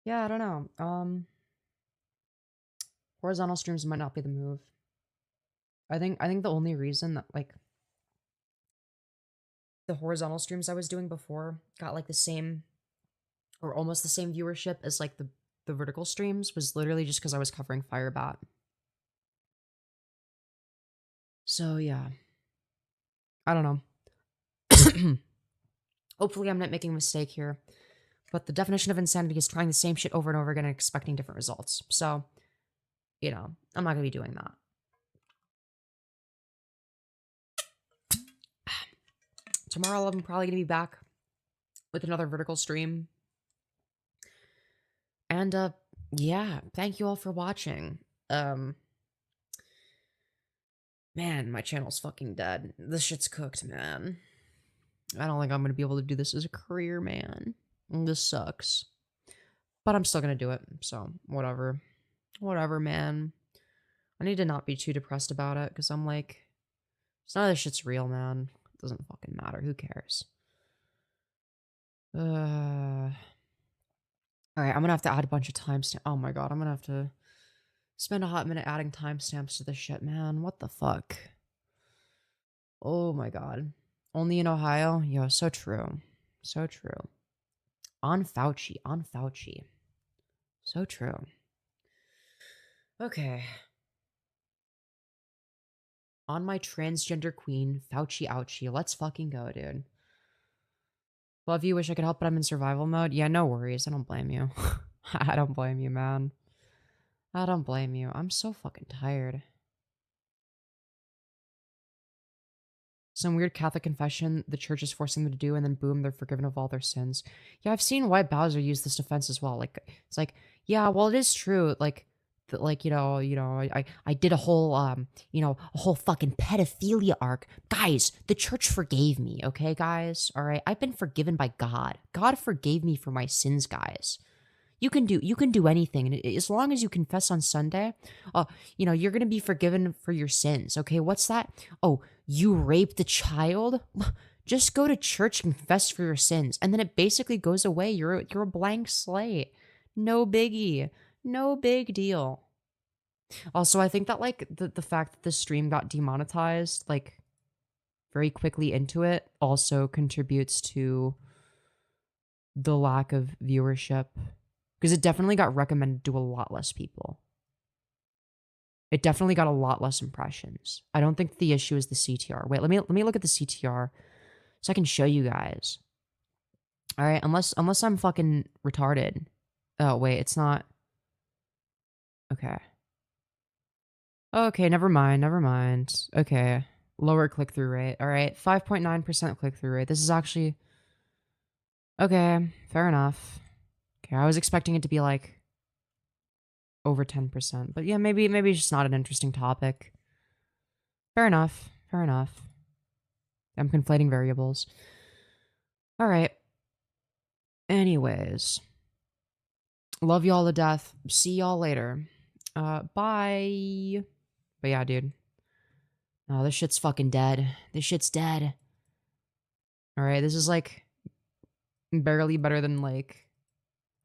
Yeah, I don't know. Horizontal streams might not be the move. I think the only reason that, like, the horizontal streams I was doing before got, like, the same, or almost the same viewership as, like, the vertical streams was literally just because I was covering Firebat. So, yeah. I don't know. Hopefully I'm not making a mistake here. But the definition of insanity is trying the same shit over and over again and expecting different results. So, you know, I'm not going to be doing that. Tomorrow I'm probably going to be back with another vertical stream. And, yeah, thank you all for watching. Man, my channel's fucking dead. This shit's cooked, man. I don't think I'm going to be able to do this as a career, man. This sucks. But I'm still going to do it, so whatever. Whatever, man. I need to not be too depressed about it, because I'm like, none of this shit's real, man. It doesn't fucking matter. Who cares? Alright, I'm gonna have to add a bunch of timestamps. Oh my god, I'm gonna have to spend a hot minute adding timestamps to this shit, man. What the fuck? Oh my god. Only in Ohio? Yo, so true. So true. On Fauci. On Fauci. So true. Okay. On my transgender queen, Fauci ouchie. Let's fucking go, dude. Love you, wish I could help, but I'm in survival mode. Yeah, no worries. I don't blame you. I don't blame you, man. I don't blame you. I'm so fucking tired. Some weird Catholic confession the church is forcing them to do, and then boom, they're forgiven of all their sins. Yeah, I've seen WhiteBowser use this defense as well. Like, it's like, yeah, well, it is true. Like, you know, I did a whole, you know, a whole fucking pedophilia arc. Guys, the church forgave me, okay, guys? All right, I've been forgiven by God. God forgave me for my sins, guys. You can do anything, and as long as you confess on Sunday, you know, you're gonna be forgiven for your sins, okay? What's that? Oh, you raped a child? Just go to church and confess for your sins, and then it basically goes away. You're a blank slate. No biggie. No big deal. Also, I think that, like, the fact that the stream got demonetized, like, very quickly into it also contributes to the lack of viewership. Because it definitely got recommended to a lot less people. It definitely got a lot less impressions. I don't think the issue is the CTR. Wait, let me look at the CTR so I can show you guys. All right, unless I'm fucking retarded. Oh, wait, it's not. Okay. Okay, never mind. Okay. Lower click-through rate. All right, 5.9% click-through rate. This is actually... Okay, fair enough. Okay, I was expecting it to be, like, over 10%. But yeah, maybe it's just not an interesting topic. Fair enough. I'm conflating variables. All right. Anyways. Love y'all to death. See y'all later. Bye. But yeah, dude. Oh, this shit's fucking dead. This shit's dead. Alright, this is, like, barely better than, like...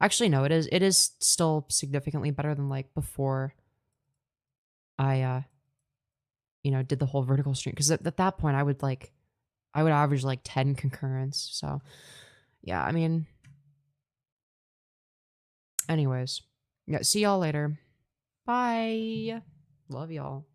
Actually, no, it is still significantly better than, like, before I, you know, did the whole vertical stream. Because at that point, I would average, like, 10 concurrents. So, yeah, I mean... Anyways. Yeah, see y'all later. Bye. Love y'all.